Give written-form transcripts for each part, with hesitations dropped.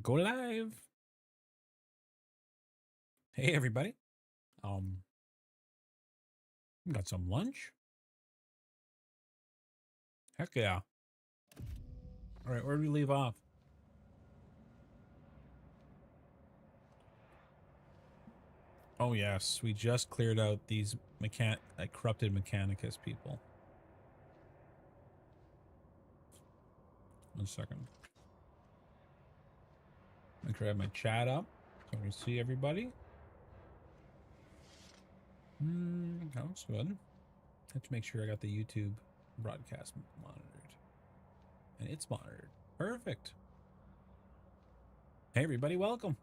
Go live. Hey everybody. Got some lunch. Heck yeah. All right, where did we leave off? Oh yes, we just cleared out these corrupted Mechanicus people. 1 second. I'm gonna grab my chat up so I can see everybody. That's good. Have to make sure I got the YouTube broadcast monitored. And it's monitored. Perfect. Hey everybody, welcome.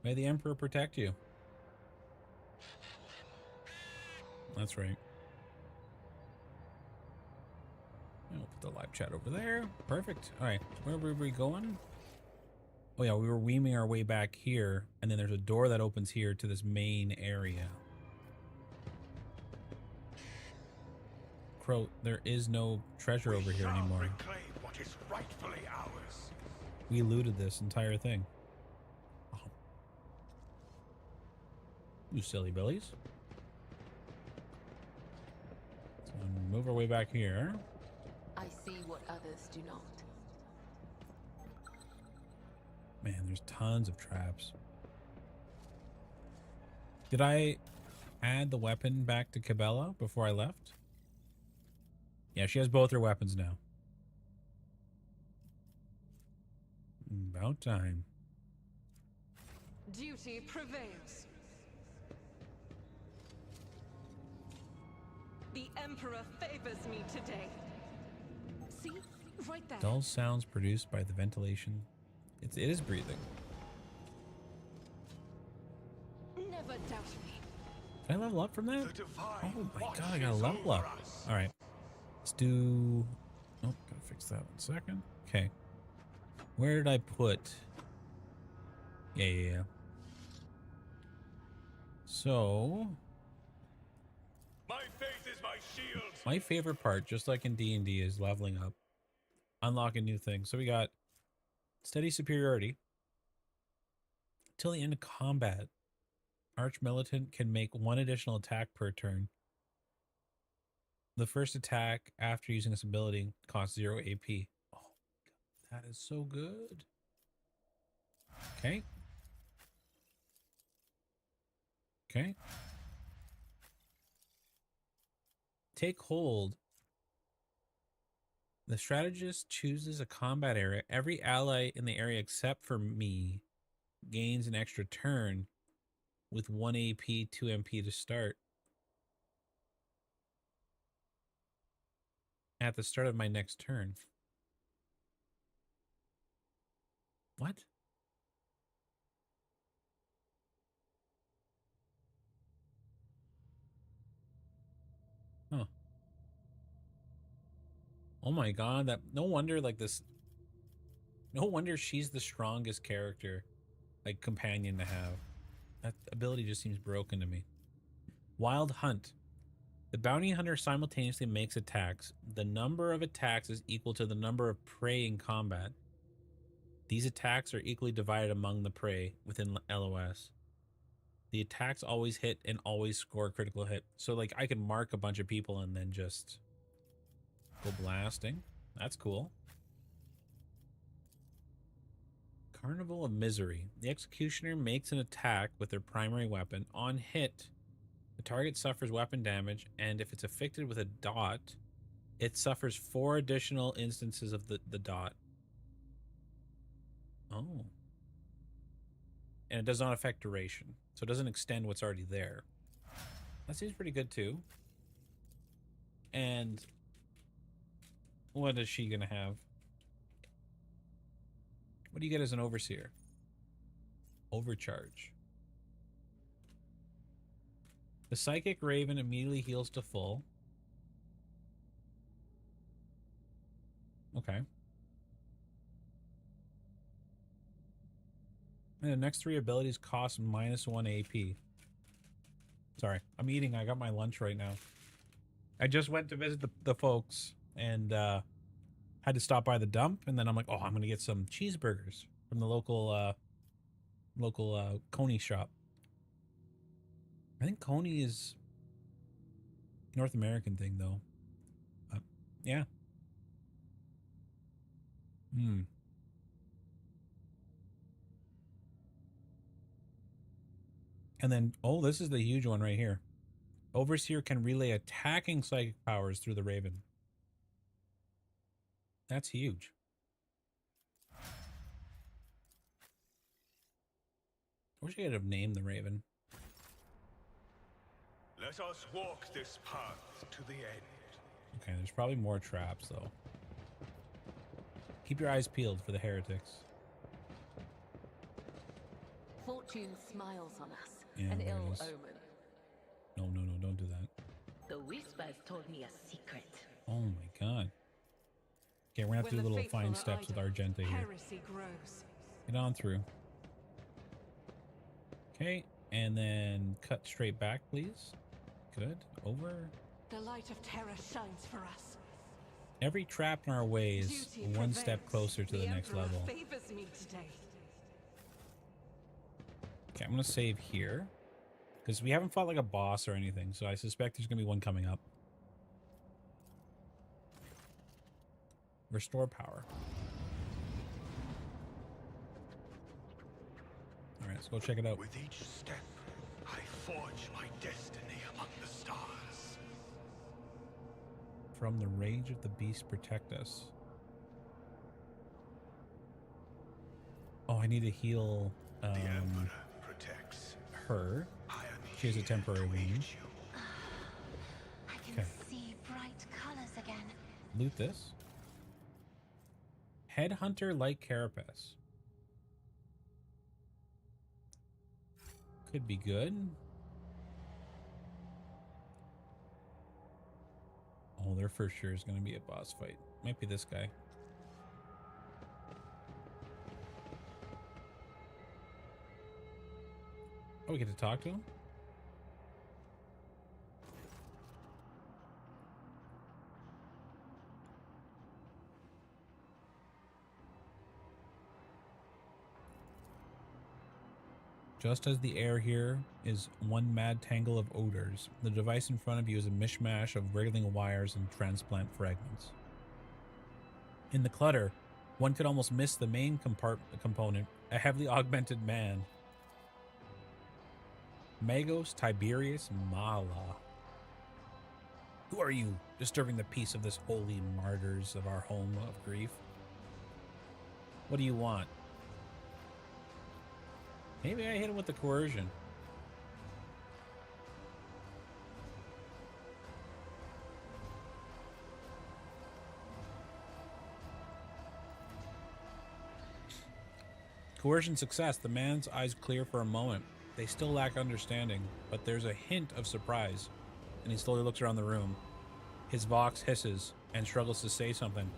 May the Emperor protect you. That's right. I'll put the live chat over there. Perfect. All right, where were we going? Oh yeah, we were weaving our way back here, and then there's a door that opens here to this main area. Crow, there is no treasure over here anymore. Reclaim what is rightfully ours. We looted this entire thing. Oh. You silly billies. So move our way back here. I see what others do not. Man, there's tons of traps. Did I add the weapon back to Cabela before I left? Yeah, she has both her weapons now. About time. Duty prevails. The Emperor favors me today. See? Right there. Dull sounds produced by the ventilation. It is breathing. Never doubt me. Can I level up from that? Oh my god, I got a level up. All right. Let's do... Oh, gotta fix that 1 second. Okay. Where did I put... Yeah. So... My faith is my shield. My favorite part, just like in D&D, is leveling up. Unlocking new things. So we got steady superiority. Till the end of combat, Arch Militant can make 1 additional attack per turn. The first attack after using this ability costs 0 AP. Oh, God, that is so good. Okay. Okay. Take hold. The strategist chooses a combat area. Every ally in the area except for me gains an extra turn with 1 AP, 2 MP to start. At the start of my next turn. What? Huh. Oh my god, that no wonder like this. No wonder she's the strongest character, like companion to have. That ability just seems broken to me. Wild Hunt. The bounty hunter simultaneously makes attacks. The number of attacks is equal to the number of prey in combat. These attacks are equally divided among the prey within LOS. The attacks always hit and always score a critical hit. So like I can mark a bunch of people and then just go blasting. That's cool. Carnival of Misery. The executioner makes an attack with their primary weapon. On hit, the target suffers weapon damage, and if it's affected with a dot, it suffers 4 additional instances of the dot. Oh. And it does not affect duration, so it doesn't extend what's already there. That seems pretty good too. And what is she gonna have? What do you get as an overseer? Overcharge. The Psychic Raven immediately heals to full. Okay. And the next 3 abilities cost -1 AP. Sorry, I'm eating. I got my lunch right now. I just went to visit the folks, and Had to stop by the dump, and then I'm like, oh, I'm gonna get some cheeseburgers from the local Coney shop. I think Coney is North American thing though. Yeah. Hmm. And then, oh, this is the huge one right here. Overseer can relay attacking psychic powers through the Raven. That's huge. I wish I could have named the Raven. Let us walk this path to the end. Okay, there's probably more traps though. Keep your eyes peeled for the heretics. Fortune smiles on us. Yeah, An there it ill is. omen. No, no, no, don't do that. The whispers told me a secret. Oh my god. Okay, we're gonna have to do little fine steps with Argenta here. Heresy grows. Get on through. Okay, and then cut straight back, please. Good. Over. The light of terror shines for us. Every trap in our way is Duty one step prevails. closer to the next Emperor level. favors me today. Okay, I'm gonna save here. Because we haven't fought like a boss or anything, so I suspect there's gonna be one coming up. Restore power. Alright, let's go check it out. With each step, I forge my destiny among the stars. From the rage of the beast, protect us. Oh, I need to heal The Emperor protects. her. I am She has a here temporary to aid wound. you. I can Okay. see bright colors again. Loot this. Headhunter like Carapace. Could be good. Oh, there for sure is going to be a boss fight. Might be this guy. Oh, we get to talk to him? Just as the air here is one mad tangle of odors, the device in front of you is a mishmash of wriggling wires and transplant fragments. In the clutter, one could almost miss the main component, a heavily augmented man. Magos Tiberius Mala. Who are you, disturbing the peace of this holy martyrs of our home of grief? What do you want? Maybe I hit him with the coercion. Coercion success. The man's eyes clear for a moment. They still lack understanding, but there's a hint of surprise, and he slowly looks around the room. His vox hisses and struggles to say something.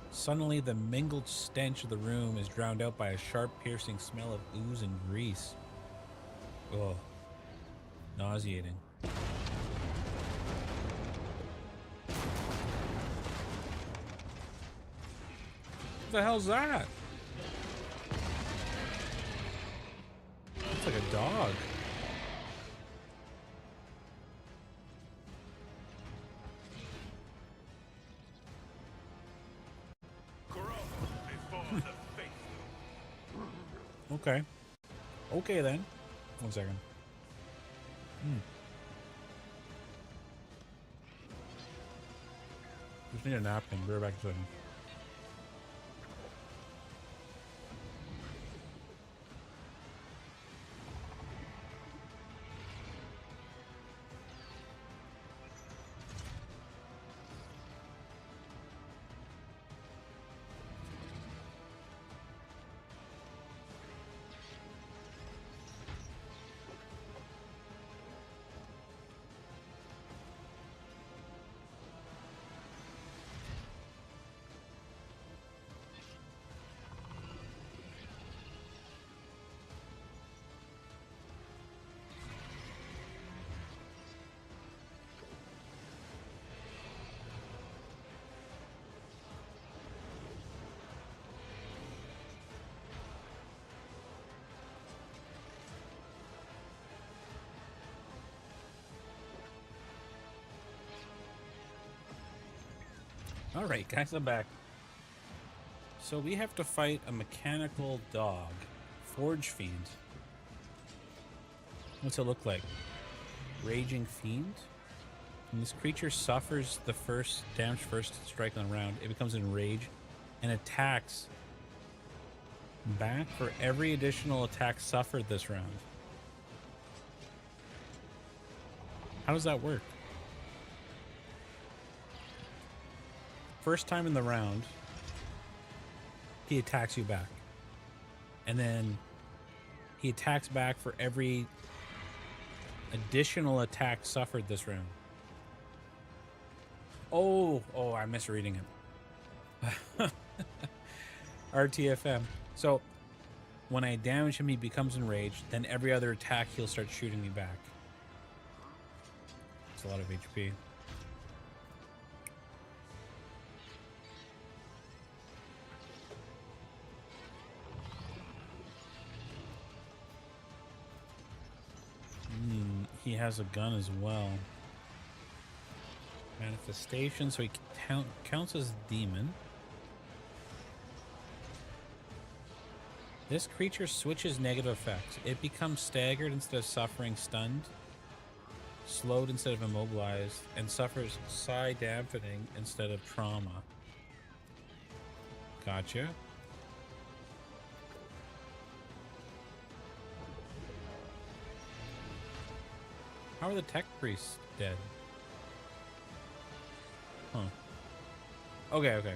Suddenly, the mingled stench of the room is drowned out by a sharp, piercing smell of ooze and grease. Ugh. Nauseating. What the hell's that? It's like a dog. Before the faithful. Okay. Okay then. 1 second. Just need a napkin. Be right back in a second. All right, guys, I'm back. So we have to fight a mechanical dog, Forge Fiend. What's it look like? Raging Fiend. When this creature suffers the first damage first strike on round, it becomes enraged and attacks back for every additional attack suffered this round. How does that work? First time in the round, he attacks you back. And then he attacks back for every additional attack suffered this round. Oh, I'm misreading it. RTFM. So, when I damage him, he becomes enraged. Then every other attack, he'll start shooting me back. It's a lot of HP. He has a gun as well. Manifestation, so he counts as demon. This creature switches negative effects. It becomes staggered instead of suffering stunned, slowed instead of immobilized, and suffers psi dampening instead of trauma. Gotcha. How are the tech priests dead? Huh. Okay.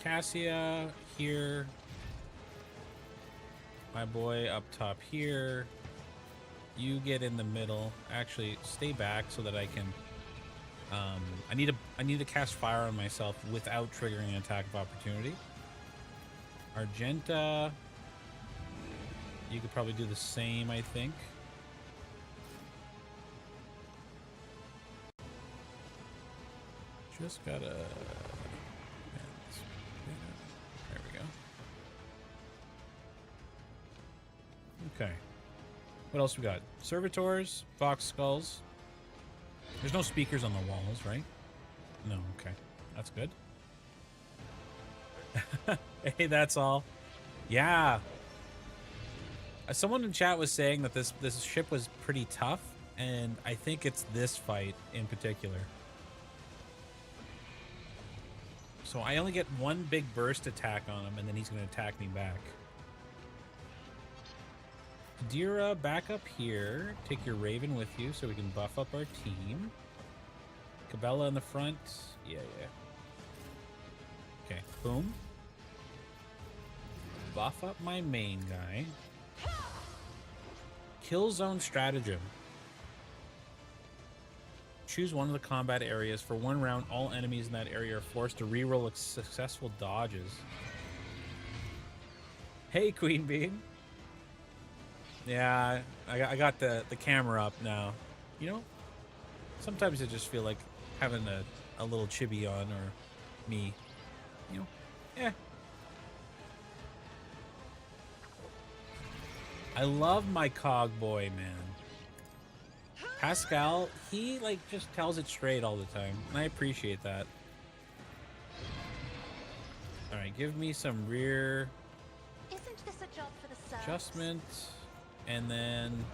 Cassia here. My boy up top here. You get in the middle. Actually, stay back so that I can. I need to cast fire on myself without triggering an attack of opportunity. Argenta. You could probably do the same, I think. Just gotta. There we go. Okay. What else we got? Servitors, Vox Skulls. There's no speakers on the walls, right? No, okay. That's good. Hey, that's all. Yeah. Someone in chat was saying that this ship was pretty tough, and I think it's this fight in particular. So I only get one big burst attack on him, and then he's going to attack me back. Dira, back up here. Take your Raven with you so we can buff up our team. Cabela in the front. Yeah. Okay, boom. Buff up my main guy. Kill zone stratagem. Choose one of the combat areas. For one round, all enemies in that area are forced to reroll successful dodges. Hey, Queen Bean. Yeah, I got the camera up now. You know, sometimes I just feel like having a little chibi on, or me. You know, I love my cog boy, man. Pascal, he like just tells it straight all the time, and I appreciate that. All right, give me some rear Isn't this a job for the serfs? adjustment, and then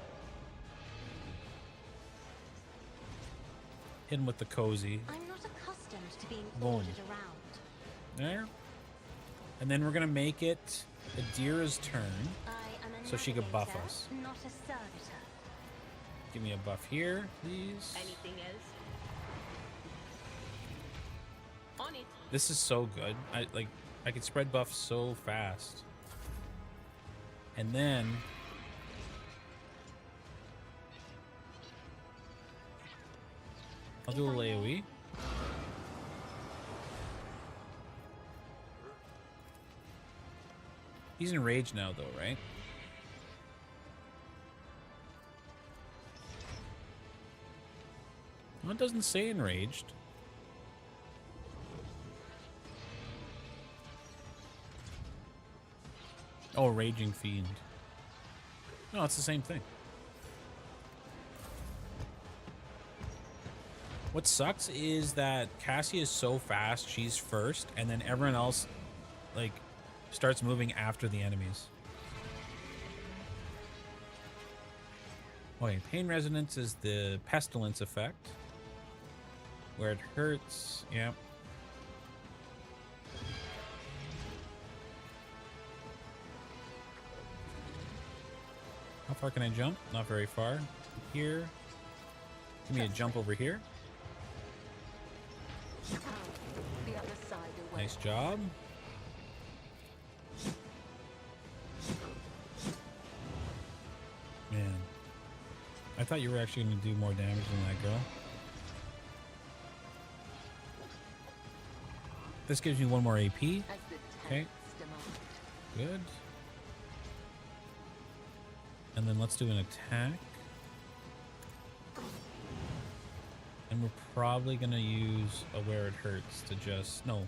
hit him with the cozy. I'm not accustomed to being Boom. ordered around. There. And then we're gonna make it Adira's turn, I am a so she could buff navigator, us. not a servitor. Give me a buff here, please. Anything else? On it. This is so good. I could spread buffs so fast. And then I'll do a AoE. He's enraged now though, right? Well, it doesn't say enraged. Oh, Raging Fiend. No, it's the same thing. What sucks is that Cassie is so fast, she's first, and then everyone else, like, starts moving after the enemies. Okay, pain resonance is the pestilence effect. Where it hurts, yep. How far can I jump? Not very far. Here. Give me a jump over here. The other side away. Nice job. Man. I thought you were actually going to do more damage than that girl. This gives you one more AP. As the Okay. tanks demand. Good. And then let's do an attack. And we're probably going to use a where it hurts to just... No.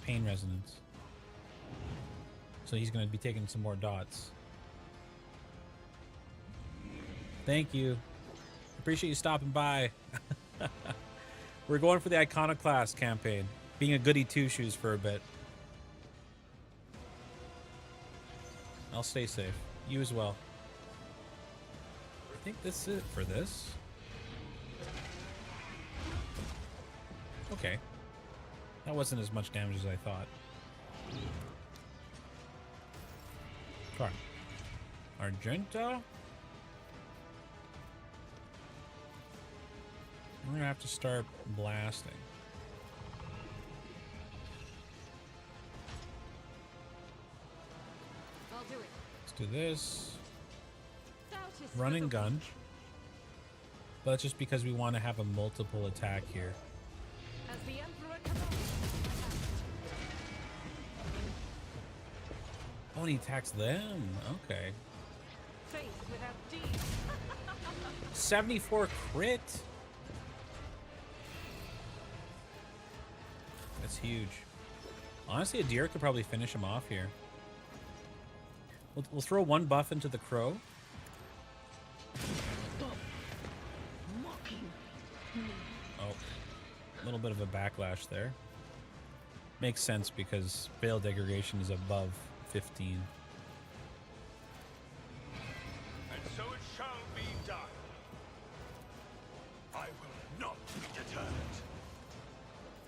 Pain resonance. So he's going to be taking some more dots. Thank you. Appreciate you stopping by. We're going for the Iconoclast campaign. Being a goody two-shoes for a bit. I'll stay safe. You as well. I think this is it for this. Okay. That wasn't as much damage as I thought. Come on. Argenta? We're gonna have to start blasting. I'll do it. Let's do this. Doubt is Run and for the gun. But that's just because we want to have a multiple attack here. As the Emperor commands. Oh, and he attacks them. Okay. Faith without deed. 74 crit. That's huge. Honestly, a deer could probably finish him off here. We'll throw one buff into the crow. Oh, a little bit of a backlash there. Makes sense because Veil Degradation is above 15. And so it shall be done. I will not be deterred.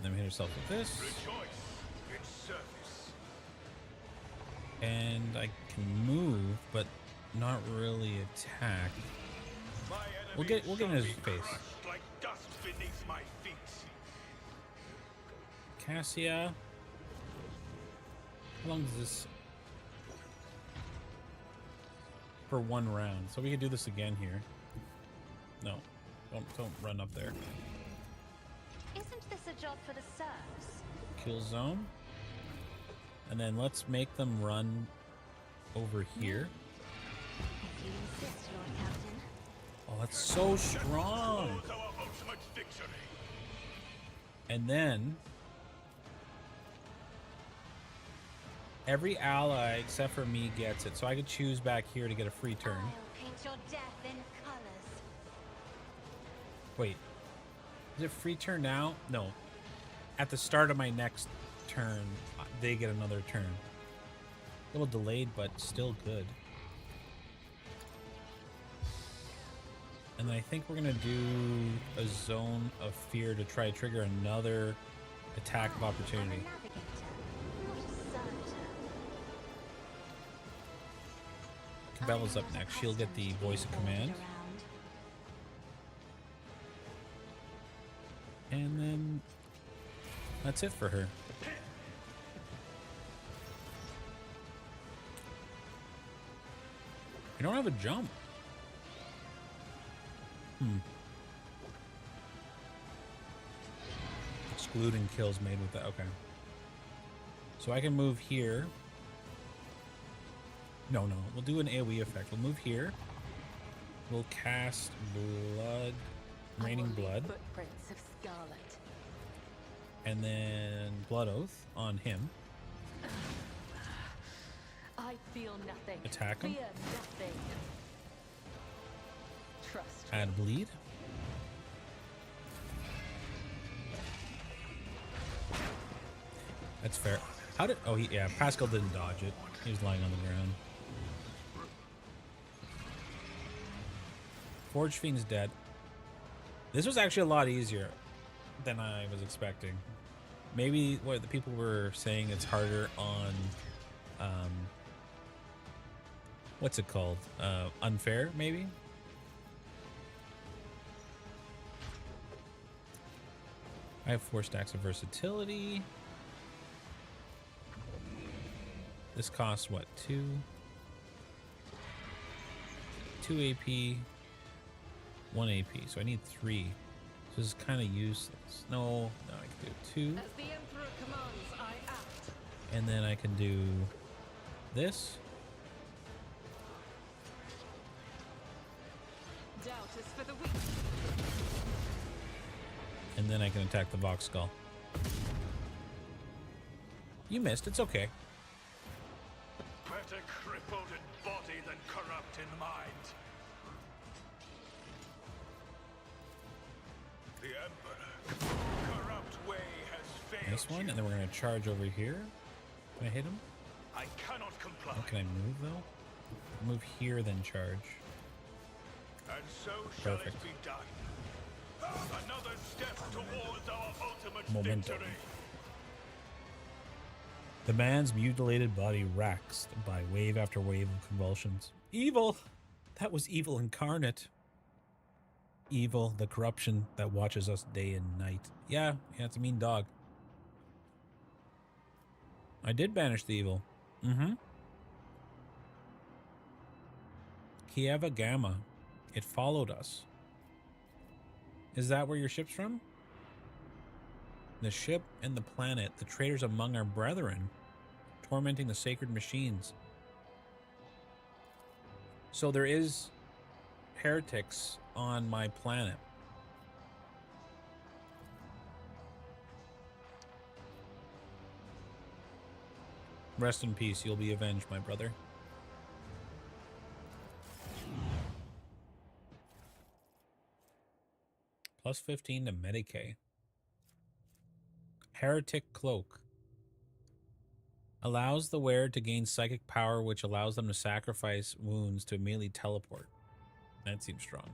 Then we hit ourselves with this. Rejoice in service. And I can move, but not really attack. My We'll enemies get in shall his be face. crushed like dust beneath my feet. Cassia. How long is this? For one round. So we could do this again here. No. Don't run up there. Isn't this a job for the serfs? Kill zone. And then let's make them run over here. If you insist, Lord Captain. Oh, that's so strong. Towards our ultimate victory. And then every ally except for me gets it. So I could choose back here to get a free turn. I'll paint your death in colors. Wait. Is it free turn now? No. At the start of my next turn, they get another turn. A little delayed, but still good. And then I think we're going to do a zone of fear to try to trigger another attack of I'm opportunity. a navigator, not a servitor. Cabela's up next. She'll get the voice of command. And then that's it for her. You don't have a jump. Excluding kills made with that. Okay. So I can move here. No. We'll do an AoE effect. We'll move here. We'll cast blood, raining blood, Footprints of scarlet. and then blood oath on him. I feel nothing. Attack him. Fear nothing. Trust me. Add bleed. That's fair. How did... Oh, yeah, Pascal didn't dodge it. He was lying on the ground. Forge Fiend's dead. This was actually a lot easier than I was expecting. Maybe what the people were saying, it's harder on... what's it called? Unfair, maybe? I have 4 stacks of versatility. This costs what? 2 AP, 1 AP. So I need 3. So this is kind of useless. No, I can do 2. As the Emperor commands, I act. And then I can do this. Doubt is for the weak. And then I can attack the Vox Skull. You missed. It's okay. Better crippled in body than corrupt in mind. The Emperor. Corrupt way has failed. This one, and then we're gonna charge over here. Can I hit him? I cannot comply. Oh, can I move though? Move here, then charge. And so shall Perfect. it be done. Another step towards our ultimate Momentum. victory. The man's mutilated body racked by wave after wave of convulsions. Evil! That was evil incarnate. Evil, the corruption that watches us day and night. Yeah, it's a mean dog. I did banish the evil. Kieva Gamma. It followed us. Is that where your ship's from? The ship and the planet, the traitors among our brethren, tormenting the sacred machines. So there is heretics on my planet. Rest in peace, you'll be avenged, my brother. Plus 15 to Medicaid. Heretic Cloak. Allows the wearer to gain psychic power, which allows them to sacrifice wounds to immediately teleport. That seems strong.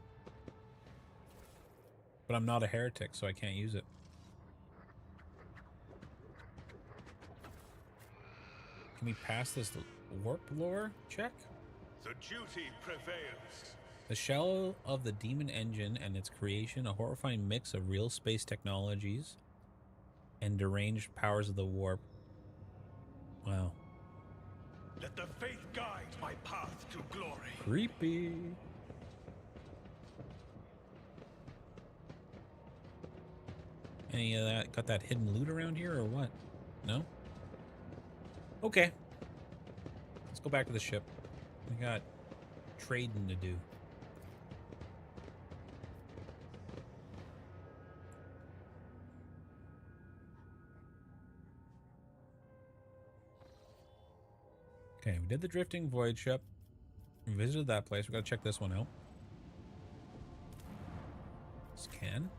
But I'm not a heretic, so I can't use it. Can we pass this warp lore check? The duty prevails. The shell of the demon engine and its creation, a horrifying mix of real space technologies and deranged powers of the warp. Wow. Let the faith guide my path to glory. Creepy. Any of that? Got that hidden loot around here or what? No? Okay. Let's go back to the ship. We got trading to do. Okay, we did the Drifting Void ship. We visited that place. We gotta check this one out. Scan.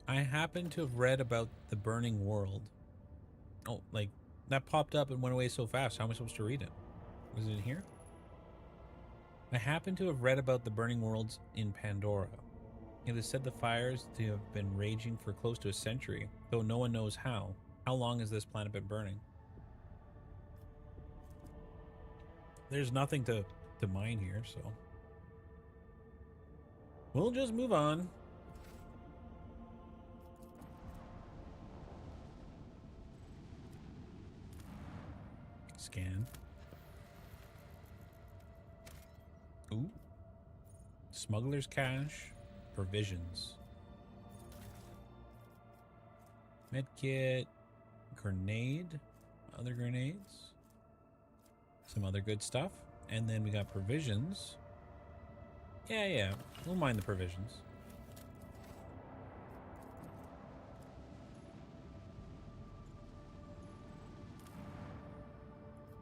I happen to have read about the Burning World. Oh, like, that popped up and went away so fast. How am I supposed to read it? Was it in here? I happen to have read about the Burning Worlds in Pandora. It is said the fires to have been raging for close to a century, though no one knows how. How long has this planet been burning? There's nothing to mine here, so we'll just move on. Scan. Ooh. Smuggler's cache. Provisions. Medkit. Grenade. Other grenades. Some other good stuff. And then we got provisions. Yeah. We'll mine the provisions.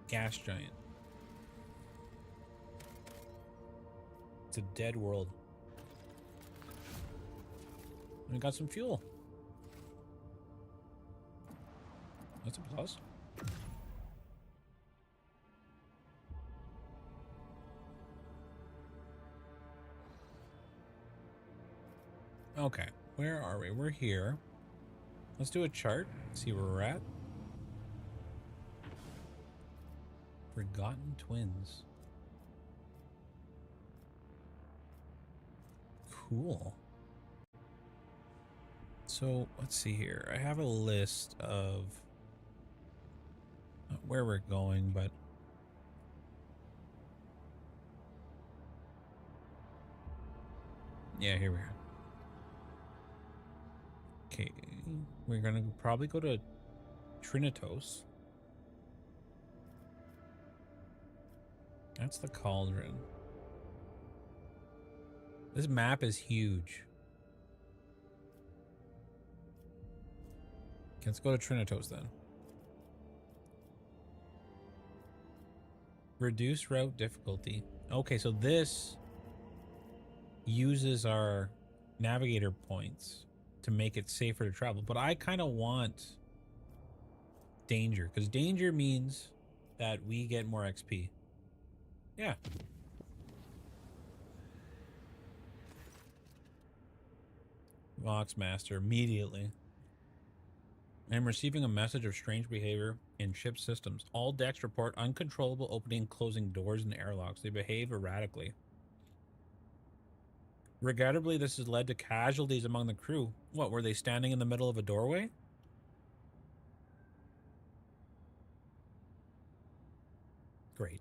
Gas giant. It's a dead world. We got some fuel. That's a plus. Okay, where are we? We're here. Let's do a chart, see where we're at. Forgotten Twins. Cool. So let's see here. I have a list of not where we're going, but yeah, here we are. Okay, we're gonna probably go to Trinitos. That's the cauldron. This map is huge. Let's go to Trinitos then. Reduce route difficulty. Okay, so this uses our navigator points to make it safer to travel. But I kind of want danger, because danger means that we get more XP. Yeah. Voxmaster immediately. I'm receiving a message of strange behavior in ship systems. All decks report uncontrollable opening and closing doors and airlocks. They behave erratically. Regrettably, this has led to casualties among the crew. What, were they standing in the middle of a doorway? Great.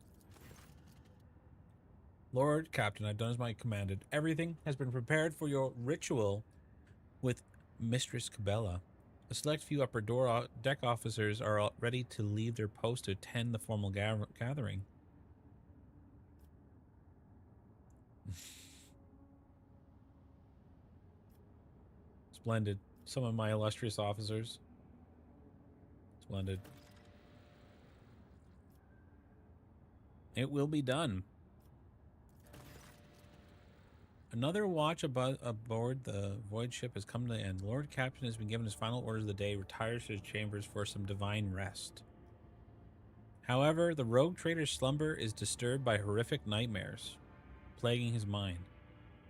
Lord Captain, I've done as my commanded. Everything has been prepared for your ritual with Mistress Cabela. A select few upper deck officers are ready to leave their post to attend the formal gathering. Splendid. Some of my illustrious officers. Splendid. It will be done. Another watch aboard the void ship has come to an end. Lord Captain has been given his final orders of the day, retires to his chambers for some divine rest. However, the rogue trader's slumber is disturbed by horrific nightmares, plaguing his mind.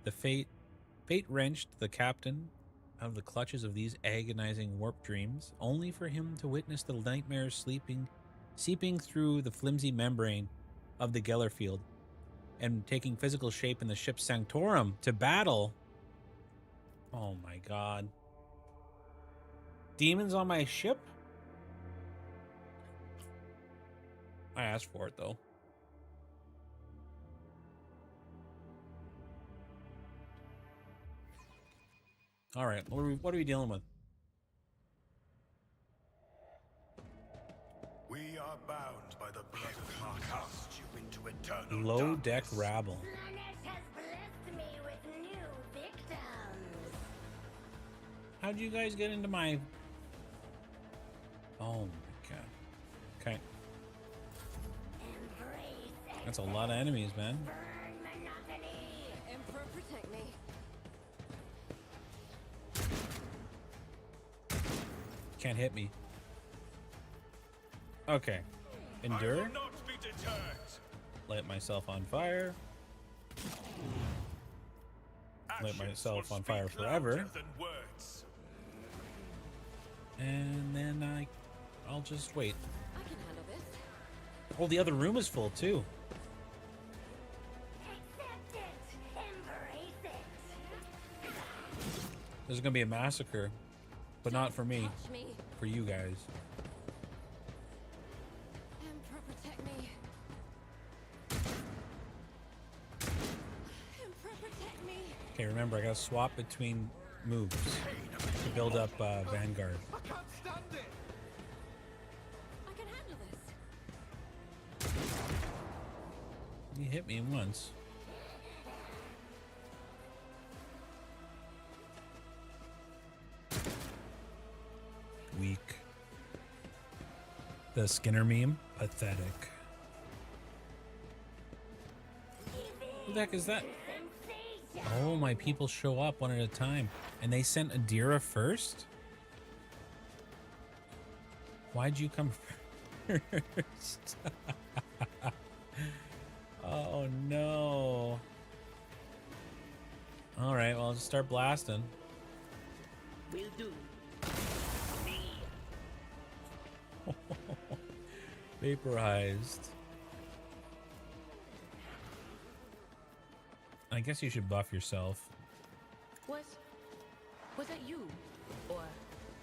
The fate wrenched the captain out of the clutches of these agonizing warp dreams, only for him to witness the nightmares seeping through the flimsy membrane of the Gellerfield and taking physical shape in the ship's sanctorum to battle. Oh my god. Demons on my ship? I asked for it though. Alright, what are we dealing with? We are bound by the blood of Mark. Cast you into eternal Low deck darkness. rabble. Planet has blessed me with new victims. How'd you guys get into my... Oh my god. Okay. Embrace That's a lot of enemies, man. burn monotony. Emperor, protect me. Can't hit me. Okay. I Endure. will not be deterred. Light myself on fire. Light Actions myself will on fire speak forever. louder than words. And then I'll just wait. I can handle this. Oh, the other room is full too. Accept it. Embrace it. There's gonna be a massacre. But not for me. Touch me. For you guys. Emperor, protect me. Emperor, protect me. Okay, remember I gotta swap between moves to build up Vanguard. I can't stand it. I can handle this. You hit me once. Weak. The Skinner meme? Pathetic. Who the heck is that? Oh, my people show up one at a time. And they sent Adira first? Why'd you come first? Oh no. All right, well, I'll just start blasting. Will do. Vaporized. I guess you should buff yourself. Was it you? Or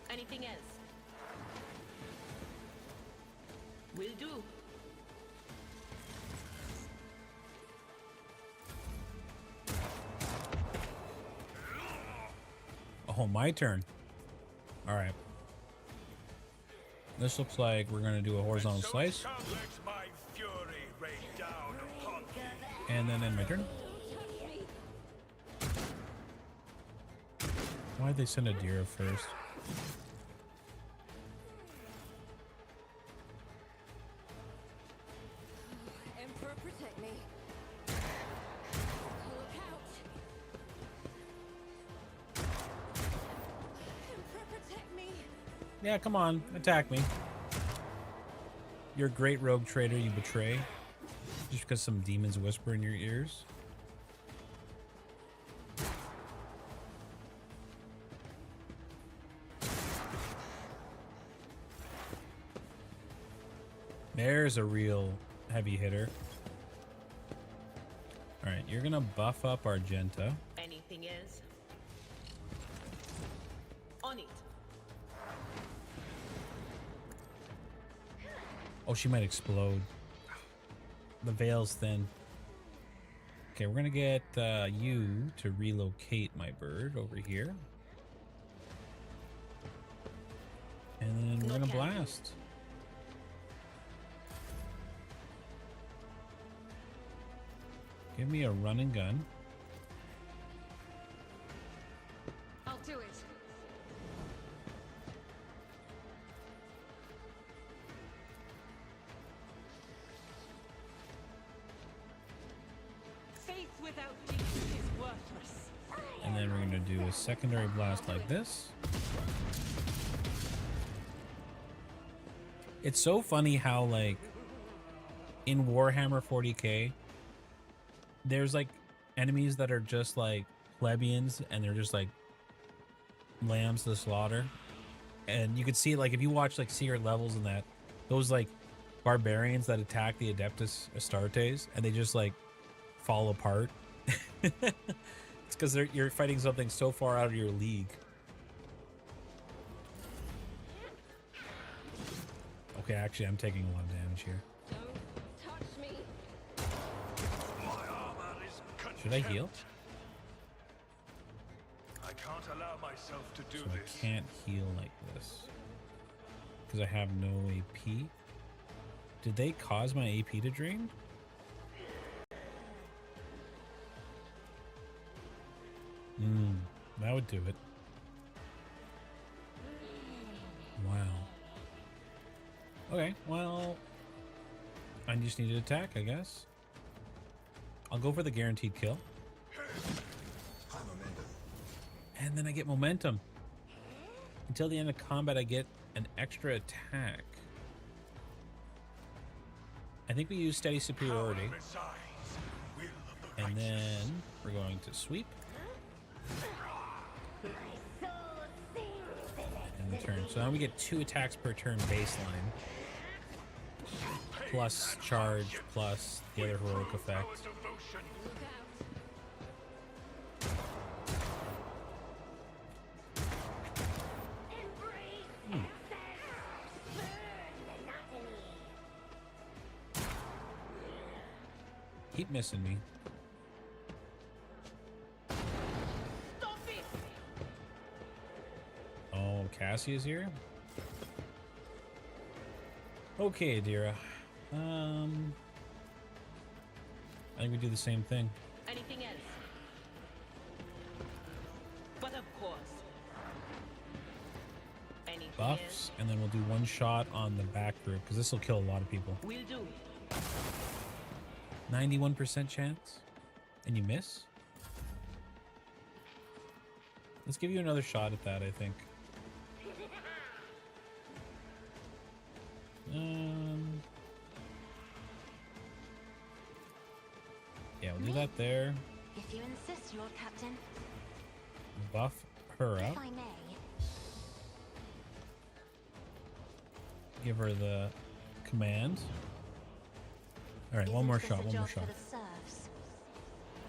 anything else? Will do. Oh, my turn. All right. This looks like we're going to do a horizontal slice. My fury rain down upon thee. And then end my turn. Why'd they send a deer first? Emperor, protect me. Look out. Emperor, protect me. Yeah, come on. Attack me. You're a great rogue trader, you betray. Just because some demons whisper in your ears. There's a real heavy hitter. Alright, you're gonna buff up Argenta. Anything else? On it. Oh, she might explode. The veil's thin. Okay, we're gonna get you to relocate my bird over here. And then we're gonna blast. Give me a run and gun. I'll do it. Faith without deeds is worthless. And then we're gonna do a secondary blast like this. It's so funny how, like, in Warhammer 40k, there's like enemies that are just like plebeians and they're just like lambs to the slaughter. And you can see, like, if you watch like secret levels and that, those like barbarians that attack the Adeptus Astartes and they just like fall apart. It's because you're fighting something so far out of your league. Okay, actually, I'm taking a lot of damage here. Don't touch me. My armor is contempt. Should I heal? I can't allow myself to do So this. I can't heal like this because I have no AP. Did they cause my AP to drain? That would do it. Wow. Okay, well, I just need to attack, I guess. I'll go for the guaranteed kill. And then I get momentum. Until the end of combat, I get an extra attack. I think we use steady superiority. And then we're going to sweep. And the turn. So now we get 2 attacks per turn baseline. Plus charge, plus the other heroic effect. Keep missing me. Oh, Cassie is here? Okay, Adira. I think we do the same thing. Anything else? But of course. Anything else? Buffs, and then we'll do 1 shot on the back group, because this will kill a lot of people. Will do. 91% chance? And you miss? Let's give you another shot at that, I think. that there. If you insist, Lord Captain. Buff her If up. I may. Give her the command. All right, one Isn't more this shot. a One more job for shot. the serfs?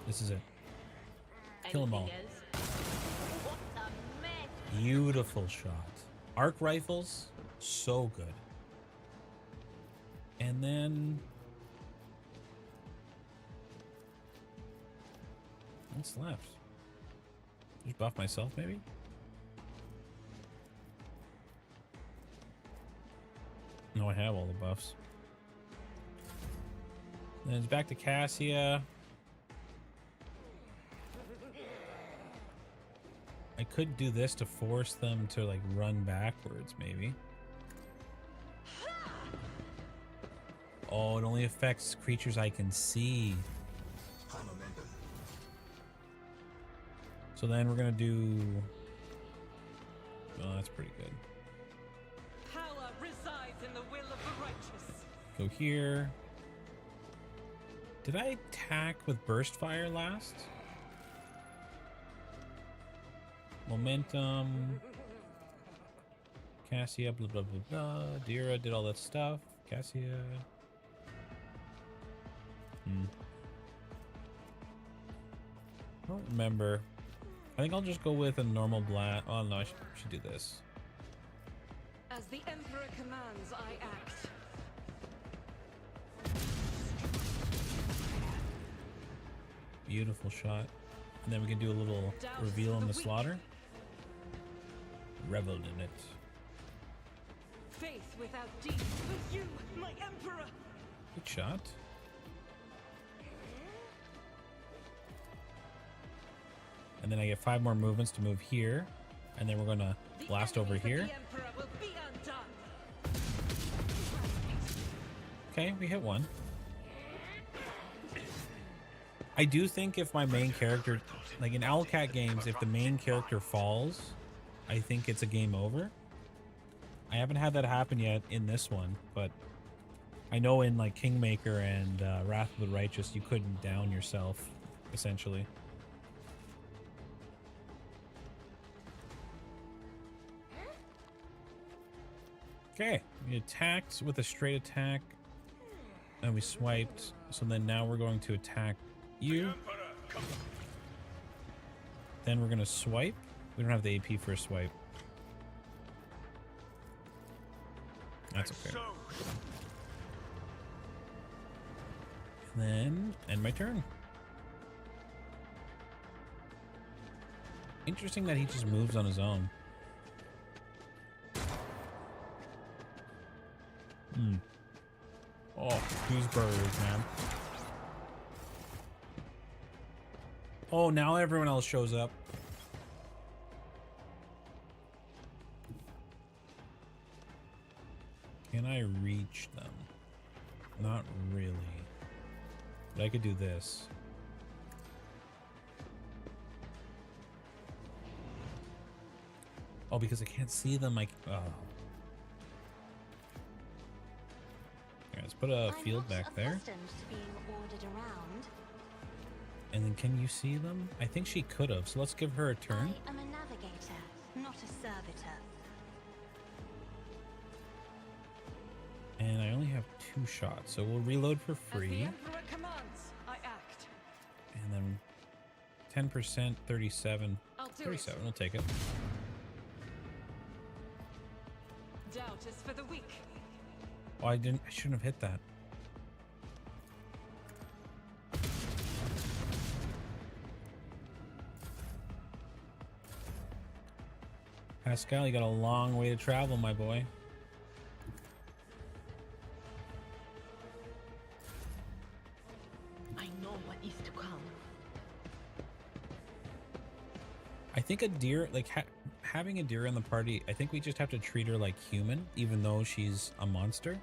This is it. Kill 'em all. Anything else? What a mess! Beautiful shot. Arc rifles, so good. And then what's left? Just buff myself, maybe? No, I have all the buffs. Then it's back to Cassia. I could do this to force them to like run backwards, maybe. Oh, it only affects creatures I can see. So then we're gonna do. Oh, that's pretty good. Power resides in the will of the righteous. Go here. Did I attack with burst fire last? Momentum. Cassia, blah blah blah blah. Dira did all that stuff. Cassia. I don't remember. I think I'll just go with a normal blast. Oh no, I should do this. As the Emperor commands, I act. Beautiful shot. And then we can do a little reveal in the slaughter. Reveled in it. Faith without deeds with you, my Emperor. Good shot. And then I get 5 more movements to move here. And then we're gonna The blast over enemies of here. The Emperor will be undone. Okay, we hit one. I do think if my main character, like in Owlcat games, if the main character falls, I think it's a game over. I haven't had that happen yet in this one, but I know in like Kingmaker and Wrath of the Righteous, you couldn't down yourself, essentially. Okay, we attacked with a straight attack, and we swiped. So then now we're going to attack you. Then we're gonna swipe. We don't have the AP for a swipe. That's okay. And then end my turn. Interesting that he just moves on his own. Oh, gooseberries, man. Oh, now everyone else shows up. Can I reach them? Not really. But I could do this. Oh, because I can't see them, like, oh. Here, let's put a field back there. To being ordered around. And then can you see them? I think she could have, so let's give her a turn. I am a navigator, not a servitor. And I only have 2 shots, so we'll reload for As the free. Emperor commands, I act. And then 10%, 37. I'll do 37, we'll take it. Doubt is for the weak. Oh, I shouldn't have hit that. Pascal, you got a long way to travel, my boy. I know what is to come. I think a deer, like having a deer in the party, I think we just have to treat her like human, even though she's a monster.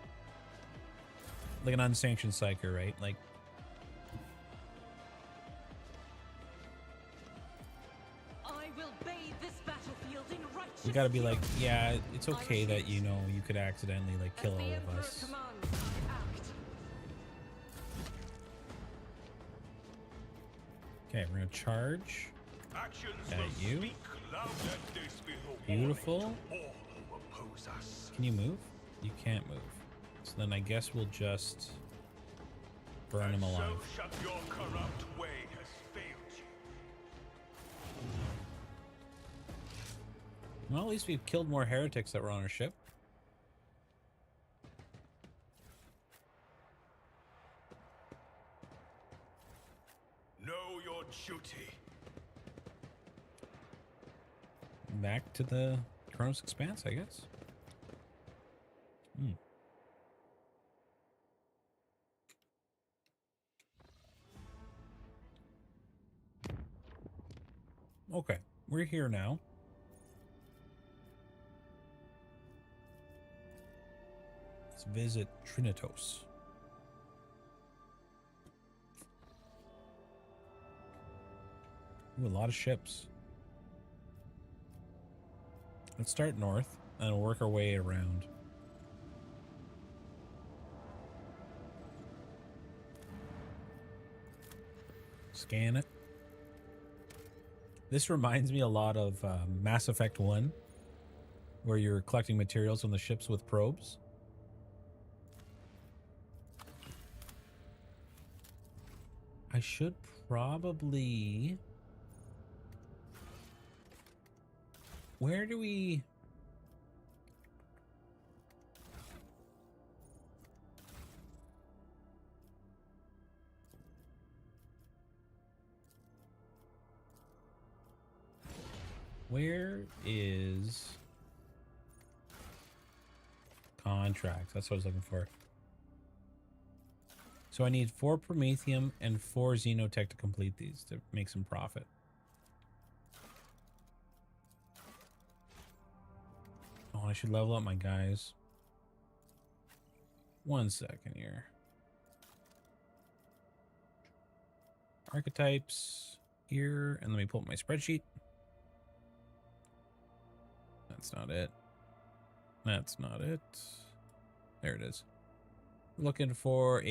Like an unsanctioned psyker, right? Like, I will bathe this battlefield in righteous we gotta be like, fury. yeah, it's okay that, you know, you could accidentally like kill As the all of Emperor us. commands, I act. Okay, we're gonna charge. Actions At will you. speak louder than this before Beautiful. all who oppose us. Can you move? You can't move. So then I guess we'll just burn him And alive. so shut your corrupt way has failed you. Well, at least we've killed more heretics that were on our ship. Know your duty. Back to the Kronos Expanse, I guess. Hmm. Okay, we're here now. Let's visit Trinitos. Ooh, a lot of ships. Let's start north and work our way around. Scan it. This reminds me a lot of Mass Effect 1, where you're collecting materials on the ships with probes. I should probably... Where do we... Where is contracts? That's what I was looking for. So I need 4 Promethium and 4 Xenotech to complete these to make some profit. Oh, I should level up my guys. 1 second here. Archetypes here, and let me pull up my spreadsheet. That's not it. That's not it. There it is. Looking for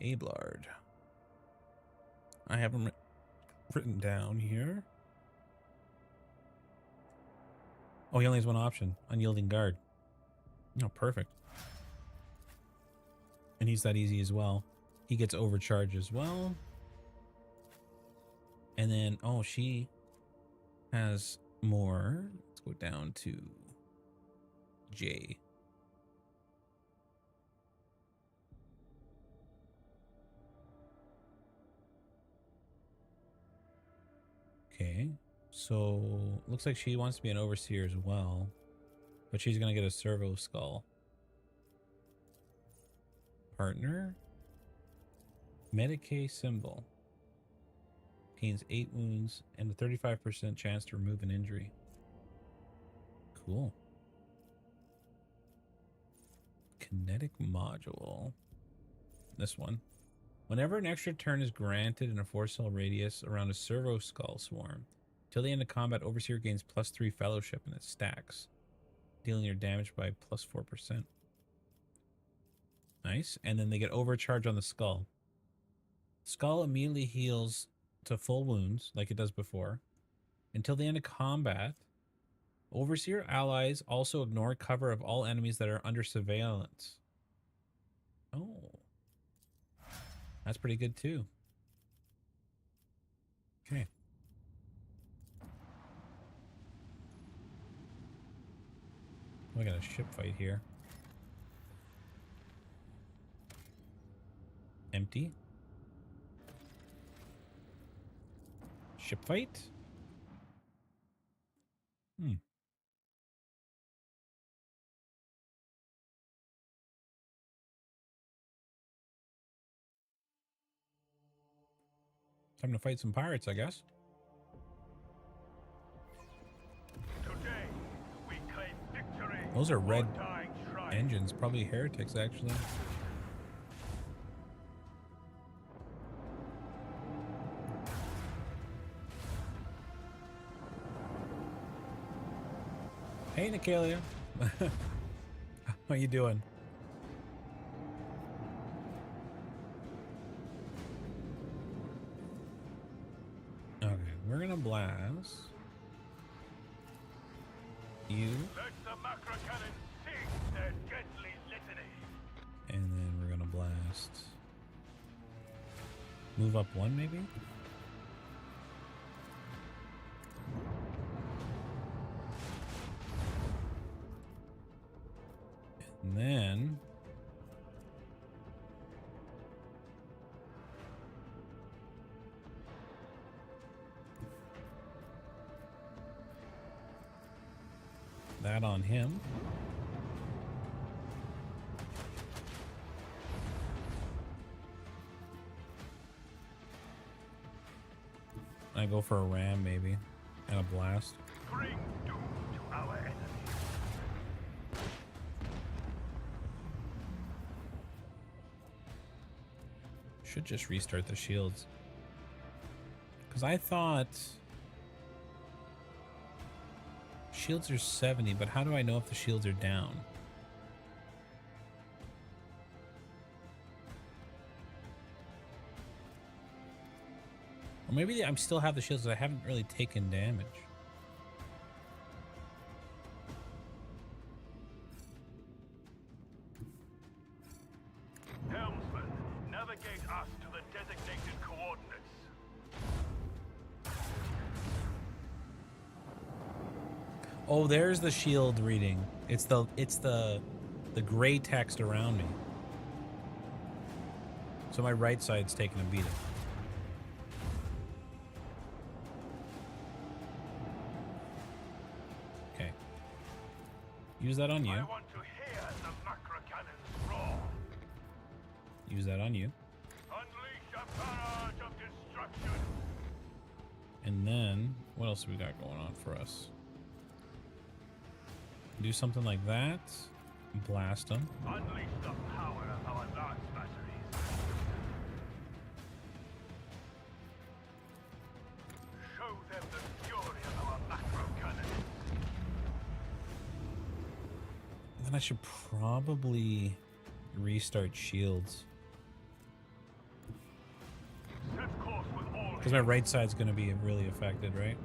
Abelard. I have him written down here. Oh, he only has one option. Unyielding Guard. Oh, perfect. And he's that easy as well. He gets overcharged as well. And then, oh, she has more. Let's go down to J. Okay, so looks like she wants to be an overseer as well, but she's gonna get a servo skull. Partner, Medicae symbol, gains 8 wounds and a 35% chance to remove an injury. Cool. Kinetic module. This one. Whenever an extra turn is granted in a 4-cell radius around a servo skull swarm, till the end of combat, Overseer gains +3 fellowship and it stacks, dealing your damage by +4%. Nice. And then they get overcharge on the skull. Skull immediately heals to full wounds, like it does before. Until the end of combat, Overseer allies also ignore cover of all enemies that are under surveillance. Oh. That's pretty good too. Okay. We got a ship fight here. Empty. Ship fight? Hmm. Time to fight some pirates, I guess. Today, we claim victory. Those are red Undying shrine. engines, probably heretics, actually. Hey, Nicalia. How you doing? blast. You. Let the macro cannon sing their deadly litany. And then we're gonna blast. Move up one, maybe? And then that on him. I go for a ram maybe and a blast. Bring doom to our enemies. Should just restart the shields. Because I thought shields are 70, but how do I know if the shields are down? Or maybe I still have the shields, but I haven't really taken damage. Helmsman, navigate us to the designated coordinates. Oh, there's the shield reading. It's the gray text around me. So my right side's taking a beating. Okay. Use that on you. I want to hear the macro cannons roar. Use that on you. Unleash a barrage of destruction. And then what else have we got going on for us? Do something like that. Blast them. Unleash the power of our lance batteries. Show them the fury of our macro cannon. Then I should probably restart shields. Set course with all Because my right side's going to be really affected, right?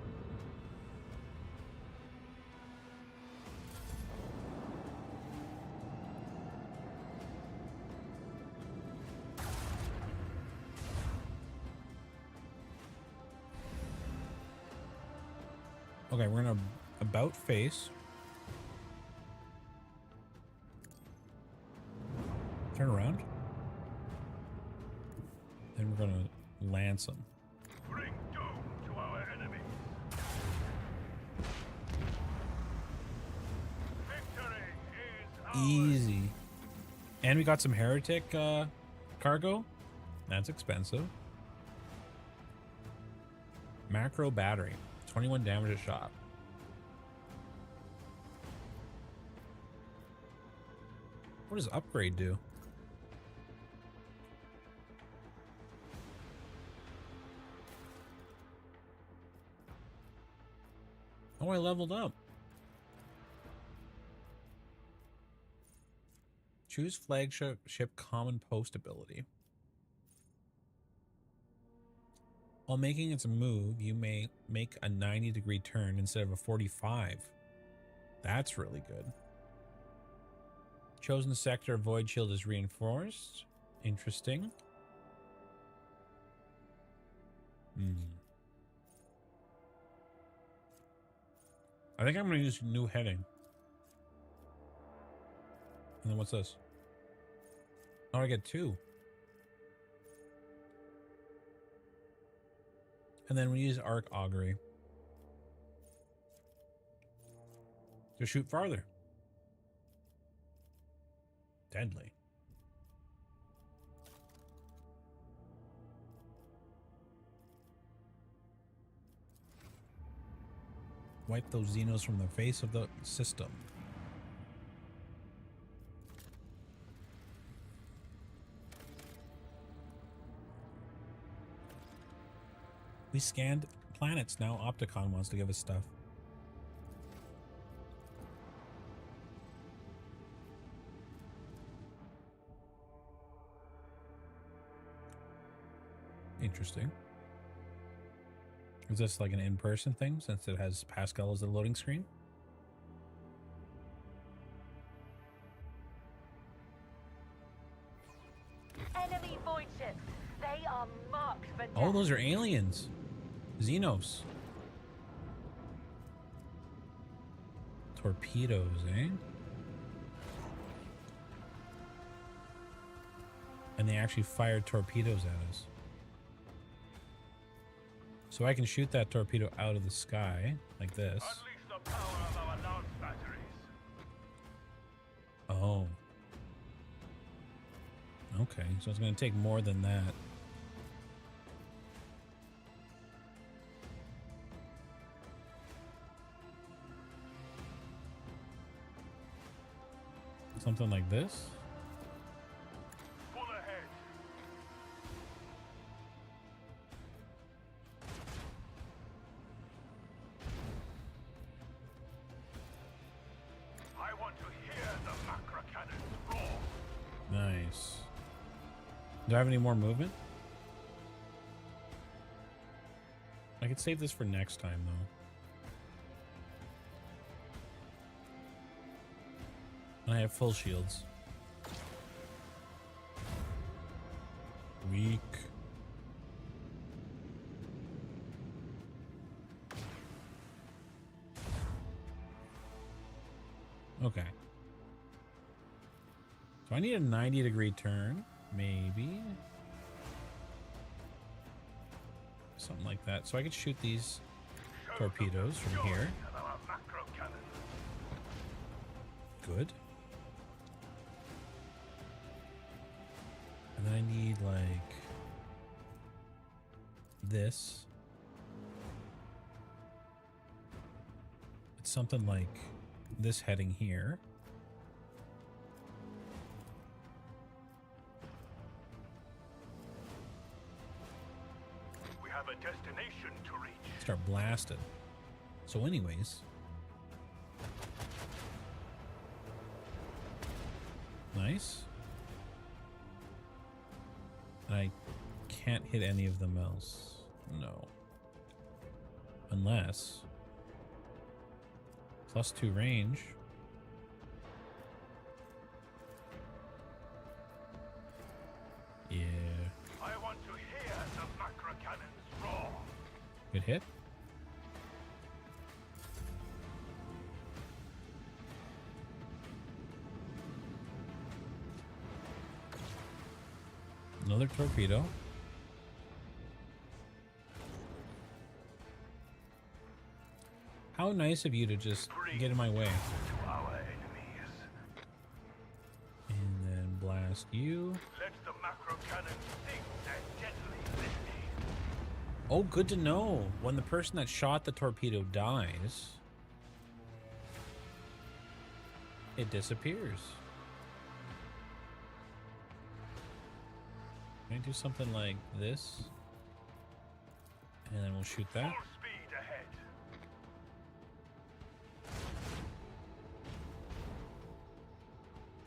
Okay, we're going to about face. Turn around. Then we're going to lance them. bring doom to our enemies. Victory is ours. Easy. And we got some heretic cargo. That's expensive. Macro battery. 21 damage a shot. What does upgrade do? Oh, I leveled up. Choose flagship common post ability. While making its move, you may make a 90-degree turn instead of a 45. That's really good. Chosen sector void shield is reinforced. Interesting. I think I'm going to use new heading. And then what's this? Oh, I get 2. And then we use arc augury to shoot farther. Deadly. Wipe those Xenos from the face of the system. We scanned planets. Now Opticon wants to give us stuff. Interesting. Is this like an in-person thing since it has Pascal as the loading screen? Enemy void ships. They are marked for death. Oh, those are aliens. Xenos. Torpedoes, eh? And they actually fired torpedoes at us. So I can shoot that torpedo out of the sky, like this. Unleash the power of our lance batteries. Oh. Okay, so it's going to take more than that. Something like this? Full ahead. I want to hear the macro cannons roar. Nice. Do I have any more movement? I could save this for next time, though. And I have full shields. Weak. Okay. So I need a 90-degree turn, maybe. Something like that. So I could shoot these torpedoes from here. Of our macro cannons. Good. And then I need like this. It's something like this heading here. We have a destination to reach. Start blasting. So anyways. Nice. And I can't hit any of them else. No. Unless +2 range. Yeah. I want to hear the macro cannons roar. Good hit. Another torpedo. How nice of you to just get in my way. To our enemies. And then blast you. Let the macro cannons sing their deadly litany. Oh, good to know. When the person that shot the torpedo dies, it disappears. Can I do something like this? And then we'll shoot that. Full speed ahead.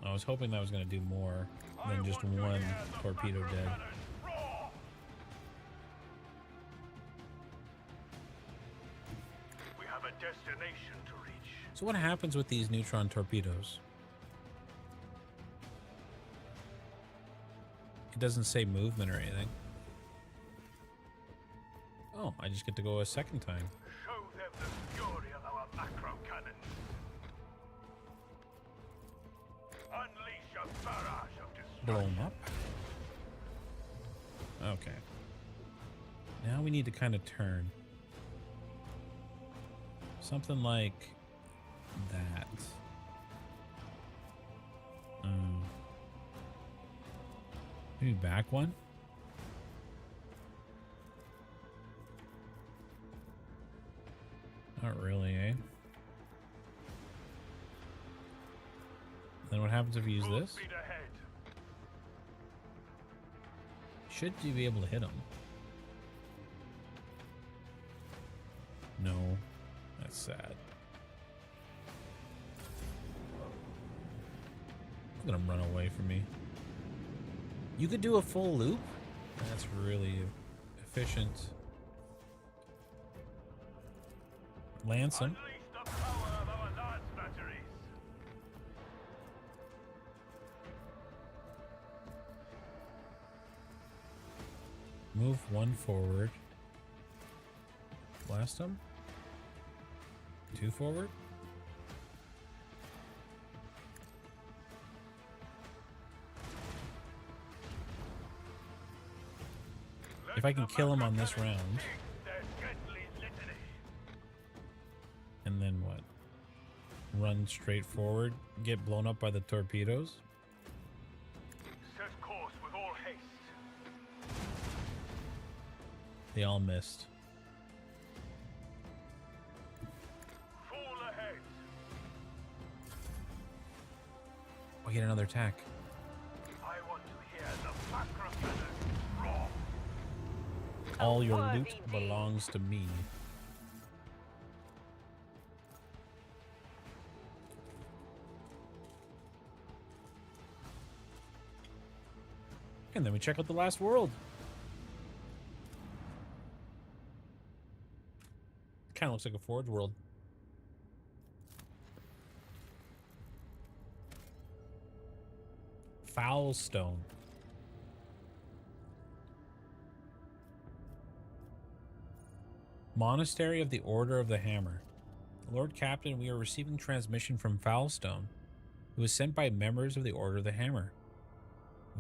I was hoping that was going to do more than just one torpedo dead. We have a destination to reach. So what happens with these neutron torpedoes? It doesn't say movement or anything. Oh, I just get to go a second time. Show them the fury of our macro cannons. Unleash a barrage of destruction. Blow them up. Okay. Now we need to kind of turn. Something like that. Maybe back one? Not really, eh? Then what happens if you use Full this? speed ahead. Should you be able to hit them? No. That's sad. It's gonna run away from me. You could do a full loop? That's really efficient. lance him. Unleash the power of our lance batteries. Move one forward. Blast him. 2 forward. If I can kill him on this round. And then what? Run straight forward, get blown up by the torpedoes. Set course with all haste. They all missed. Full ahead. I get another attack. I want to hear the macrophagus roar. All your worthy loot deed. belongs to me. And then we check out the last world. Kind of looks like a Forge world. Foulstone. Monastery of the Order of the Hammer. Lord Captain, we are receiving transmission from Foulstone, who was sent by members of the Order of the Hammer.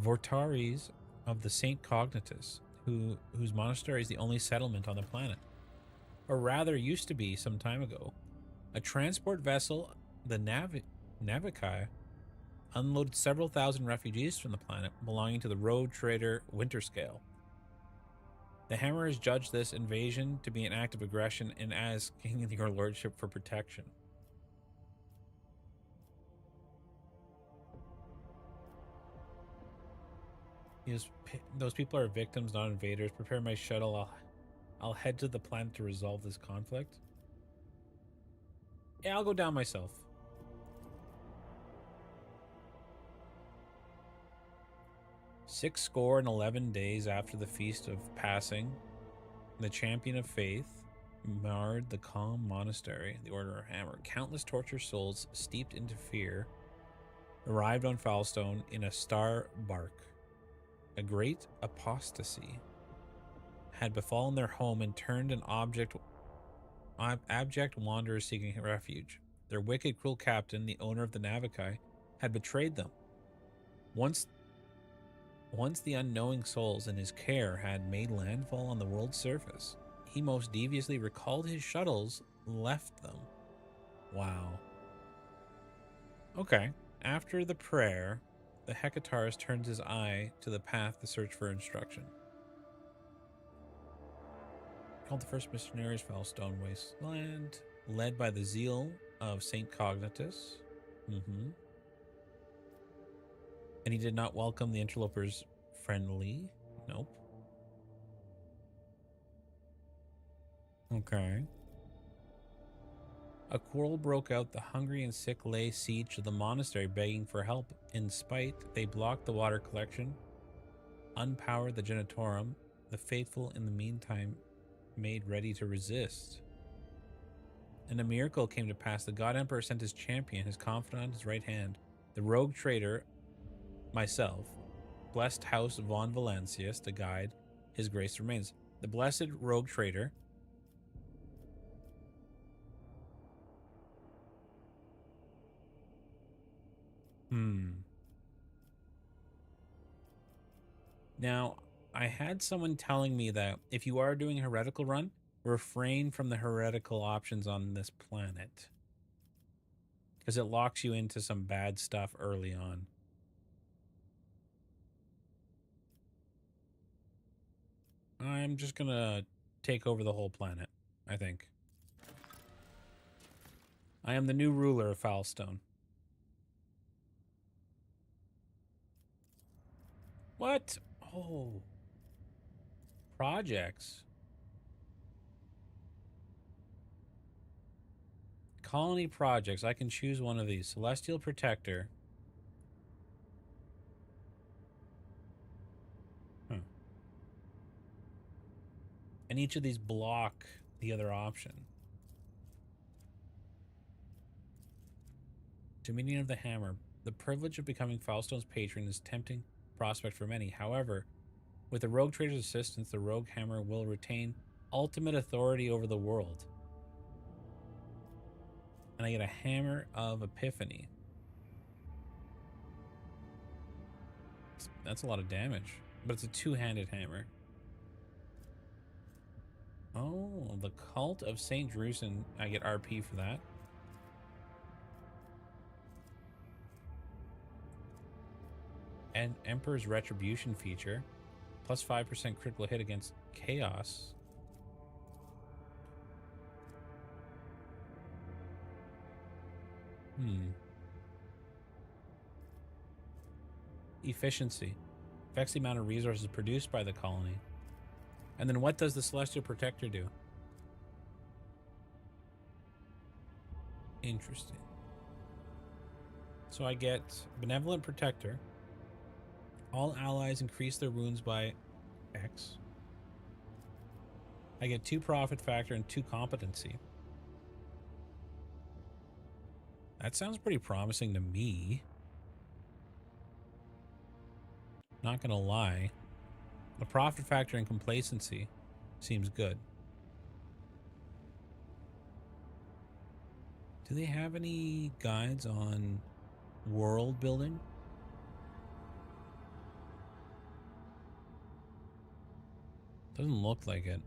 Vortaries of the Saint Cognitus, whose monastery is the only settlement on the planet. Or rather, used to be some time ago. A transport vessel, the Navikai, unloaded several thousand refugees from the planet belonging to the rogue trader Winterscale. The Hammer has judged this invasion to be an act of aggression and asking your lordship for protection. Those people are victims, not invaders. Prepare my shuttle. I'll head to the planet to resolve this conflict. Yeah, I'll go down myself. Six score and 11 days after the Feast of Passing, the Champion of Faith marred the calm monastery, the Order of Hammer. Countless tortured souls, steeped into fear, arrived on Foulstone in a star bark. A great apostasy had befallen their home and turned an abject wanderers seeking refuge. Their wicked, cruel captain, the owner of the Navikai, had betrayed them. Once the unknowing souls in his care had made landfall on the world's surface, he most deviously recalled his shuttles, left them. Wow. Okay. After the prayer, the Hecatarist turns his eye to the path to search for instruction. Called the first missionaries, Foulstone Wasteland, led by the zeal of Saint Cognitus. And he did not welcome the interlopers friendly. Nope. Okay. A quarrel broke out. The hungry and sick lay siege to the monastery, begging for help. In spite, they blocked the water collection, unpowered the genitorum. The faithful, in the meantime, made ready to resist. And a miracle came to pass. The God Emperor sent his champion, his confidant, his right hand, the rogue traitor, myself, blessed House von Valancius, to guide. His grace remains. The blessed rogue traitor Now, I had someone telling me that if you are doing a heretical run, refrain from the heretical options on this planet, because it locks you into some bad stuff early on. I'm just gonna take over the whole planet, I think. I am the new ruler of Foulstone. What? Oh. Projects. Colony projects. I can choose one of these. Celestial Protector. And each of these block the other option. Dominion of the Hammer. The privilege of becoming Foulstone's patron is a tempting prospect for many. However, with the Rogue Trader's assistance, the Rogue Hammer will retain ultimate authority over the world. And I get a Hammer of Epiphany. That's a lot of damage, but it's a two-handed hammer. Oh, the Cult of St. Drusen. I get RP for that. And Emperor's Retribution feature. Plus 5% critical hit against Chaos. Efficiency. Affects the amount of resources produced by the colony. And then what does the Celestial Protector do? Interesting. So I get Benevolent Protector. All allies increase their wounds by X. I get 2 profit factor and 2 competency. That sounds pretty promising to me. Not gonna lie. The profit factor and complacency seems good. Do they have any guides on world building? Doesn't look like it.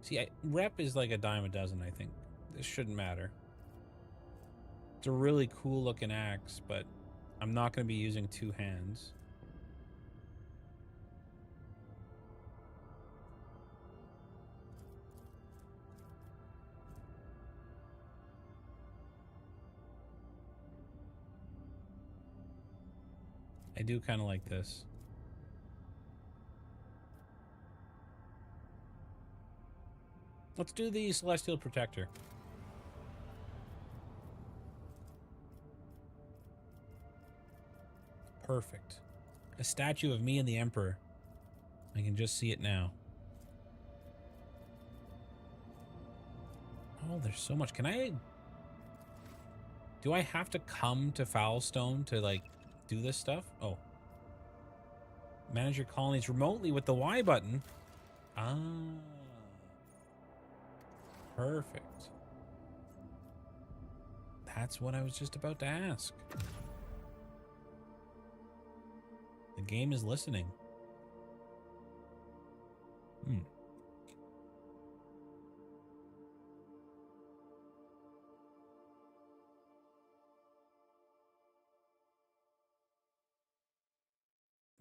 See, rep is like a dime a dozen, I think. This shouldn't matter. It's a really cool looking axe, but I'm not going to be using 2 hands. I do kind of like this. Let's do the Celestial Protector. Perfect. A statue of me and the Emperor. I can just see it now. Oh, there's so much. Can I... Do I have to come to Foulstone to, like, do this stuff? Oh. Manage your colonies remotely with the Y button. Ah. Perfect. That's what I was just about to ask. The game is listening. I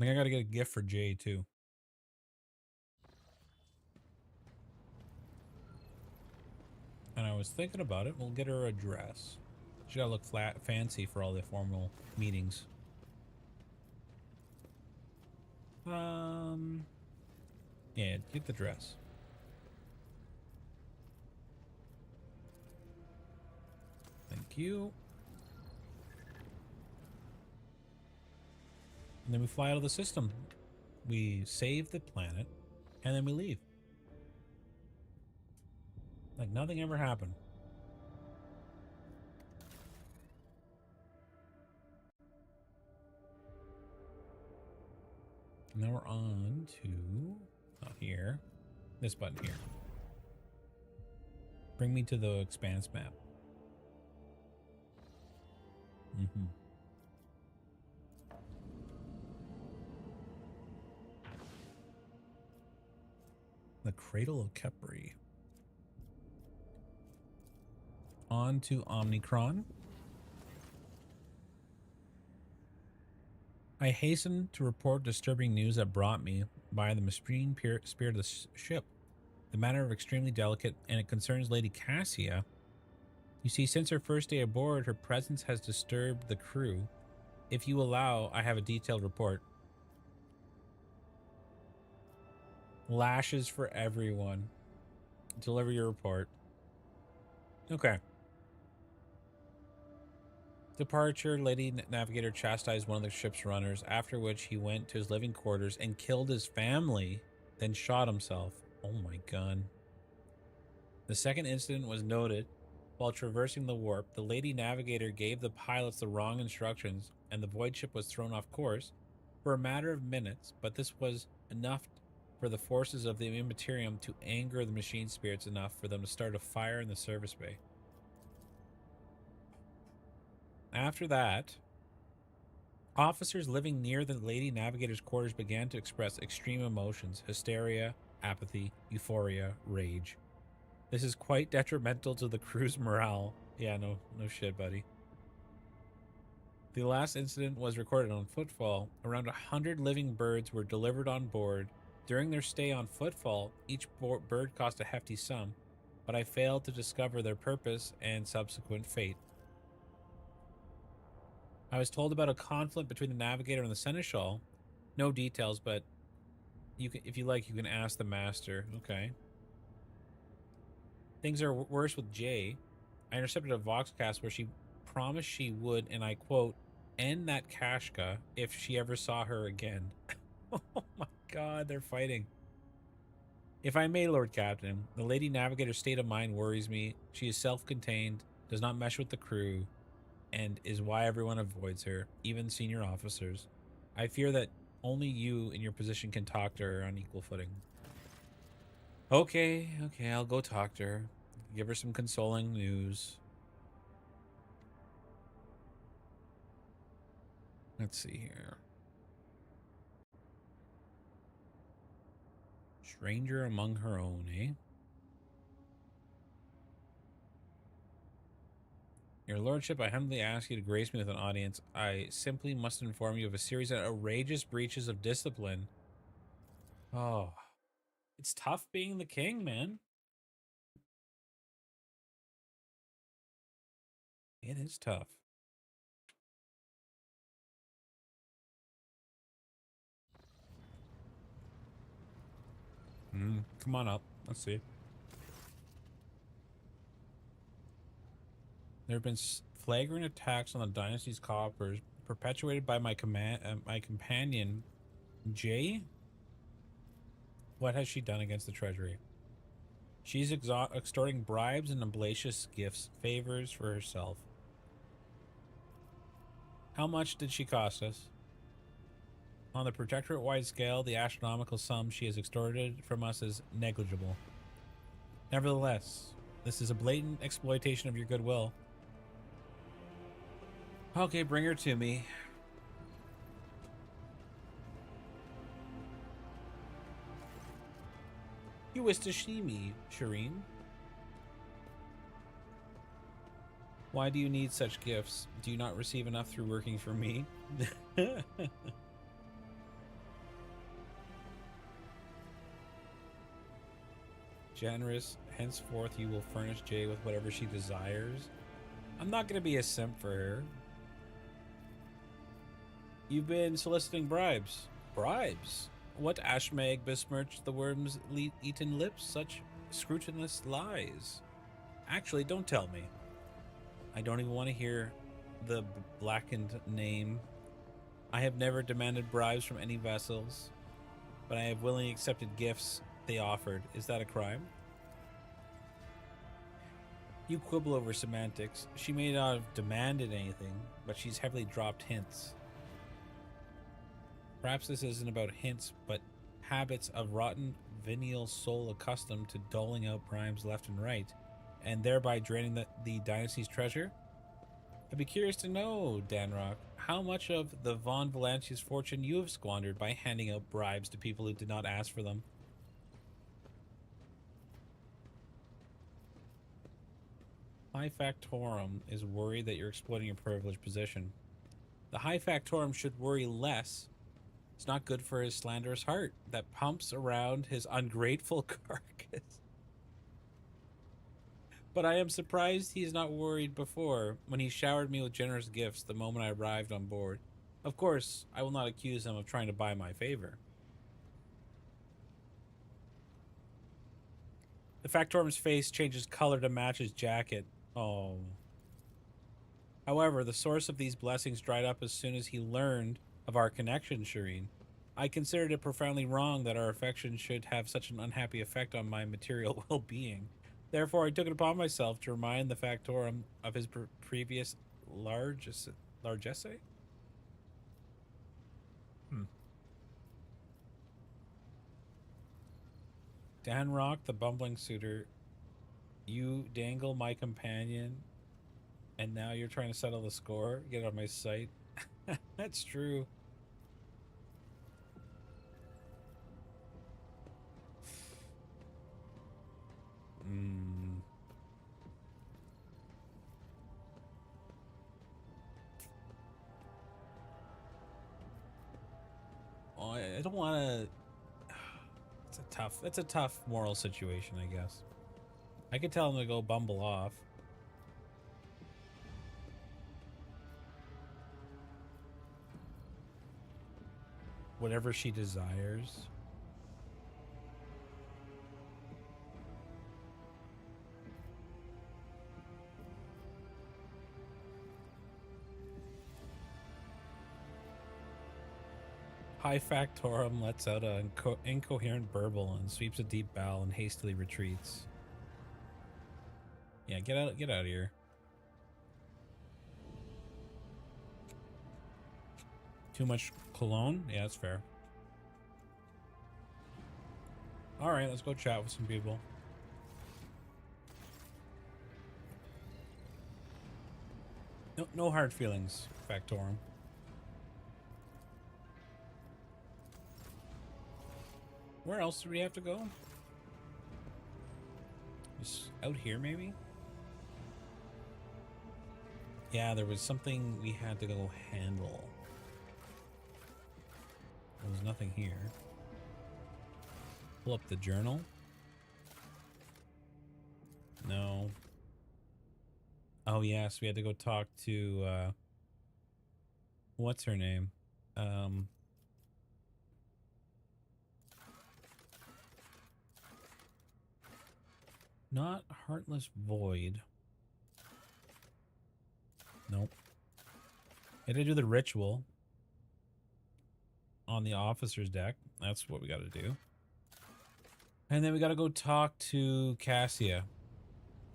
think I gotta get a gift for Jay too. And I was thinking about it. We'll get her a dress. She gotta look fancy for all the formal meetings. Yeah, get the dress. Thank you. And then we fly out of the system. We save the planet, and then we leave. Like nothing ever happened. And now we're on to, not here, this button here. Bring me to the Expanse map. The Cradle of Khepri. On to Omnicron. I hasten to report disturbing news that brought me by the Mesprine spirit of the ship. The matter is extremely delicate, and it concerns Lady Cassia. You see, since her first day aboard, her presence has disturbed the crew. If you allow, I have a detailed report. Lashes for everyone. Deliver your report. Okay. Departure, Lady Navigator chastised one of the ship's runners, after which he went to his living quarters and killed his family, then shot himself. Oh my god. The second incident was noted while traversing the warp. The Lady Navigator gave the pilots the wrong instructions, and the void ship was thrown off course for a matter of minutes, but this was enough for the forces of the Immaterium to anger the machine spirits enough for them to start a fire in the service bay. After that, officers living near the Lady Navigator's quarters began to express extreme emotions: hysteria, apathy, euphoria, rage. This is quite detrimental to the crew's morale. Yeah, no shit, buddy. The last incident was recorded on Footfall. Around 100 living birds were delivered on board. During their stay on Footfall, each bird cost a hefty sum, but I failed to discover their purpose and subsequent fate. I was told about a conflict between the Navigator and the Seneschal. No details, but you can, if you like, you can ask the Master. Okay. Things are worse with Jay. I intercepted a Voxcast where she promised she would, and I quote, end that Kashka if she ever saw her again. Oh my god, they're fighting. If I may, Lord Captain, the Lady Navigator's state of mind worries me. She is self-contained, does not mesh with the crew, and is why everyone avoids her, even senior officers. I fear that only you in your position can talk to her on equal footing. Okay, I'll go talk to her. Give her some consoling news. Let's see here. Stranger among her own, eh? Your Lordship, I humbly ask you to grace me with an audience. I simply must inform you of a series of outrageous breaches of discipline. Oh, it's tough being the king, man. It is tough. Come on up. Let's see. There have been flagrant attacks on the dynasty's coffers perpetuated by my companion, Jay. What has she done against the treasury? She's extorting bribes and oblacious gifts, favors for herself. How much did she cost us? On the Protectorate-wide scale, the astronomical sum she has extorted from us is negligible. Nevertheless, this is a blatant exploitation of your goodwill. Okay, bring her to me. You wish to see me, Shireen? Why do you need such gifts? Do you not receive enough through working for me? Generous, henceforth you will furnish Jay with whatever she desires. I'm not going to be a simp for her. You've been soliciting bribes. Bribes? What Ashmag besmirched the worm's eaten lips? Such scrutinous lies. Actually, don't tell me. I don't even want to hear the blackened name. I have never demanded bribes from any vessels, but I have willingly accepted gifts they offered. Is that a crime? You quibble over semantics. She may not have demanded anything, but she's heavily dropped hints. Perhaps this isn't about hints, but habits of rotten venial soul accustomed to doling out bribes left and right, and thereby draining the dynasty's treasure? I'd be curious to know, Danrock, how much of the Von Valancia's fortune you have squandered by handing out bribes to people who did not ask for them. High Factorum is worried that you're exploiting your privileged position. The High Factorum should worry less. It's not good for his slanderous heart that pumps around his ungrateful carcass. But I am surprised he's not worried before, when he showered me with generous gifts the moment I arrived on board. Of course, I will not accuse him of trying to buy my favor. The Factorum's face changes color to match his jacket. Oh. However, the source of these blessings dried up as soon as he learned of our connection, Shireen. I considered it profoundly wrong that our affection should have such an unhappy effect on my material well-being. Therefore, I took it upon myself to remind the Factorum of his previous largesse. Danrock, the bumbling suitor, you dangle my companion, and now you're trying to settle the score? Get out of my sight. That's true. Oh, I don't want to. It's a tough moral situation, I guess. I could tell him to go bumble off. Whatever she desires. High Factorum lets out an incoherent burble and sweeps a deep bow and hastily retreats. Yeah, get out of here. Too much cologne? Yeah, that's fair. Alright, let's go chat with some people. No hard feelings, Factorum. Where else do we have to go? Just out here, maybe? Yeah, there was something we had to go handle. There was nothing here. Pull up the journal. No. Oh, yes, we had to go talk to, what's her name? Not Heartless Void. Nope. Had to do the ritual on the officer's deck. That's what we got to do. And then we got to go talk to Cassia.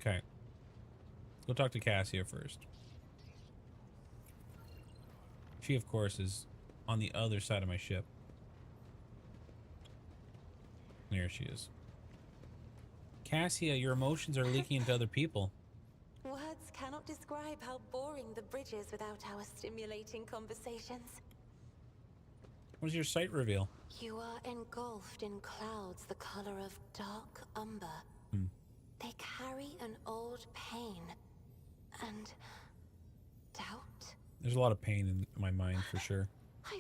Okay. Let's go talk to Cassia first. She, of course, is on the other side of my ship. There she is. Cassia, your emotions are leaking into other people. Words cannot describe how boring the bridge is without our stimulating conversations. What does your sight reveal? You are engulfed in clouds the color of dark umber. They carry an old pain and doubt. There's a lot of pain in my mind, for sure. I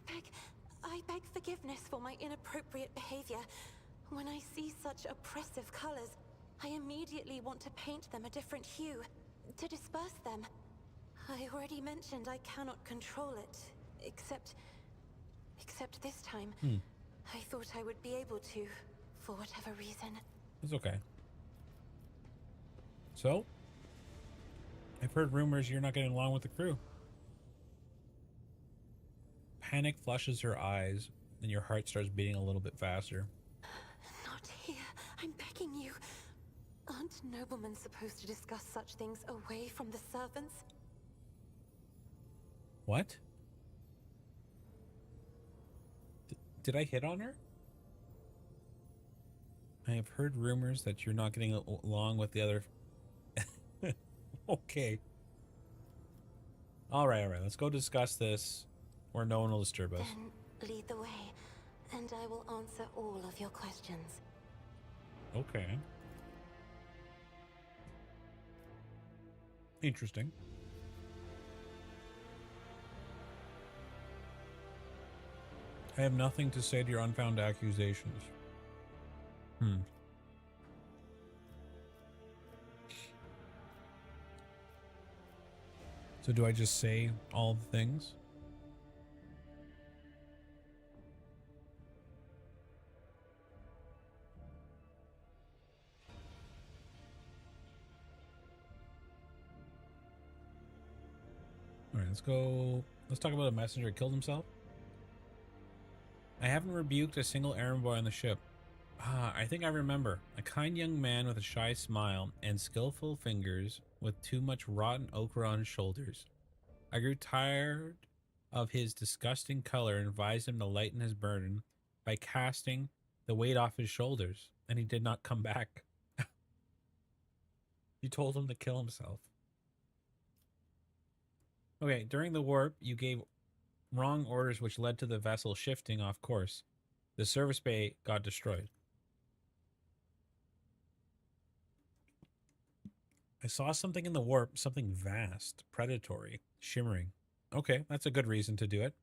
beg forgiveness for my inappropriate behavior. When I see such oppressive colors, I immediately want to paint them a different hue, to disperse them. I already mentioned I cannot control it, except this time. I thought I would be able to, for whatever reason. It's okay. So, I've heard rumors you're not getting along with the crew. Panic flushes her eyes, and your heart starts beating a little bit faster. Not here. I'm begging you. Aren't noblemen supposed to discuss such things away from the servants? What? Did I hit on her? I have heard rumors that you're not getting along with the other... Okay. Alright, let's go discuss this where no one will disturb us. Then lead the way, and I will answer all of your questions. Okay. Interesting. I have nothing to say to your unfounded accusations. So do I just say all the things? Alright, let's talk about a messenger who killed himself. I haven't rebuked a single errand boy on the ship. Ah, I think I remember. A kind young man with a shy smile and skillful fingers with too much rotten okra on his shoulders. I grew tired of his disgusting color and advised him to lighten his burden by casting the weight off his shoulders, and he did not come back. You told him to kill himself. Okay, during the warp, you gave wrong orders which led to the vessel shifting off course. The service bay got destroyed. I saw something in the warp, something vast, predatory, shimmering. Okay, that's a good reason to do it.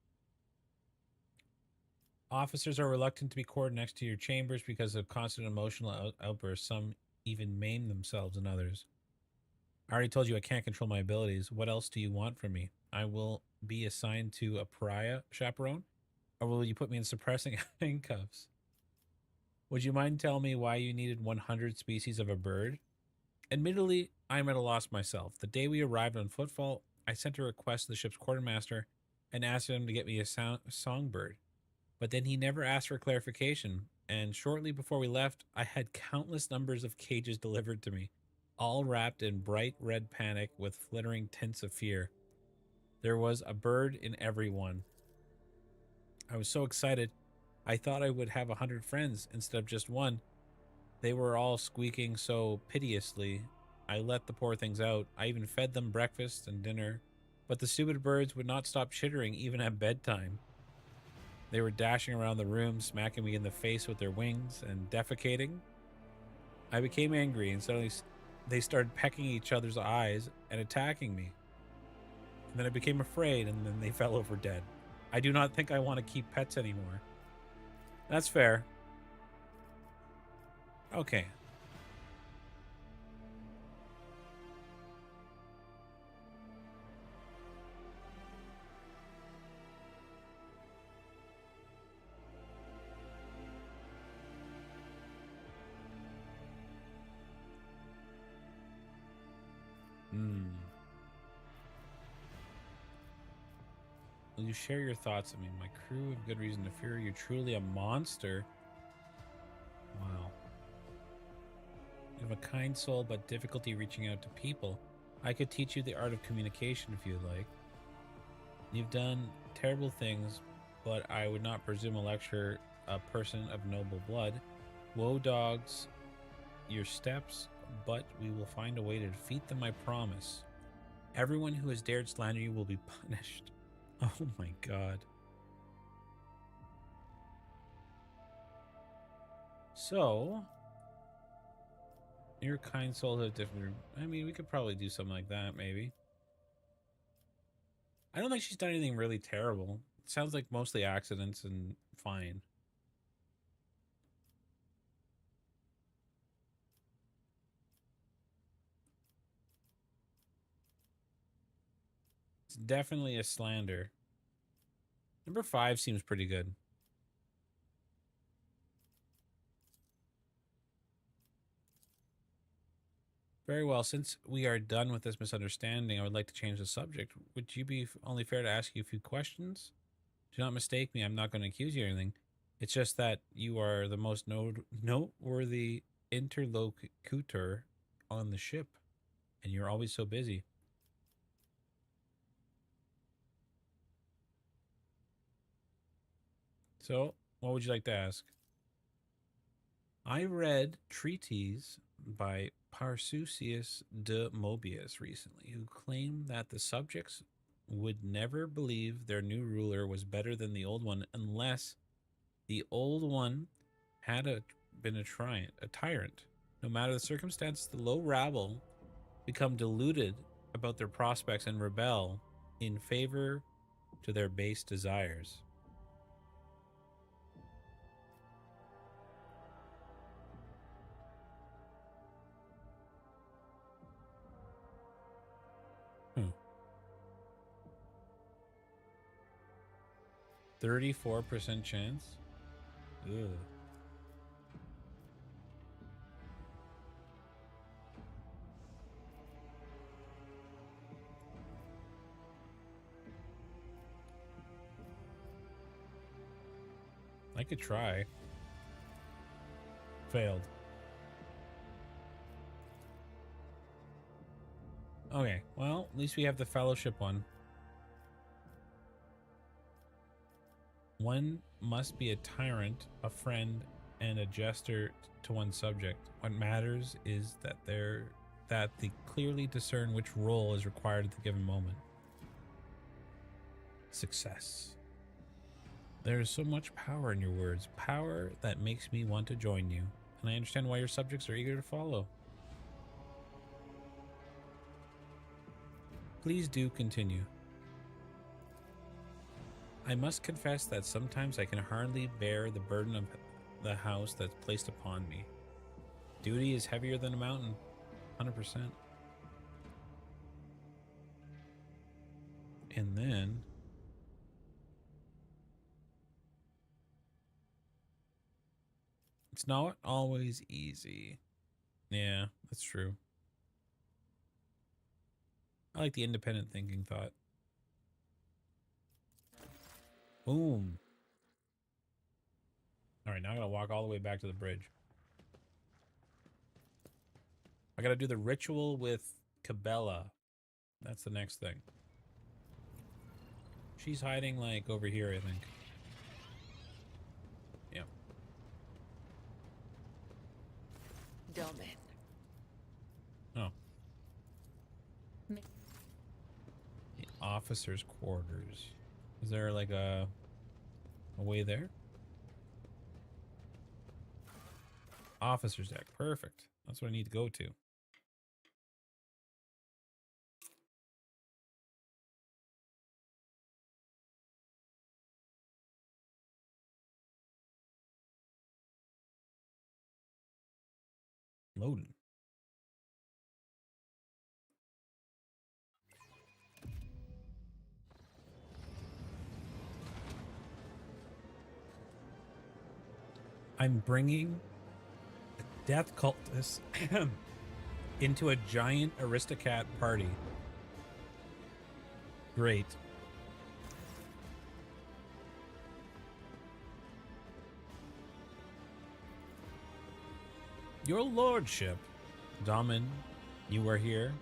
Officers are reluctant to be quartered next to your chambers because of constant emotional outbursts. Some even maim themselves and others. I already told you I can't control my abilities. What else do you want from me? I will be assigned to a pariah chaperone? Or will you put me in suppressing handcuffs? Would you mind telling me why you needed 100 species of a bird? Admittedly, I'm at a loss myself. The day we arrived on Footfall, I sent a request to the ship's quartermaster and asked him to get me a songbird. But then he never asked for clarification, and shortly before we left, I had countless numbers of cages delivered to me, all wrapped in bright red panic with flittering tints of fear. There was a bird in every one. I was so excited, I thought I would have 100 friends instead of just one. They were all squeaking so piteously. I let the poor things out. I even fed them breakfast and dinner, but the stupid birds would not stop chittering even at bedtime. They were dashing around the room, smacking me in the face with their wings and defecating. I became angry and suddenly they started pecking each other's eyes and attacking me. And then I became afraid, and then they fell over dead. I do not think I want to keep pets anymore. That's fair. Okay. Will you share your thoughts? I mean, my crew have good reason to fear you're truly a monster. Wow. You have a kind soul, but difficulty reaching out to people. I could teach you the art of communication if you'd like. You've done terrible things, but I would not presume to lecture a person of noble blood. Woe dogs your steps, but we will find a way to defeat them, I promise. Everyone who has dared slander you will be punished. Oh my god. So, your kind soul has different... I mean, we could probably do something like that, maybe. I don't think she's done anything really terrible. It sounds like mostly accidents and fine. It's definitely a slander. Number 5 seems pretty good. Very well. Since we are done with this misunderstanding, I would like to change the subject. Would you be only fair to ask you a few questions? Do not mistake me. I'm not going to accuse you of anything. It's just that you are the most noteworthy interlocutor on the ship, and you're always so busy. So, what would you like to ask? I read treatise by Parsusius de Mobius recently, who claimed that the subjects would never believe their new ruler was better than the old one unless the old one had been a tyrant. No matter the circumstances, the low rabble become deluded about their prospects and rebel in favor to their base desires. Hmm. 34% chance? Ugh. I could try. Failed. Okay, well, at least we have the fellowship one. One must be a tyrant, a friend, and a jester to one's subject. What matters is that they clearly discern which role is required at the given moment. Success. There is so much power in your words, power that makes me want to join you, and I understand why your subjects are eager to follow. Please do continue. I must confess that sometimes I can hardly bear the burden of the house that's placed upon me. Duty is heavier than a mountain, 100%. And then it's not always easy. Yeah, that's true. I like the independent thinking thought. Boom. All right, now I gotta walk all the way back to the bridge. I gotta do the ritual with Cabela. That's the next thing. She's hiding like over here, I think. Yeah. Domin. Oh. The officers' quarters. Is there like a way there? Officers' deck. Perfect. That's what I need to go to. Loading. I'm bringing a death cultist into a giant Aristocat party. Great. Your lordship, Domin, you are here.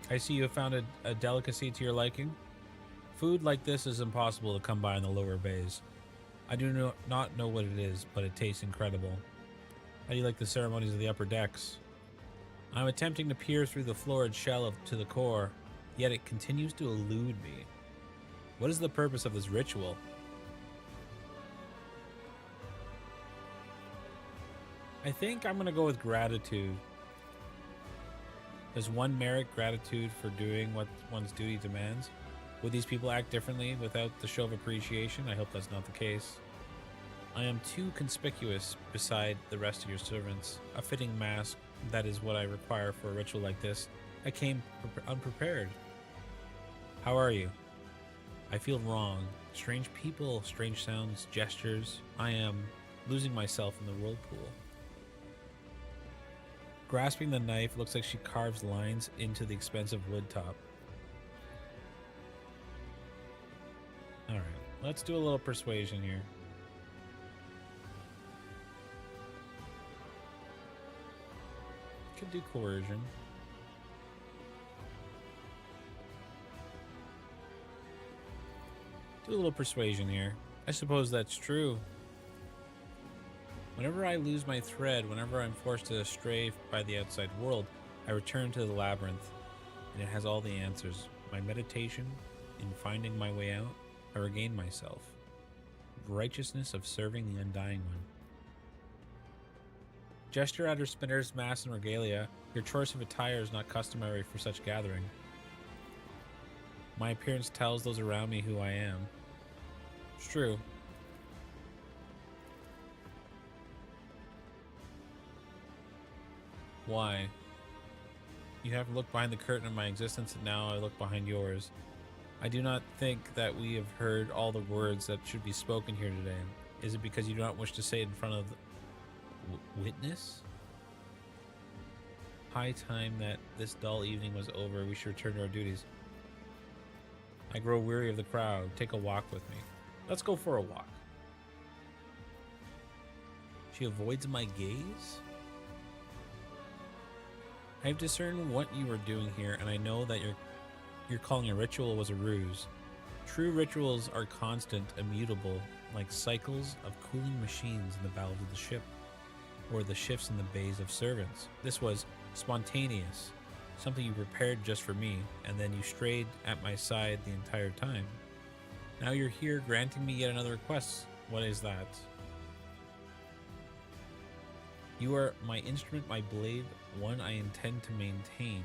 I see you have found a delicacy to your liking. Food like this is impossible to come by in the lower bays. I do not know what it is, but it tastes incredible. How do you like the ceremonies of the upper decks? I'm attempting to peer through the florid shell to the core, yet it continues to elude me. What is the purpose of this ritual? I think I'm gonna go with gratitude. Does one merit gratitude for doing what one's duty demands? Would these people act differently without the show of appreciation? I hope that's not the case. I am too conspicuous beside the rest of your servants. A fitting mask, that is what I require for a ritual like this. I came unprepared. How are you? I feel wrong. Strange people, strange sounds, gestures. I am losing myself in the whirlpool. Grasping the knife, looks like she carves lines into the expensive wood top. Alright, let's do a little persuasion here. Could do coercion. Do a little persuasion here. I suppose that's true. Whenever I lose my thread, whenever I'm forced to stray by the outside world, I return to the labyrinth, and it has all the answers. My meditation, in finding my way out, I regain myself. Righteousness of serving the Undying One. Gesture at her spinner's mass and regalia. Your choice of attire is not customary for such gathering. My appearance tells those around me who I am. It's true. Why? You have looked behind the curtain of my existence, and now I look behind yours. I do not think that we have heard all the words that should be spoken here today. Is it because you do not wish to say it in front of the witness? High time that this dull evening was over. We should return to our duties. I grow weary of the crowd. Take a walk with me. Let's go for a walk. She avoids my gaze? I've discerned what you were doing here, and I know that you're calling a ritual was a ruse. True rituals are constant, immutable, like cycles of cooling machines in the bowels of the ship, or the shifts in the bays of servants. This was spontaneous, something you prepared just for me, and then you strayed at my side the entire time. Now you're here granting me yet another request. What is that? You are my instrument, my blade, one I intend to maintain.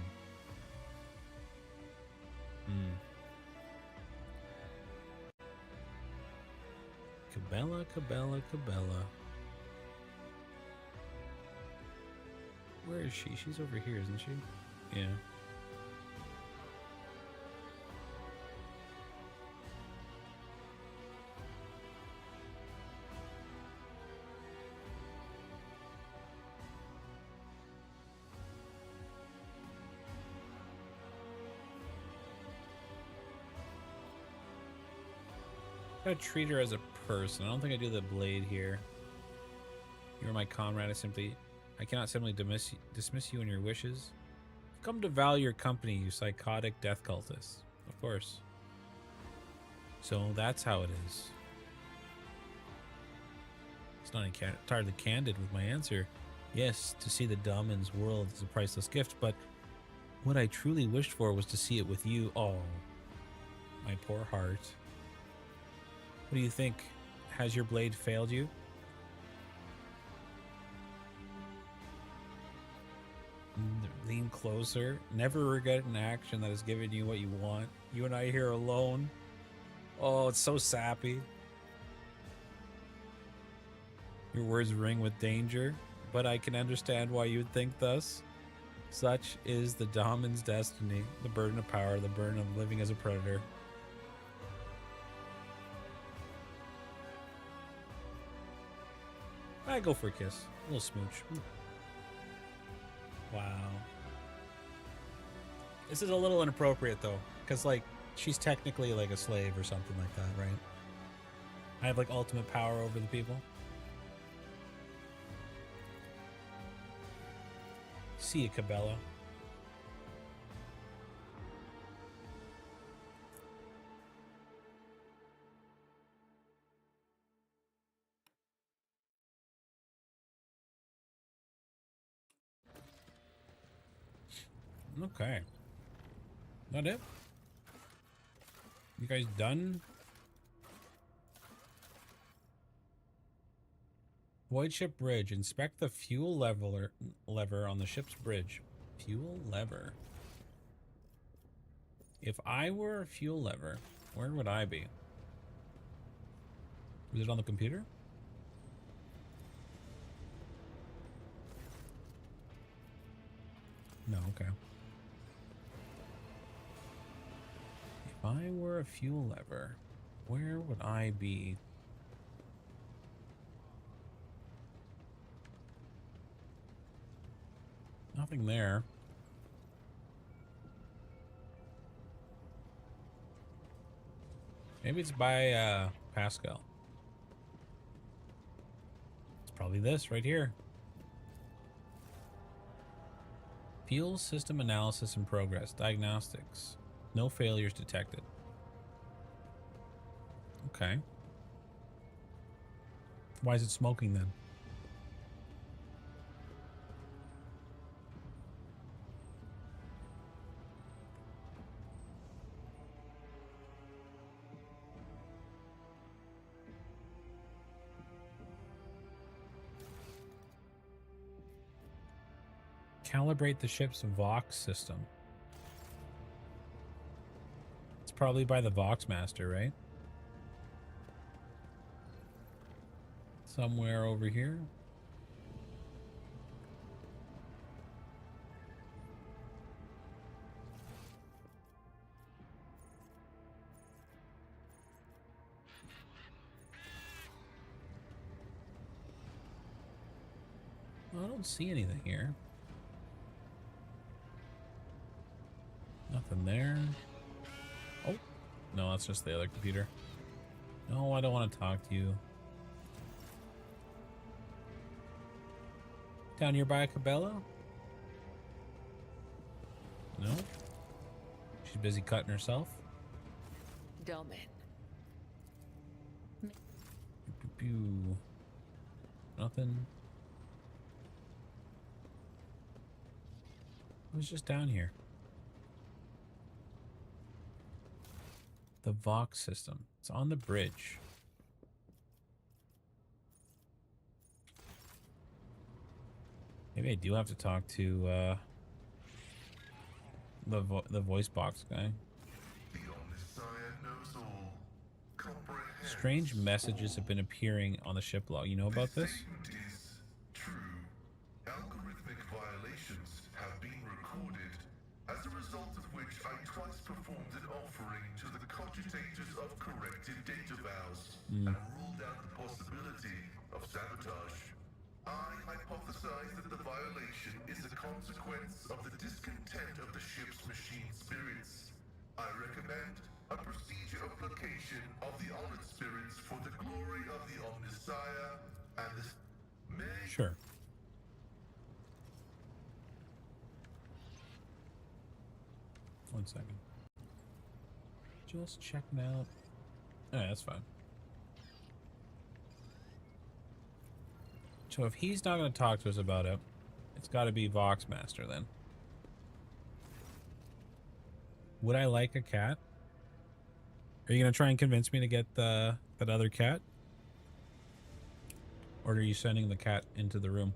Cabela, Cabela, Cabela. Where is she? She's over here, isn't she? Yeah. I gotta treat her as a person. I don't think I do the blade here. You're my comrade. I cannot simply dismiss you and your wishes. I've come to value your company, you psychotic death cultist. Of course. So that's how it is. It's not entirely candid with my answer. Yes, to see the Damon's world is a priceless gift, but what I truly wished for was to see it with you. Oh, my poor heart. What do you think? Has your blade failed you? Lean closer. Never regret an action that has given you what you want. You and I here alone. Oh, it's so sappy. Your words ring with danger, but I can understand why you would think thus. Such is the Damon's destiny, the burden of power, the burden of living as a predator. I go for a kiss. A little smooch. Ooh. Wow. This is a little inappropriate though, because like she's technically like a slave or something like that, right? I have like ultimate power over the people. See you, Cabela. Okay. That it? You guys done? Void ship bridge. Inspect the fuel lever on the ship's bridge. Fuel lever. If I were a fuel lever, where would I be? Is it on the computer? No, okay. If I were a fuel lever, where would I be? Nothing there. Maybe it's by Pascal. It's probably this right here. Fuel system analysis in progress. Diagnostics. No failures detected. Okay. Why is it smoking then? Calibrate the ship's Vox system. It's probably by the Vox Master, right? Somewhere over here. Well, I don't see anything here. Nothing there. Oh, no, that's just the other computer. No, I don't want to talk to you. Down here by Cabela? No? She's busy cutting herself. Domin. Pew, pew. Nothing. It was just down here. The Vox system. It's on the bridge. Maybe I do have to talk to the voice box guy. The Omnissiah knows all. Comprehends. Strange messages have been appearing on the ship log. You know about this? Statement is true. Algorithmic violations have been recorded, as a result of which I twice performed an offering to the cogitators of corrected data vows and ruled out the possibility of sabotage. I hypothesize that the violation is a consequence of the discontent of the ship's machine spirits. I recommend a procedure of placation of the honored spirits for the glory of the Omnissiah and the... May... Sure. One second. Just checking out. Alright, that's fine. So if he's not going to talk to us about it, it's got to be Voxmaster then. Would I like a cat? Are you going to try and convince me to get that other cat? Or are you sending the cat into the room?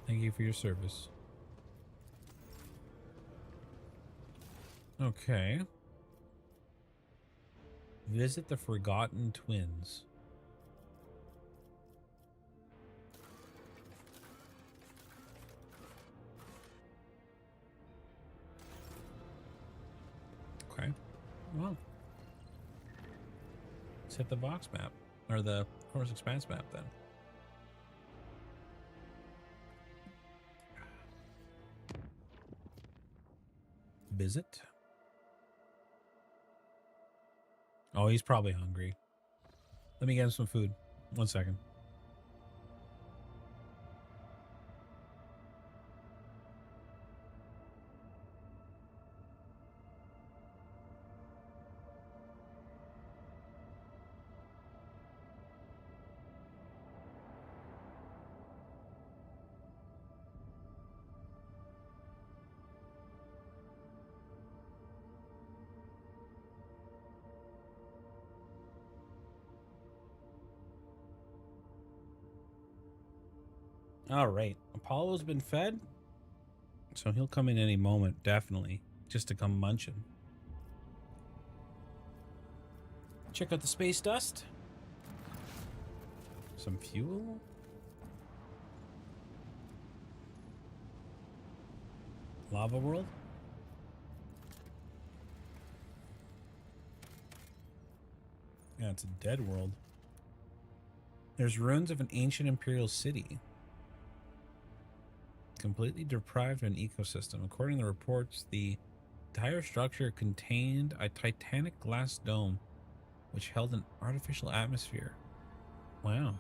Thank you for your service. Okay. Visit the Forgotten Twins. Okay. Well. Let's hit the Vox map. Or the Horus Expanse map then. Visit. Oh, he's probably hungry. Let me get him some food. 1 second. All right. Apollo's been fed. So he'll come in any moment, definitely. Just to come munching. Check out the space dust. Some fuel. Lava world. Yeah, it's a dead world. There's ruins of an ancient imperial city. Completely deprived of an ecosystem. According to the reports, the entire structure contained a titanic glass dome which held an artificial atmosphere. Wow.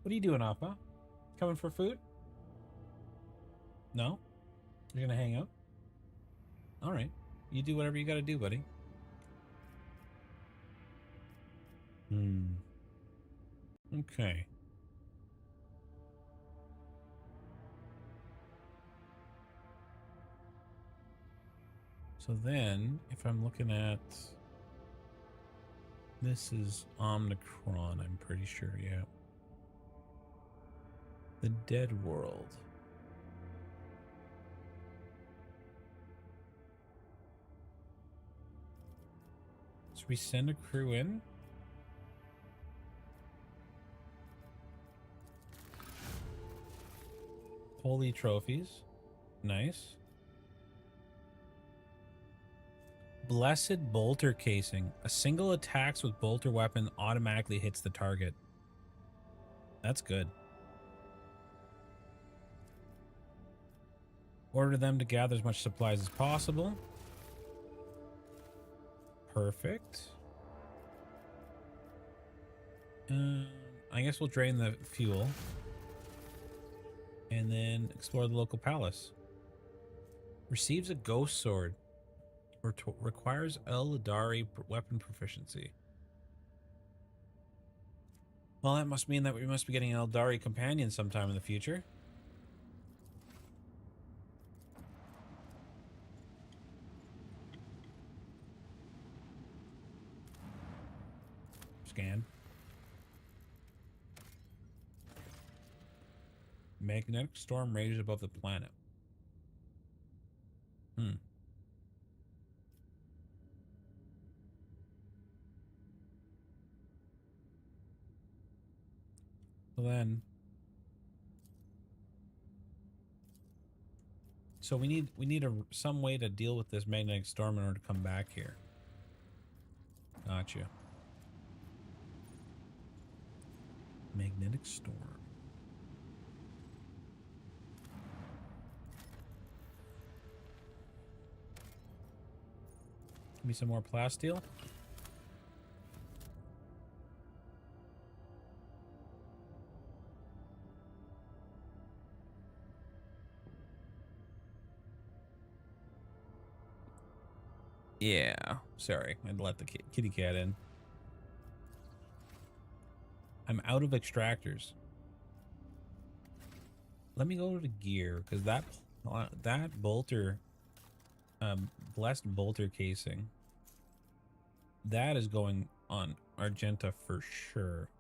What are you doing, Appa? Coming for food? No? You're gonna hang out? Alright. You do whatever you gotta do, buddy. Okay. So then, if I'm looking at... This is Omnicron, I'm pretty sure, yeah. The Dead World. Should we send a crew in? Holy trophies. Nice. Blessed bolter casing. A single attacks with bolter weapon automatically hits the target. That's good. Order them to gather as much supplies as possible. Perfect. I guess we'll drain the fuel. And then explore the local palace. Receives a ghost sword. Requires Eldari weapon proficiency. Well, that must mean that we must be getting an Eldari companion sometime in the future. Scan. Magnetic storm rages above the planet. So then, we need some way to deal with this magnetic storm in order to come back here. Gotcha. Magnetic storm. Give me some more plasteel. Yeah, sorry. I had to let the kitty cat in. I'm out of extractors. Let me go to gear, because that bolter, blessed bolter casing, that is going on Argenta for sure.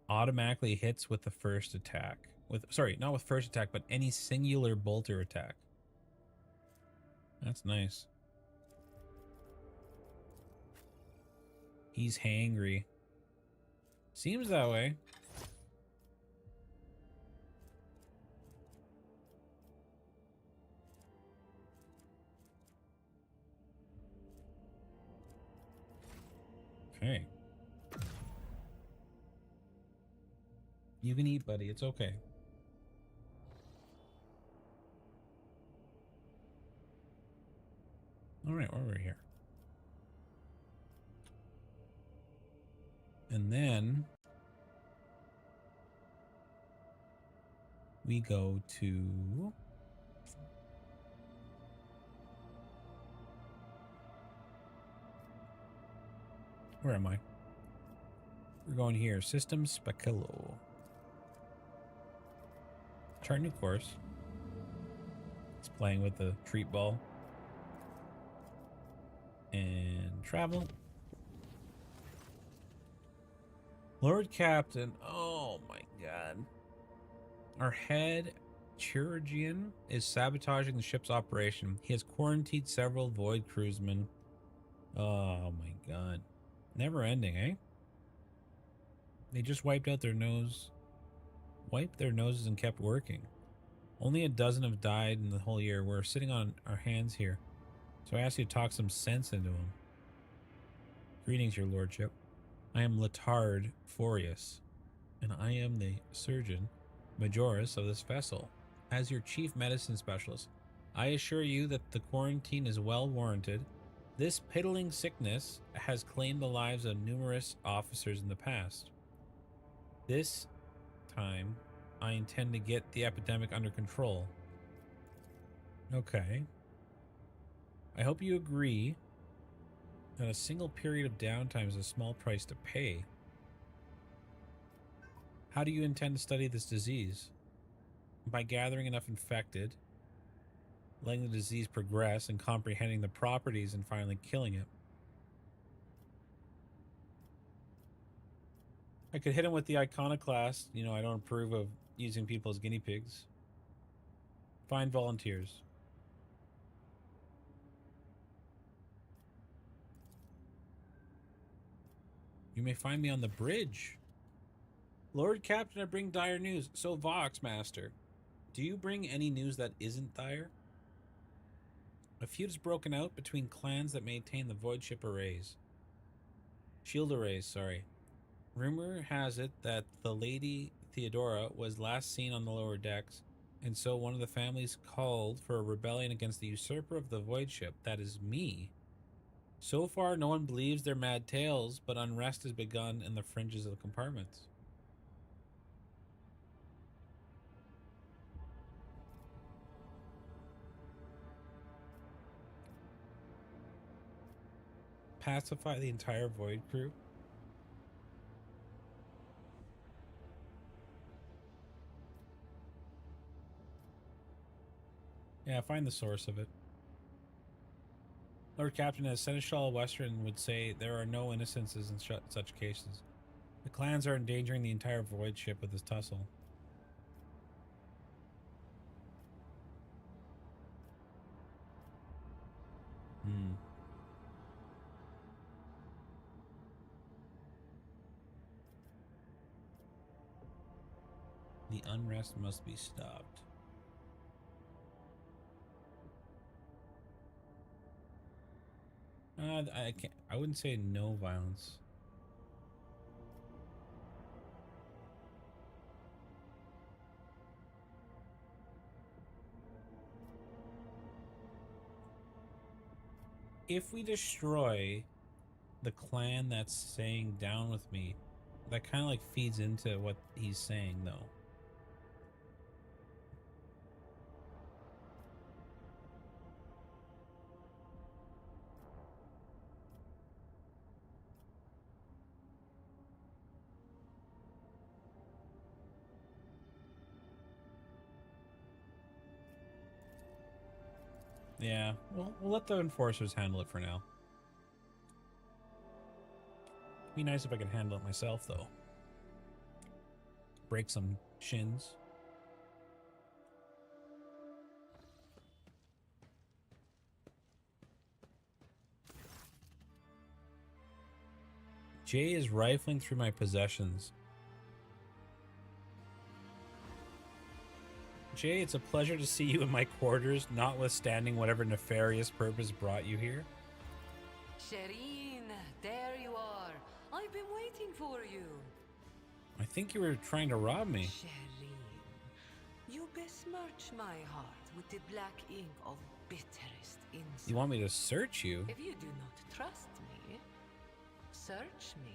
Automatically hits with the first attack. Sorry, not with first attack, but any singular bolter attack. That's nice. He's hangry. Seems that way. Okay. You can eat, buddy. It's okay. All right, over here. And then we go to where am I? We're going here. System Spacillo. Chart new course. It's playing with the treat ball. And travel. Lord Captain. Oh my god. Our head chirurgeon is sabotaging the ship's operation. He has quarantined several Void crewsmen. Oh my god. Never ending, eh? They just wiped their noses and kept working. Only a dozen have died in the whole year. We're sitting on our hands here. So I ask you to talk some sense into him. Greetings, your lordship. I am Letard Forius, and I am the surgeon majoris of this vessel. As your chief medicine specialist, I assure you that the quarantine is well warranted. This piddling sickness has claimed the lives of numerous officers in the past. This time, I intend to get the epidemic under control. Okay. I hope you agree that a single period of downtime is a small price to pay. How do you intend to study this disease? By gathering enough infected, letting the disease progress, and comprehending the properties, and finally killing it. I could hit him with the iconoclast. You know, I don't approve of using people as guinea pigs. Find volunteers. You may find me on the bridge. Lord Captain, I bring dire news. So Vox, Master, do you bring any news that isn't dire? A feud has broken out between clans that maintain the void ship arrays. Shield arrays, sorry. Rumor has it that the Lady Theodora was last seen on the lower decks And so one of the families called for a rebellion against the usurper of the void ship. That is me. So far, no one believes their mad tales, but unrest has begun in the fringes of the compartments. Pacify the entire void crew. Yeah, find the source of it. Lord Captain, as Seneschal Western would say, there are no innocences in such cases. The clans are endangering the entire void ship with this tussle. The unrest must be stopped. I can't. I wouldn't say no violence. If we destroy the clan that's saying down with me, that kind of like feeds into what he's saying, though. Yeah, well, we'll let the enforcers handle it for now. Be nice if I could handle it myself, though. Break some shins. Jay is rifling through my possessions. Jay, it's a pleasure to see you in my quarters, notwithstanding whatever nefarious purpose brought you here. Shireen, there you are. I've been waiting for you. I think you were trying to rob me. Shireen, you besmirch my heart with the black ink of bitterest insult. You want me to search you? If you do not trust me, search me.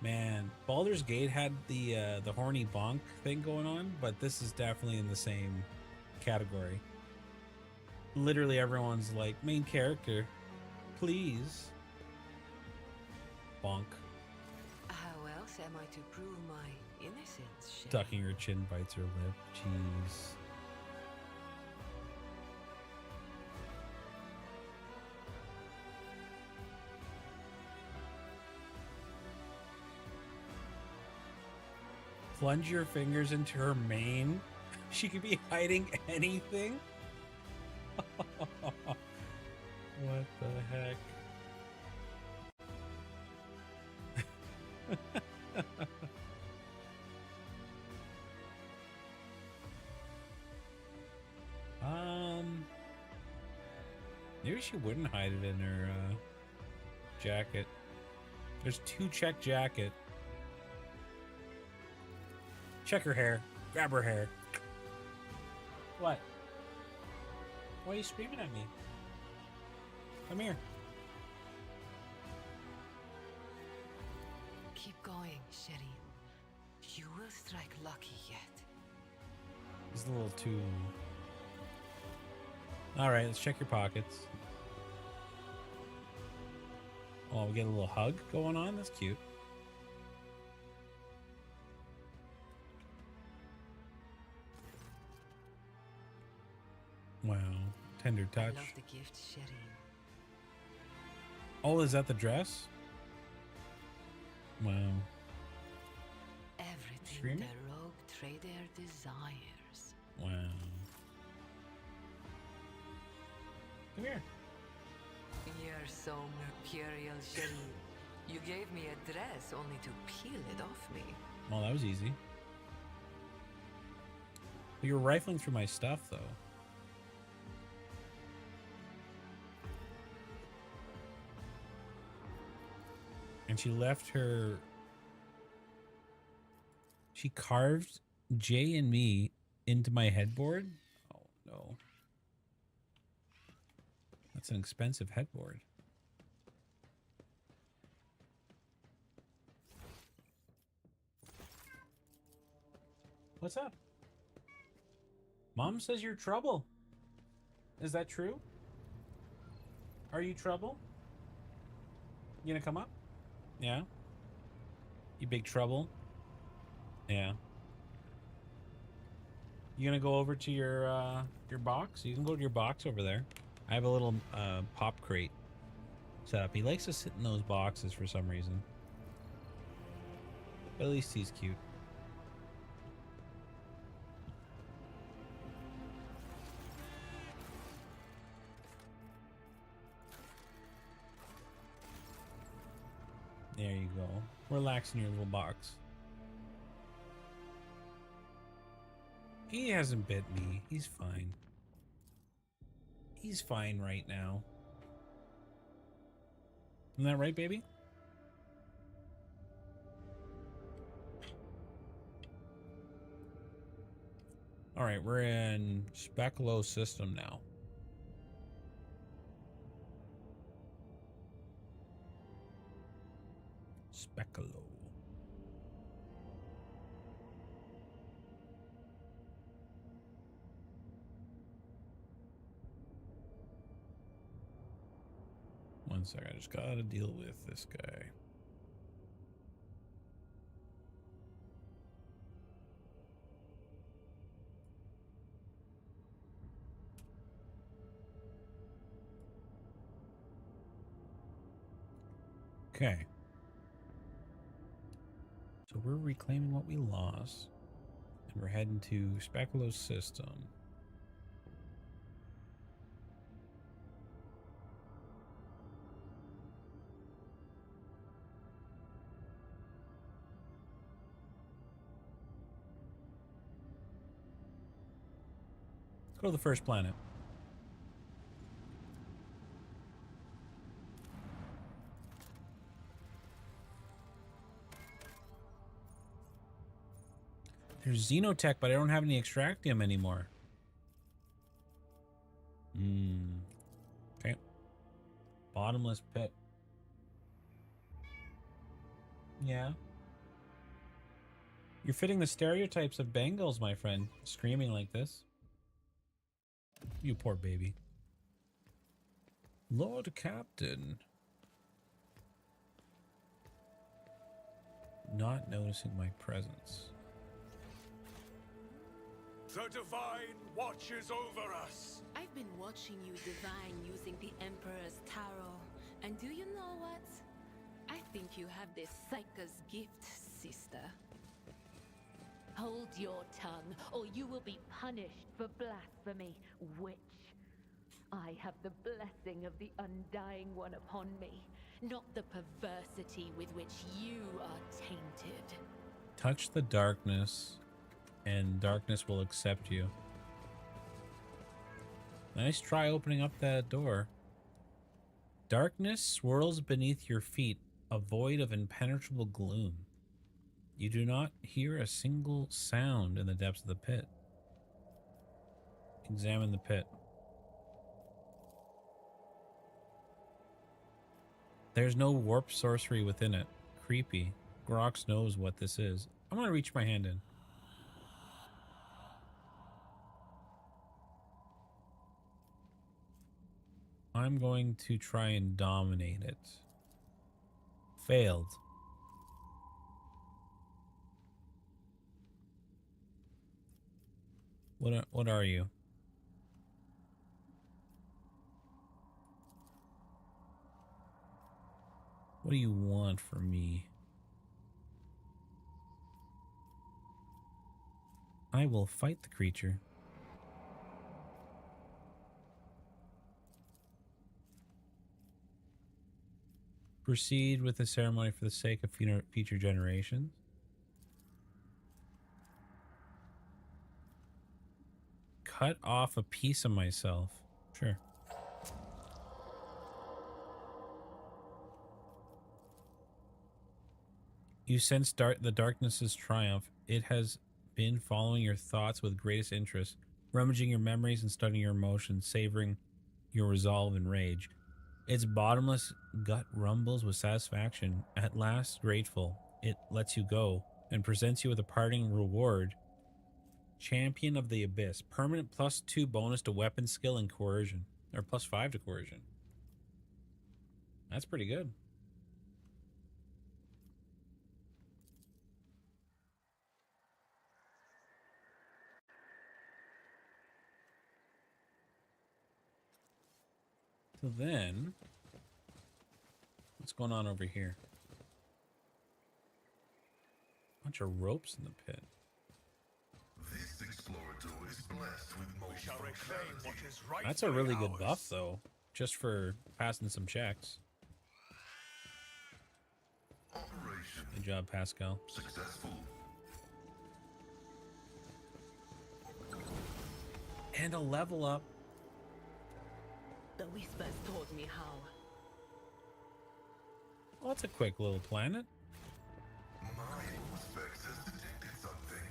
Man, Baldur's Gate had the horny bonk thing going on, but this is definitely in the same category. Literally everyone's like, main character, please. Bonk. How else am I to prove my innocence, Shireen? Ducking her chin bites her lip. Jeez. Plunge your fingers into her mane. She could be hiding anything. What the heck? Maybe she wouldn't hide it in her jacket. There's 2 check jacket. Check her hair. Grab her hair. What? Why are you screaming at me? Come here. Keep going, Shireen. You will strike lucky yet. It's a little too... Alright, let's check your pockets. Oh, we get a little hug going on? That's cute. Wow. Tender touch. I love the gift, Shireen. Oh, is that the dress? Wow. Everything Screaming? the rogue trader desires. Wow. Come here. You're so mercurial, Shireen. You gave me a dress only to peel it off me. Well, that was easy. But you're rifling through my stuff, though. And she left her... She carved Jay and me into my headboard? Oh, no. That's an expensive headboard. What's up? Mom says you're trouble. Is that true? Are you trouble? You gonna come up? Yeah? You big trouble? Yeah. You gonna go over to your box? You can go to your box over there. I have a little pop crate set up. He likes to sit in those boxes for some reason. But at least he's cute. There you go. Relax in your little box. He hasn't bit me. He's fine. He's fine right now. Isn't that right, baby? All right, we're in Speculo system now. Speculo. One sec, I just gotta deal with this guy. Okay. So we're reclaiming what we lost. And we're heading to Speculo's system. Let's go to the first planet. There's Xenotech, but I don't have any Extractium anymore. Okay. Bottomless pit. Yeah. You're fitting the stereotypes of Bengals, my friend. Screaming like this. You poor baby. Lord Captain. Not noticing my presence. The Divine watches over us. I've been watching you divine using the Emperor's Tarot. And do you know what? I think you have this Psyker's gift, sister. Hold your tongue, or you will be punished for blasphemy, witch. I have the blessing of the Undying One upon me, Not the perversity with which you are tainted. Touch the darkness, and darkness will accept you. Nice try opening up that door. Darkness swirls beneath your feet, a void of impenetrable gloom. You do not hear a single sound in the depths of the pit. Examine the pit. There's no warp sorcery within it. Creepy. Grox knows what this is. I'm gonna reach my hand in. I'm going to try and dominate it. Failed. What are you? What do you want from me? I will fight the creature. Proceed with the ceremony for the sake of future generations. Cut off a piece of myself. Sure. You sense the darkness's triumph. It has been following your thoughts with greatest interest, rummaging your memories and studying your emotions, savoring your resolve and rage. Its bottomless gut rumbles with satisfaction. At last, grateful, it lets you go and presents you with a parting reward. Champion of the Abyss. Permanent +2 bonus to weapon skill and coercion. Or +5 to coercion. That's pretty good. So then, what's going on over here? Bunch of ropes in the pit. This explorator is blessed with We shall reclaim what multifunctionality. is right. That's a really good buff, though, just for passing some checks. Operation Good job, Pascal. successful. And a level up. The whispers told me how. Well, that's a quick little planet. My Auspex has detected something.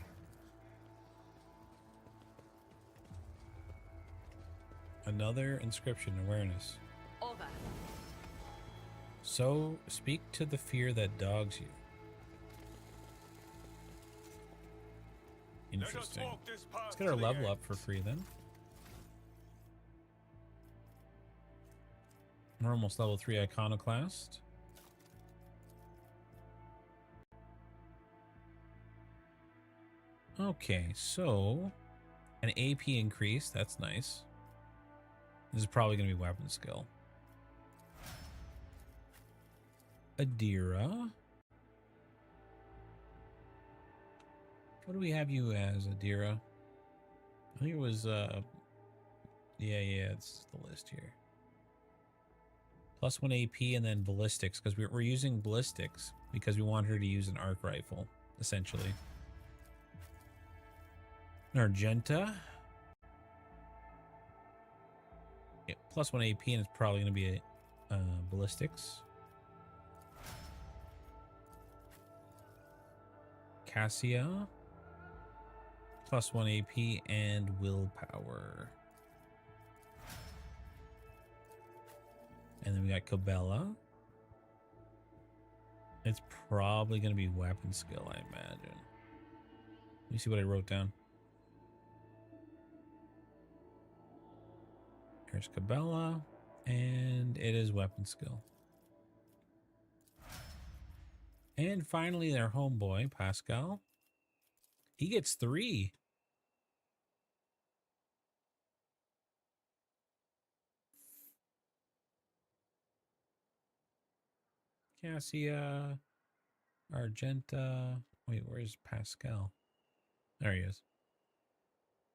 Another inscription awareness. Over. So, speak to the fear that dogs you. Let us Interesting. walk this path Let's get our to the level end. up for free then. We're almost level 3 Iconoclast. Okay, so an AP increase, that's nice. This is probably going to be weapon skill. Adira. What do we have you as, Adira? I think it was, yeah, it's the list here. +1 AP and then ballistics, because we're using ballistics because we want her to use an arc rifle, essentially. Argenta. Yeah, +1 AP, and it's probably going to be a ballistics. Cassia. +1 AP and willpower. And then we got Cabela. It's probably going to be weapon skill, I imagine. Let me see what I wrote down. Here's Cabela, and it is weapon skill. And finally, their homeboy, Pascal. He gets 3. Cassia, Argenta. Wait, where's Pascal? There he is.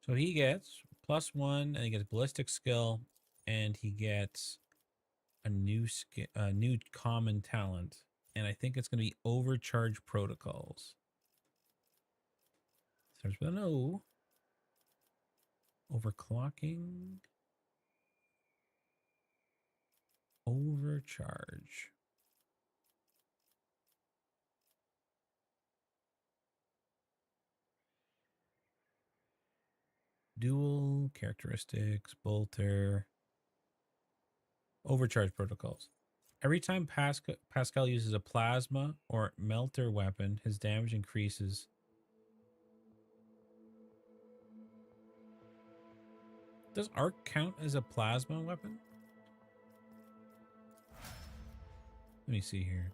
So he gets +1, and he gets ballistic skill, and he gets a new common talent, and I think it's going to be overcharge protocols. Starts with an O. Overclocking. Overcharge. Dual characteristics, bolter, overcharge protocols. Every time Pascal uses a plasma or melter weapon, his damage increases. Does arc count as a plasma weapon? Let me see here.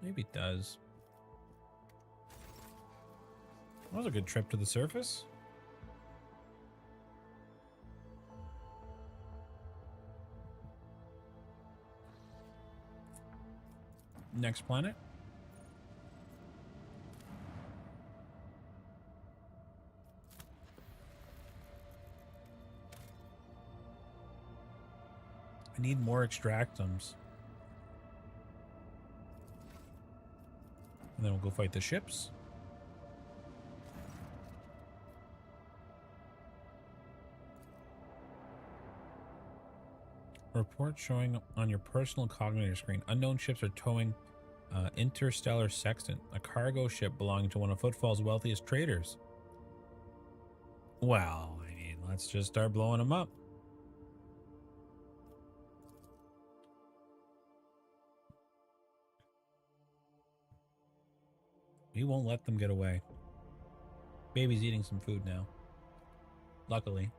Maybe it does. That was a good trip to the surface. Next planet. I need more extractums. And then we'll go fight the ships. Report showing on your personal cognitor screen. Unknown ships are towing Interstellar Sextant, a cargo ship belonging to one of Footfall's wealthiest traders. Well, I mean, let's just start blowing them up. We won't let them get away. Baby's eating some food now. Luckily.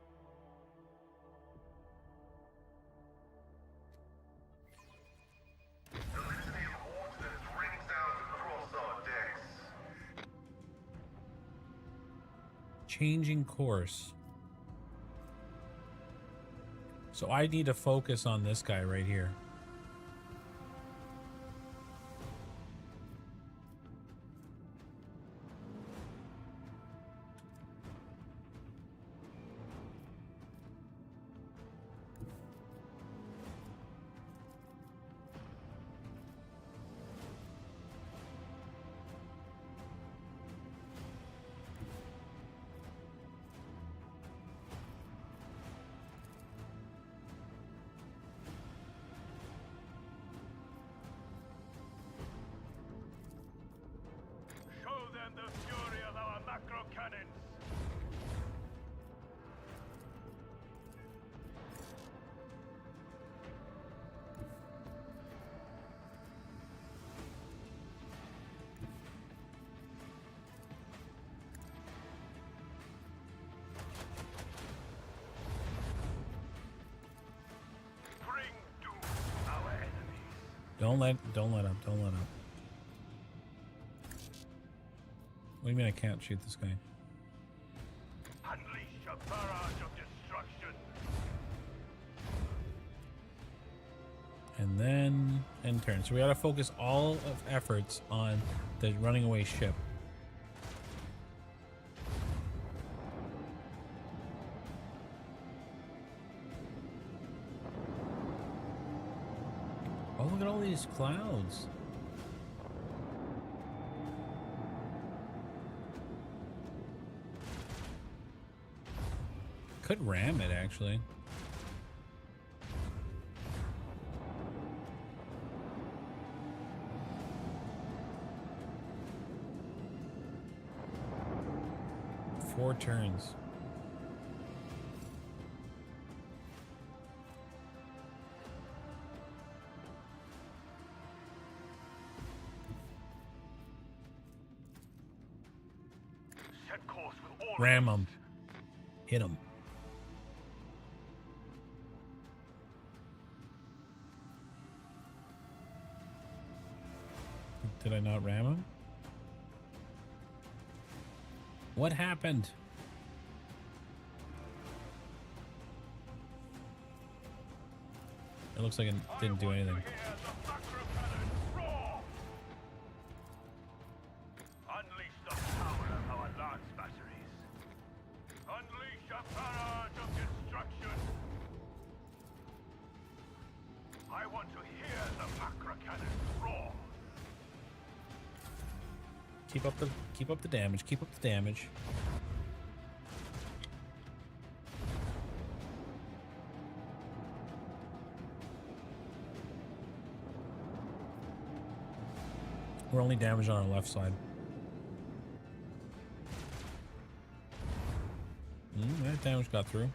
The litany of ordnance rings out across our decks. Changing course. So I need to focus on this guy right here. Show them the fury of our macro cannons. Bring doom to our enemies. Don't let up. Don't let up. What do you mean I can't shoot this guy? Unleash a barrage of destruction. And then end turn. So we gotta focus all of efforts on the running away ship. Oh, look at all these clouds. Could ram it, actually. Four turns. Set course with all Ram him. Hit him. Did I not ram him? What happened? It looks like it didn't do anything. Hear the macro cannon roar. Unleash the power of our lance batteries. Unleash a barrage of destruction. I want to hear the macro cannon roar. Keep up the damage. Keep up the damage. We're only damaged on our left side. That damage got through.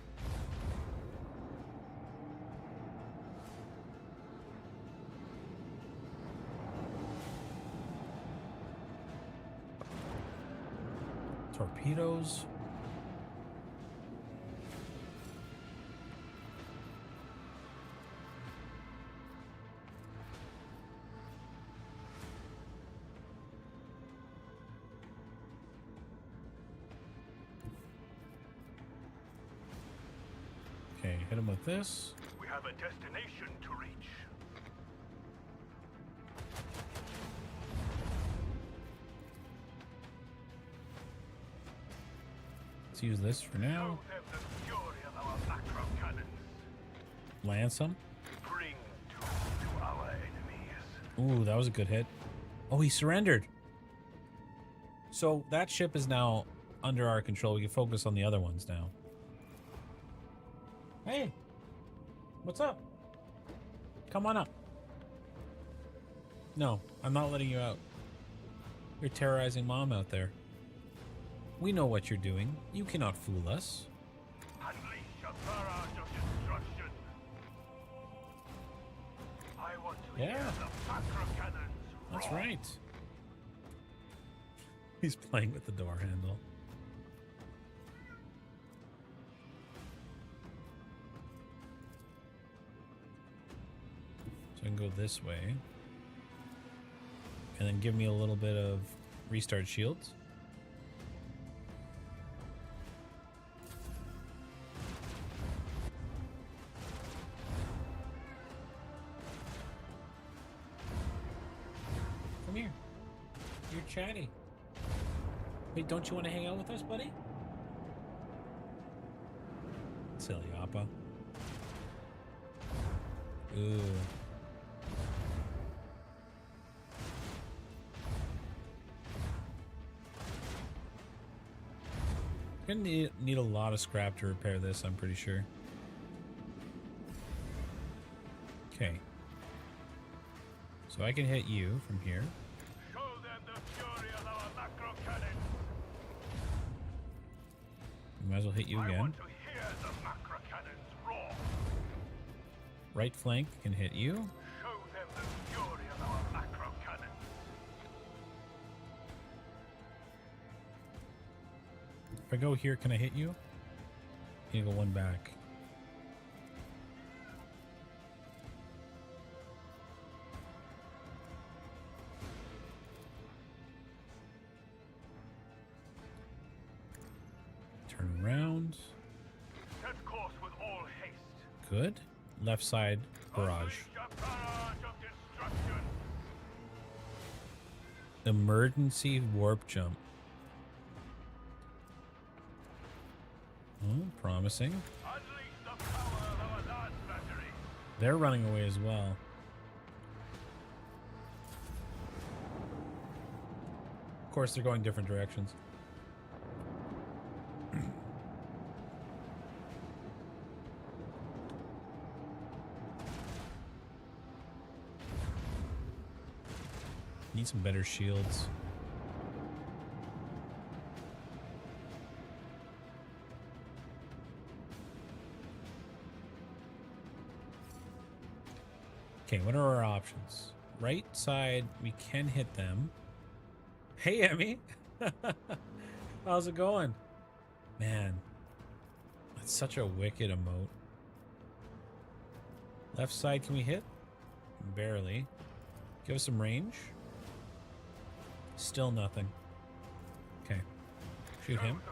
Torpedoes. Okay, hit him with this. We have a destination to reach. Let's use this for now. Show them the fury of our macro cannons. Lance him. Bring doom to our enemies. Ooh, that was a good hit. Oh, he surrendered. So that ship is now under our control. We can focus on the other ones now. Hey, what's up? Come on up. No, I'm not letting you out. You're terrorizing Mom out there. We know what you're doing. You cannot fool us. Unleash a barrage of destruction. I want to hear Yeah. the macro cannons That's roar. right. He's playing with the door handle. So I can go this way. And then give me a little bit of restart shields. Come here. You're chatty. Wait, don't you want to hang out with us, buddy? Silly Appa. Ooh. Gonna need a lot of scrap to repair this, I'm pretty sure. Okay. So I can hit you from here. Show them the fury of our macro cannon. Might as well hit you I again. want to hear the macro cannons roar. Right flank can hit you. Show them the fury of our macro cannon. If I go here, can I hit you? You go one back. Turn around. Set course with all haste. Good. Left side barrage. Unleash a barrage of destruction. Emergency warp jump. Oh, promising. Unleash the power of our lance battery. They're running away as well. Of course, they're going different directions. Need some better shields. Okay, what are our options? Right side, we can hit them. Hey, Emmy. How's it going? Man, that's such a wicked emote. Left side, can we hit? Barely. Give us some range. Still nothing. Okay. Shoot him.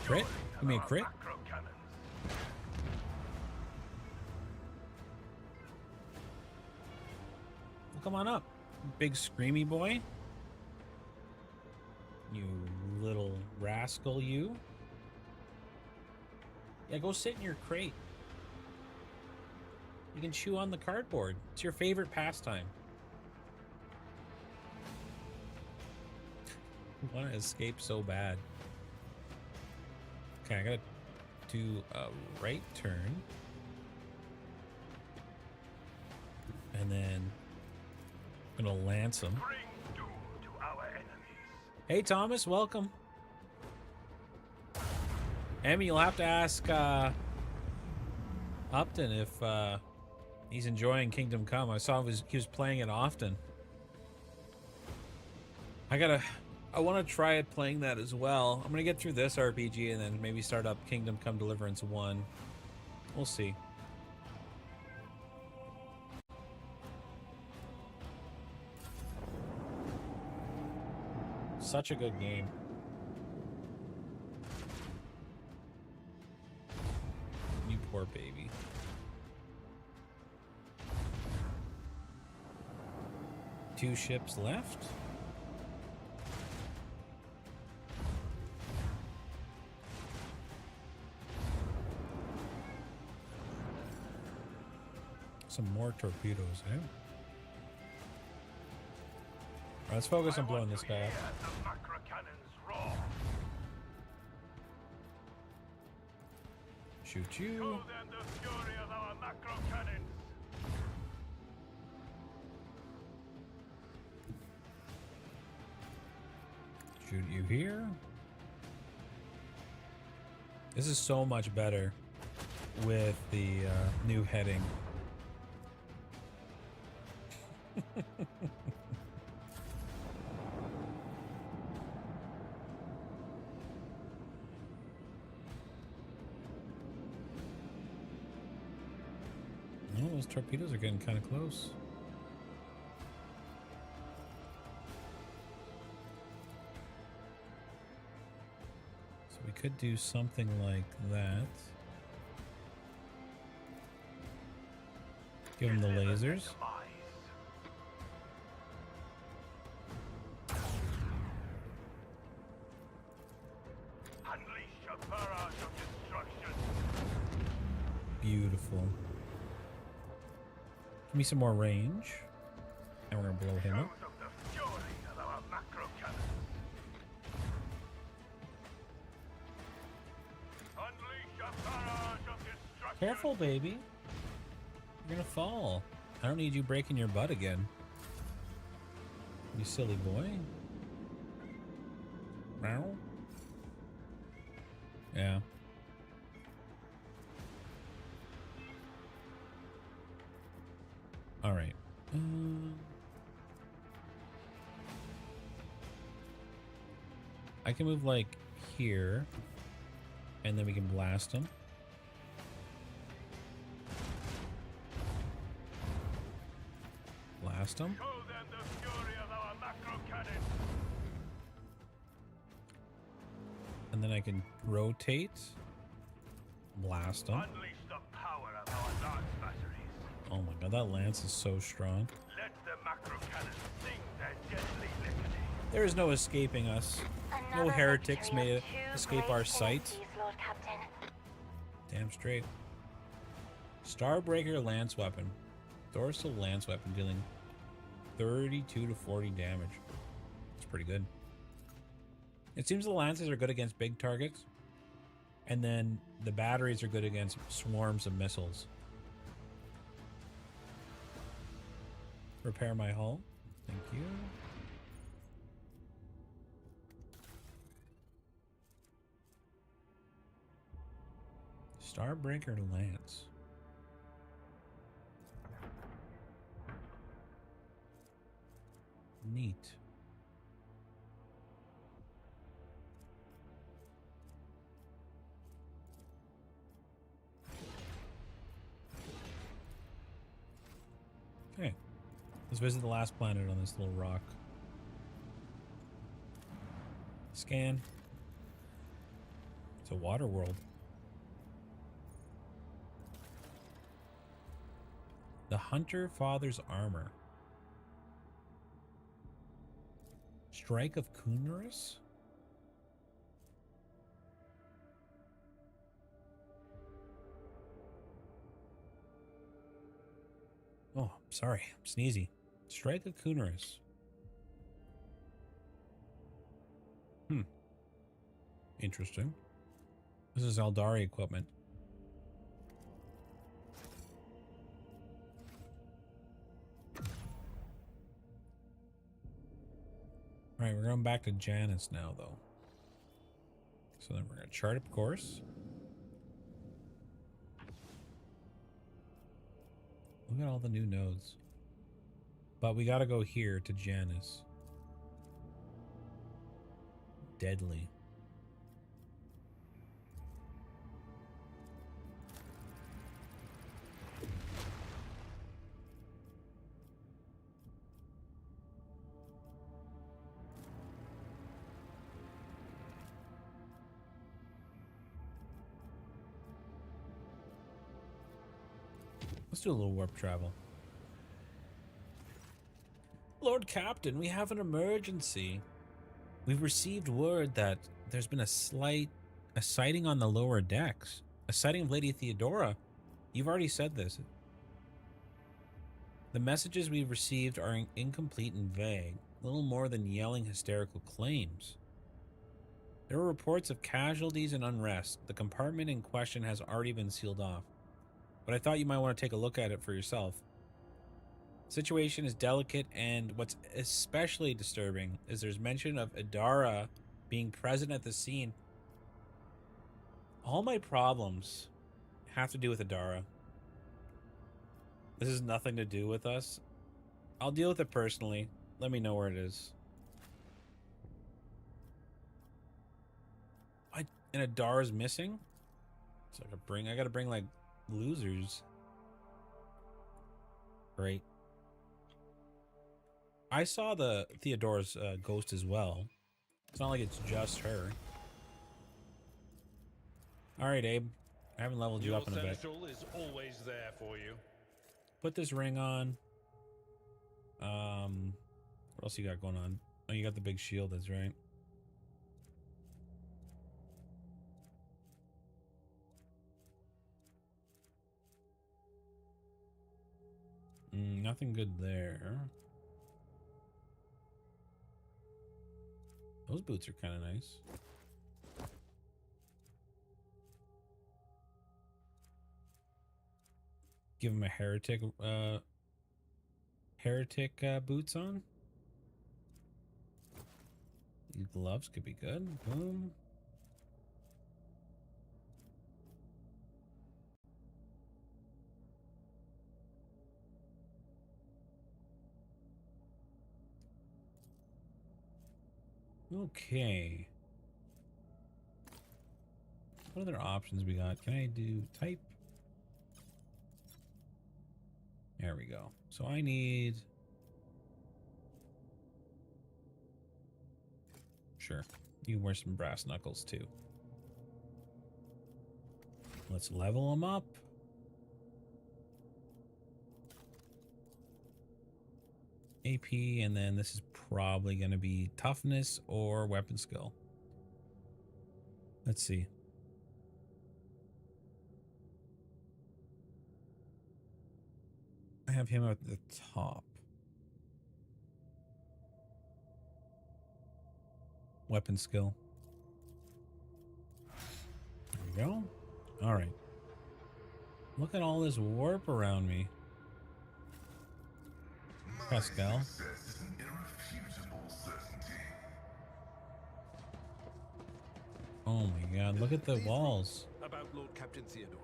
Crit? Give me a crit. Macro cannons. Well, come on up, big screamy boy. You little rascal, you. Yeah, go sit in your crate. You can chew on the cardboard. It's your favorite pastime. I want to escape so bad. Okay, I gotta do a right turn. And then I'm gonna lance him. Bring doom to our enemies. Hey Thomas, welcome. Emmy, you'll have to ask Upton if he's enjoying Kingdom Come. I saw he was playing it often. I want to try it playing that as well. I'm gonna get through this RPG and then maybe start up Kingdom Come Deliverance 1. We'll see. Such a good game. You poor baby. Two ships left. Some more torpedoes, eh? Alright, let's focus on blowing this guy up. Hear the macro cannons roar. Shoot you. Show them the fury of our macro cannons. Shoot you here. This is so much better with the new heading. Oh, those torpedoes are getting kind of close. So we could do something like that. Give them the lasers. Unleash a barrage of destruction. Beautiful. Give me some more range. And we're gonna blow him up. Shows of the fury of our macro cannons. Unleash a barrage of destruction. Careful, baby. You're gonna fall. I don't need you breaking your butt again. You silly boy. Meow. Yeah. All right. I can move like here, and then we can blast them. Blast them. Show them the fury of our macro cannons. And then I can rotate. Blast them. Unleash the power of our lance batteries. Oh my god, that lance is so strong. Let the macro cannons sing their deadly litany. There is no escaping us. No Another heretics victory may of two escape great our sight. dynasties, Lord Captain. Damn straight. Starbreaker lance weapon. Dorsal lance weapon dealing 32 to 40 damage. That's pretty good. It seems the lances are good against big targets. And then the batteries are good against swarms of missiles. Repair my hull. Thank you. Starbreaker lance. Neat. Okay. Let's visit the last planet on this little rock. Scan. It's a water world. The Hunter Father's armor. Strike of Kunaris? Oh, sorry. I'm sneezy. Strike of Kunaris. Interesting. This is Eldari equipment. Alright, we're going back to Janus now, though. So then we're going to chart up course. Look at all the new nodes. But we got to go here to Janus. Deadly. Let's do a little warp travel. Lord Captain, we have an emergency. We've received word that there's been a sighting on the lower decks. A sighting of Lady Theodora. You've already said this. The messages we've received are incomplete and vague, little more than yelling hysterical claims. There are reports of casualties and unrest. The compartment in question has already been sealed off. But I thought you might want to take a look at it for yourself. Situation is delicate, and what's especially disturbing is there's mention of Adara being present at the scene. All my problems have to do with Adara. This has nothing to do with us. I'll deal with it personally. Let me know where it is. And Adara's missing? So I gotta bring like losers. Great. I saw the Theodora's ghost as well. It's not like it's just her. All right, Abe. I haven't leveled you up in a bit. Seneschal is always there for you. Put this ring on. What else you got going on? Oh, you got the big shield. That's right. Nothing good there. Those boots are kind of nice. Give him a heretic boots on. These gloves could be good. Boom. Okay. What other options we got? Can I do type? There we go. So I need... Sure. You can wear some brass knuckles too. Let's level them up. AP, and then this is probably going to be toughness or weapon skill. Let's see. I have him at the top. Weapon skill. There we go. All right. Look at all this warp around me. Pascal. Oh my god, look at the walls. About Lord Captain Theodora.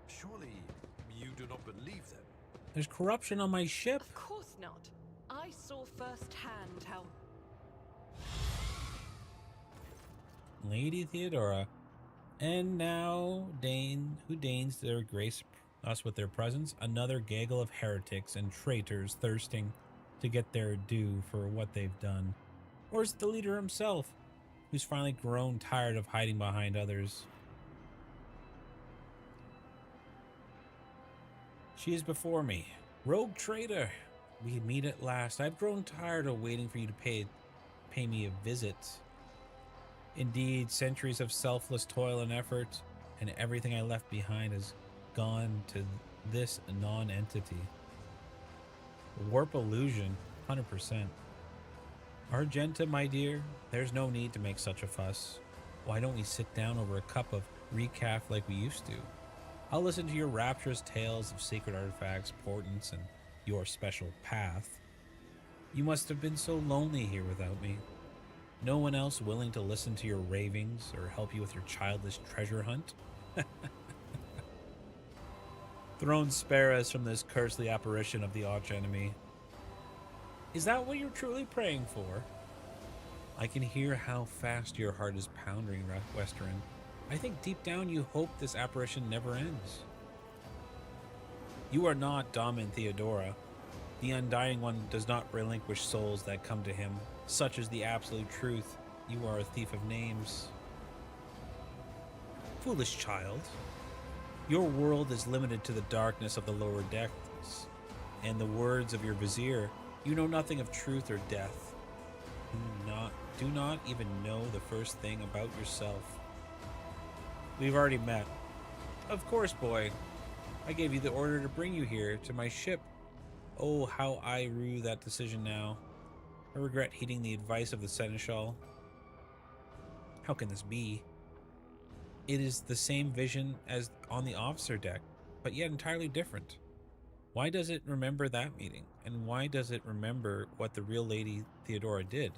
Surely you do not believe them. There's corruption on my ship. Of course not. I saw firsthand how... Lady Theodora. And now who deigns their grace us with their presence? Another gaggle of heretics and traitors thirsting to get their due for what they've done. Or is it the leader himself, who's finally grown tired of hiding behind others? She is before me. Rogue traitor. We meet at last. I've grown tired of waiting for you to pay me a visit. Indeed, centuries of selfless toil and effort, and everything I left behind has gone to this non-entity. Warp illusion, 100%. Argenta, my dear, there's no need to make such a fuss. Why don't we sit down over a cup of recaf like we used to? I'll listen to your rapturous tales of sacred artifacts, portents, and your special path. You must have been so lonely here without me. No one else willing to listen to your ravings or help you with your childish treasure hunt? Throne spare us from this cursed apparition of the arch enemy. Is that what you're truly praying for? I can hear how fast your heart is pounding, Western. I think deep down you hope this apparition never ends. You are not Damin Theodora. The Undying One does not relinquish souls that come to him. Such is the absolute truth. You are a thief of names. Foolish child. Your world is limited to the darkness of the lower depths, and the words of your vizier. You know nothing of truth or death. Do not even know the first thing about yourself. We've already met. Of course, boy. I gave you the order to bring you here, to my ship. Oh, how I rue that decision now. I regret heeding the advice of the Seneschal. How can this be? It is the same vision as on the officer deck, but yet entirely different. Why does it remember that meeting and why does it remember what the real Lady Theodora did?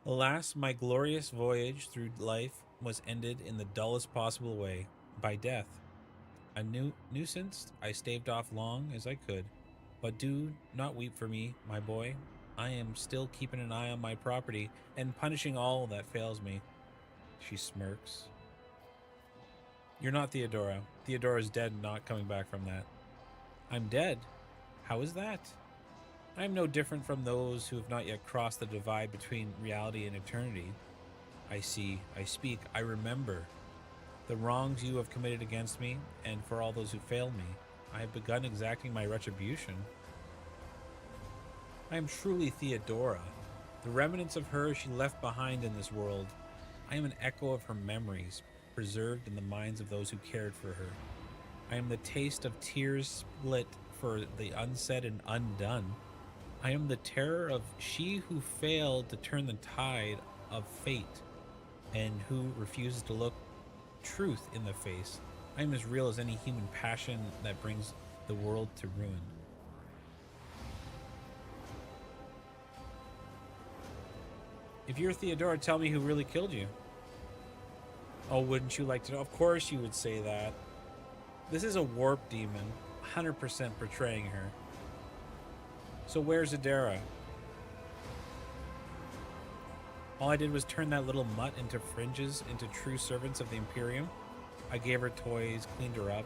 Alas, my glorious voyage through life was ended in the dullest possible way, by death. A nuisance I staved off long as I could, but do not weep for me, my boy. I am still keeping an eye on my property and punishing all that fails me. She smirks. You're not Theodora. Theodora's dead and not coming back from that. I'm dead? How is that? I am no different from those who have not yet crossed the divide between reality and eternity. I see, I speak, I remember the wrongs you have committed against me, and for all those who failed me. I have begun exacting my retribution. I am truly Theodora, the remnants of her she left behind in this world. I am an echo of her memories, preserved in the minds of those who cared for her. I am the taste of tears split for the unsaid and undone. I am the terror of she who failed to turn the tide of fate, and who refuses to look truth in the face. I am as real as any human passion that brings the world to ruin. If you're Theodora, tell me who really killed you. Oh, wouldn't you like to know? Of course you would say that. This is a warp demon, 100% portraying her. So where's Adara? All I did was turn that little mutt into fringes, into true servants of the Imperium. I gave her toys, cleaned her up.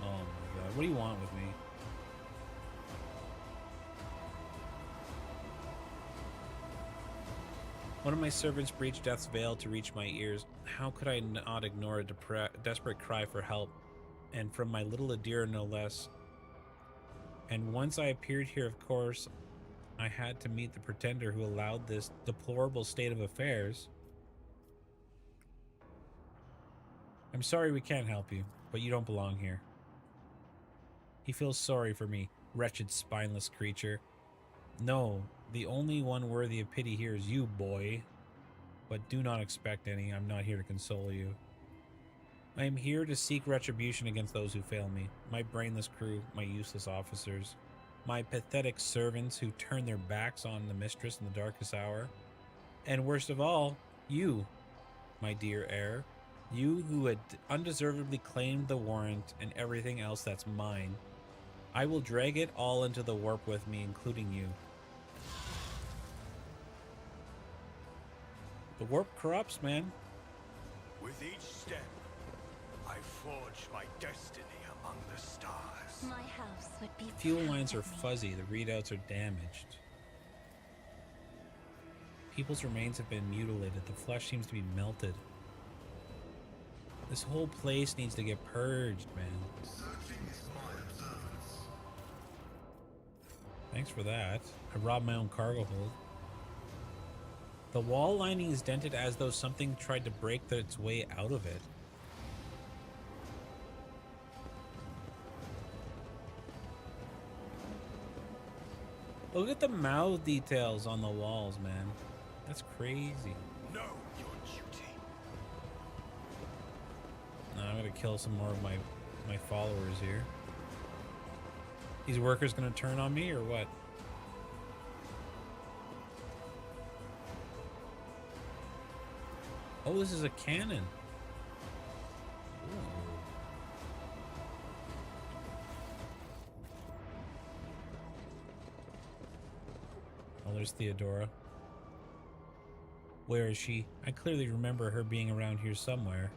Oh my god, what do you want with me? One of my servants breached Death's veil to reach my ears. How could I not ignore a desperate cry for help? And from my little Adira, no less. And once I appeared here, of course, I had to meet the pretender who allowed this deplorable state of affairs. I'm sorry we can't help you, but you don't belong here. He feels sorry for me, wretched, spineless creature. No, the only one worthy of pity here is you, boy. But do not expect any. I'm not here to console you. I am here to seek retribution against those who fail me. My brainless crew, my useless officers, my pathetic servants who turn their backs on the mistress in the darkest hour. And worst of all, you, my dear heir. You who had undeservedly claimed the warrant and everything else that's mine. I will drag it all into the warp with me, including you. The warp corrupts, man. With each step, I forge my destiny among the stars. My house would be Fuel proud lines are of me. fuzzy, the readouts are damaged. People's remains have been mutilated, the flesh seems to be melted. This whole place needs to get purged, man. Searching is my observance. Thanks for that. I robbed my own cargo hold. The wall lining is dented as though something tried to break its way out of it. Look at the mouth details on the walls, man. That's crazy. Know your duty. Now I'm gonna kill some more of my followers here. These workers gonna turn on me or what? Oh, this is a cannon. Ooh. Oh, there's Theodora. Where is she? I clearly remember her being around here somewhere.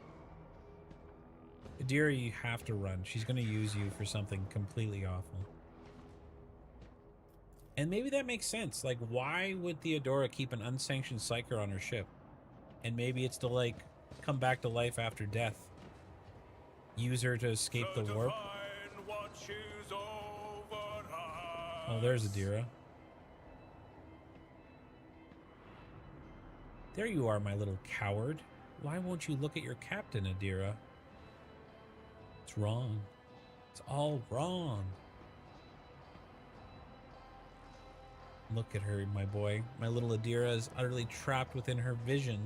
Adira, you have to run. She's going to use you for something completely awful. And maybe that makes sense. Like, why would Theodora keep an unsanctioned psyker on her ship? And maybe it's to, like, come back to life after death. Use her to escape the warp. Oh, there's Adira. There you are, my little coward. Why won't you look at your captain, Adira? It's wrong. It's all wrong. Look at her, my boy. My little Adira is utterly trapped within her vision.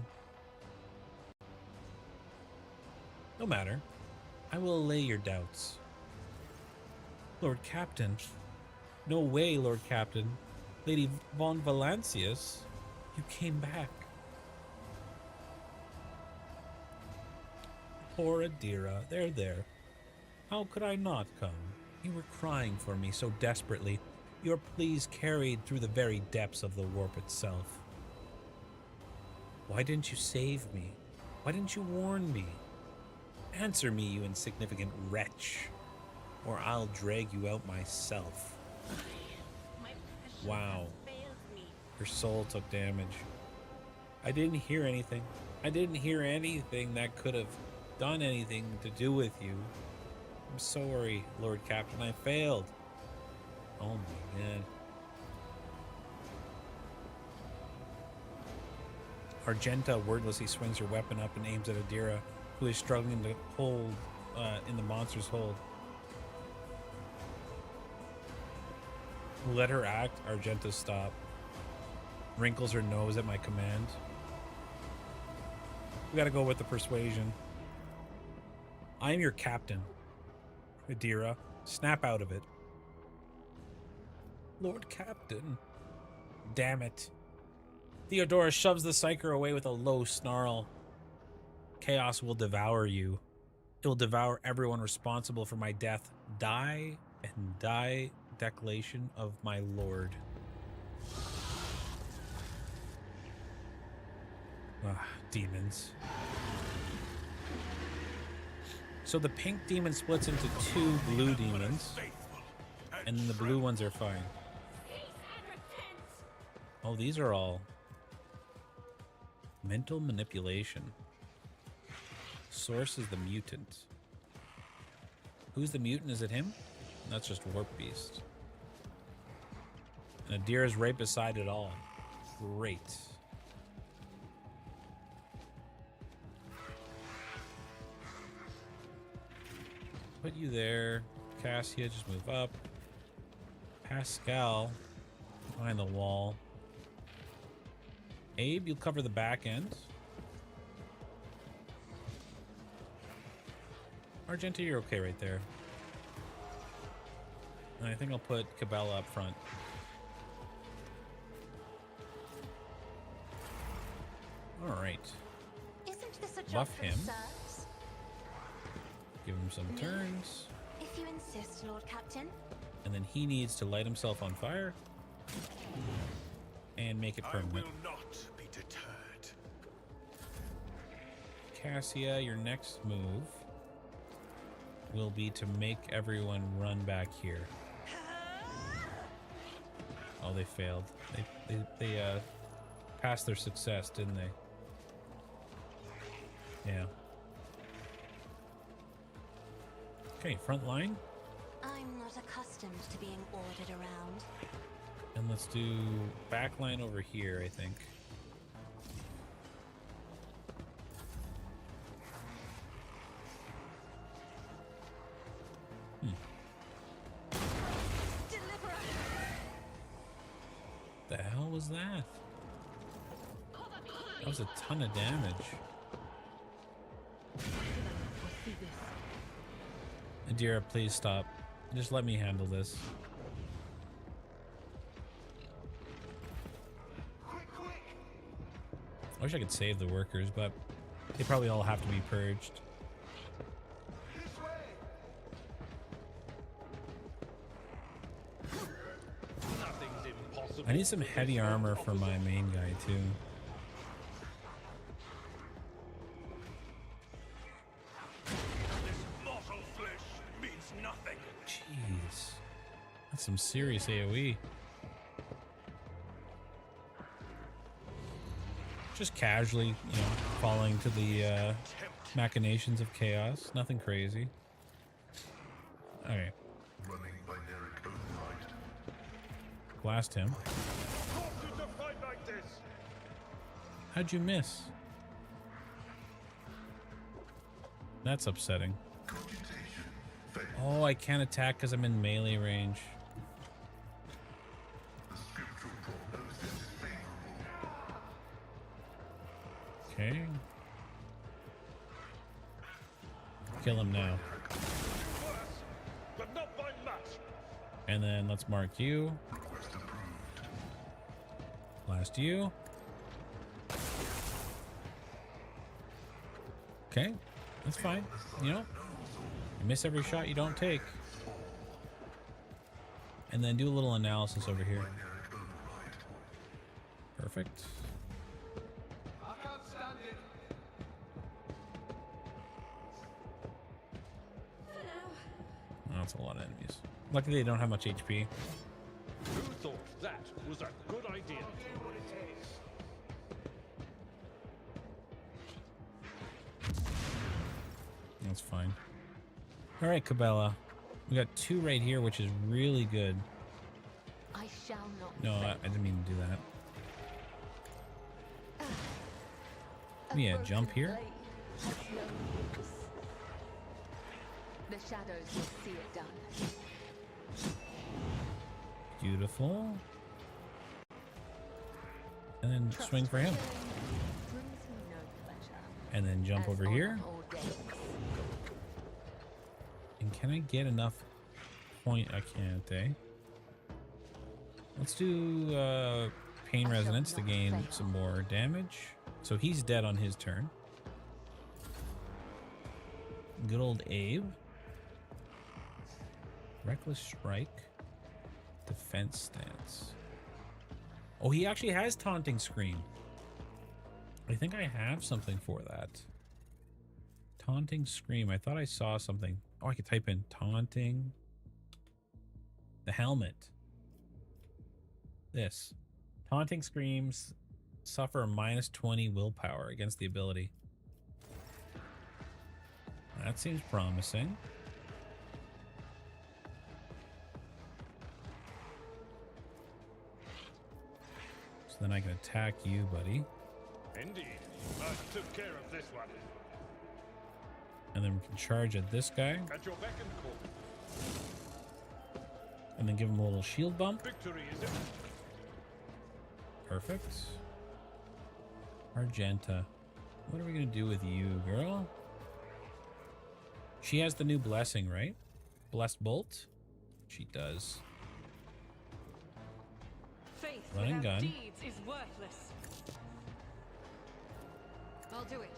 No matter. I will allay your doubts. Lord Captain, No way, Lord Captain. Lady Von Valancius, you came back. Poor Adira. There. How could I not come? You were crying for me so desperately. Your pleas carried through the very depths of the warp itself. Why didn't you save me? Why didn't you warn me? Answer me, you insignificant wretch, or I'll drag you out myself. Wow. Your soul took damage. I didn't hear anything. I didn't hear anything that could have done anything to do with you. I'm sorry, Lord Captain. I failed. Oh my god. Argenta wordlessly swings her weapon up and aims at Adira, who is struggling to hold in the monster's hold. Let her act. Argenta stop. Wrinkles her nose at my command. We gotta go with the persuasion. I am your captain. Adira, snap out of it. Lord Captain. Damn it. Theodora shoves the Psyker away with a low snarl. Chaos will devour you. It will devour everyone responsible for my death. Die and die, declaration of my lord. Ah, demons. So the pink demon splits into 2 blue demons, and then the blue ones are fine. Oh, these are all mental manipulation. Source is the mutant. Who's the mutant? Is it him? That's just Warp Beast. And Adira's right beside it all. Great. Put you there. Cassia, just move up. Pascal, behind the wall. Abe, you'll cover the back end. Argenta, you're okay right there. And I think I'll put Cabela up front. Alright. Isn't this a job Buff for him. serfs? Give him some turns. If you insist, Lord Captain. And then he needs to light himself on fire. And make it permanent. I will not be deterred. Cassia, your next move will be to make everyone run back here. Oh, they failed. They passed their success, didn't they? Yeah. Okay, front line. I'm not accustomed to being ordered around. And let's do back line over here, I think. The hell was that? That was a ton of damage. Adira, please stop. Just let me handle this. I wish I could save the workers, but they probably all have to be purged. I need some heavy armor for my main guy too. This mortal flesh means nothing. Jeez. That's some serious AoE. Just casually, you know, falling to the machinations of chaos. Nothing crazy. Okay. Running binaric override. Blast him. How'd you miss? That's upsetting. Oh, I can't attack because I'm in melee range. Okay. Kill him now. And then let's mark you. Request approved. Blast you. Okay, that's fine. You know, you miss every shot you don't take. And then do a little analysis over here. Perfect. Oh, that's a lot of enemies. Luckily they don't have much HP. Who thought that was a good idea? That's fine. All right, Cabela. We got 2 right here, which is really good. I shall not. No, I didn't mean to do that. Yeah, jump here. The shadows will see it done. Beautiful. And then swing for him. Brings me no pleasure. And then jump As over on here. old days. And can I get enough point? I can't, eh? Let's do pain resonance to gain some more damage. So he's dead on his turn. Good old Abe. Reckless strike. Defense stance. Oh, he actually has taunting scream. I think I have something for that. Taunting scream. I thought I saw something. Oh, I could type in taunting. The helmet. This. Taunting screams suffer a -20 willpower against the ability. That seems promising. So then I can attack you, buddy. Indeed. I took care of this one. And then we can charge at this guy. At your beck and call. And then give him a little shield bump. Victory is it? Perfect. Argenta. What are we going to do with you, girl? She has the new blessing, right? Blessed Bolt? She does. Faith Running without gun. deeds is worthless. I'll do it.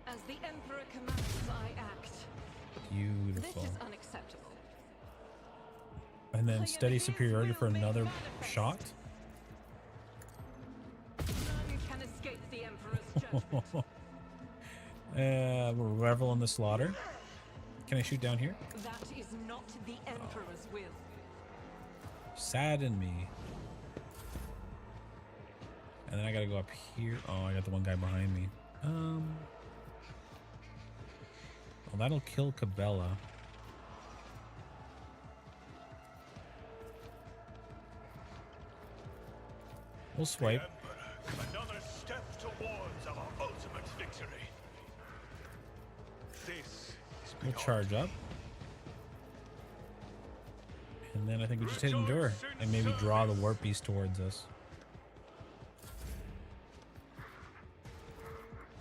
As the Emperor commands, I act. Beautiful. This is unacceptable. And then steady superiority for another shot. None can escape the Emperor's judgment. We're revel in the slaughter. Can I shoot down here? That is not the Emperor's will. Sadden me. And then I gotta go up here. Oh, I got the one guy behind me. Well, that'll kill Cabela. We'll swipe. Another step towards our ultimate victory. This is We'll beyond charge up. And then I think we just hit endure and maybe draw the warp beast towards us.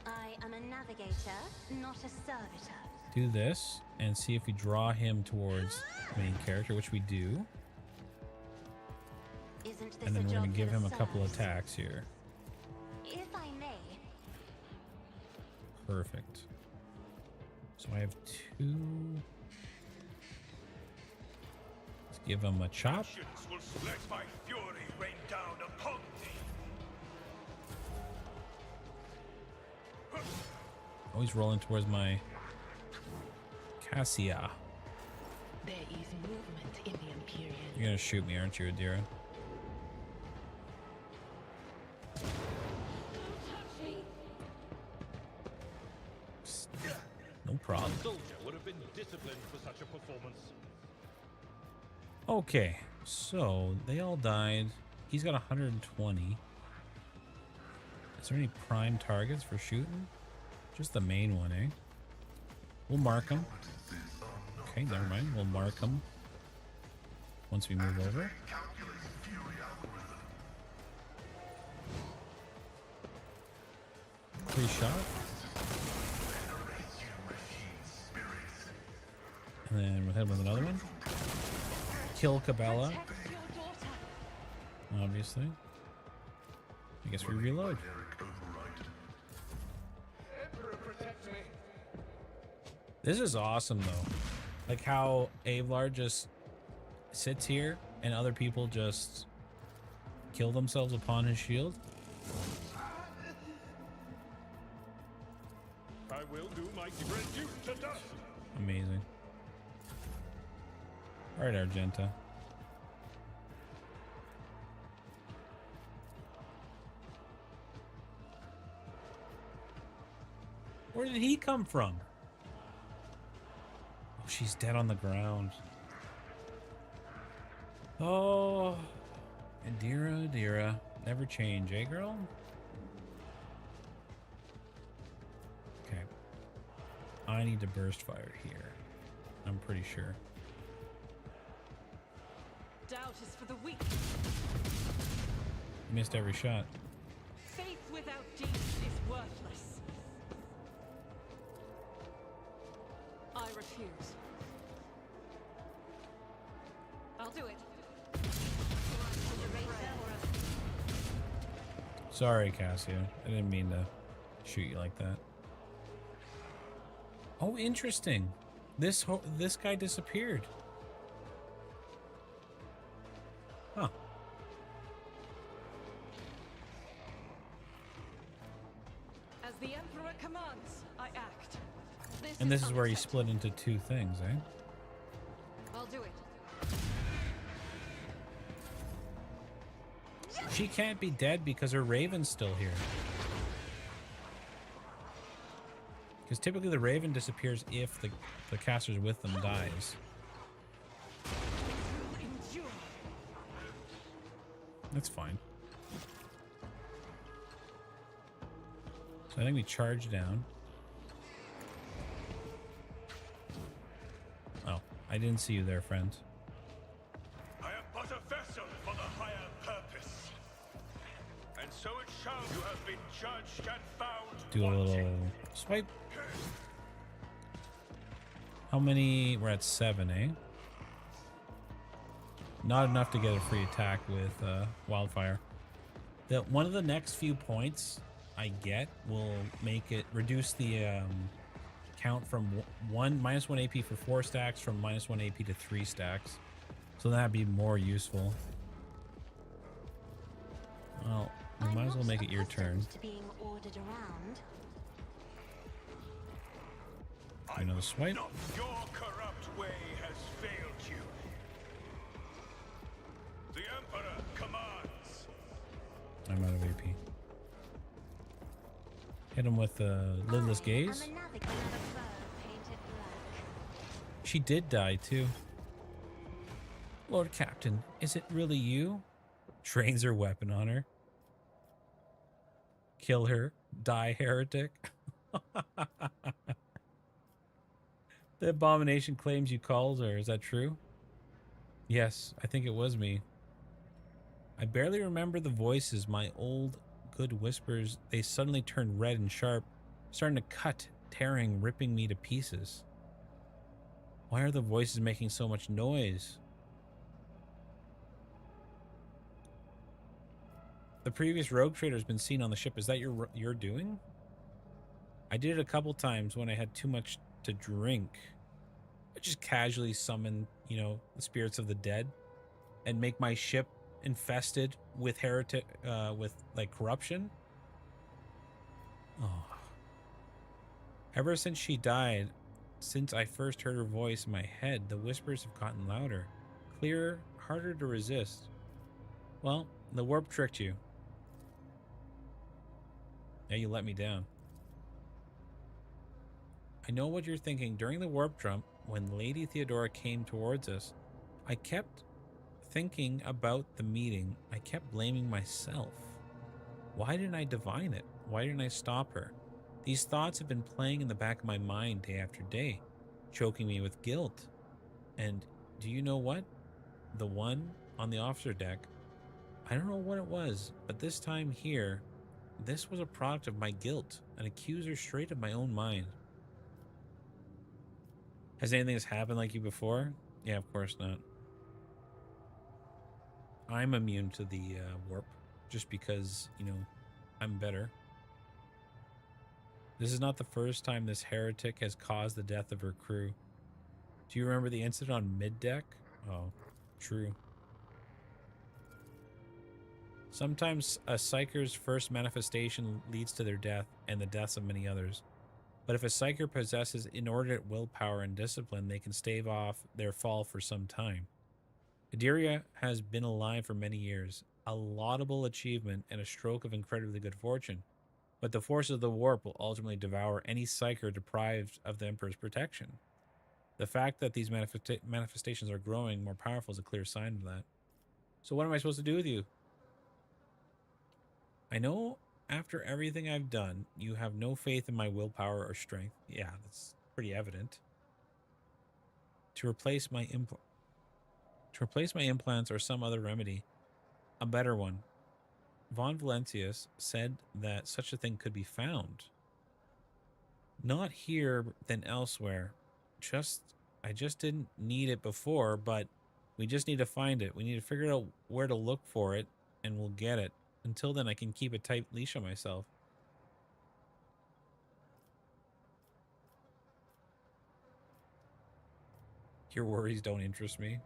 I am a navigator, not a servitor. Do this and see if we draw him towards the main character, which we do. Isn't this And then a we're job going to give for the him a couple serfs? attacks here. If I may, Perfect. So I have 2. Let's give him a chop. Passions will let my fury rain down upon thee. Always rolling towards my Cassia. There is movement in the Imperial. You're going to shoot me, aren't you, Adira? No problem. A soldier would have been disciplined for such a performance. Okay, so they all died. He's got 120. Is there any prime targets for shooting? Just the main one, eh? We'll mark him. Okay, never mind. We'll mark him once we move over. Free shot. And then we'll hit with another one. Kill Cabela. Protect your daughter. Obviously. I guess we reload. This is awesome though. Like how Avlar just sits here and other people just kill themselves upon his shield. I will do my reduce to dust. Amazing. All right, Argenta. Where did he come from? Oh, she's dead on the ground. Oh, Adira, Adira. Never change, eh, girl? Okay. I need to burst fire here. I'm pretty sure. Doubt is for the weak. Missed every shot. Faith without deeds is worthless. I refuse. I'll do it. Sorry, Cassio. I didn't mean to shoot you like that. Oh, interesting. This guy disappeared. Huh. As the Emperor commands, I act. And this is where he split into two things, eh? I'll do it. She can't be dead because her Raven's still here. Because typically the Raven disappears if the caster's with them dies. Endure. That's fine. So I think we charge down. Oh, I didn't see you there, friend. I am but a vessel for the higher purpose. And so it shall. You have been judged and found Do a wanting. little swipe. How many? We're at 7, eh? Not enough to get a free attack with Wildfire. One of the next few points I get will make it reduce the count from -1 AP for 4 stacks from -1 AP to 3 stacks. So that'd be more useful. Well, we might as well make it your turn. To being ordered around. Another swipe. Not your corrupt way has failed you. The Emperor commands. I'm out of AP. Hit him with the lidless gaze. I'm a navigator of a bird painted black. She did die too. Lord Captain, is it really you? Trains her weapon on her. Kill her. Die, heretic. The abomination claims you called her. Is that true? Yes, I think it was me. I barely remember the voices. My old good whispers, they suddenly turned red and sharp, starting to cut, tearing, ripping me to pieces. Why are the voices making so much noise? The previous rogue trader has been seen on the ship. Is that your doing? I did it a couple times when I had too much to drink. I just casually summon, the spirits of the dead and make my ship infested with heretic, with like corruption. Oh. Ever since she died, since I first heard her voice in my head, the whispers have gotten louder, clearer, harder to resist. Well, the warp tricked you. Yeah, you let me down. I know what you're thinking. During the warp jump, when Lady Theodora came towards us, I kept thinking about the meeting. I kept blaming myself. Why didn't I divine it? Why didn't I stop her? These thoughts have been playing in the back of my mind day after day, choking me with guilt. And do you know what? The one on the officer deck, I don't know what it was, but this time here, this was a product of my guilt, an accuser straight of my own mind. Has anything that's happened like you before? Yeah, of course not. I'm immune to the warp just because, you know, I'm better. This is not the first time this heretic has caused the death of her crew. Do you remember the incident on mid-deck? Oh, true. Sometimes a Psyker's first manifestation leads to their death and the deaths of many others. But if a Psyker possesses inordinate willpower and discipline, they can stave off their fall for some time. Adiria has been alive for many years, a laudable achievement and a stroke of incredibly good fortune. But the forces of the warp will ultimately devour any Psyker deprived of the Emperor's protection. The fact that these manifestations are growing more powerful is a clear sign of that. So what am I supposed to do with you? I know after everything I've done, you have no faith in my willpower or strength. Yeah, that's pretty evident. To replace my implants or some other remedy, a better one. Von Valentius said that such a thing could be found. Not here, then elsewhere. I just didn't need it before, but we just need to find it. We need to figure out where to look for it, and we'll get it. Until then, I can keep a tight leash on myself. Your worries don't interest me.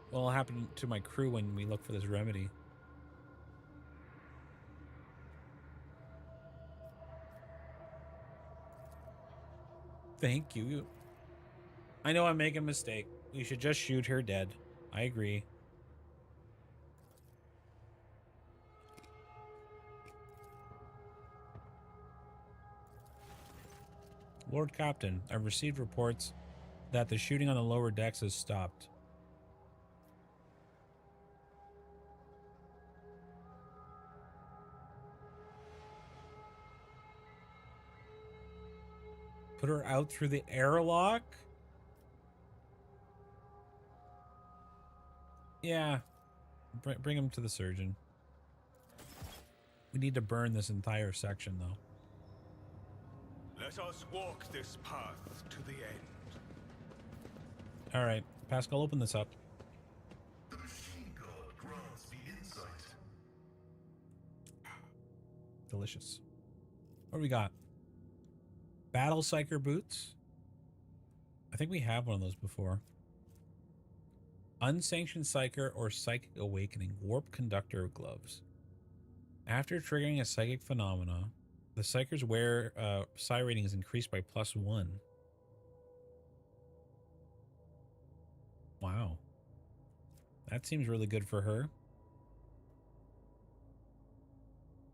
What'll happen to my crew when we look for this remedy? Thank you. I know I'm making a mistake. We should just shoot her dead. I agree. Lord Captain, I've received reports that the shooting on the lower decks has stopped. Put her out through the airlock? Yeah. Bring him to the surgeon. We need to burn this entire section, though. Let us walk this path to the end. All right, Pascal, open this up. The machine god grants me insight. Delicious. What do we got? Battle Psyker boots. I think we have one of those before. Unsanctioned Psyker or Psychic Awakening. Warp Conductor gloves. After triggering a psychic phenomena, the Psyker's wear psi rating is increased by +1. Wow. That seems really good for her.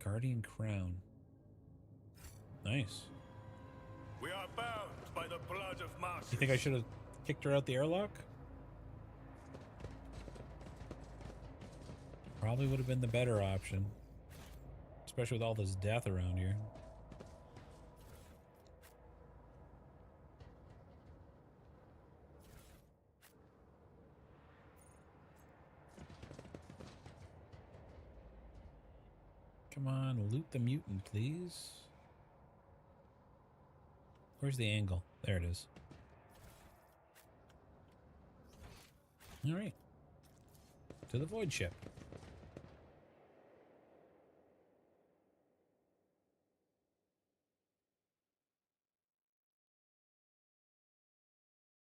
Guardian Crown. Nice. We are bound by the blood of Marsus. You think I should have kicked her out the airlock? Probably would have been the better option. Especially with all this death around here. Come on, loot the mutant, please. Where's the angle? There it is. All right. To the void ship.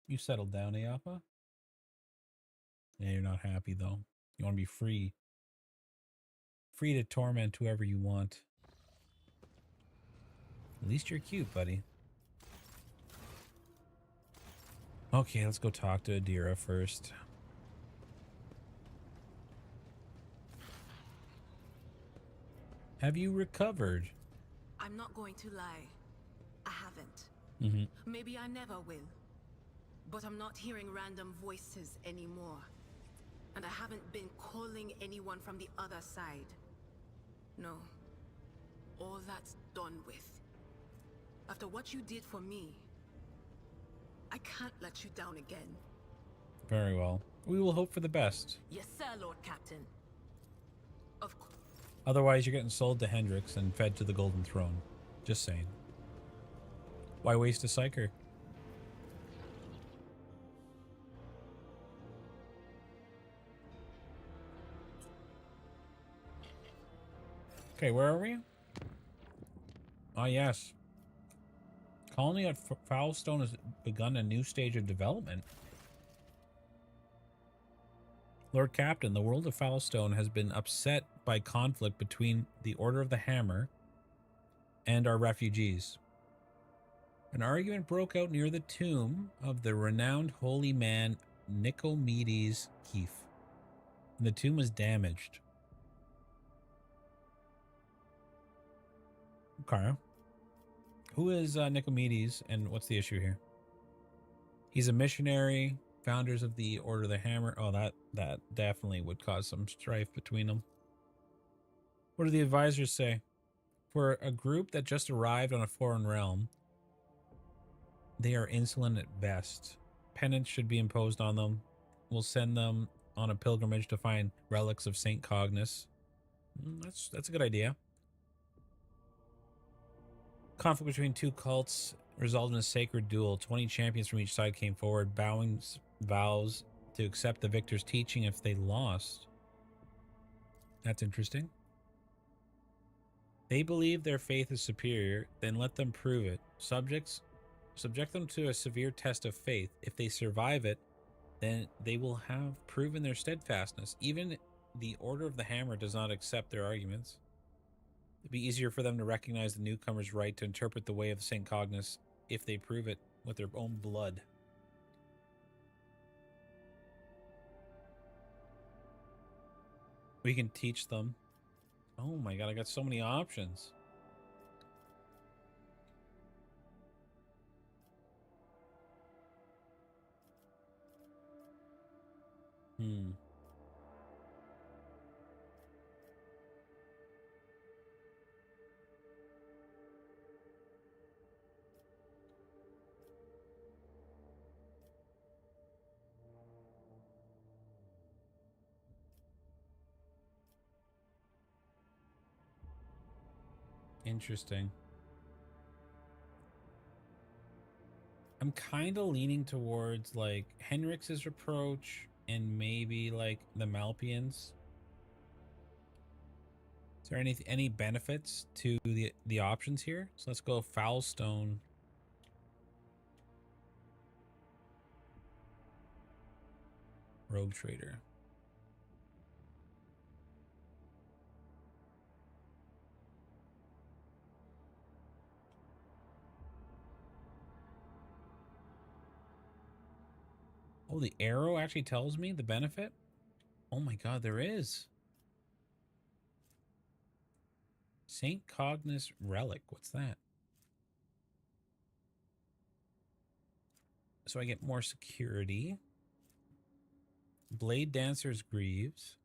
You settled down, Ayapa? Yeah, you're not happy, though. You want to be free. Free to torment whoever you want. At least you're cute, buddy. Okay, let's go talk to Adira first. Have you recovered? I'm not going to lie. I haven't. Mm-hmm. Maybe I never will. But I'm not hearing random voices anymore. And I haven't been calling anyone from the other side. No. All that's done with. After what you did for me, I can't let you down again. Very well. We will hope for the best. Yes, sir, Lord Captain. Of course. Otherwise, you're getting sold to Hendrix and fed to the Golden Throne. Just saying. Why waste a psyker? Okay, where are we? Ah, yes. Colony at Foulstone has begun a new stage of development. Lord Captain, the world of Foulstone has been upset by conflict between the Order of the Hammer and our refugees. An argument broke out near the tomb of the renowned holy man Nicomedes Keefe. And the tomb was damaged. Okay. Who is Nicomedes, and what's the issue here? He's a missionary, founders of the Order of the Hammer. Oh, that definitely would cause some strife between them. What do the advisors say? For a group that just arrived on a foreign realm, they are insolent at best. Penance should be imposed on them. We'll send them on a pilgrimage to find relics of St. Cognis. That's a good idea. Conflict between two cults resulted in a sacred duel. 20 champions from each side came forward, bowing vows to accept the victor's teaching if they lost. That's interesting. They believe their faith is superior, then let them prove it. Subject them to a severe test of faith. If they survive it, then they will have proven their steadfastness. Even the Order of the Hammer does not accept their arguments. It'd be easier for them to recognize the newcomer's right to interpret the way of St. Cognis if they prove it with their own blood. We can teach them. Oh my god, I got so many options. Interesting. I'm kind of leaning towards like Henrix's approach and maybe like the Malpians. Is there any benefits to the options here? So let's go Foulstone. Rogue Trader. Oh, the arrow actually tells me the benefit? Oh my god, there is. St. Cognis Relic. What's that? So I get more security. Blade Dancer's Greaves.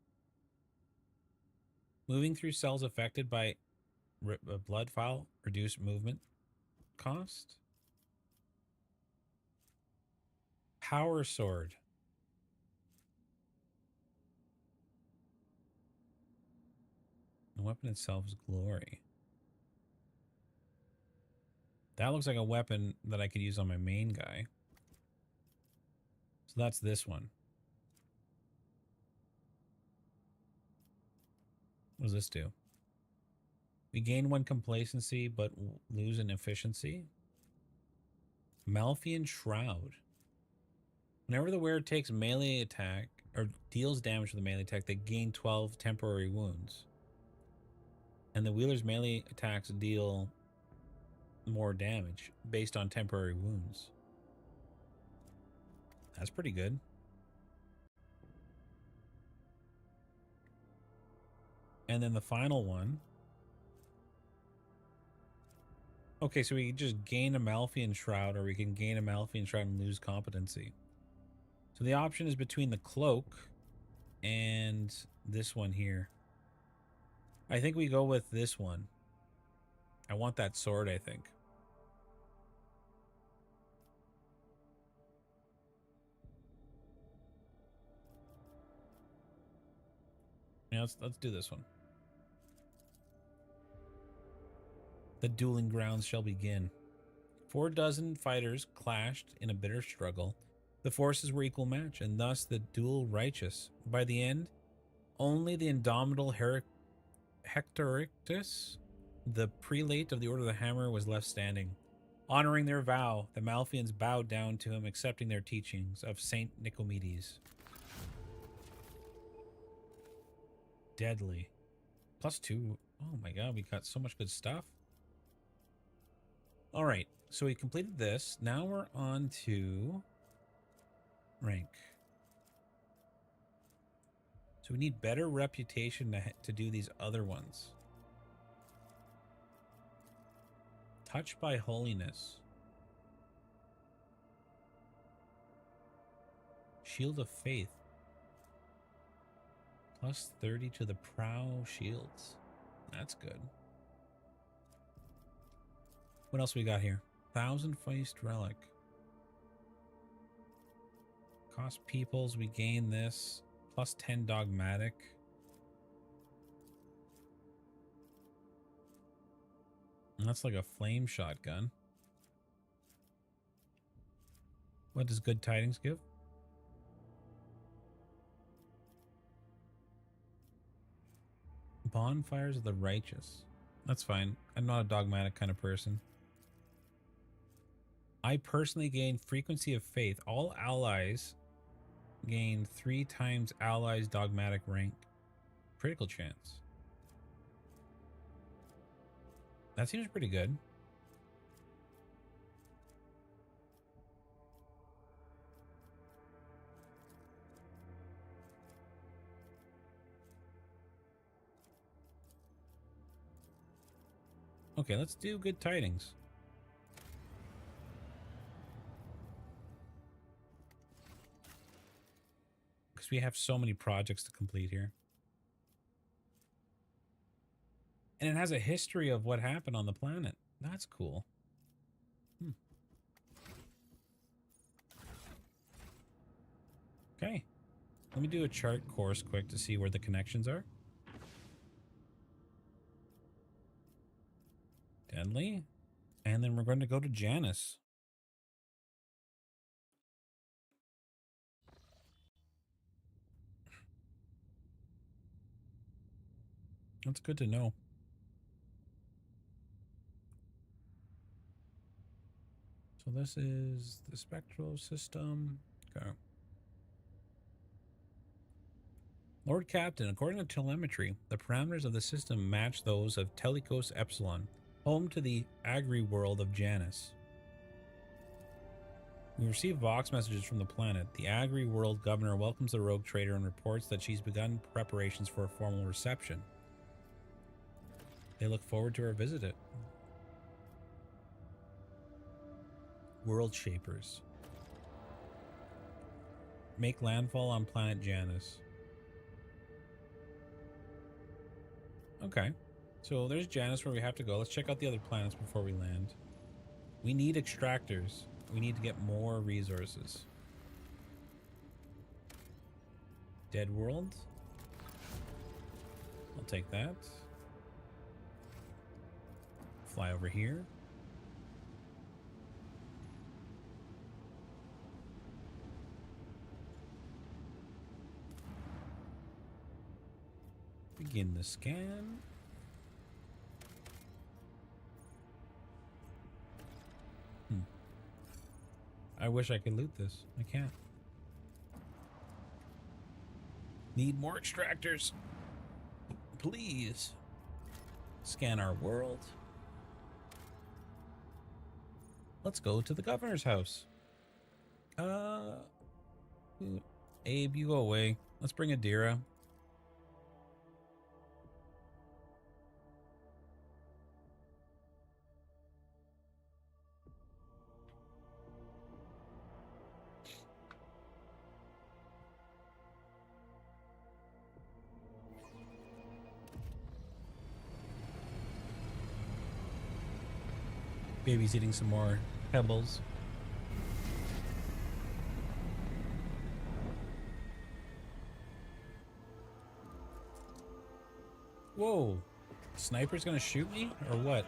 Moving through cells affected by a blood file. Reduce movement cost. Power Sword. The weapon itself is glory. That looks like a weapon that I could use on my main guy. So that's this one. What does this do? We gain 1 complacency, but lose an efficiency. Malfian Shroud. Whenever the wearer takes melee attack, or deals damage with a melee attack, they gain 12 temporary wounds. And the wielders' melee attacks deal more damage based on temporary wounds. That's pretty good. And then the final one. Okay, so we can just gain a Malfian Shroud, or we can gain a Malfian Shroud and lose competency. So the option is between the cloak and this one here. I think we go with this one. I want that sword, I think. Yeah, let's do this one. The dueling grounds shall begin. 4 dozen fighters clashed in a bitter struggle. The forces were equal match, and thus the duel righteous. By the end, only the indomitable Hectorictus, the prelate of the Order of the Hammer, was left standing. Honoring their vow, the Malfians bowed down to him, accepting their teachings of Saint Nicomedes. Deadly. +2. Oh my god, we got so much good stuff. Alright, so we completed this. Now we're on to rank. So we need better reputation to do these other ones. Touched by holiness. Shield of faith. +30 to the prow shields. That's good. What else we got here? 1,000 Feist Relic. Cost peoples, we gain this. +10 dogmatic. And that's like a flame shotgun. What does good tidings give? Bonfires of the righteous. That's fine. I'm not a dogmatic kind of person. I personally gain frequency of faith. All allies gain 3 times allies dogmatic rank. Critical chance. That seems pretty good. Okay, let's do good tidings. Because we have so many projects to complete here. And it has a history of what happened on the planet. That's cool. Okay. Let me do a chart course quick to see where the connections are. Deadly. And then we're going to go to Janus. That's good to know. So this is the spectral system. Okay. Lord Captain, according to telemetry, the parameters of the system match those of Telikos Epsilon, home to the agri world of Janus. We receive Vox messages from the planet. The agri world governor welcomes the rogue trader and reports that she's begun preparations for a formal reception. They look forward to her visit. World Shapers. Make landfall on planet Janus. Okay. So there's Janus where we have to go. Let's check out the other planets before we land. We need extractors. We need to get more resources. Dead world. I'll take that. Fly over here. Begin the scan. I wish I could loot this. I can't. Need more extractors. Please. Scan our world. Let's go to the governor's house. Abe, you go away. Let's bring Adira. Baby's eating some more pebbles. Whoa. Sniper's gonna shoot me? Or what?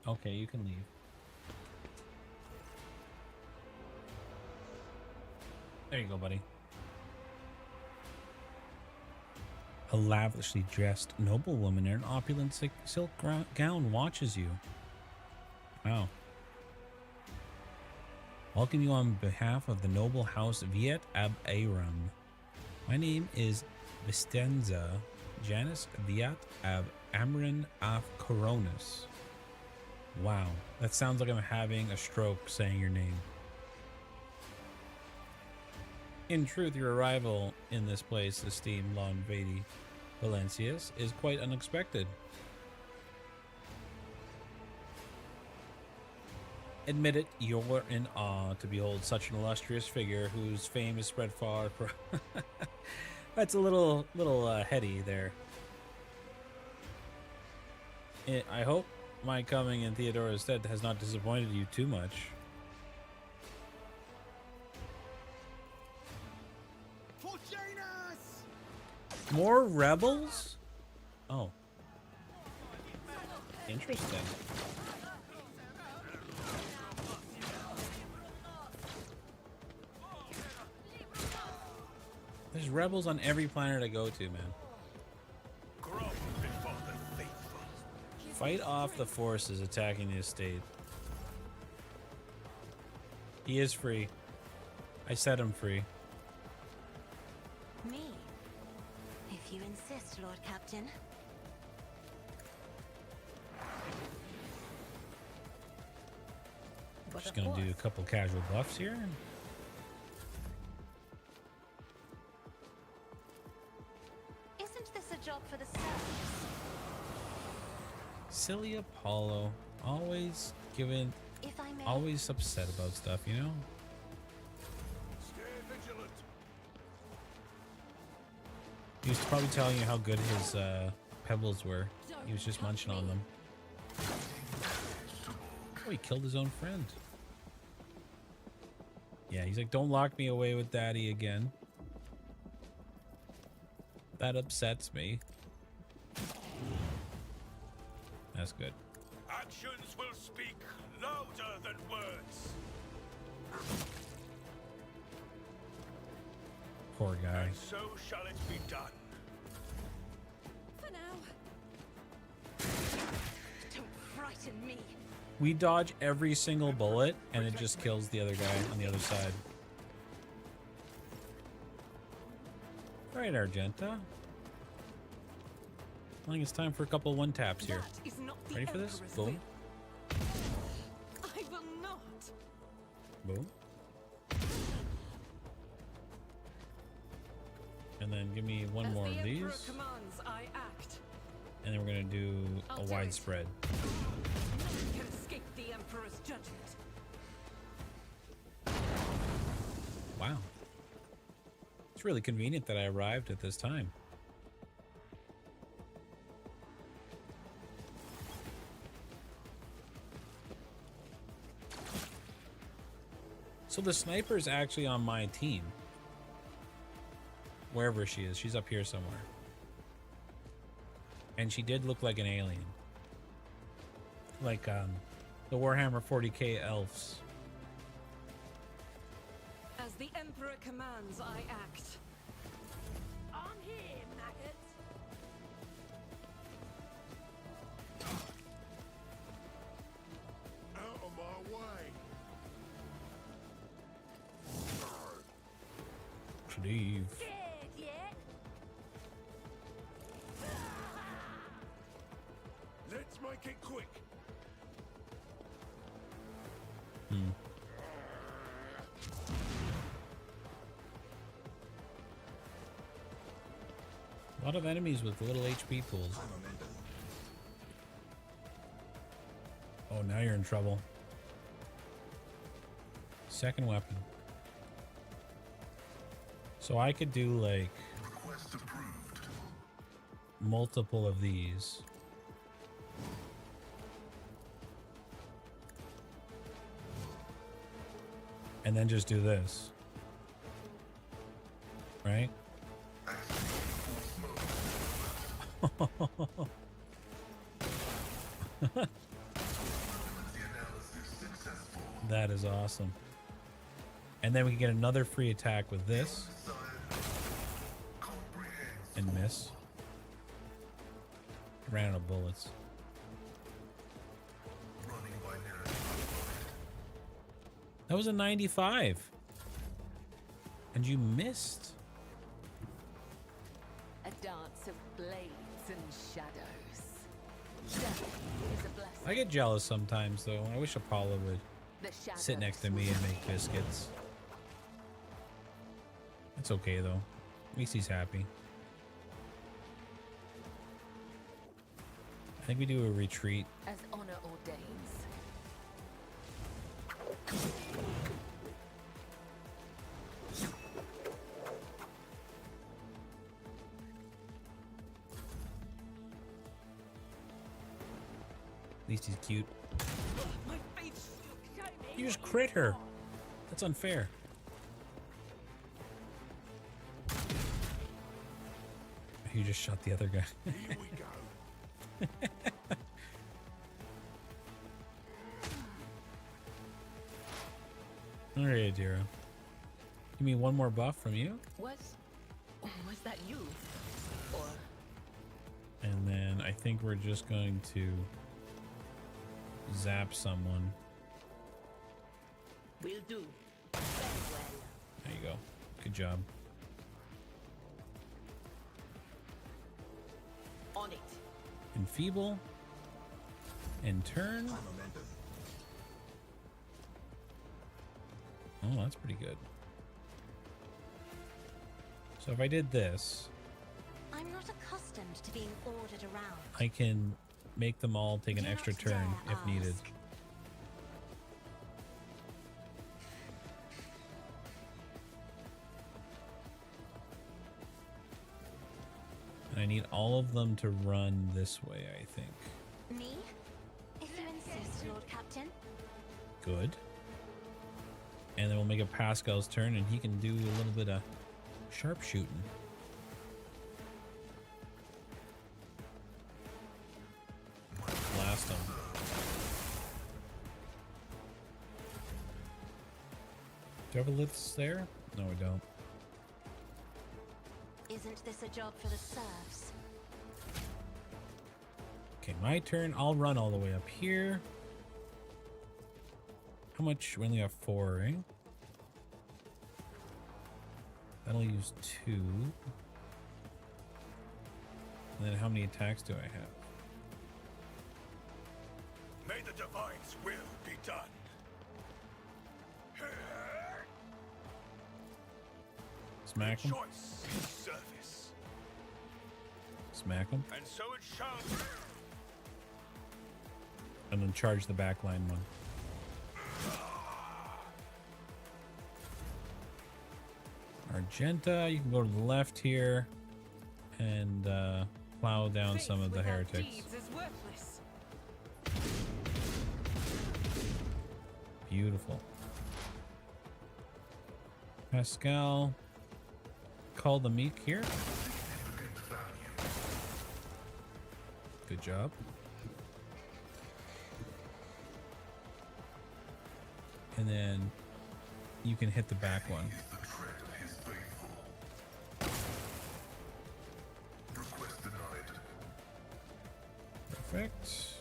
Okay, you can leave. There you go, buddy. A lavishly dressed noblewoman in an opulent silk gown watches you. Wow. Welcome you on behalf of the noble house Viet Ab Aram. My name is Vistenza Janus Viat Ab Amrin af Coronis. Wow, that sounds like I'm having a stroke saying your name. In truth, your arrival in this place, esteemed Lon Vady Valencius, is quite unexpected. Admit it, you're in awe to behold such an illustrious figure whose fame is spread far. That's a little heady there. I hope my coming in Theodora's stead has not disappointed you too much. More rebels? Oh. Interesting. There's rebels on every planet I go to, man. Fight off the forces attacking the estate. He is free. I set him free. Me? If you insist, Lord Captain. Just gonna do a couple casual buffs here. Isn't this a job for the servants? Silly Apollo, always giving, If I may. always upset about stuff, you know? Stay vigilant. He was probably telling you how good his pebbles were. He was just munching on them. Oh, he killed his own friend. Yeah, he's like, don't lock me away with Daddy again. That upsets me. That's good. Actions will speak louder than words. Poor guy. And so shall it be done. For now. Don't frighten me. We dodge every single bullet, and it just kills the other guy on the other side. Right, Argenta. I think it's time for a couple one taps here. That is not the Ready for this? Emperor's Boom. will. I will not. Boom. And then give me one more of As the Emperor these. commands, I act. And then we're going to do I'll a do it. widespread. Nothing can escape the Emperor's judgment. Wow. It's really convenient that I arrived at this time. So the sniper is actually on my team. Wherever she is. She's up here somewhere. And she did look like an alien. Like the Warhammer 40k elves. As the Emperor commands, I act. I'm here, maggots. Out of my way. Leave. Scared yet? Let's make it quick. A lot of enemies with little HP pools. Oh, now you're in trouble. Second weapon. So I could do like Request approved. multiple of these. And then just do this. Right? That is awesome. And then we can get another free attack with this. And miss. Ran out of bullets. That was a 95. And you missed. A dance of blades and shadows. Death is a blessing. I get jealous sometimes, though. I wish Apollo would The sit next to me and make biscuits. It's okay, though. At least he's happy. I think we do a retreat. As honor ordains. At least he's cute. You just crit her. That's unfair. You just shot the other guy. Here we go. Alright, Adira. Give me one more buff from you. Was that you? Or And then I think we're just going to zap someone. will do. Very well. There you go. Good job. On it. Enfeeble. And turn. Oh, that's pretty good. So if I did this, I'm not accustomed to being ordered around. I can make them all take an Do extra not turn dare if needed. ask. And I need all of them to run this way, I think. Me? If you insist, Lord Captain. Good. And then we'll make it Pascal's turn, and he can do a little bit of sharpshooting. Blast him. Do you have a liths there? No, we don't. Isn't this a job for the serfs? Okay, my turn. I'll run all the way up here. How much? We only have 4, right? That'll use 2. And then how many attacks do I have? May the divine's will be done. Smack him. Choice is service. Smack him. And so it shall be. And then charge the backline one. Argenta, you can go to the left here and plow down some of the heretics. Deeds is worthless. Beautiful. Pascal, call the meek here. Good job. And then you can hit the back one. Perfect.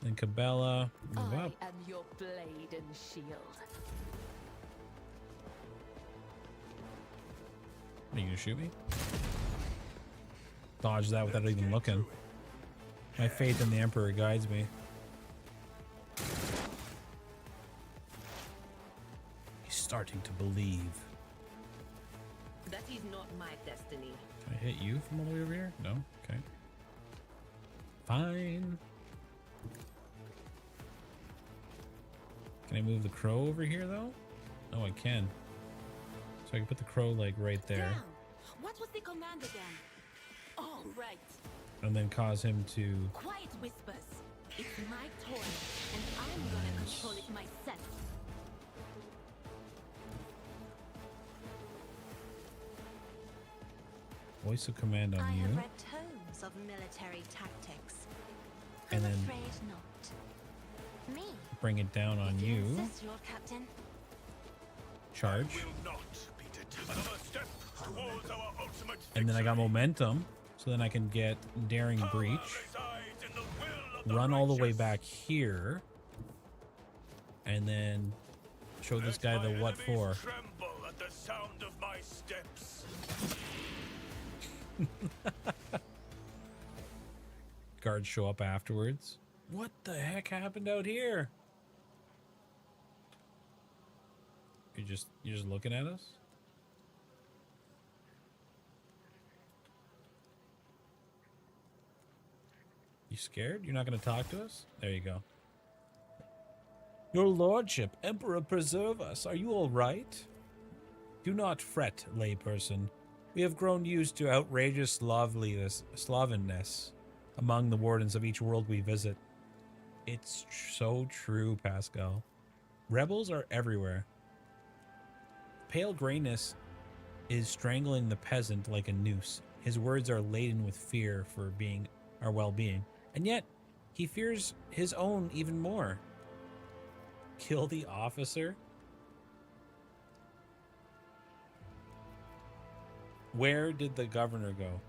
Then Cabela, move I up. am your blade and shield. Are you gonna shoot me? Dodge that without even looking. My faith in the Emperor guides me. He's starting to believe. That is not my destiny. Can I hit you from all the way over here? No? Okay. Fine. Can I move the crow over here though? Oh, I can. So I can put the crow like right there. Damn. What was the command again? Oh, right. And then cause him to... Quiet whispers. It's my toy, and I'm gonna control it myself. voice of command I on have you. read tomes of military tactics. And I'm then- afraid not. Me? bring it down on If you. insist, Lord Captain. Charge. Will not be deterred. Another step towards our ultimate And then I got victory. momentum, so then I can get Daring Power Breach. resides in the will of the Run all the way righteous. back here. And then show this Let guy the my what enemies for. tremble at the sound of my steps. Guards show up afterwards. What the heck happened out here? You're just looking at us? You scared? You're not going to talk to us? There you go. Your lordship, Emperor preserve us. Are you all right? Do not fret, layperson. We have grown used to outrageous Slavenness among the wardens of each world we visit. It's so true, Pascal. Rebels are everywhere. Pale grayness is strangling the peasant like a noose. His words are laden with fear for being our well-being, and yet he fears his own even more. Kill the officer? Where did the governor go?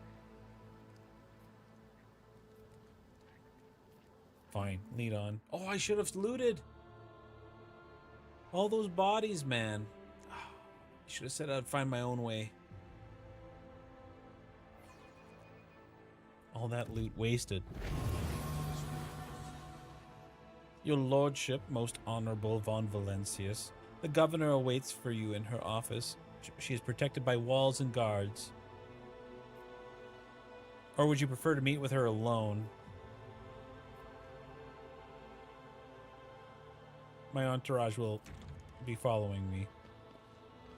Fine, lead on. Oh, I should have looted. All those bodies, man. I should have said I'd find my own way. All that loot wasted. Your lordship, most honorable von Valencius, the governor awaits for you in her office. She is protected by walls and guards. Or would you prefer to meet with her alone? My entourage will be following me.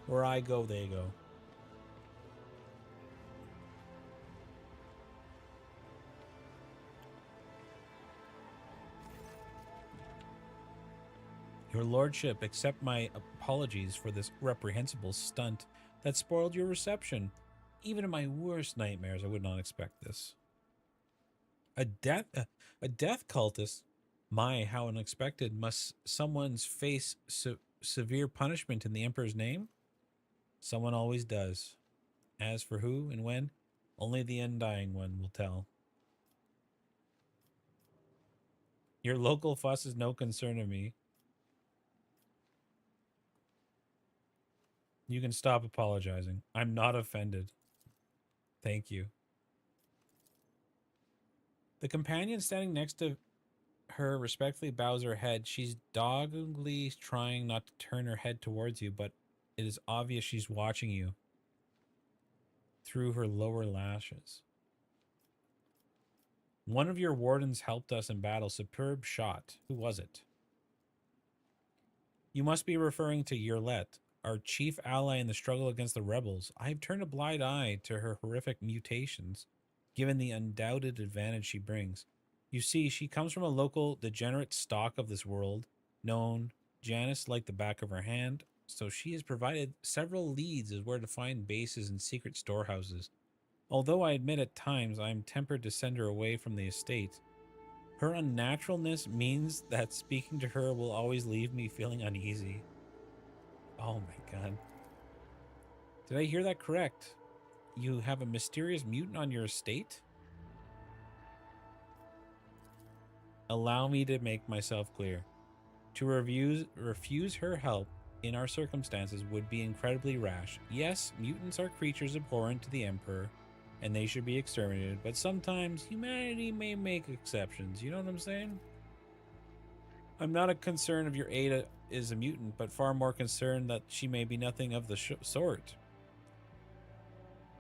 Where I go, they go. Your lordship, accept my apologies for this reprehensible stunt that spoiled your reception. Even in my worst nightmares, I would not expect this. A death cultist? My, how unexpected. Must someone's face severe punishment in the Emperor's name? Someone always does. As for who and when, only the Undying One will tell. Your local fuss is no concern of me. You can stop apologizing. I'm not offended. Thank you. The companion standing next to her respectfully bows her head. She's doggedly trying not to turn her head towards you, but it is obvious she's watching you through her lower lashes. One of your wardens helped us in battle. Superb shot. Who was it? You must be referring to Yerlet, our chief ally in the struggle against the rebels. I have turned a blind eye to her horrific mutations, given the undoubted advantage she brings. You see, she comes from a local degenerate stock of this world, known Janus like the back of her hand, so she has provided several leads as where to find bases and secret storehouses. Although I admit at times I am tempted to send her away from the estate, her unnaturalness means that speaking to her will always leave me feeling uneasy. Oh my god. Did I hear that correct? You have a mysterious mutant on your estate? Allow me to make myself clear. To refuse her help in our circumstances would be incredibly rash. Yes, mutants are creatures abhorrent to the Emperor, and they should be exterminated, but sometimes humanity may make exceptions, you know what I'm saying? I'm not a concern of your Ada is a mutant, but far more concerned that she may be nothing of the sort.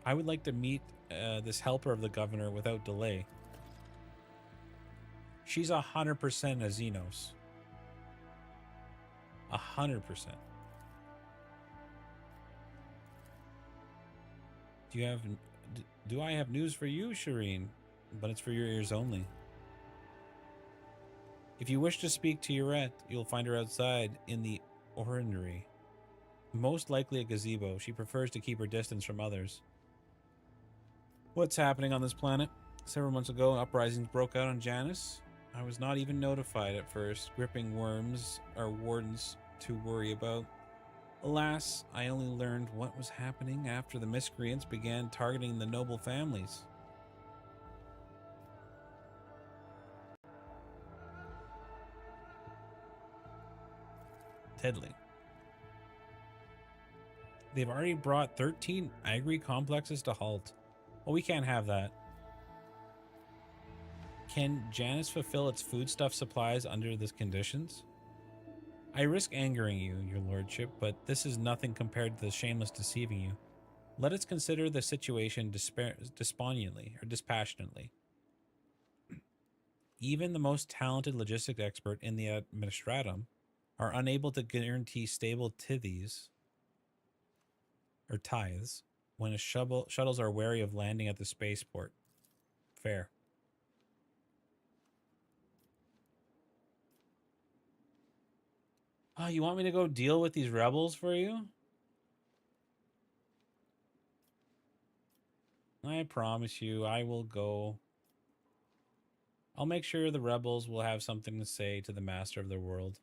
I would like to meet this helper of the governor without delay. She's 100% a Xenos. 100%. Do I have news for you, Shireen? But it's for your ears only. If you wish to speak to Yerlet, you'll find her outside in the orangery. Most likely a gazebo. She prefers to keep her distance from others. What's happening on this planet? Several months ago, uprisings broke out on Janus. I was not even notified at first. Gripping worms are wardens to worry about. Alas, I only learned what was happening after the miscreants began targeting the noble families. Deadly. They've already brought 13 agri complexes to halt. Well, we can't have that. Can Janus fulfill its foodstuff supplies under these conditions? I risk angering you, your lordship, but this is nothing compared to the shameless deceiving you. Let us consider the situation dispassionately. Even the most talented logistics expert in the administratum are unable to guarantee stable tithes or tithes when shuttles are wary of landing at the spaceport. Fair. Oh, you want me to go deal with these rebels for you? I promise you, I will go. I'll make sure the rebels will have something to say to the master of their world.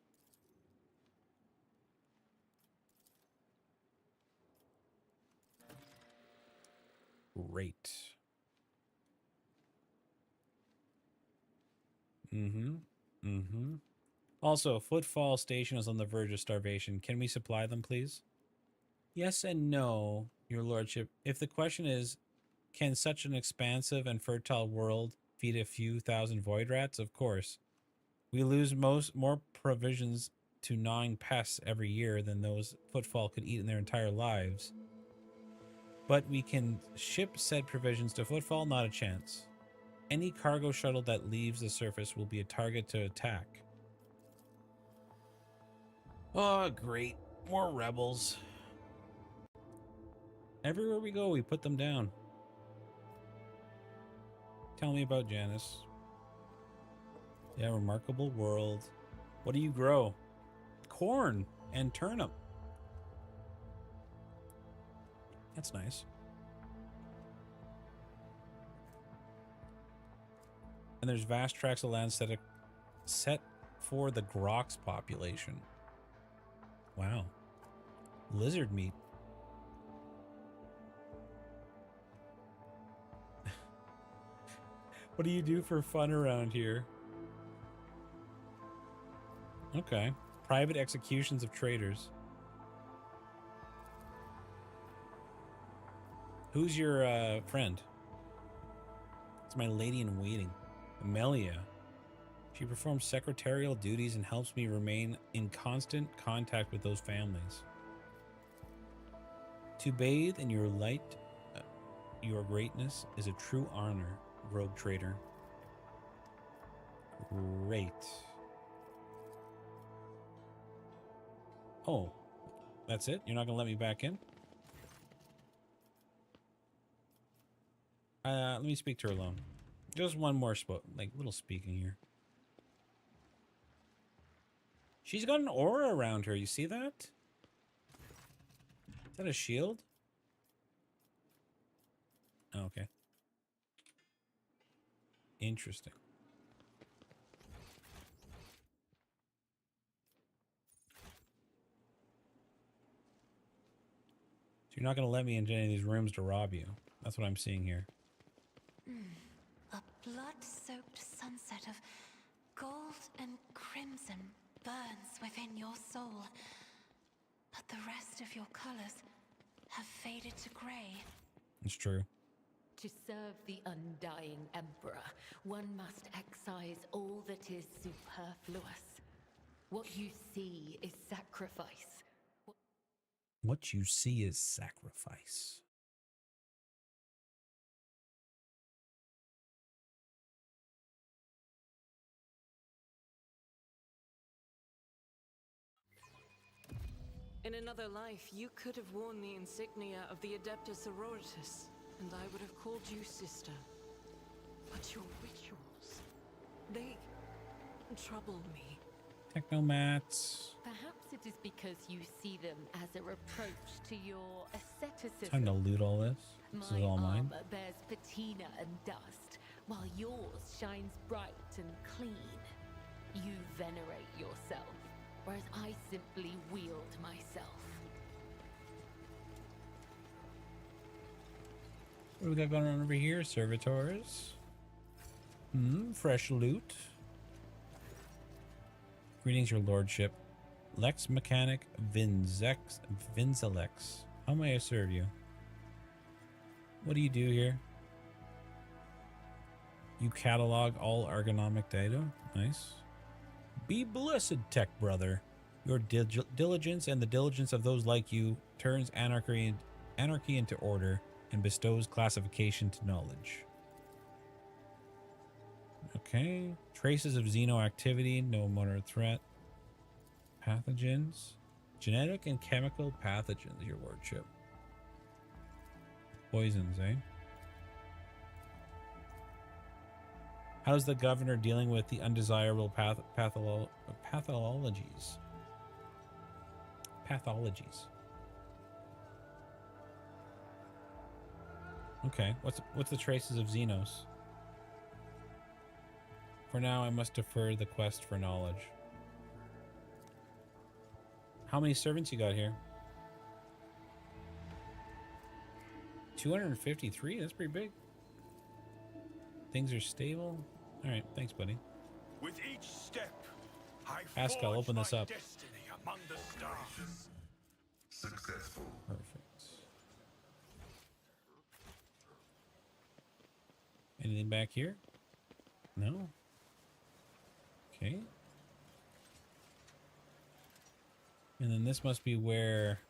Great. Also, Footfall Station is on the verge of starvation. Can we supply them, please? Yes and no, your lordship. If the question is, can such an expansive and fertile world feed a few thousand void rats? Of course. We lose more provisions to gnawing pests every year than those Footfall could eat in their entire lives. But we can ship said provisions to Footfall? Not a chance. Any cargo shuttle that leaves the surface will be a target to attack. Oh, great. More rebels. Everywhere we go, we put them down. Tell me about Janus. Yeah, remarkable world. What do you grow? Corn and turnip. That's nice. And there's vast tracts of land set for the Grox population. Wow. Lizard meat. What do you do for fun around here? Okay. Private executions of traitors. Who's your friend? It's my lady in waiting, Amelia. She performs secretarial duties and helps me remain in constant contact with those families. To bathe in your light, your greatness is a true honor, rogue traitor. Great. Oh, that's it? You're not gonna let me back in? Let me speak to her alone. Just one more little speaking here. She's got an aura around her. You see that? Is that a shield? Oh, okay. Interesting. So you're not going to let me into any of these rooms to rob you. That's what I'm seeing here. A blood-soaked sunset of gold and crimson burns within your soul. But the rest of your colors have faded to gray. It's true. To serve the undying Emperor, one must excise all that is superfluous. What you see is sacrifice. What you see is sacrifice. In another life, you could have worn the insignia of the Adeptus Sororitas, and I would have called you sister. But your rituals, they trouble me. Technomats. Perhaps it is because you see them as a reproach to your asceticism. Time to loot all this. This is all mine. My armor bears patina and dust, while yours shines bright and clean. You venerate yourself, whereas I simply wield myself. What do we got going on over here, servitors? Fresh loot. Greetings, your lordship. Lex Mechanic Vinzelex. How may I serve you? What do you do here? You catalog all ergonomic data. Nice. Be blessed, tech brother. Your diligence and the diligence of those like you turns anarchy into order and bestows classification to knowledge. Okay. Traces of xeno activity, no motor threat. Pathogens. Genetic and chemical pathogens, your lordship. Poisons, eh? How's the governor dealing with the undesirable pathologies? Pathologies. Okay, what's the traces of Xenos? For now, I must defer the quest for knowledge. How many servants you got here? 253? That's pretty big. Things are stable. All right, thanks, buddy. With each step, I Pascal, open this up. destiny among the stars. Successful. Perfect. Anything back here? No. Okay. And then this must be where...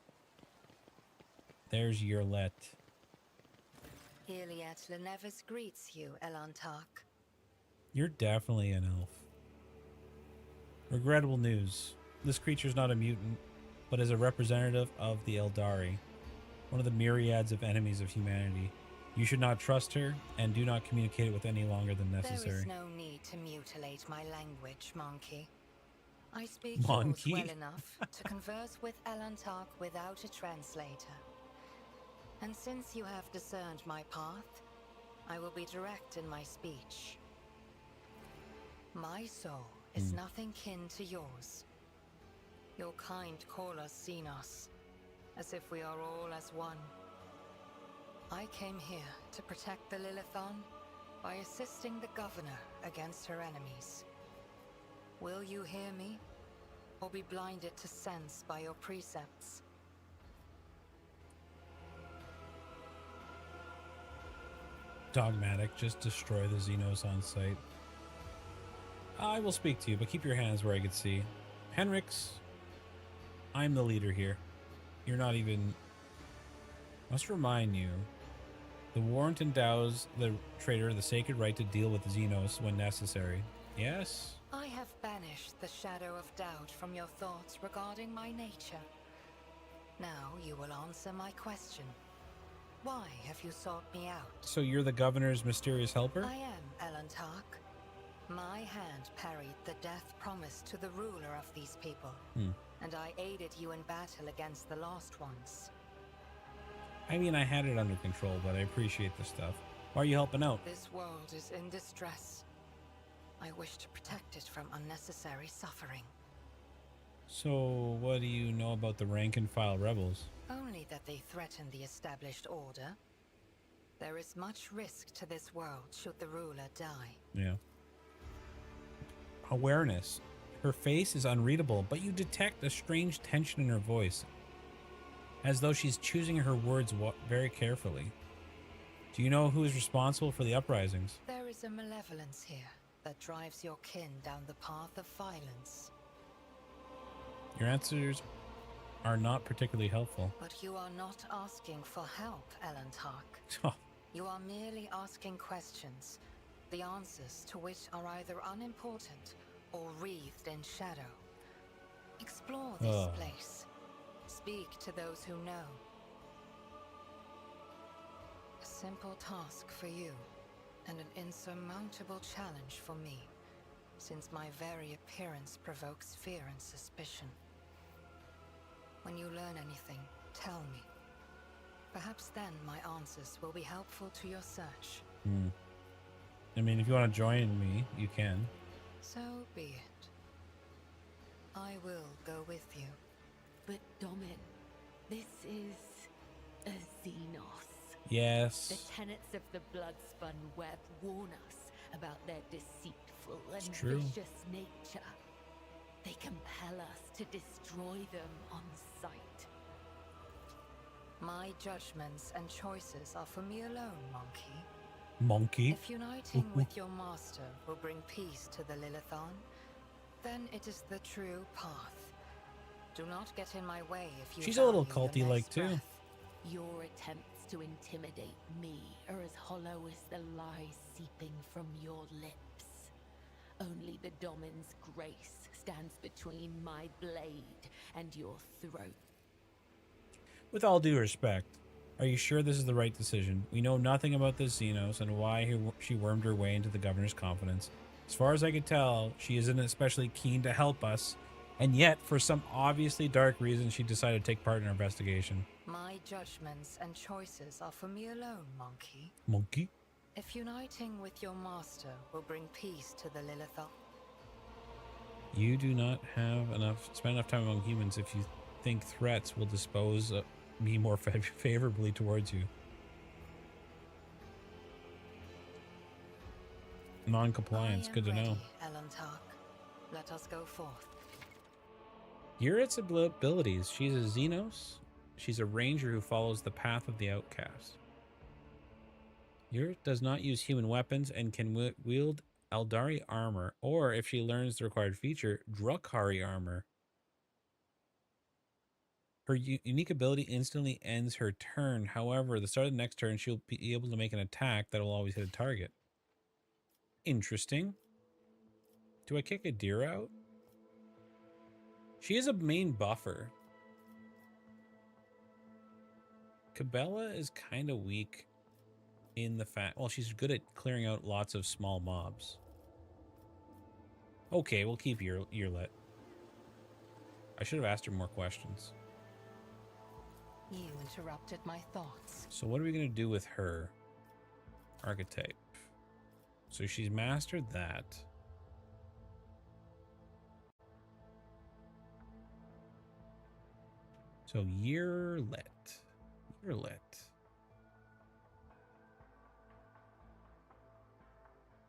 There's Yurlet. Iliad Lenevis greets you, Elantark. You're definitely an elf. Regrettable news. This creature's not a mutant, but is a representative of the Eldari, one of the myriads of enemies of humanity. You should not trust her, and do not communicate it with any longer than necessary. There is no need to mutilate my language, Monkey. I speak Monkey? yours well enough to converse with Elantark without a translator. And since you have discerned my path, I will be direct in my speech. My soul is nothing kin to yours. Your kind call us Xenos, as if we are all as one. I came here to protect the Lilithon by assisting the governor against her enemies. Will you hear me, or be blinded to sense by your precepts? Dogmatic, just destroy the Xenos on sight. I will speak to you, but keep your hands where I can see. Henrix, I'm the leader here. You're not even... Must remind you, the warrant endows the traitor the sacred right to deal with Xenos when necessary. Yes? I have banished the shadow of doubt from your thoughts regarding my nature. Now you will answer my question. Why have you sought me out? So you're the governor's mysterious helper? I am Elantark. My hand parried the death promised to the ruler of these people, and I aided you in battle against the Lost Ones. I mean, I had it under control, but I appreciate the stuff. Why are you helping out? This world is in distress. I wish to protect it from unnecessary suffering. So, what do you know about the rank-and-file rebels? Only that they threaten the established order. There is much risk to this world should the ruler die. Yeah. Awareness. Her face is unreadable, but you detect a strange tension in her voice, as though she's choosing her words very carefully. Do you know who is responsible for the uprisings? There is a malevolence here that drives your kin down the path of violence. Your answers are not particularly helpful. But you are not asking for help, Elantark. Oh. You are merely asking questions, the answers to which are either unimportant or wreathed in shadow. Explore this place. Speak to those who know. A simple task for you, and an insurmountable challenge for me, since my very appearance provokes fear and suspicion. When you learn anything, tell me. Perhaps then my answers will be helpful to your search. I mean, if you want to join me, you can. So be it. I will go with you. But Domin, this is a Xenos. Yes. The tenets of the Bloodspun web warn us about their deceitful and true. vicious nature. They compel us to destroy them on sight. My judgments and choices are for me alone, Monkey. Monkey. If uniting with your master will bring peace to the Lilithon, then it is the true path. Do not get in my way if you She's a little value the culty-like next too. breath. Your attempts to intimidate me are as hollow as the lies seeping from your lips. Only the Domin's grace stands between my blade and your throat. With all due respect, are you sure this is the right decision? We know nothing about this Xenos and why she wormed her way into the governor's confidence. As far as I could tell, she isn't especially keen to help us, and yet, for some obviously dark reason, she decided to take part in our investigation. My judgments and choices are for me alone, Monkey. Monkey? If uniting with your master will bring peace to the Lilithon. You do not have spend enough time among humans if you think threats will dispose me more favorably towards you. Non-compliance, good to know. Elantark. Let us go forth. Here are its abilities. She's a Xenos. She's a ranger who follows the path of the outcast. Yurt does not use human weapons and can wield Eldari armor, or if she learns the required feature, Drukhari armor. Her unique ability instantly ends her turn. However, at the start of the next turn, she'll be able to make an attack that will always hit a target. Interesting. Do I kick a deer out? She is a main buffer. Cabela is kind of weak in the fact... Well, she's good at clearing out lots of small mobs. Okay, we'll keep Earlet. I should have asked her more questions. You interrupted my thoughts. So what are we going to do with her? Archetype. So she's mastered that. So Earlet.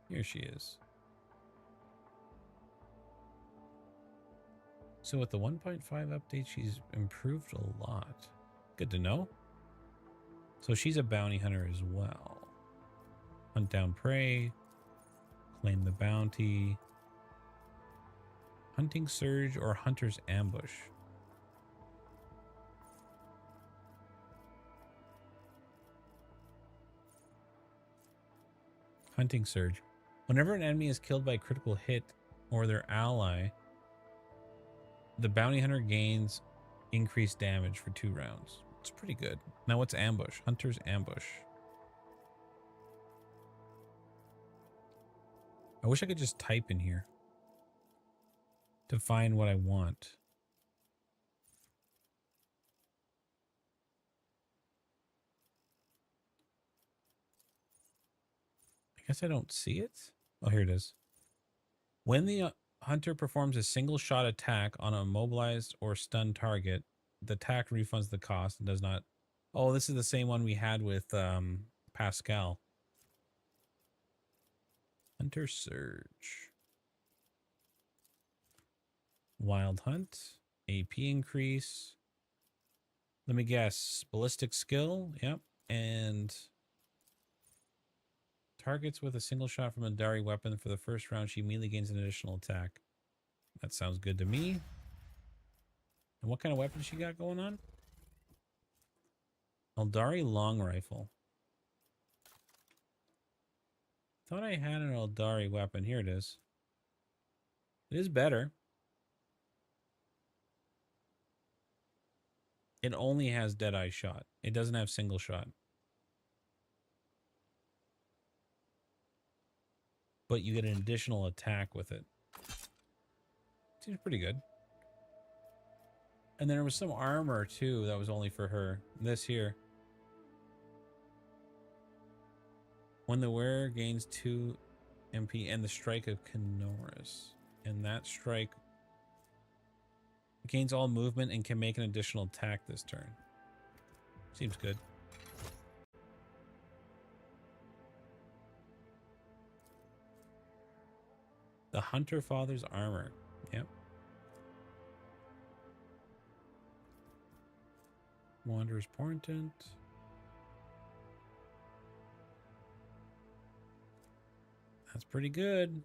Here she is. So with the 1.5 update, she's improved a lot. Good to know. So she's a bounty hunter as well. Hunt down prey. Claim the bounty. Hunting surge or hunter's ambush. Hunting surge. Whenever an enemy is killed by a critical hit or their ally, the bounty hunter gains increased damage for 2 rounds. It's pretty good. Now what's ambush? Hunter's ambush. I wish I could just type in here to find what I want. I guess I don't see it. Oh, here it is. When the hunter performs a single shot attack on a immobilized or stunned target, the attack refunds the cost and does not... Oh, this is the same one we had with Pascal. Hunter surge. Wild hunt. AP increase. Let me guess. Ballistic skill. Yep. And targets with a single shot from a Eldari weapon for the first round, she immediately gains an additional attack. That sounds good to me. And what kind of weapon she got going on? Eldari long rifle. Thought I had an Eldari weapon. Here it is. It is better. It only has Deadeye shot. It doesn't have single shot. But you get an additional attack with it. Seems pretty good. And then there was some armor too that was only for her. This here. When the wearer gains 2 MP and the Strike of Kenoris. And that strike gains all movement and can make an additional attack this turn. Seems good. The Hunter Father's Armor. Yep. Wanderer's Portent. That's pretty good.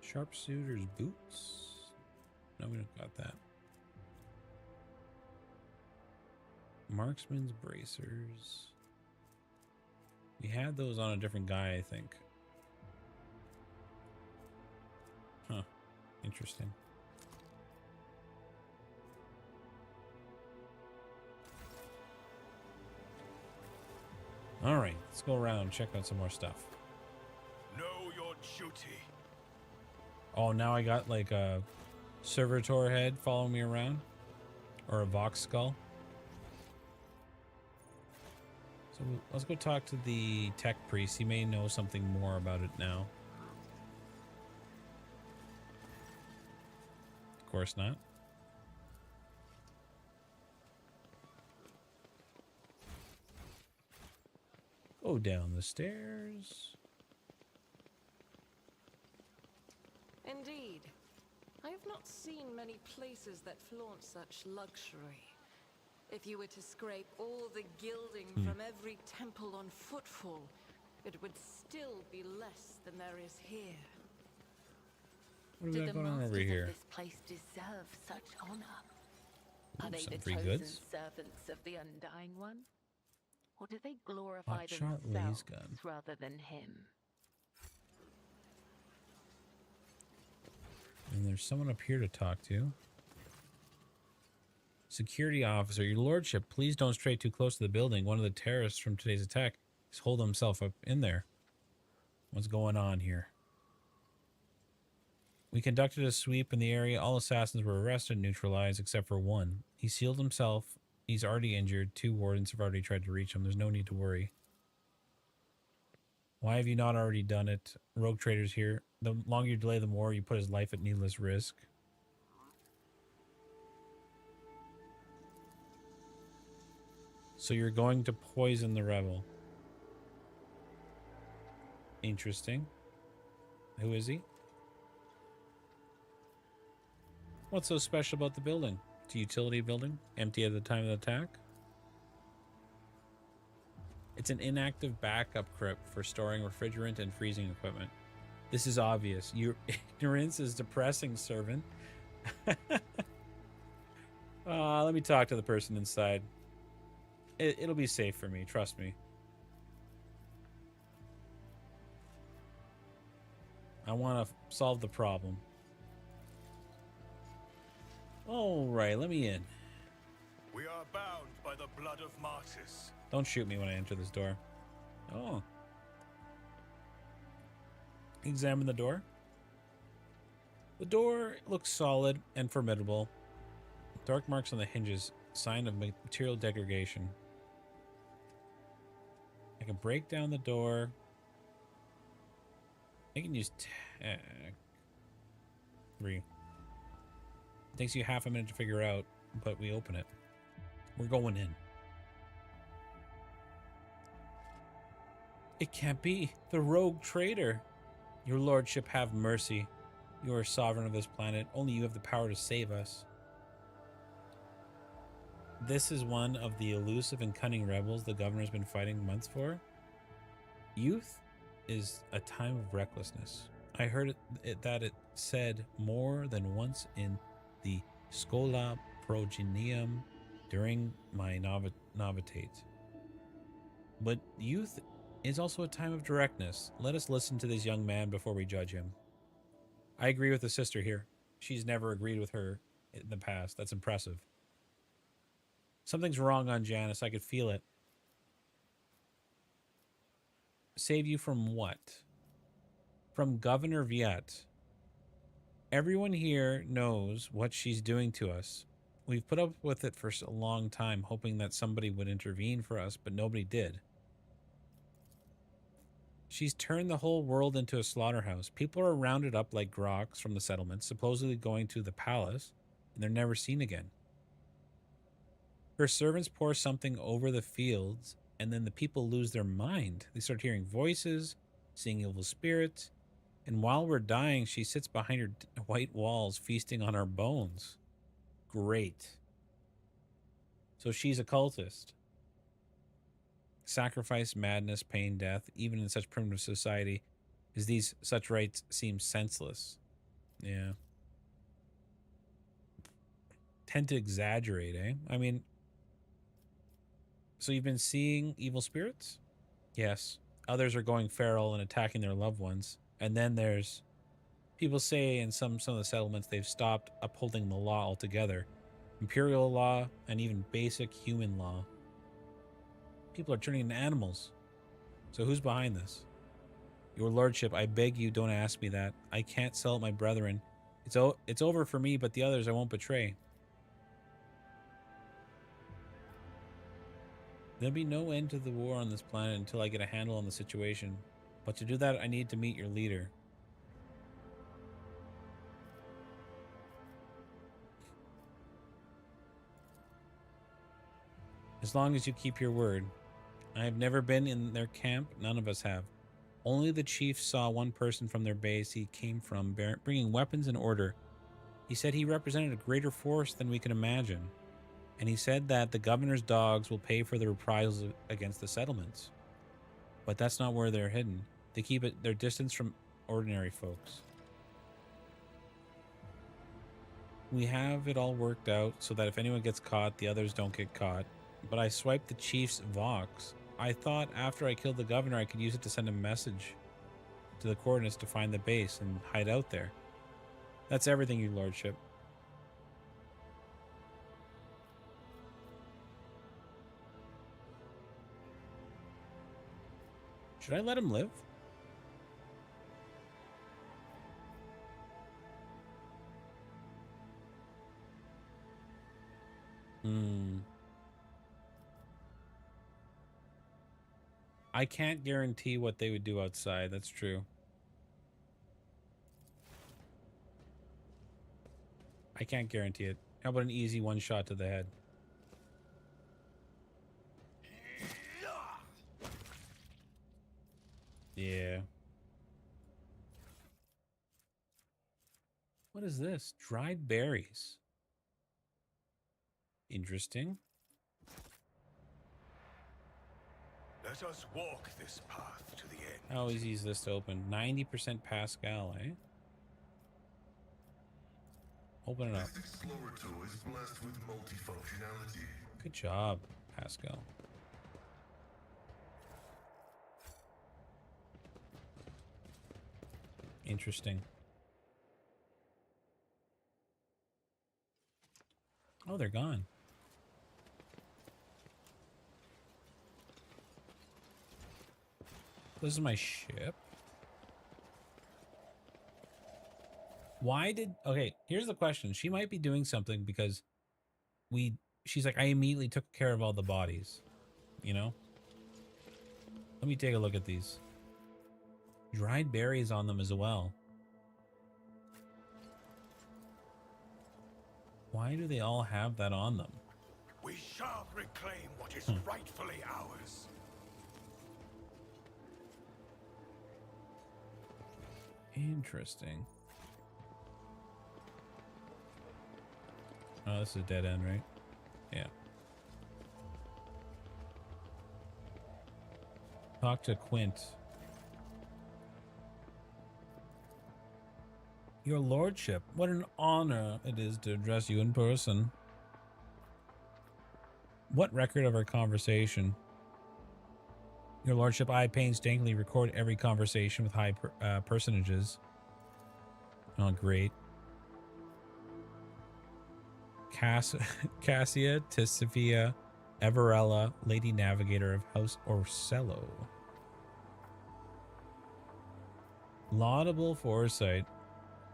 Sharpshooter's Boots. No, we don't got that. Marksman's Bracers. We had those on a different guy, I think. Huh. Interesting. All right, let's go around and check out some more stuff. Know your duty. Oh, now I got like a servitor head following me around, or a Vox skull. So let's go talk to the tech priest. He may know something more about it now. Of course not. Go down the stairs. Indeed. I have not seen many places that flaunt such luxury. If you were to scrape all the gilding from every temple on footfall, it would still be less than there is here. What do we Do got the going on over masters here? of this place deserve such honor? Are they some the free chosen goods. servants of the Undying One? Or do they glorify Hotshot laser themselves gun. rather than him? And there's someone up here to talk to. Security officer, your lordship, please don't stray too close to the building. One of the terrorists from today's attack is holding himself up in there. What's going on here? We conducted a sweep in the area. All assassins were arrested and neutralized except for one. He sealed himself. He's already injured. 2 wardens have already tried to reach him. There's no need to worry. Why have you not already done it? Rogue traders here. The longer you delay, the more you put his life at needless risk. So you're going to poison the rebel. Interesting. Who is he? What's so special about the building? It's a utility building, empty at the time of the attack. It's an inactive backup crypt for storing refrigerant and freezing equipment. This is obvious. Your ignorance is depressing, servant. Let me talk to the person inside. It'll be safe for me, trust me. I want to solve the problem. All right, let me in. We are bound by the blood of martyrs. Don't shoot me when I enter this door. Oh. Examine the door. The door looks solid and formidable. Dark marks on the hinges, sign of material degradation. I can break down the door. I can use tag. 3. Takes you half a minute to figure out, but we open it. We're going in. It can't be. The rogue trader. Your lordship, have mercy. You are sovereign of this planet. Only you have the power to save us. This is one of the elusive and cunning rebels the governor's been fighting months for. Youth is a time of recklessness. I heard that it said more than once in the Schola Progenium during my novitate. But youth is also a time of directness. Let us listen to this young man before we judge him. I agree with the sister here. She's never agreed with her in the past. That's impressive. Something's wrong on Janus. I could feel it. Save you from what? From Governor Viet. Everyone here knows what she's doing to us. We've put up with it for a long time, hoping that somebody would intervene for us, but nobody did. She's turned the whole world into a slaughterhouse. People are rounded up like groks from the settlements, supposedly going to the palace, and they're never seen again. Her servants pour something over the fields, and then the people lose their mind. They start hearing voices, seeing evil spirits, and while we're dying, she sits behind her white walls, feasting on our bones. Great. So she's a cultist. Sacrifice, madness, pain, death, even in such primitive society, as these such rites seem senseless. Yeah. Tend to exaggerate, eh? I mean, so you've been seeing evil spirits? Yes. Others are going feral and attacking their loved ones. And then there's people say in some of the settlements they've stopped upholding the law altogether. Imperial law and even basic human law. People are turning into animals. So who's behind this? Your lordship, I beg you, don't ask me that. I can't sell my brethren. It's over for me, but the others I won't betray. There'll be no end to the war on this planet until I get a handle on the situation. But to do that, I need to meet your leader. As long as you keep your word. I have never been in their camp. None of us have. Only the chief saw one person from their base he came from bringing weapons and order. He said he represented a greater force than we can imagine. And he said that the governor's dogs will pay for the reprisals against the settlements. But that's not where they're hidden. They keep their distance from ordinary folks. We have it all worked out so that if anyone gets caught, the others don't get caught. But I swiped the chief's Vox. I thought after I killed the governor, I could use it to send a message to the coordinates to find the base and hide out there. That's everything, your lordship. Should I let him live? I can't guarantee what they would do outside. That's true. I can't guarantee it. How about an easy one shot to the head? Yeah. What is this? Dried berries. Interesting. Let us walk this path to the end. How easy is this to open? 90% Pascal, eh? Open it up. This explorator is blessed with multifunctionality. Good job, Pascal. Interesting. Oh, they're gone. This is my ship. Why did... Okay, here's the question. She might be doing something because she's like, I immediately took care of all the bodies. You know? Let me take a look at these. Dried berries on them as well. Why do they all have that on them? We shall reclaim what is rightfully ours. Interesting. Oh, this is a dead end, right? Yeah. Talk to Quint. Your lordship, what an honor it is to address you in person. What record of our conversation? Your lordship, I painstakingly record every conversation with high personages. Oh, great. Cassia, Tisavia, Everella, Lady Navigator of House Orsello. Laudable foresight.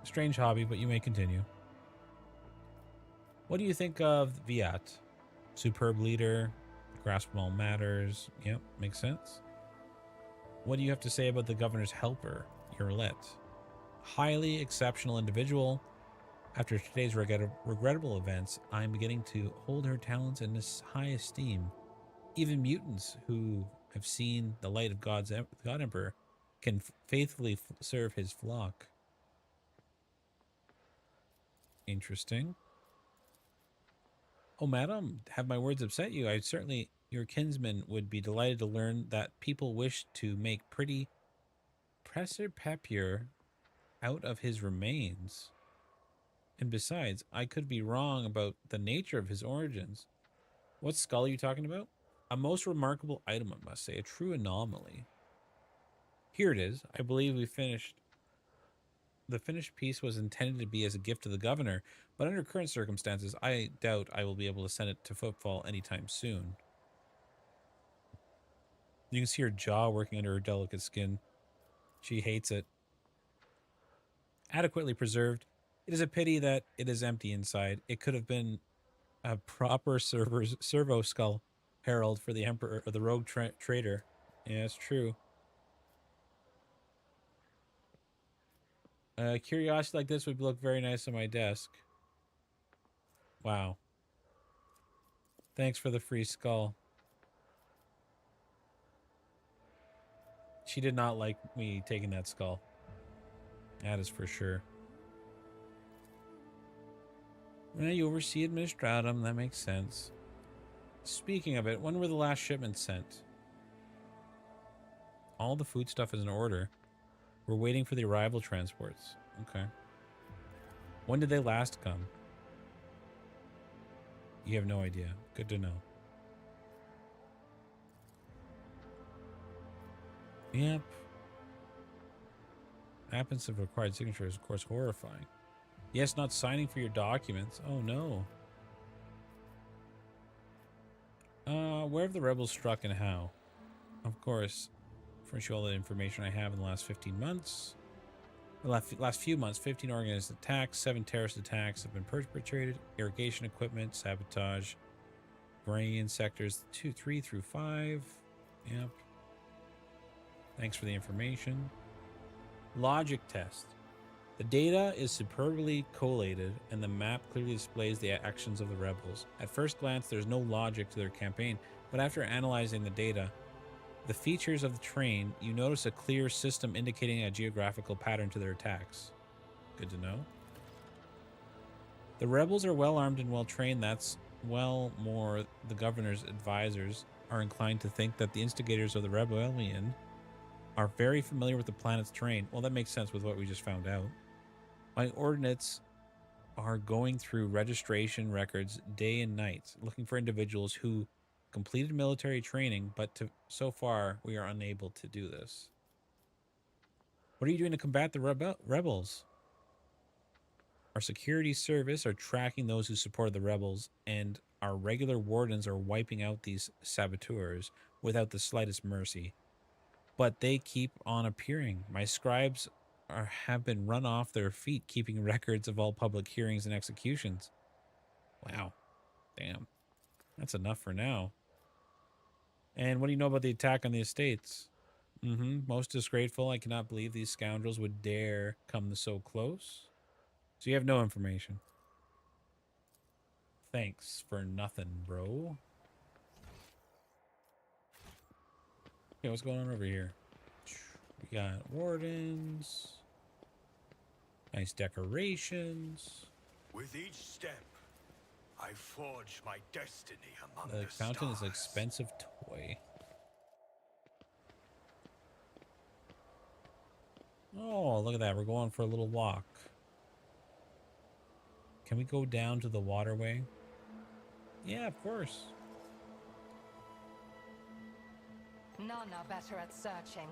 Strange hobby, but you may continue. What do you think of Viat? Superb leader, grasp all matters. Yep, makes sense. What do you have to say about the governor's helper, Urlet? Highly exceptional individual. After today's regrettable events, I'm beginning to hold her talents in this high esteem. Even mutants who have seen the light of God Emperor can faithfully serve his flock. Interesting. Oh, madam, have my words upset you? I certainly, your kinsman would be delighted to learn that people wish to make pretty Presser Pepier out of his remains. And besides, I could be wrong about the nature of his origins. What skull are you talking about? A most remarkable item, I must say. A true anomaly. Here it is. I believe we finished. The finished piece was intended to be as a gift to the governor, but under current circumstances, I doubt I will be able to send it to Footfall anytime soon. You can see her jaw working under her delicate skin. She hates it. Adequately preserved. It is a pity that it is empty inside. It could have been a proper servo skull herald for the Emperor or the rogue traitor. Yeah, it's true. Curiosity like this would look very nice on my desk. Wow. Thanks for the free skull. She did not like me taking that skull. That is for sure. Well, you oversee Administratum. That makes sense. Speaking of it, when were the last shipments sent? All the food stuff is in order. We're waiting for the arrival transports. Okay. When did they last come? You have no idea. Good to know. Yep. Absence of required signature is, of course, horrifying. Yes, not signing for your documents. Oh, no. Where have the rebels struck and how? Of course, furnish you all the information I have in the last 15 months. The last few months, 15 organized attacks, 7 terrorist attacks have been perpetrated. Irrigation equipment, sabotage, grain sectors 2, 3 through 5. Yep. Thanks for the information. Logic test. The data is superbly collated, and the map clearly displays the actions of the rebels. At first glance, there's no logic to their campaign, but after analyzing the data, the features of the terrain, you notice a clear system indicating a geographical pattern to their attacks. Good to know. The rebels are well armed and well trained. That's well more the governor's advisors are inclined to think that the instigators of the rebellion are very familiar with the planet's terrain. Well, that makes sense with what we just found out. My ordinates are going through registration records day and night, looking for individuals who completed military training, but so far we are unable to do this. What are you doing to combat the rebels? Our security service are tracking those who support the rebels, and our regular wardens are wiping out these saboteurs without the slightest mercy. But they keep on appearing. My scribes have been run off their feet keeping records of all public hearings and executions. Wow. Damn. That's enough for now. And what do you know about the attack on the estates? Most disgraceful. I cannot believe these scoundrels would dare come so close. So you have no information. Thanks for nothing, bro. Okay, what's going on over here? We got wardens. Nice decorations. With each step, I forge my destiny among The the fountain is an stars. expensive toy. Oh, look at that. We're going for a little walk. Can we go down to the waterway? Yeah, of course. None are better at searching.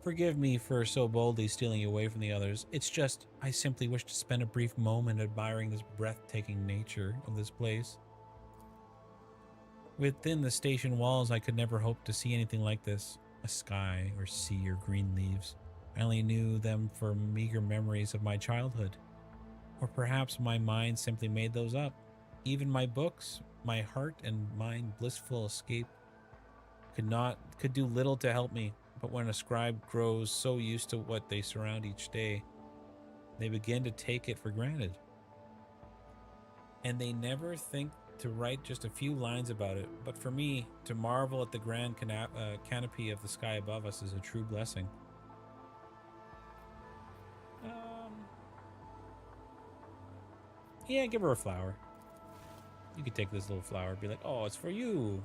Forgive me for so boldly stealing you away from the others. It's just, I simply wish to spend a brief moment admiring this breathtaking nature of this place. Within the station walls, I could never hope to see anything like this. A sky or sea or green leaves. I only knew them for meager memories of my childhood. Or perhaps my mind simply made those up. Even my books, my heart and mind blissful escape could do little to help me. But when a scribe grows so used to what they surround each day, they begin to take it for granted. And they never think to write just a few lines about it. But for me, to marvel at the grand canopy of the sky above us is a true blessing. Yeah, give her a flower. You could take this little flower and be like, oh, it's for you.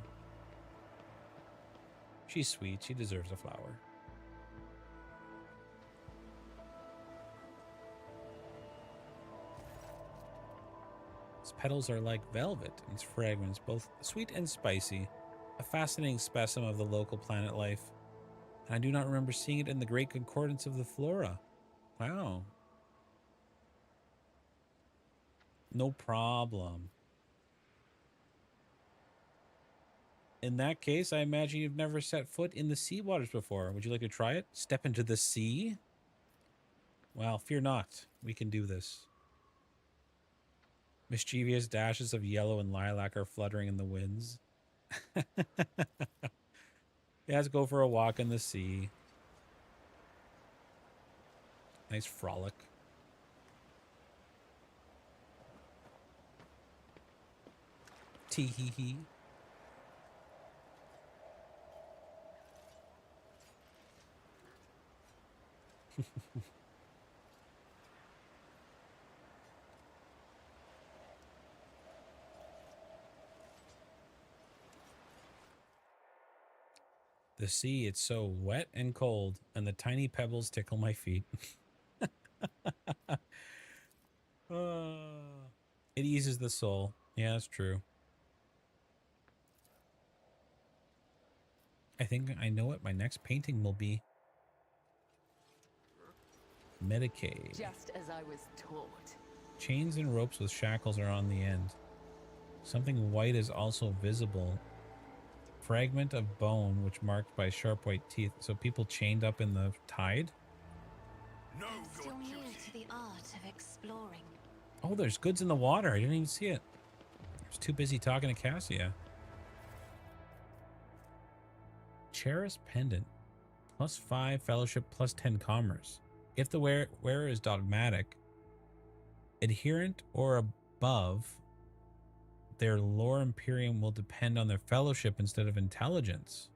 She's sweet. She deserves a flower. Its petals are like velvet, and its fragrance both sweet and spicy. A fascinating specimen of the local planet life. And I do not remember seeing it in the Great Concordance of the Flora. Wow. No problem. In that case, I imagine you've never set foot in the sea waters before. Would you like to try it? Step into the sea? Well, fear not. We can do this. Mischievous dashes of yellow and lilac are fluttering in the winds. Yeah, let's go for a walk in the sea. Nice frolic. Tee-hee-hee. The sea, it's so wet and cold, and the tiny pebbles tickle my feet. It eases the soul. Yeah, that's true. I think I know what my next painting will be. Medicaid. Just as I was taught. Chains and ropes with shackles are on the end. Something white is also visible. Fragment of bone, which marked by sharp white teeth. So people chained up in the tide? Know I'm still new to the art of exploring. Oh, there's goods in the water. I didn't even see it. I was too busy talking to Cassia. Charis pendant. +5 fellowship, +10 commerce. If the wearer is dogmatic, adherent, or above, their lore imperium will depend on their fellowship instead of intelligence.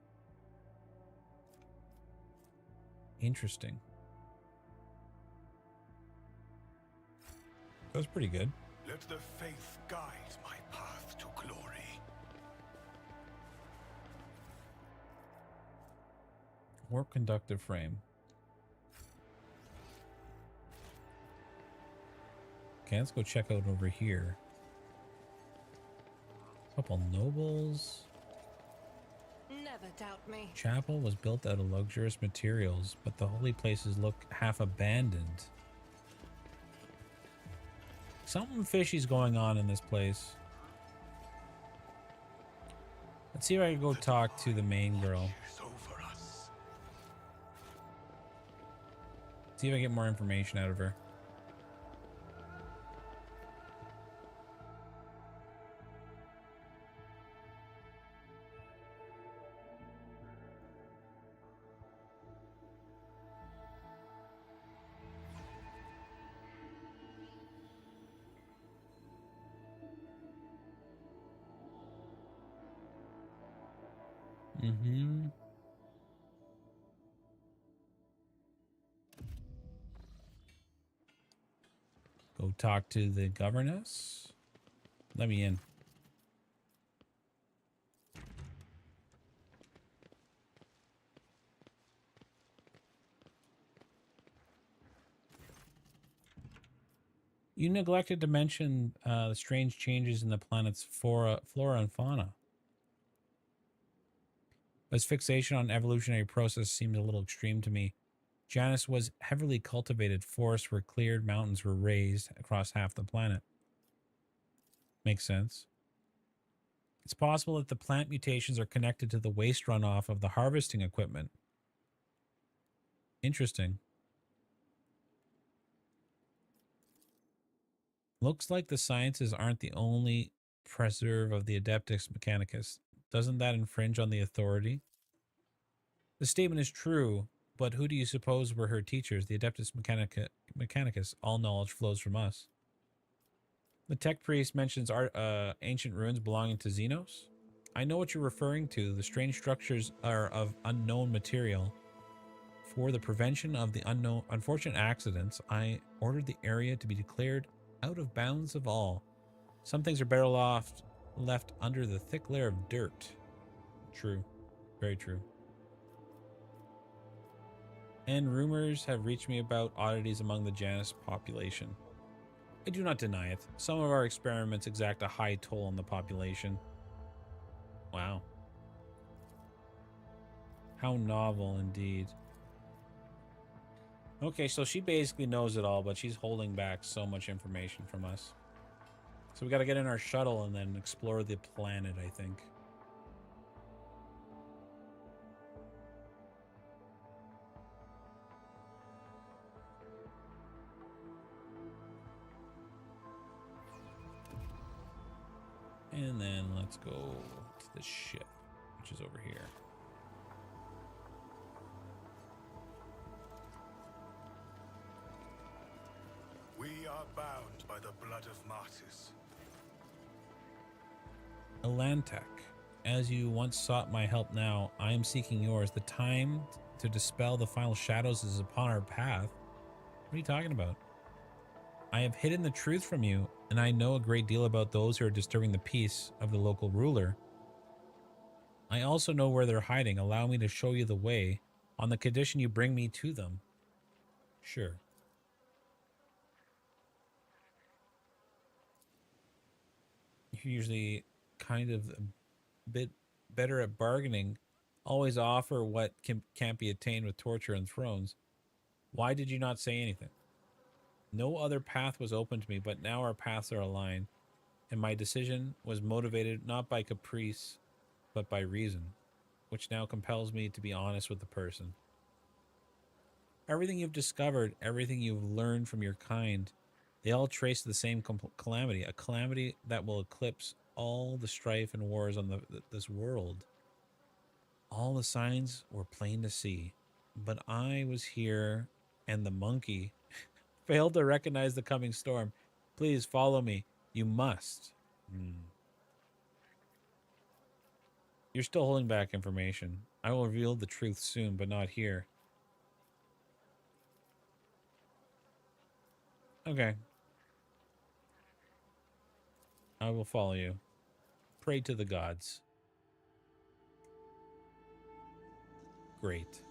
Interesting. That was pretty good. Let the faith guide my path to glory. Warp conductive frame. Okay, let's go check out over here. Couple nobles. Never doubt me. Chapel was built out of luxurious materials, but the holy places look half abandoned. Something fishy's going on in this place. Let's see if I can go talk to the main girl. See if I get more information out of her. Mm-hmm. Go talk to the governess. Let me in. You neglected to mention the strange changes in the planet's flora and fauna. This fixation on evolutionary process seems a little extreme to me. Janus was heavily cultivated, forests were cleared, mountains were raised across half the planet. Makes sense. It's possible that the plant mutations are connected to the waste runoff of the harvesting equipment. Interesting. Looks like the sciences aren't the only preserve of the Adeptus Mechanicus. Doesn't that infringe on the authority? The statement is true, but who do you suppose were her teachers? The Adeptus Mechanicus. All knowledge flows from us. The tech priest mentions ancient ruins belonging to Xenos. I know what you're referring to. The strange structures are of unknown material. For the prevention of the unfortunate accidents, I ordered the area to be declared out of bounds of all. Some things are better off left under the thick layer of dirt. True. Very true. And rumors have reached me about oddities among the Janus population. I do not deny it. Some of our experiments exact a high toll on the population. Wow. How novel indeed. Okay, so she basically knows it all, but she's holding back so much information from us. So we got to get in our shuttle and then explore the planet, I think. And then let's go to the ship, which is over here. We are bound by the blood of martyrs. Elantek, as you once sought my help, now I am seeking yours. The time to dispel the final shadows is upon our path. What are you talking about? I have hidden the truth from you, and I know a great deal about those who are disturbing the peace of the local ruler. I also know where they're hiding. Allow me to show you the way, on the condition you bring me to them. Sure. You're usually kind of a bit better at bargaining. Always offer what can't be attained with torture and thrones. Why did you not say anything? No other path was open to me, but now our paths are aligned, and my decision was motivated not by caprice, but by reason, which now compels me to be honest with the person. Everything you've discovered, everything you've learned from your kind, they all trace the same calamity, a calamity that will eclipse all the strife and wars on this world. All the signs were plain to see, but I was here, and the monkey failed to recognize the coming storm. Please follow me. You must. You're still holding back information. I will reveal the truth soon, but not here. Okay. I will follow you. Pray to the gods. Great.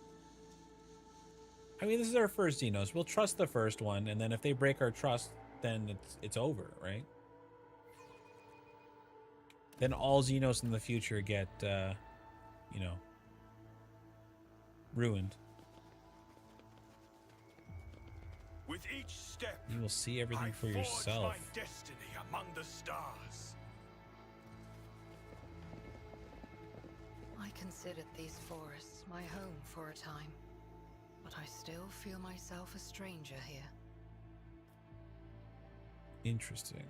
I mean, this is our first Xenos. We'll trust the first one, and then if they break our trust, then it's over, right? Then all Xenos in the future get, you know, ruined. With each step, you will see everything I for forge yourself. my destiny among the stars. I considered these forests my home for a time, but I still feel myself a stranger here. Interesting.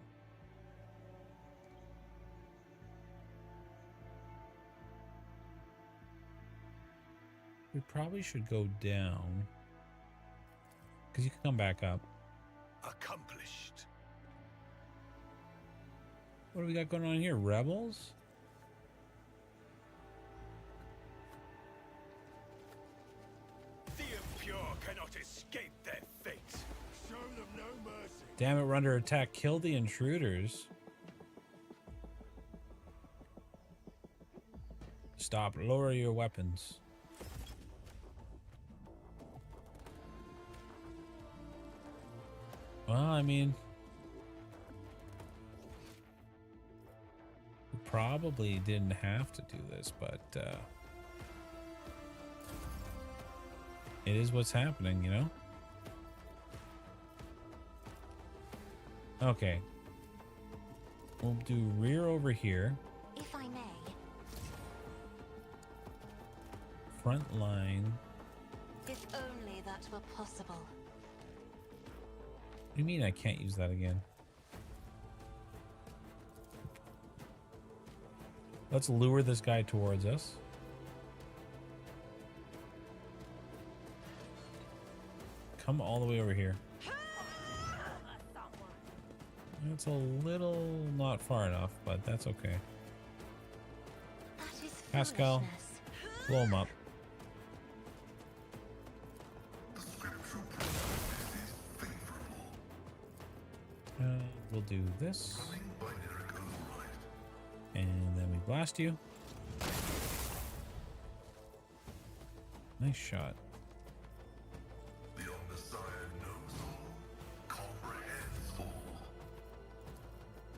We probably should go down, because you can come back up. Accomplished. What do we got going on here? Rebels? The impure cannot escape their fate. Show them no mercy. Damn it, we're under attack. Kill the intruders. Stop. Lower your weapons. Well, I mean, we probably didn't have to do this, but it is what's happening, you know? Okay. We'll do rear over here. If I may. Front line. If only that were possible. What do you mean I can't use that again? Let's lure this guy towards us. Come all the way over here. It's a little not far enough, but that's okay. That is Pascal, foolishness. blow him up. We'll do this. And then we blast you. Nice shot. The Omnissiah knows all, comprehends all.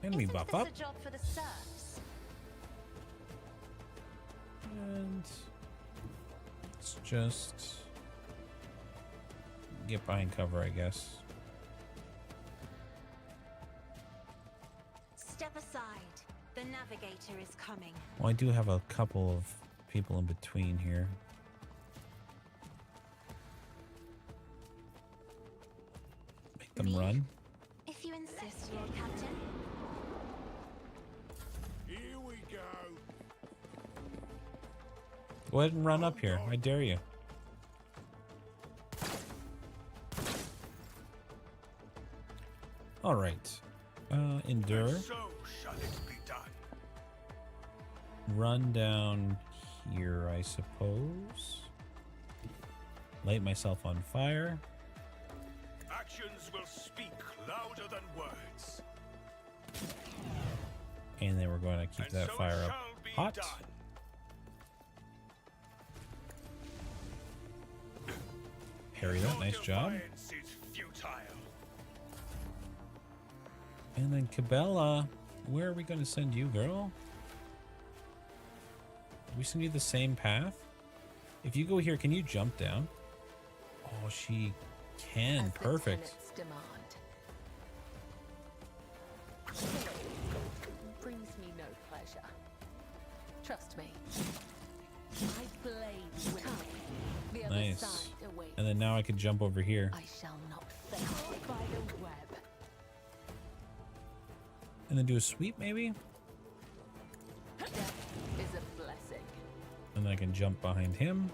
And we Isn't buff this up. a job for the serfs? And let's just get behind cover, I guess. Step aside. The navigator is coming. Well, I do have a couple of people in between here. Make them Me? run. If you insist, Lord Captain. Here we go. Go ahead and run up here. I dare you. All right. Endure. So shall it be done. Run down here, I suppose. Light myself on fire. Actions will speak louder than words. And then we're going to keep And that so it fire up shall be hot. done. Parry that. Nice job. Defiance is futile. And then Cabela, where are we going to send you, girl? We send you the same path? If you go here, can you jump down? Oh, she can. As the Perfect. tenets demand. Brings me no pleasure. Trust me. My blade will come. The other Nice. side awaits. And then now I can jump over here. I shall not fail by the web. And then do a sweep, maybe? Death is a blessing. And then I can jump behind him.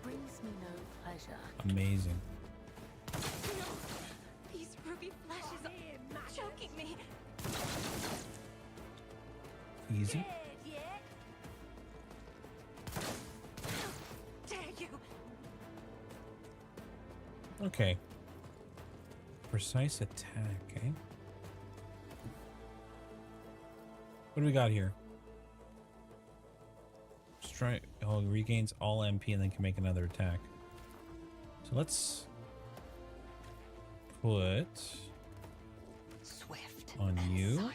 Brings me no pleasure. Amazing. No! These ruby flashes are choking me. Easy. Dare you? Okay. Precise attack, eh? What do we got here? Strike. Oh, regains all MP and then can make another attack. So let's put Swift on and you. silent.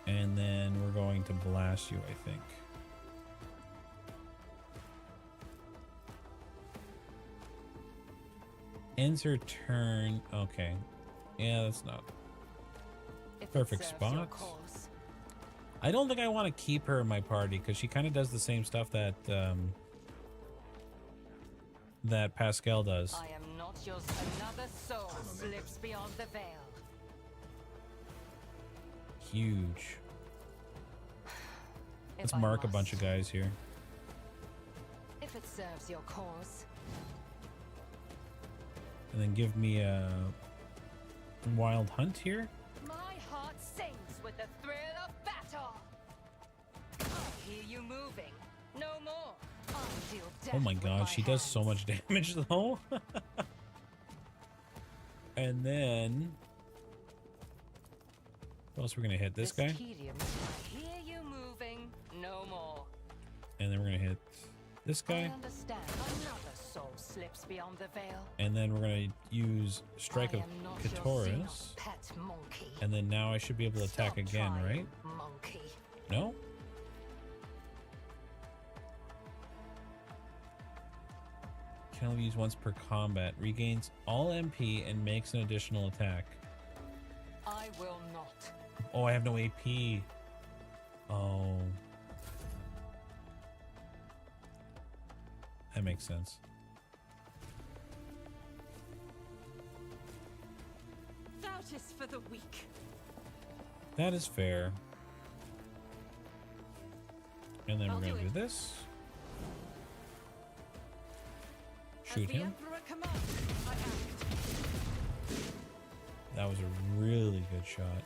And then we're going to blast you, I think. Ends her turn. Okay. Yeah, that's not If it perfect serves your spot. cause. I don't think I want to keep her in my party because she kind of does the same stuff that that Pascal does. I am not yours. Another soul slips beyond the veil. Huge. Let's If I mark a must. bunch of guys here. If it serves your cause. And then give me a wild hunt here. My heart sings with the thrill of battle. I hear you moving. No more. I'll deal death Oh my with god, she does so hands. much damage though. And then what else we're gonna hit? This guy? Tedium. I hear you moving. No more. And then we're gonna hit this I guy. understand. Another soul slips beyond the veil. And then we're gonna use Strike I of am not your Katoris. Xenos pet monkey. And then now I should be able to attack Stop again, trying, right? Monkey. No? Can only use once per combat. Regains all MP and makes an additional attack. I will not. Oh, I have no AP. Oh. That makes sense. Thou is for the weak. That is fair. And then we're gonna do this. Shoot him. That was a really good shot.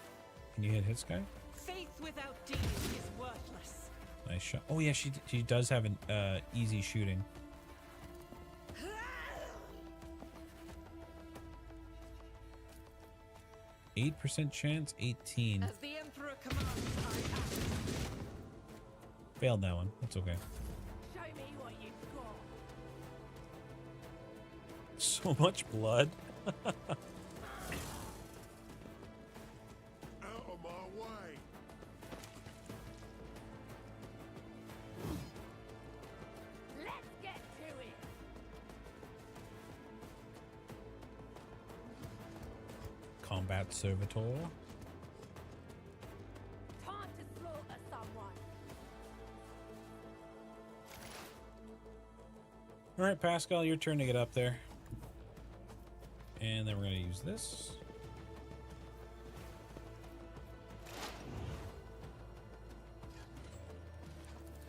Can you hit Sky? Faith without deeds is worthless. Nice shot. Oh yeah, she does have an easy shooting. 8% chance, 18. As the Emperor commands, I act. Failed that one. That's okay. Show me what you've got. So much blood. Out of my way. Let's get to it. Combat servitor. Time to slaughter someone. All right, Pascal, your turn to get up there. And then we're going to use this.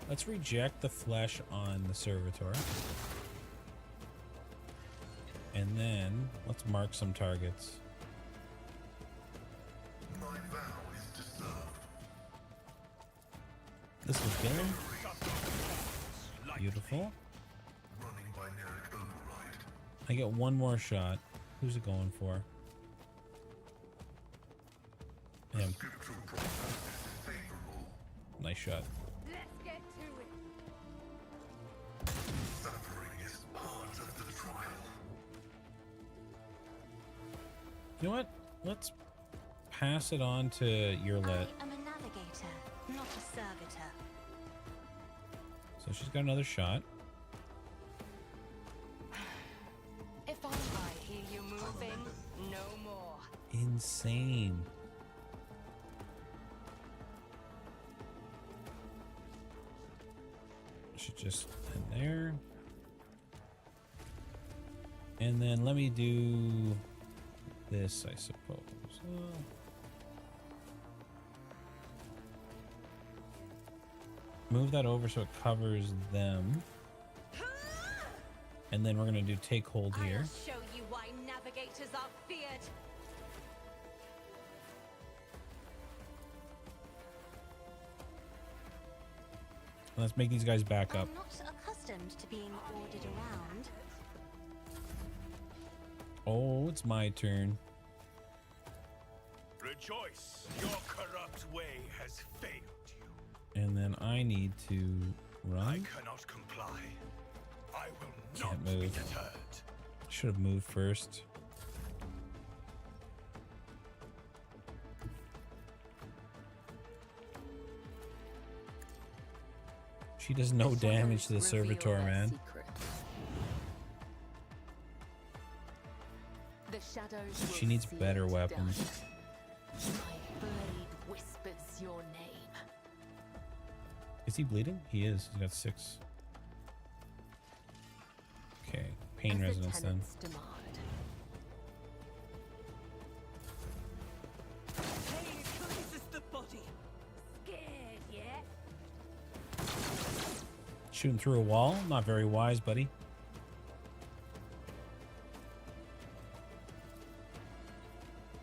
Let's reject the flesh on the servitor. And then let's mark some targets. My vow is to serve. This was good. Beautiful. Running by Nerrick Override. I get one more shot. Who's it going for? Him. Scriptural process is favorable. Nice shot. Let's get to it. Suffering is part of the trial. You know what? Let's pass it on to Yurlet. I am a navigator, not a servitor. So she's got another shot. If I hear you moving, no more. Insane. Should just end there. And then let me do this, I suppose. Move that over so it covers them. And then we're going to do take hold here. I'll show you why navigators are feared. Let's make these guys back up. I'm not accustomed to being ordered around. Oh, it's my turn. Rejoice, your corrupt way has failed you. And then I need to I run. cannot comply. I will Can't not be move. deterred. Should have moved first. She does no damage to the servitor, man. The shadows She needs better weapons. My blade whispers your name. Is he bleeding? He is. He's got 6. Okay, pain As the resonance then. tenants demand. Pain cleanses the body. Scared yet? Shooting through a wall? Not very wise, buddy.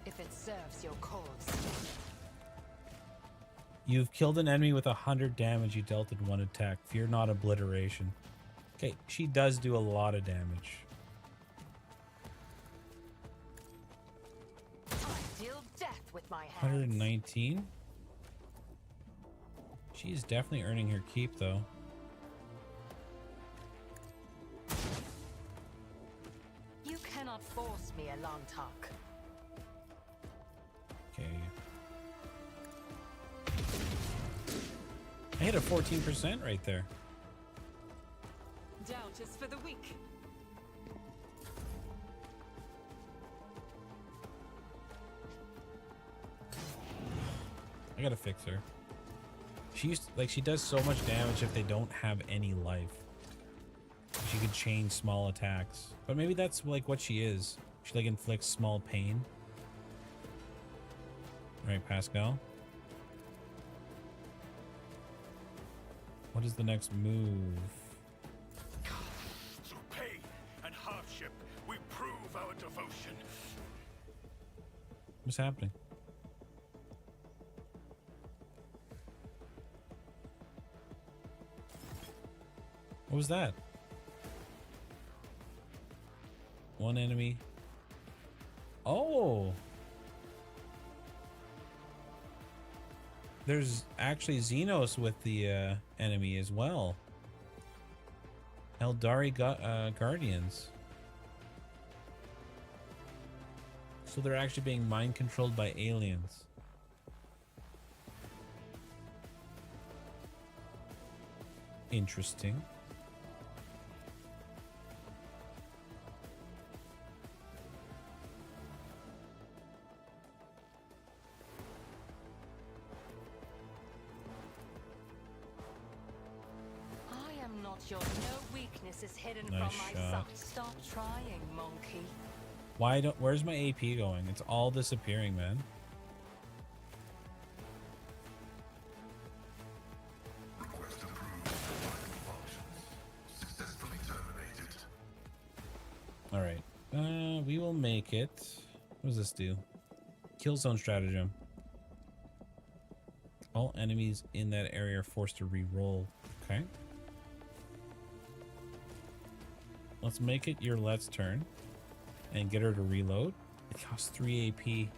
If it serves your cause. You've killed an enemy with 100 damage you dealt in one attack. Fear not obliteration. Okay, she does do a lot of damage. I deal death with my hands. 119. She is definitely earning her keep, though. You cannot force me, Alantak. Okay. I hit a 14% right there. Doubt is for the weak. I gotta fix her. She used like she does so much damage if they don't have any life. She could chain small attacks, but maybe that's like what she is. She like inflicts small pain. Right, Pascal. What is the next move? Through pain and hardship, we prove our devotion. What's happening? What was that? One enemy. Oh! There's actually Xenos with the enemy as well. Eldari Guardians. So they're actually being mind controlled by aliens. Interesting. I am not your no weakness is hidden Nice from my shot. sight. Stop trying, monkey. Why don't? Where's my AP going? It's all disappearing, man. Request approved. Vital functions successfully terminated. All right. We will make it. What does this do? Kill zone stratagem. All enemies in that area are forced to re-roll. Okay. Let's make it your Let's turn and get her to reload. It costs 3 AP.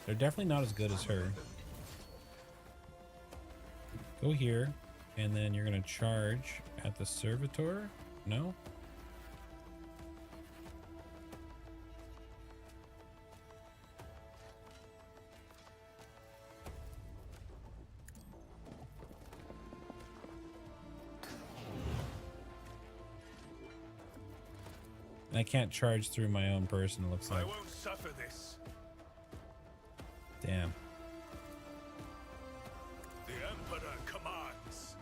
They're definitely not as good as her. Go here, and then you're gonna charge at the servitor. No? And I can't charge through my own person, it looks I like. won't suffer this. Damn. The Emperor commands.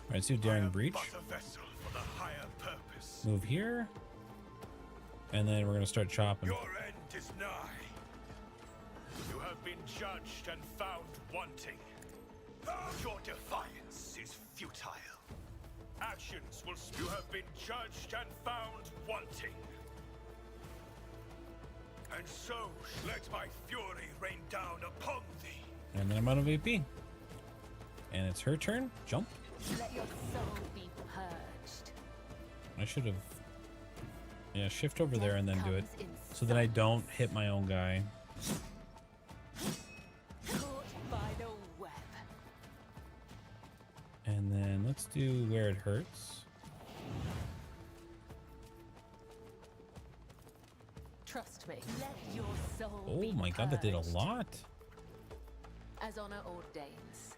Alright, let's do Daring Breach. But a vessel for the higher purpose. Move here. And then we're gonna start chopping. Your end is nigh. You have been judged and found wanting. Your defiance is futile. Actions will. You have been judged and found wanting. And so let my fury rain down upon thee. And then I'm out of AP. And it's her turn. Jump. Let your soul be purged. I should have. Yeah, shift over there and then do it. So that I don't hit my own guy. Caught by the web. And then let's do where it hurts. Trust me. Let your soul Oh be my god, that did a purged. lot. As honor ordains.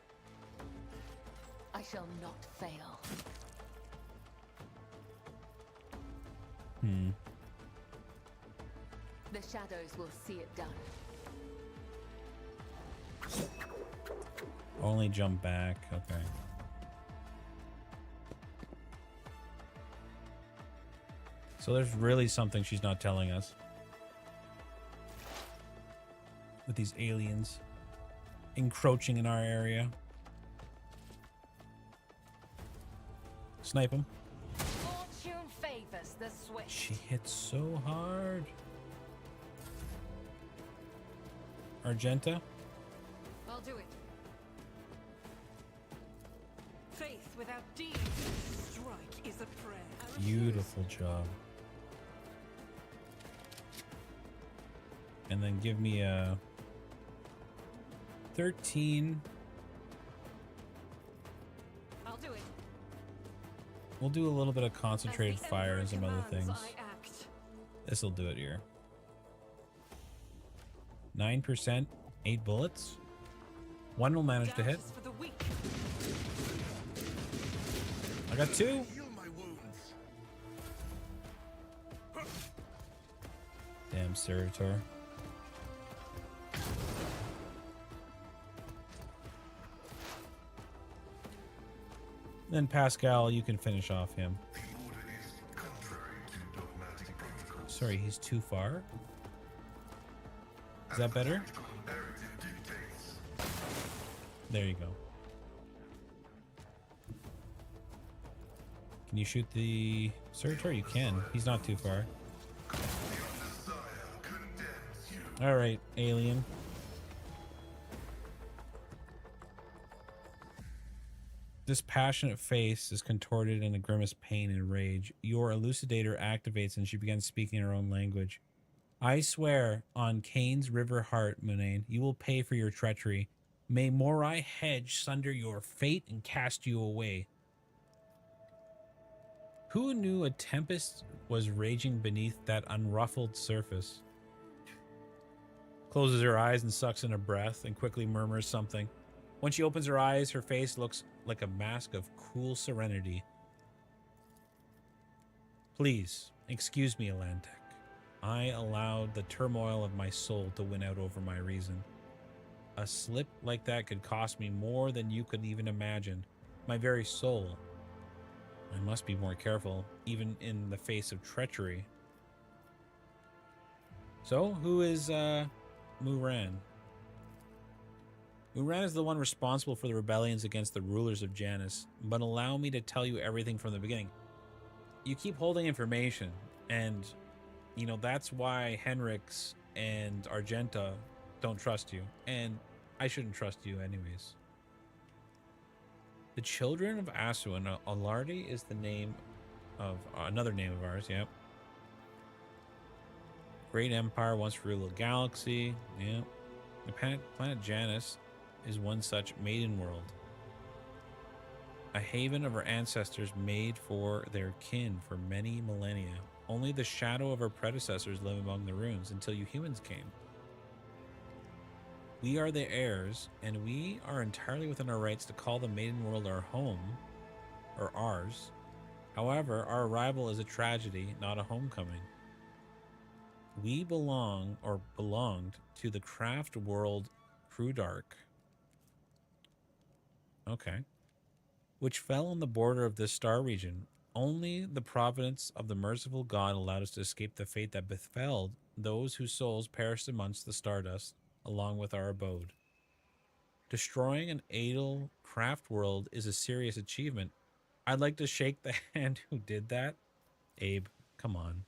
I shall not fail. Hmm. The shadows will see it done. Only jump back. Okay. So there's really something she's not telling us. With these aliens encroaching in our area. Snipe him. Fortune favors the swift. She hits so hard. Argenta. I'll do it. Faith without deeds. Strike is a prayer. I refuse. Beautiful job. And then give me a 13. I'll do it. We'll do a little bit of concentrated As the fire Emperor and some other commands, things. I act. This will do it here. 9%, 8 bullets. One will manage to hit. Justice for the weak. I got 2. Heal my wounds. Damn servitor. Then Pascal, you can finish off him. The order is contrary to dogmatic protocols. Sorry, he's too far. Is that better? Narrative dictates. There you go. Can you shoot the Servitor? You can. He's not too far. Alright, alien. This passionate face is contorted in a grimace pain and rage. Your elucidator activates and she begins speaking her own language. I swear on Kane's river heart, Munain, you will pay for your treachery. May Morai hedge sunder your fate and cast you away. Who knew a tempest was raging beneath that unruffled surface? Closes her eyes and sucks in a breath and quickly murmurs something. When she opens her eyes, her face looks like a mask of cool serenity. Please, excuse me, Alantek. I allowed the turmoil of my soul to win out over my reason. A slip like that could cost me more than you could even imagine. My very soul. I must be more careful, even in the face of treachery. So, who is, Muran? Muran is the one responsible for the rebellions against the rulers of Janus, but allow me to tell you everything from the beginning. You keep holding information, and, you know, that's why Henrix and Argenta don't trust you, and I shouldn't trust you anyways. The Children of Asuan, Alardi is the name of, another name of ours, yep. Great Empire once ruled a galaxy, yeah. The planet Janus is one such maiden world. A haven of our ancestors made for their kin for many millennia. Only the shadow of our predecessors live among the ruins until you humans came. We are the heirs, and we are entirely within our rights to call the maiden world our home, or ours. However, our arrival is a tragedy, not a homecoming. We belonged to the craft world Crudark. Okay. Which fell on the border of this star region. Only the providence of the merciful God allowed us to escape the fate that befell those whose souls perished amongst the stardust, along with our abode. Destroying an idle craft world is a serious achievement. I'd like to shake the hand who did that. Abe, come on.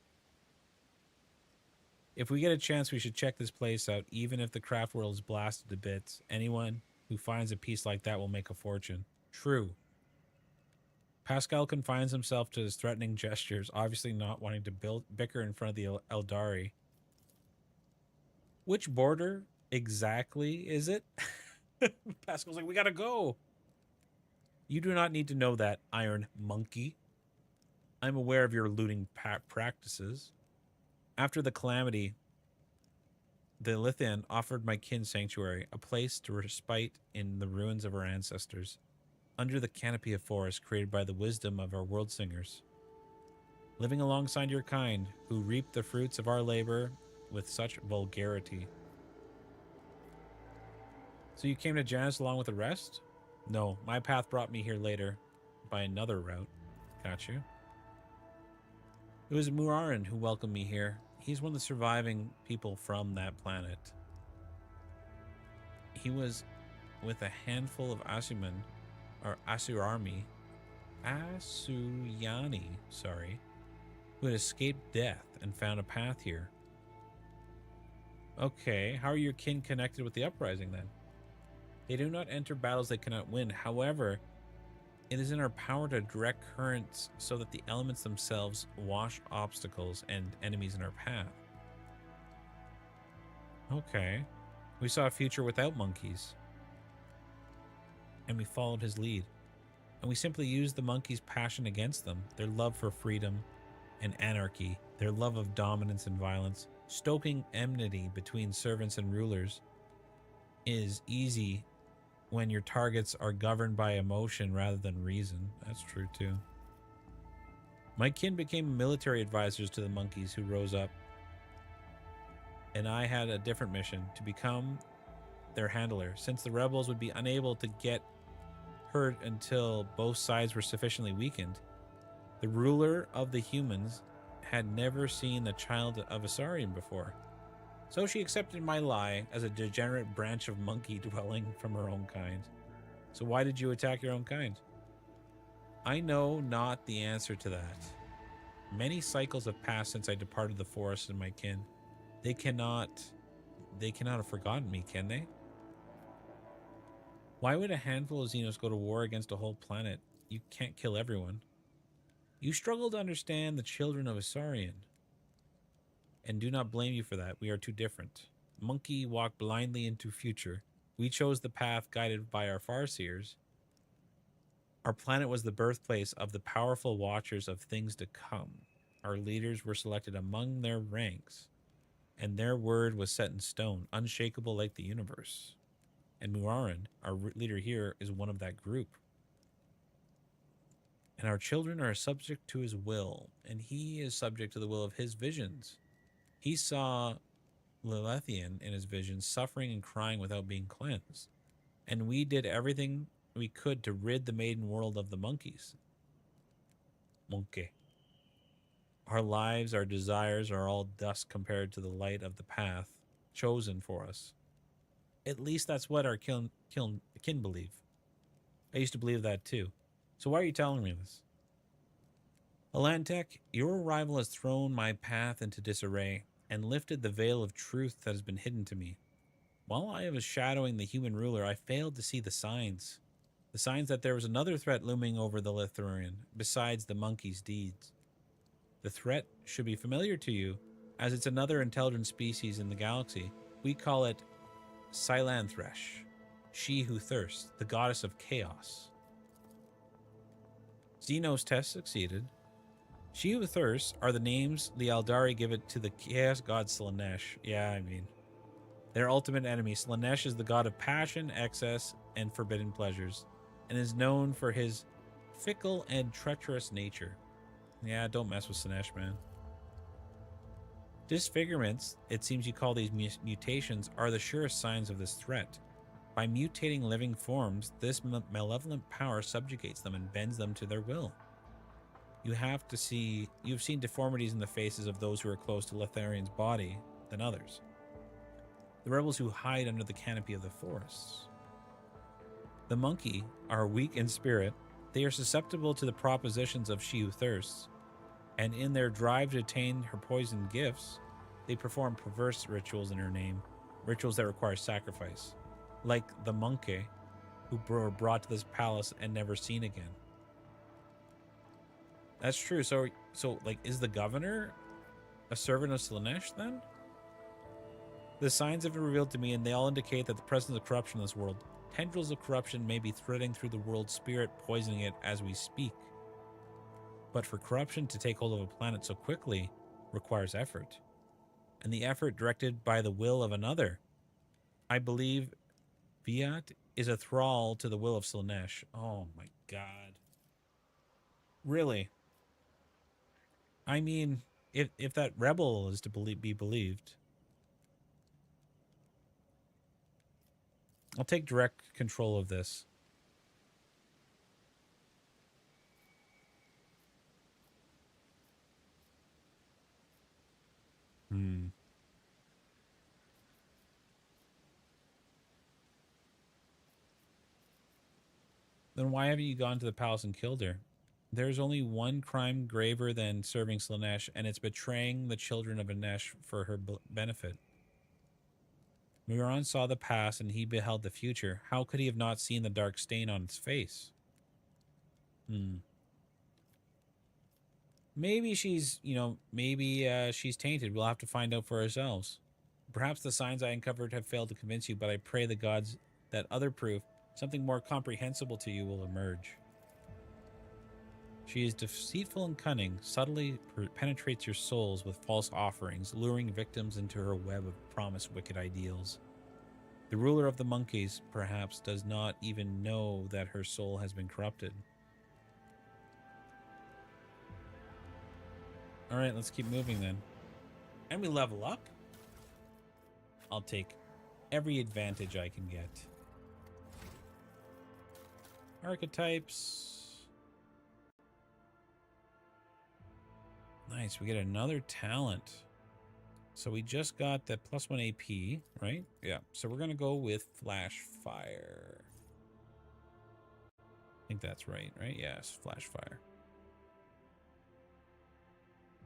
If we get a chance, we should check this place out, even if the craft world is blasted to bits. Anyone who finds a piece like that will make a fortune. True. Pascal confines himself to his threatening gestures, obviously not wanting to bicker in front of the Eldari. Which border exactly is it? Pascal's like, we gotta go. You do not need to know that, Iron Monkey. I'm aware of your looting practices. After the calamity, the Lithian offered my kin sanctuary, a place to respite in the ruins of our ancestors, under the canopy of forest created by the wisdom of our world singers. Living alongside your kind, who reap the fruits of our labor with such vulgarity. So you came to Janus along with the rest? No, my path brought me here later, by another route. Got you. It was Murarin who welcomed me here. He's one of the surviving people from that planet. He was with a handful of Asuman, or Asuyani, sorry, who had escaped death and found a path here. Okay, how are your kin connected with the uprising then? They do not enter battles they cannot win. However, it is in our power to direct currents so that the elements themselves wash obstacles and enemies in our path. Okay. We saw a future without monkeys. And we followed his lead. And we simply used the monkeys' passion against them, their love for freedom and anarchy, their love of dominance and violence. Stoking enmity between servants and rulers is easy when your targets are governed by emotion rather than reason. That's true too. My kin became military advisors to the monkeys who rose up, and I had a different mission, to become their handler, since the rebels would be unable to get heard until both sides were sufficiently weakened. The ruler of the humans had never seen the child of Asarian before. So she accepted my lie as a degenerate branch of monkey dwelling from her own kind. So why did you attack your own kind? I know not the answer to that. Many cycles have passed since I departed the forest and my kin. They cannot have forgotten me, can they? Why would a handful of Xenos go to war against a whole planet? You can't kill everyone. You struggle to understand the children of Asarian. And do not blame you for that. We are too different. Monkey walked blindly into future. We chose the path guided by our Farseers. Our planet was the birthplace of the powerful watchers of things to come. Our leaders were selected among their ranks, and their word was set in stone, unshakable like the universe. And Muarin, our leader here, is one of that group. And our children are subject to his will, and he is subject to the will of his visions. He saw Lilithian in his visions suffering and crying without being cleansed. And we did everything we could to rid the maiden world of the monkeys. Monkey. Our lives, our desires are all dust compared to the light of the path chosen for us. At least that's what our kin believe. I used to believe that too. So why are you telling me this? Alantec, your arrival has thrown my path into disarray and lifted the veil of truth that has been hidden to me. While I was shadowing the human ruler, I failed to see the signs. The signs that there was another threat looming over the Lithurian, besides the monkey's deeds. The threat should be familiar to you, as it's another intelligent species in the galaxy. We call it Silantresh, she who thirsts, the goddess of chaos. Xenos test succeeded. She who thirsts are the names the Aldari give it to the chaos god Slaanesh. Yeah, I mean, their ultimate enemy. Slaanesh is the god of passion, excess, and forbidden pleasures, and is known for his fickle and treacherous nature. Yeah, don't mess with Slaanesh, man. Disfigurements, it seems you call these mutations, are the surest signs of this threat. By mutating living forms, this malevolent power subjugates them and bends them to their will. You've seen deformities in the faces of those who are close to Litharian's body than others. The rebels who hide under the canopy of the forests. The monkey are weak in spirit. They are susceptible to the propositions of she who thirsts, and in their drive to attain her poisoned gifts, they perform perverse rituals in her name, rituals that require sacrifice, like the monkey who were brought to this palace and never seen again. That's true. So like, is the governor a servant of Slaanesh then? The signs have been revealed to me, and they all indicate that the presence of corruption in this world. Tendrils of corruption may be threading through the world's spirit, poisoning it as we speak. But for corruption to take hold of a planet so quickly requires effort. And the effort directed by the will of another. I believe Viat is a thrall to the will of Slaanesh. Oh my god. Really? I mean, if that rebel is to be believed, I'll take direct control of this. Then why haven't you gone to the palace and killed her? There's only one crime graver than serving Slaanesh, and it's betraying the children of Anesh for her benefit. Muarin saw the past and he beheld the future. How could he have not seen the dark stain on its face? Maybe she's, she's tainted. We'll have to find out for ourselves. Perhaps the signs I uncovered have failed to convince you, but I pray the gods that other proof, something more comprehensible to you, will emerge. She is deceitful and cunning, subtly penetrates your souls with false offerings, luring victims into her web of promised wicked ideals. The ruler of the monkeys, perhaps, does not even know that her soul has been corrupted. Alright, let's keep moving then. And we level up. I'll take every advantage I can get. Archetypes. Nice, we get another talent. So we just got that +1 AP, right? Yeah, so we're gonna go with Flash Fire. I think that's right? Yes, Flash Fire.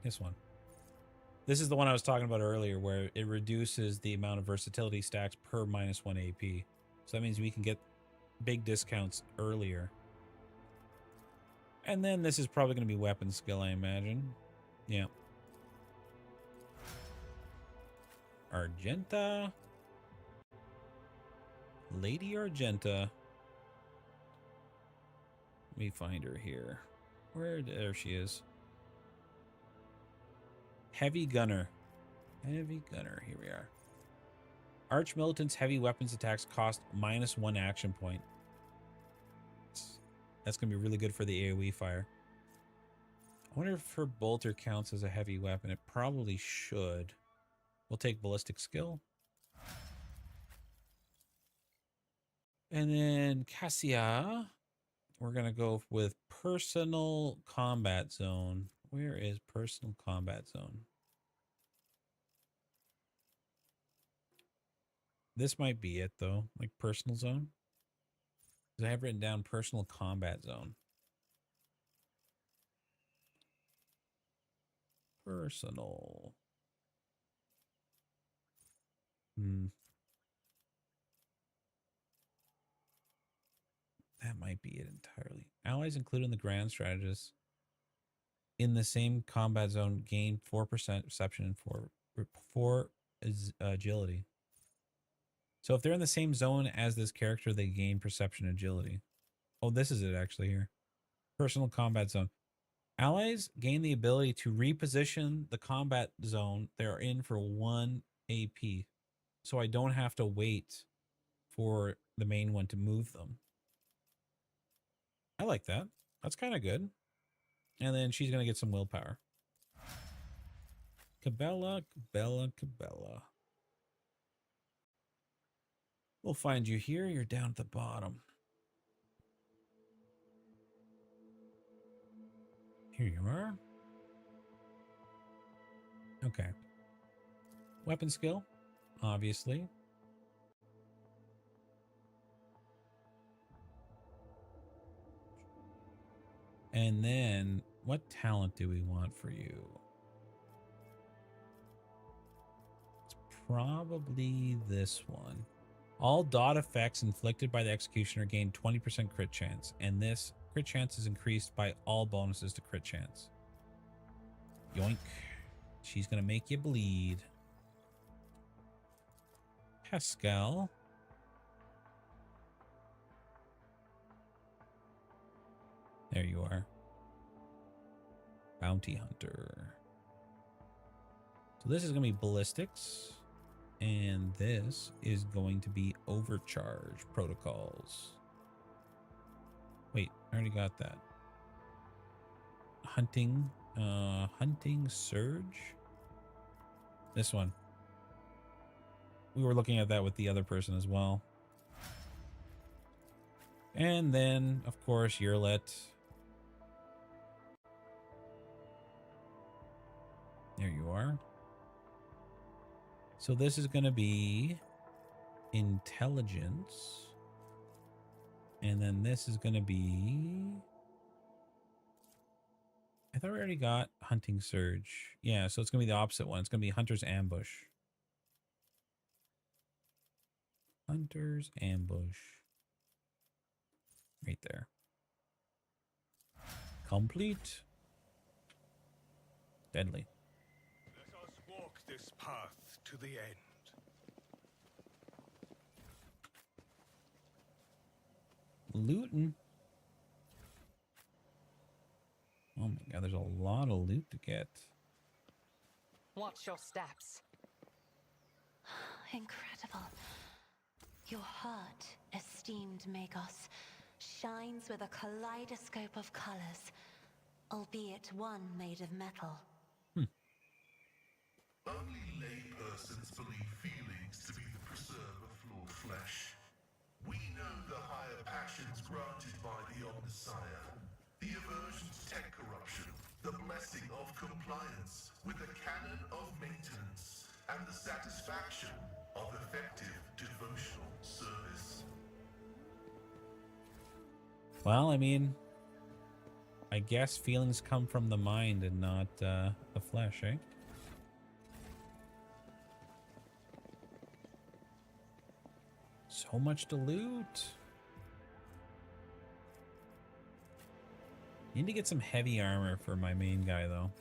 This one. This is the one I was talking about earlier, where it reduces the amount of versatility stacks per -1 AP. So that means we can get big discounts earlier. And then this is probably going to be weapon skill, I imagine. Yeah. Argenta. Lady Argenta. Let me find her here. There she is. Heavy Gunner. Heavy Gunner. Here we are. Arch Militant's heavy weapons attacks cost -1 action point. That's going to be really good for the AoE fire. I wonder if her bolter counts as a heavy weapon. It probably should. We'll take ballistic skill. And then Cassia, we're going to go with personal combat zone. Where is personal combat zone? This might be it, though. Like personal zone. Because I have written down personal combat zone. Personal. That might be it entirely. Allies included in the Grand Strategist in the same combat zone gain 4% perception and 4 agility. So if they're in the same zone as this character, they gain perception and agility. Oh, this is it actually here. Personal combat zone. Allies gain the ability to reposition the combat zone they're in for 1 AP. So I don't have to wait for the main one to move them. I like that. That's kind of good. And then she's going to get some willpower. Cabela. We'll find you here. You're down at the bottom. Here you are. Okay. Weapon skill, obviously. And then, what talent do we want for you? It's probably this one. All dot effects inflicted by the executioner gain 20% crit chance, and this crit chance is increased by all bonuses to crit chance. Yoink. She's gonna make you bleed. Pascal. There you are. Bounty Hunter. So this is going to be ballistics. And this is going to be overcharge protocols. Wait, I already got that. Hunting surge. This one. We were looking at that with the other person as well. And then, of course, Yurlet. There you are. So this is going to be intelligence. And then this is going to be... I thought we already got hunting surge. Yeah, so it's going to be the opposite one. It's going to be hunter's ambush. Hunter's ambush. Right there. Complete. Deadly. Let us walk this path to the end. Looting. Oh my god, there's a lot of loot to get. Watch your steps. Incredible. Your heart, esteemed Magos, shines with a kaleidoscope of colors, albeit one made of metal. Only laypersons believe feelings to be the preserve of flawed flesh. We know the higher passions granted by the and the satisfaction of effective devotional service. Well, I mean, I guess feelings come from the mind and not the flesh, eh? So much to loot. Need to get some heavy armor for my main guy, though.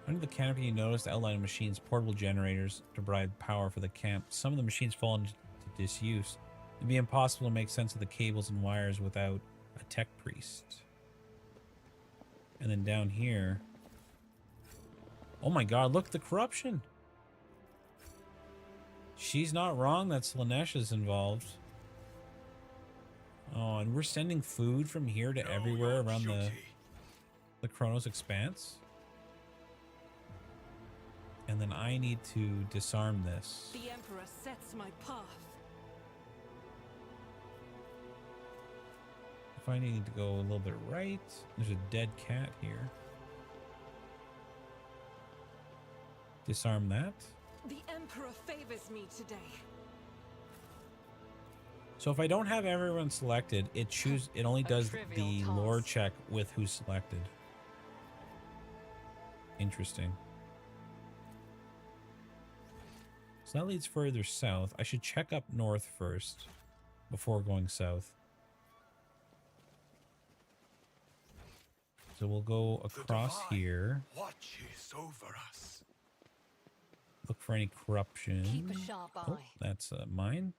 Under the canopy, you notice the outline of machines, portable generators to provide power for the camp. Some of the machines fall into disuse. It'd be impossible to make sense of the cables and wires without a tech priest. And then down here... Oh my god, look, the corruption! She's not wrong that Slaanesh is involved. Oh, and we're sending food from here to everywhere around the Chronos Expanse. And then I need to disarm this. The Emperor sets my path. If I need to go a little bit right, there's a dead cat here. Disarm that. The Emperor favors me today. So if I don't have everyone selected, it only does the lore check with who's selected. Interesting. So that leads further south. I should check up north first before going south. So we'll go across here. Watches over us. Look for any corruption. Keep a sharp eye. Oh, that's mine.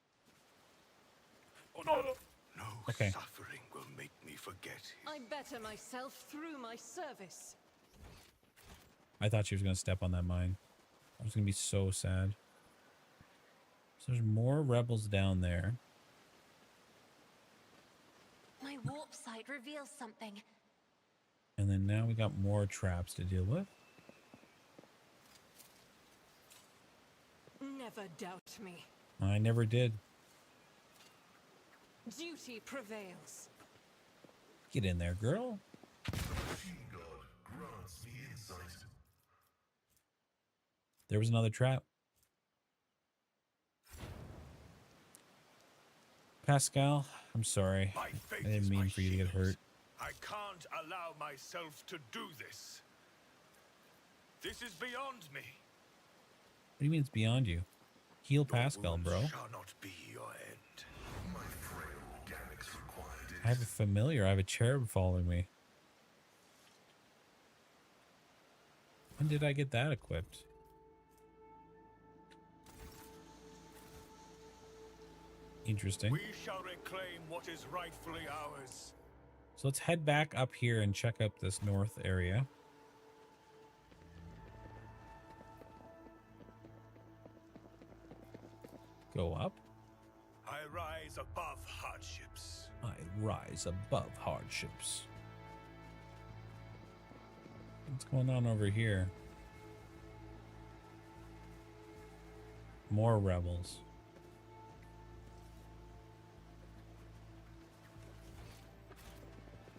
Oh, no, no. No Okay. suffering will make me forget him. I better myself through my service. I thought she was going to step on that mine. I was going to be so sad. So there's more rebels down there. My warp sight reveals something. And then now we got more traps to deal with. Never doubt me. I never did. Duty prevails. Get in there, girl. The machine god grants me insight. There was another trap. Pascal, I'm sorry. My I faith didn't is mean my for you to get shield. hurt. I can't allow myself to do this. This is beyond me. What do you mean it's beyond you? Heal Pascal, Wounds bro. shall not be your end. My frail organics required it. I have a familiar. I have a cherub following me. When did I get that equipped? Interesting. We shall reclaim what is rightfully ours. So let's head back up here and check up this north area. Go up. I rise above hardships. I rise above hardships. What's going on over here? More rebels.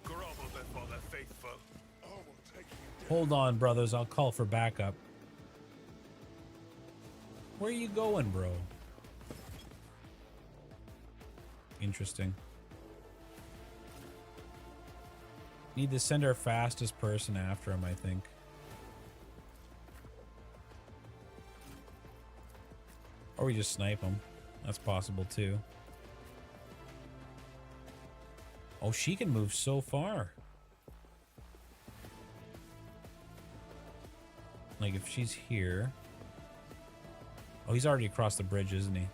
Grovel before the faithful. I will take you Hold on, brothers. I'll call for backup. Where are you going, bro? Interesting. Need to send our fastest person after him, I think. Or we just snipe him. That's possible too. Oh, she can move so far. Like if she's here. Oh, he's already across the bridge, isn't he?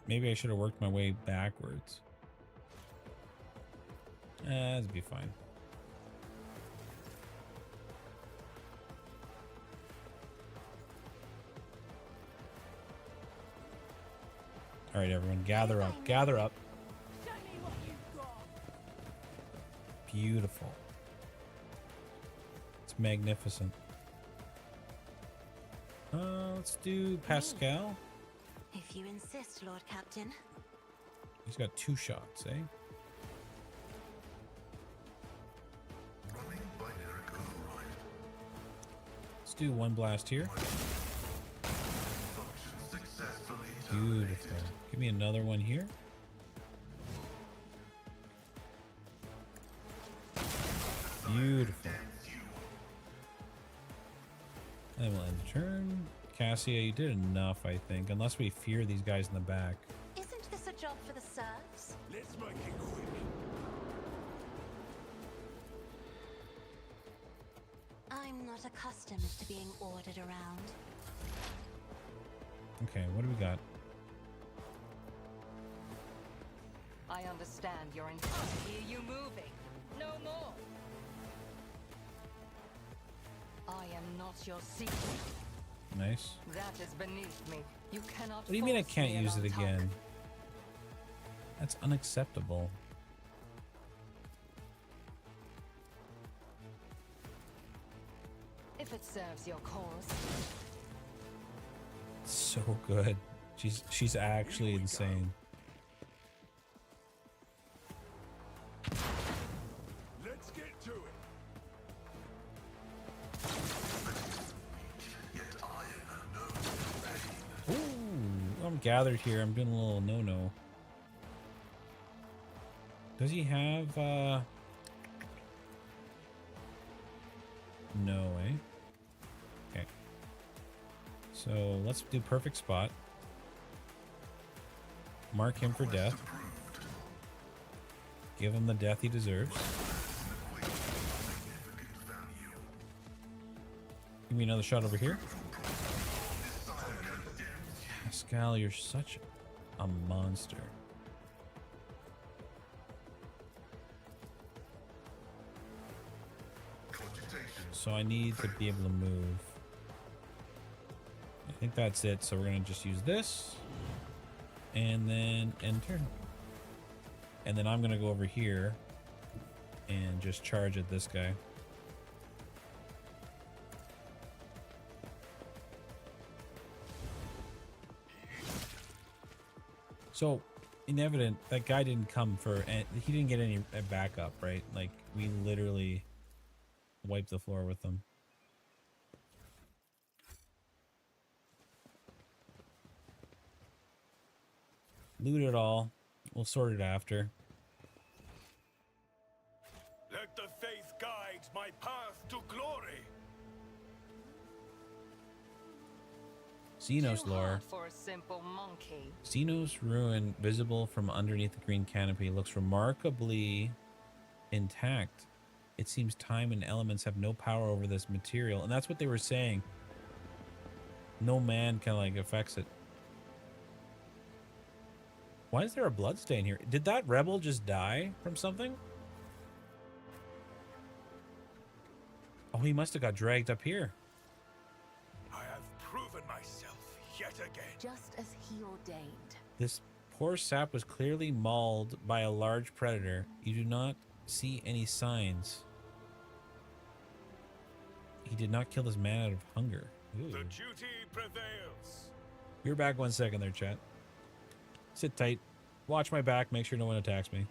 Maybe I should have worked my way backwards. That'd be fine. All right, everyone, gather up. Gather up. Beautiful. It's magnificent. Let's do Pascal. If you insist, Lord Captain. He's got 2 shots, eh? Running binaric override. Let's do 1 blast here. Function successfully Beautiful. Give me another one here. Beautiful. And we'll end the turn. Cassia, you did enough, I think. Unless we fear these guys in the back. Isn't this a job for the serfs? Let's make it quick. I'm not accustomed to being ordered around. Okay, what do we got? I understand your intent. I hear you moving. No more. I am not your secret. Nice. That is beneath me. You cannot. What do you mean I force can't me use it along again? talk. That's unacceptable. If it serves your cause. So good. She's actually insane. Let's get to it. Ooh, I'm gathered here. I'm doing a little no-no. Does he have, no, eh? Okay. So, let's do perfect spot. Mark him for death. Give him the death he deserves. Give me another shot over here. Pascal, you're such a monster. So I need to be able to move. I think that's it. So we're going to just use this. And then end turn. And then I'm going to go over here and just charge at this guy. So, in evident, that guy didn't come for, he didn't get any backup, right? Like, we literally wiped the floor with them. Loot it all. We'll sort it after. Let the faith guide my path to glory. Xenos Too lore. hard for a simple monkey. Xenos ruin visible from underneath the green canopy looks remarkably intact. It seems time and elements have no power over this material. And that's what they were saying. No man can, like, affects it. Why is there a blood stain here? Did that rebel just die from something? Oh, he must have got dragged up here. I have proven myself yet again. Just as he ordained. This poor sap was clearly mauled by a large predator. You do not see any signs. He did not kill this man out of hunger. Ooh. The duty prevails. You're back 1 second there, chat. Sit tight. Watch my back. Make sure no one attacks me.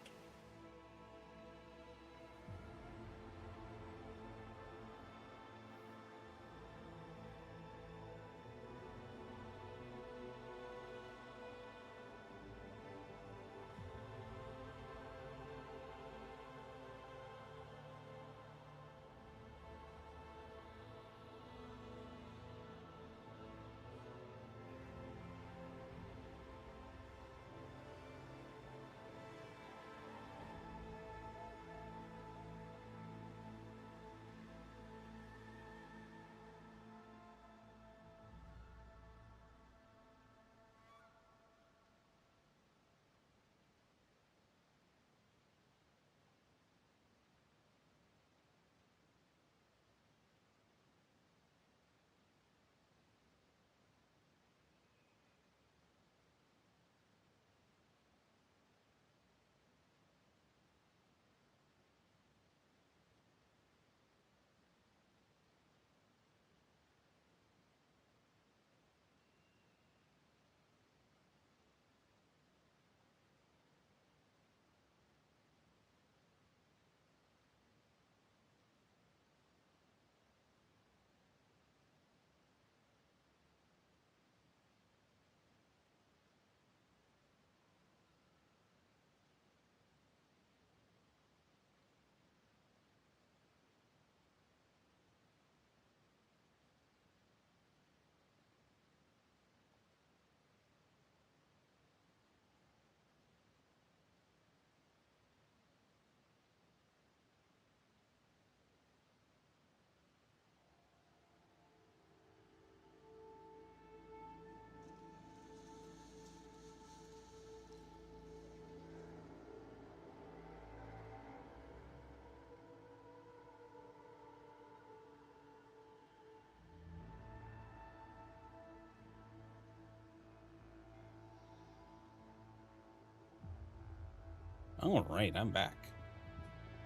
All right, I'm back.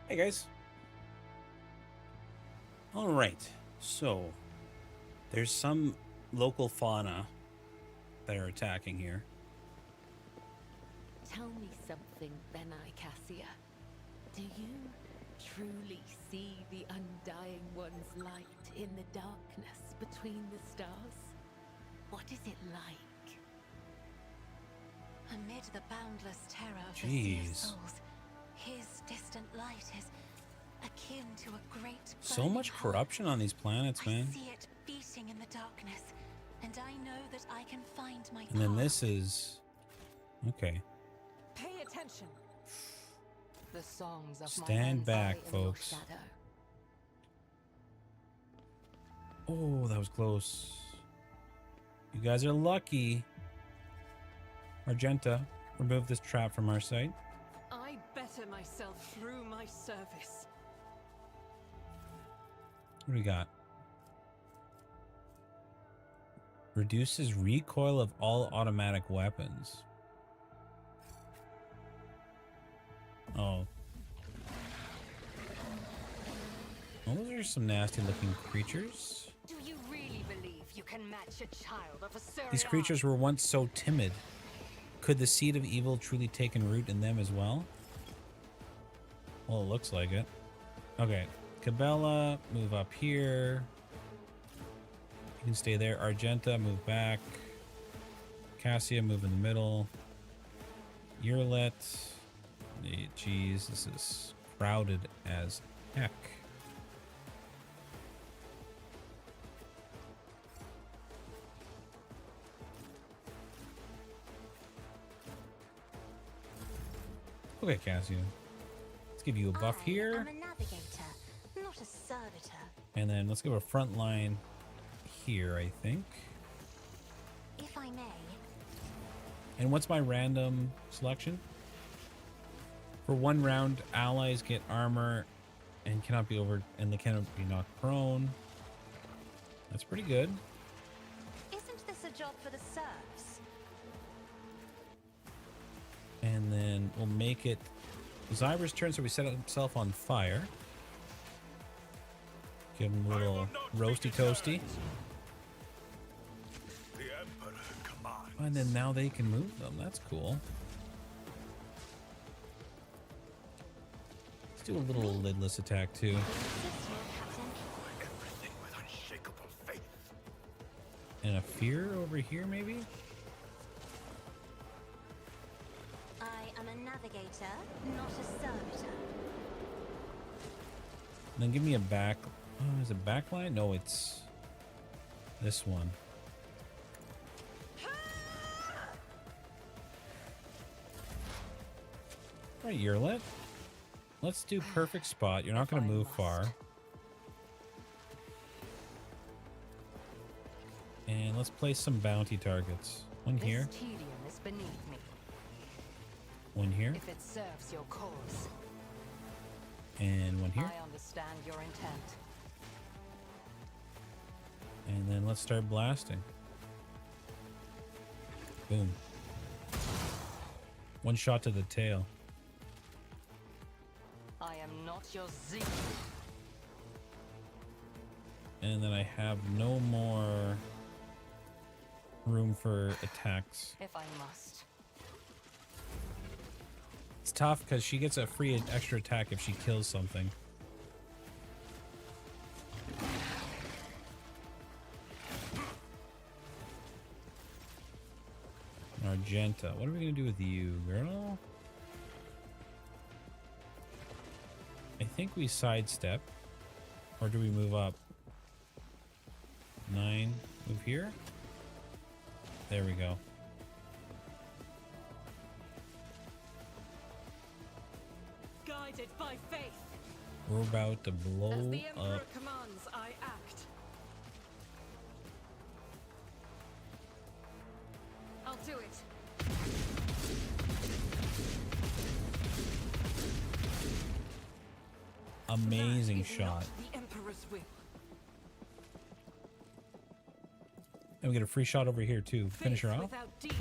Hey guys. All right, so there's some local fauna that are attacking here. Tell me something, Benai Cassia. Do you truly see the Undying One's light in the darkness between the stars? What is it like? Amid the boundless terror of the Jeez. Sea of Souls, his distant light is akin to a great So burning much heart. corruption on these planets, man. I see it beating in the darkness, and I know that I can find my And then path. this is... Okay. Pay attention. The songs of Stand back, I am your folks. shadow. Oh, that was close. You guys are lucky. Argenta, remove this trap from our sight. I better myself through my service. What do we got? Reduces recoil of all automatic weapons. Oh. Oh, those are some nasty looking creatures. Do you really believe you can match a child of a Surian? These creatures were once so timid. Could the seed of evil truly taken root in them as well? Well, it looks like it. Okay. Cabela, move up here. You can stay there. Argenta, move back. Cassia, move in the middle. Yurlet. Jeez, this is crowded as heck. Okay, Cassia. Let's give you a buff here. I'm a navigator, not a servitor. And then let's give a front line here, I think. If I may, And what's my random selection? For 1 round, allies get armor and cannot be they cannot be knocked prone. That's pretty good. Isn't this a job for the serfs? And then we'll make it Zyra's turn, so we set himself on fire. Give him a little roasty toasty. The Emperor commands. And then now they can move them. That's cool. Let's do a little lidless attack too. Everything with unshakable faith. And a fear over here, maybe? I am a navigator, not a servitor. And then give me a back. Oh, is it backline? No, it's this one. Right, Yurlet. Let's do perfect spot. You're not going to move far. And let's place some bounty targets. One here, This tedium is beneath me. one here, If it serves your cause, and one here. I understand your intent. And then let's start blasting. Boom. One shot to the tail. I am not your zeal. And then I have no more room for attacks. If I must. It's tough because she gets a free extra attack if she kills something. Argenta, what are we gonna do with you, girl? I think we sidestep. Or do we move up? 9, move here. There we go. Guided by faith. We're about to blow As the Emperor up. commands, I act. I'll do it. Amazing That is shot. not the Emperor's will. And we get a free shot over here too. Finish her Faith off. without deed.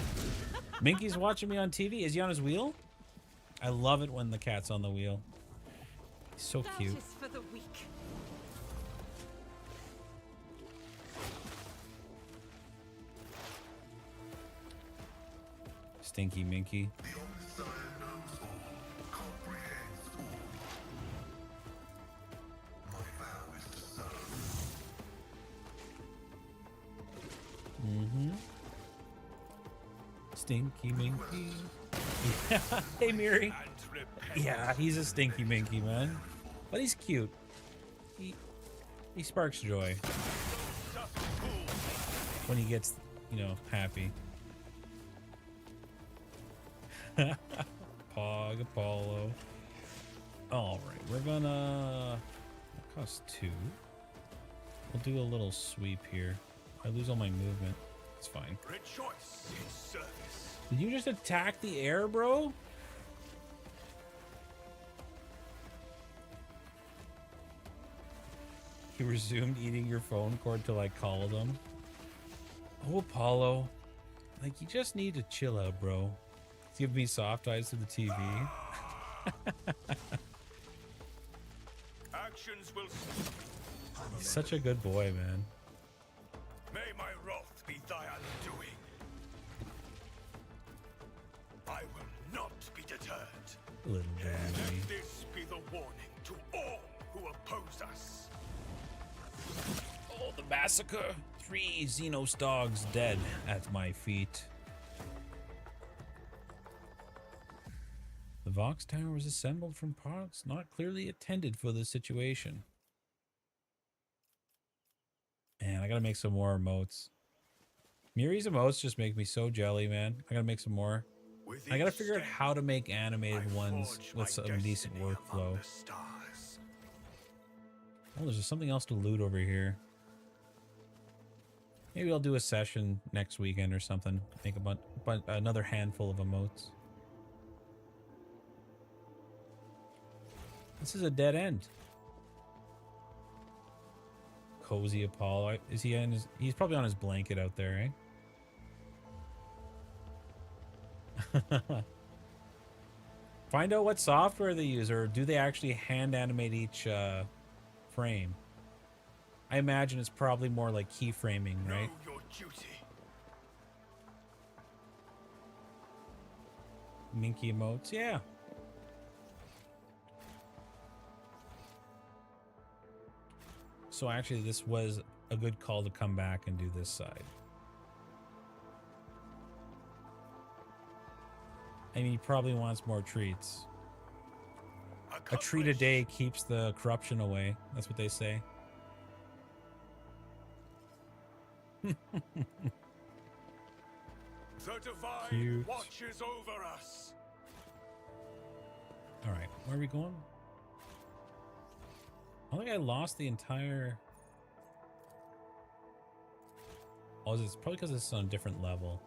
Minky's watching me on TV. Is he on his wheel? I love it when the cat's on the wheel. He's so cute. That is for the weak. Stinky Minky. The Omnissiah knows all, comprehends all. My vow is to serve. Mm-hmm. Stinky Minky. Yeah. Hey, Miri. Yeah, he's a Stinky Minky, man. But he's cute. He sparks joy. When he gets, you know, happy. Pog Apollo. Alright, we're gonna... That costs 2. We'll do a little sweep here. I lose all my movement. It's fine. Rejoice in service. Did you just attack the air, bro? You resumed eating your phone cord till I called him. Oh, Apollo. Like, you just need to chill out, bro. Give me soft eyes to the TV. Actions will... He's such a good boy, man. May my wrath be thy undoing. I will not be deterred. Little baby. Let this be the warning to all who oppose us. Oh, the massacre. 3 Xenos dogs dead at my feet. The Vox Tower was assembled from parts not clearly intended for this situation. Man, I gotta make some more emotes. Miri's emotes just make me so jelly, man. I gotta make some more. I gotta figure out how to make animated ones with some decent workflow. Oh, there's something else to loot over here. Maybe I'll do a session next weekend or something. Make another handful of emotes. This is a dead end. Cozy Apollo. Is he in his... He's probably on his blanket out there, eh? Find out what software they use, or do they actually hand animate each frame? I imagine it's probably more like keyframing, right? Know your duty. Minky emotes, yeah. So actually, this was a good call to come back and do this side. I mean, he probably wants more treats. A treat a day keeps the corruption away. That's what they say. The divine Cute. watches over us. All right, where are we going? I think I lost the entire... Oh, it's probably because it's on a different level.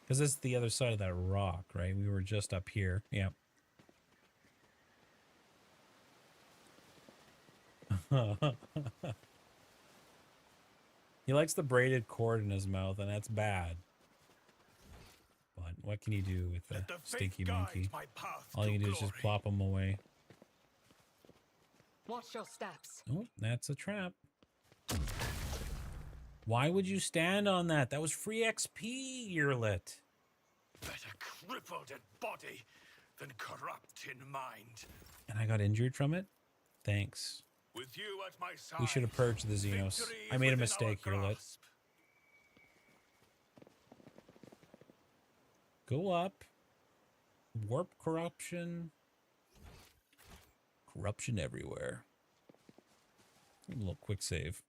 Because it's the other side of that rock, right? We were just up here. Yep. He likes the braided cord in his mouth, and that's bad. But what can you do with the Stinky Minky? All you can do is just plop him away. Watch your steps. Oh, that's a trap. Why would you stand on that? That was free XP, Earlet. Better crippled in body than corrupt in mind. And I got injured from it? Thanks. With you at my side, We should have purged the Xenos. I made a mistake, Earlet. Go up. Warp corruption. Corruption everywhere. A little quick save.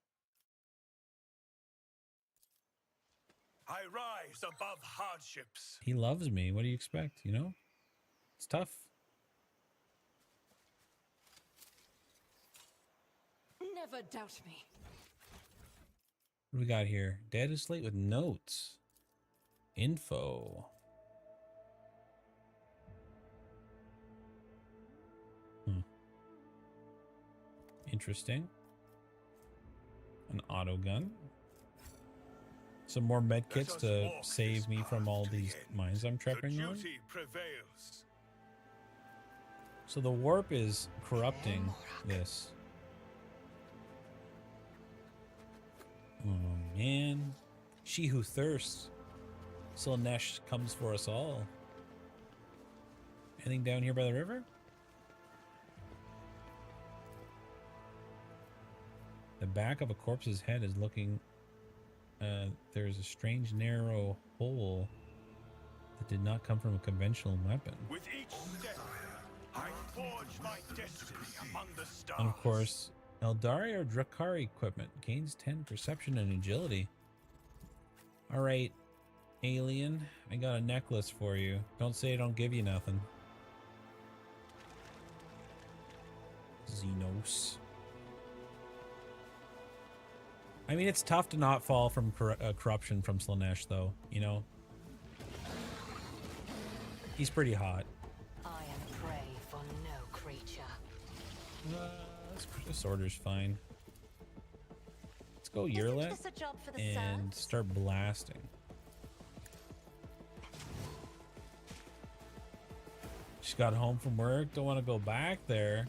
I rise above hardships. He loves me. What do you expect, you know? It's tough. Never doubt me. What do we got here? Data slate with notes. Info. Interesting. An auto gun. Some more med kits to save me from all these mines I'm trekking on. Duty prevails. So the warp is corrupting this. Oh man. She who thirsts. Slaanesh comes for us all. Anything down here by the river? The back of a corpse's head is looking... there's a strange narrow hole that did not come from a conventional weapon. With each step, I forge my destiny among the stars. And of course, Eldari or Drakari equipment gains 10 perception and agility. Alright, alien, I got a necklace for you. Don't say I don't give you nothing. Xenos. I mean, it's tough to not fall from corruption from Slaanesh, though, you know? He's pretty hot. I am prey for no creature. This order's fine. Let's go Yurlet Isn't this a job for the and serfs? start blasting. Just got home from work. Don't want to go back there.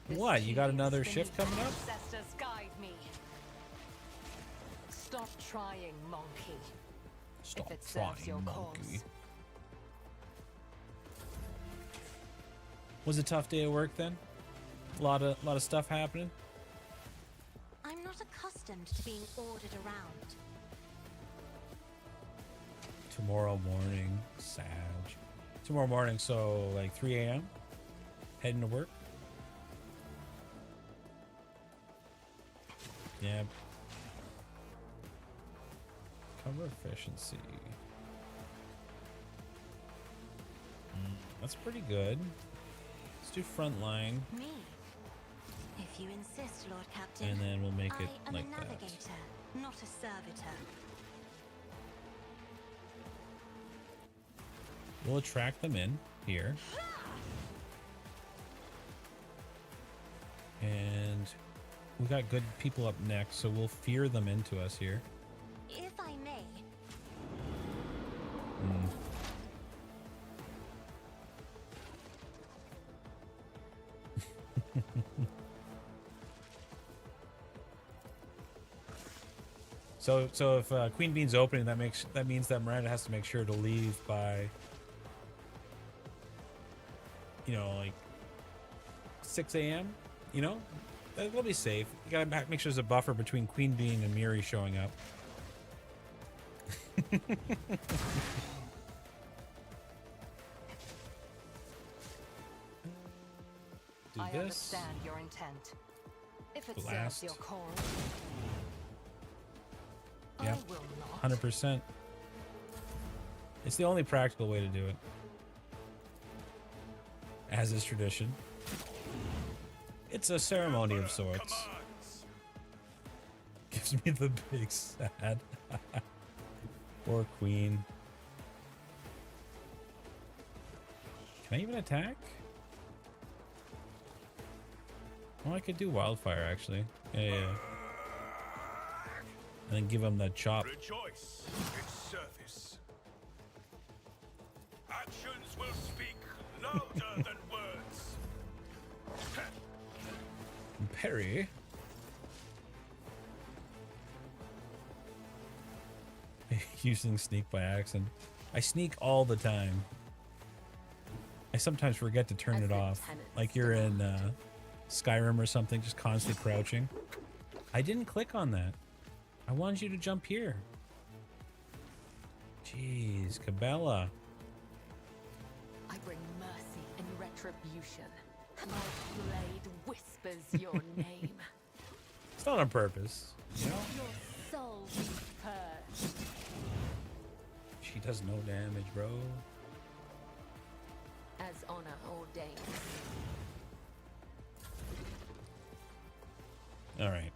What? You got another shift coming up? Ancestors guide me. Stop trying, monkey. Stop if it serves your trying, monkey. cause. Was it a tough day at work then? A lot of stuff happening. I'm not accustomed to being ordered around. Tomorrow morning, Sag. Tomorrow morning, so like 3 a.m. Heading to work. Yep. Cover efficiency. That's pretty good. Let's do front line. Me? If you insist, Lord Captain. And then we'll make it I am like a that. navigator, not a servitor. We'll attract them in here. And we got good people up next, so we'll fear them into us here. If I may. So if Queen Bean's opening, that means that Miranda has to make sure to leave by, you know, like 6 a.m. You know, we'll be safe. You gotta make sure there's a buffer between Queen Bean and Miri showing up. Do I this. understand your intent. If it Blast. serves your cause, Yep. I will not. 100%. It's the only practical way to do it. As is tradition. It's a ceremony of sorts. Gives me the big sad. Poor queen. Can I even attack? Oh, I could do wildfire actually. Yeah. And then give him that chop. Rejoice in service. Actions will speak louder than words. Parry. Using sneak by accident. I sneak all the time. I sometimes forget to turn it off. Like you're in Skyrim or something, just constantly crouching. I didn't click on that. I wanted you to jump here. Jeez, Cabela. I bring mercy and retribution. My blade whispers your name. It's not on purpose. You know? Your soul be purged. She does no damage, bro. As honor ordains. Alright.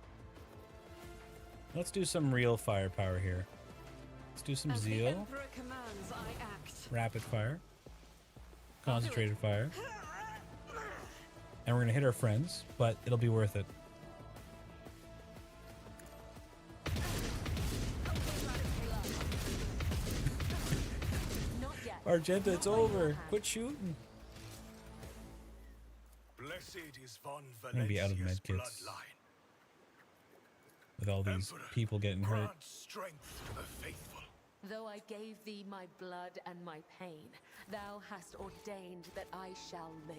Let's do some real firepower here. Let's do some As the zeal. Emperor commands, I act. Rapid fire. Concentrated fire. And we're gonna hit our friends, but it'll be worth it. Argenta, it's over. Quit shooting. Blessed is Von I'm gonna be out of Valentia's medkits bloodline. with all these people getting hurt. Grant strength to the faithful. Though I gave thee my blood and my pain, thou hast ordained that I shall live.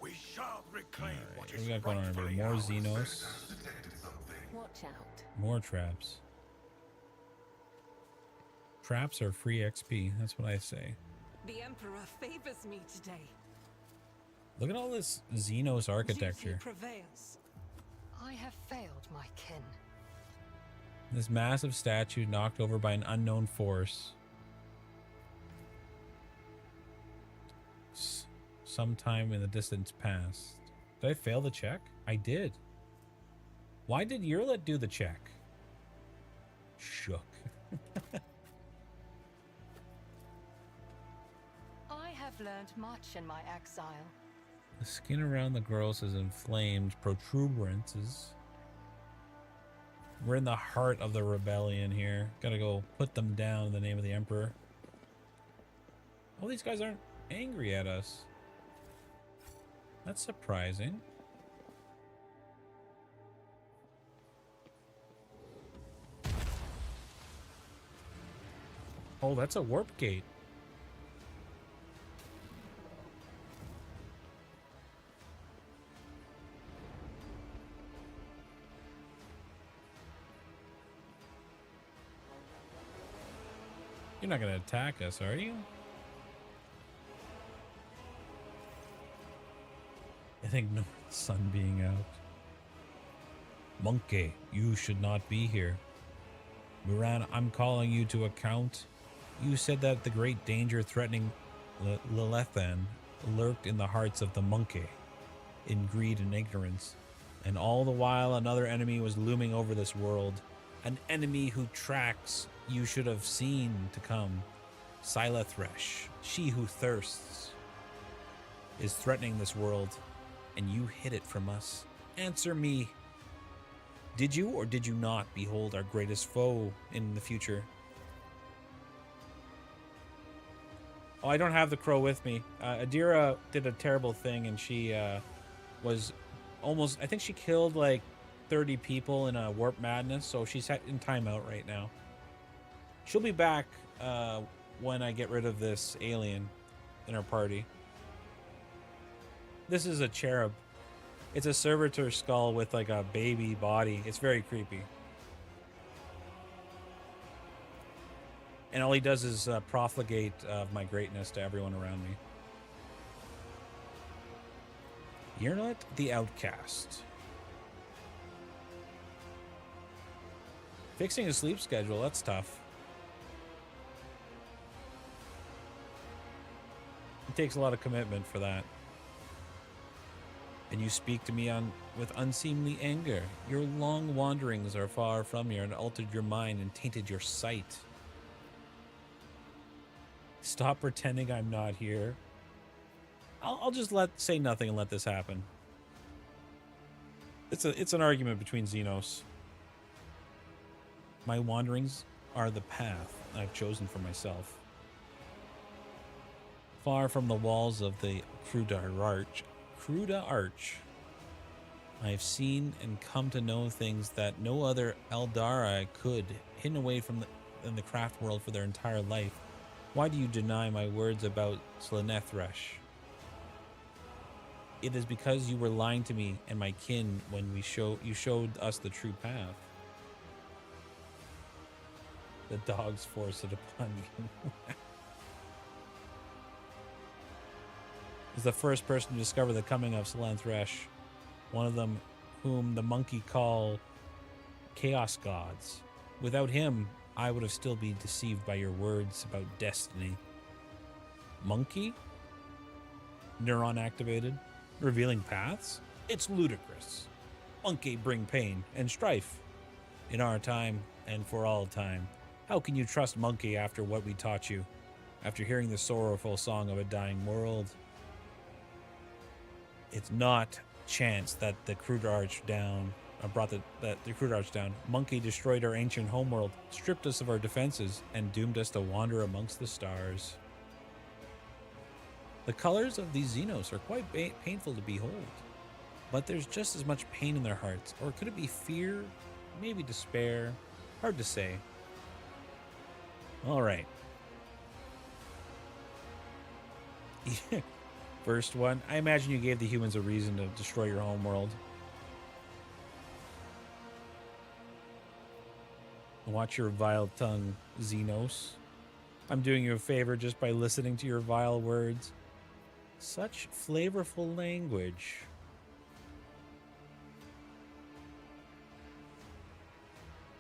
We shall reclaim what What is we got going on over rightfully here? More ours. Xenos. Watch out. More traps. Traps are free XP. That's what I say. The Emperor favors me today. Look at all this Xenos architecture. Duty prevails. I have failed my kin. This massive statue knocked over by an unknown force. Sometime in the distant past. Did I fail the check? I did. Why did Yurlet do the check? Shook. I have learned much in my exile. The skin around the girls is inflamed protuberances. We're in the heart of the rebellion here. Gotta go put them down in the name of the Emperor. All these guys aren't angry at us. That's surprising. Oh, that's a warp gate. You're not going to attack us, are you? I think no sun being out. Monkey, you should not be here. Moran, I'm calling you to account. You said that the great danger threatening Lelethan lurked in the hearts of the monkey, in greed and ignorance. And all the while another enemy was looming over this world. An enemy who tracks you should have seen to come. Silethresh, she who thirsts, is threatening this world, and you hid it from us. Answer me. Did you or did you not behold our greatest foe in the future? Oh, I don't have the crow with me. Adira did a terrible thing, and she was almost... I think she killed like 30 people in a warp madness, so she's in timeout right now. She'll be back when I get rid of this alien in our party. This is a cherub. It's a servitor skull with like a baby body. It's very creepy. And all he does is profligate my greatness to everyone around me. Yurlet the Outcast. Fixing a sleep schedule, that's tough. It takes a lot of commitment for that. And you speak to me with unseemly anger. Your long wanderings are far from you and altered your mind and tainted your sight. Stop pretending I'm not here. I'll just say nothing and let this happen. It's an argument between Xenos. My wanderings are the path I've chosen for myself. Far from the walls of the Cruda Arch, I have seen and come to know things that no other Eldari could, hidden away from in the craft world for their entire life. Why do you deny my words about Slanethresh? It is because you were lying to me and my kin when you showed us the true path. The dogs forced it upon you. Is the first person to discover the coming of Slanethresh, one of them whom the monkey call Chaos Gods. Without him, I would have still been deceived by your words about destiny. Monkey? Neuron activated? Revealing paths? It's ludicrous. Monkey bring pain and strife. In our time and for all time. How can you trust Monkey after what we taught you? After hearing the sorrowful song of a dying world? It's not chance that the Cruda Arch down brought the Cruda Arch down. Monkey destroyed our ancient homeworld, stripped us of our defenses, and doomed us to wander amongst the stars. The colors of these Xenos are quite painful to behold, but there's just as much pain in their hearts. Or could it be fear? Maybe despair? Hard to say. All right. First one. I imagine you gave the humans a reason to destroy your homeworld. Watch your vile tongue, Xenos. I'm doing you a favor just by listening to your vile words. Such flavorful language.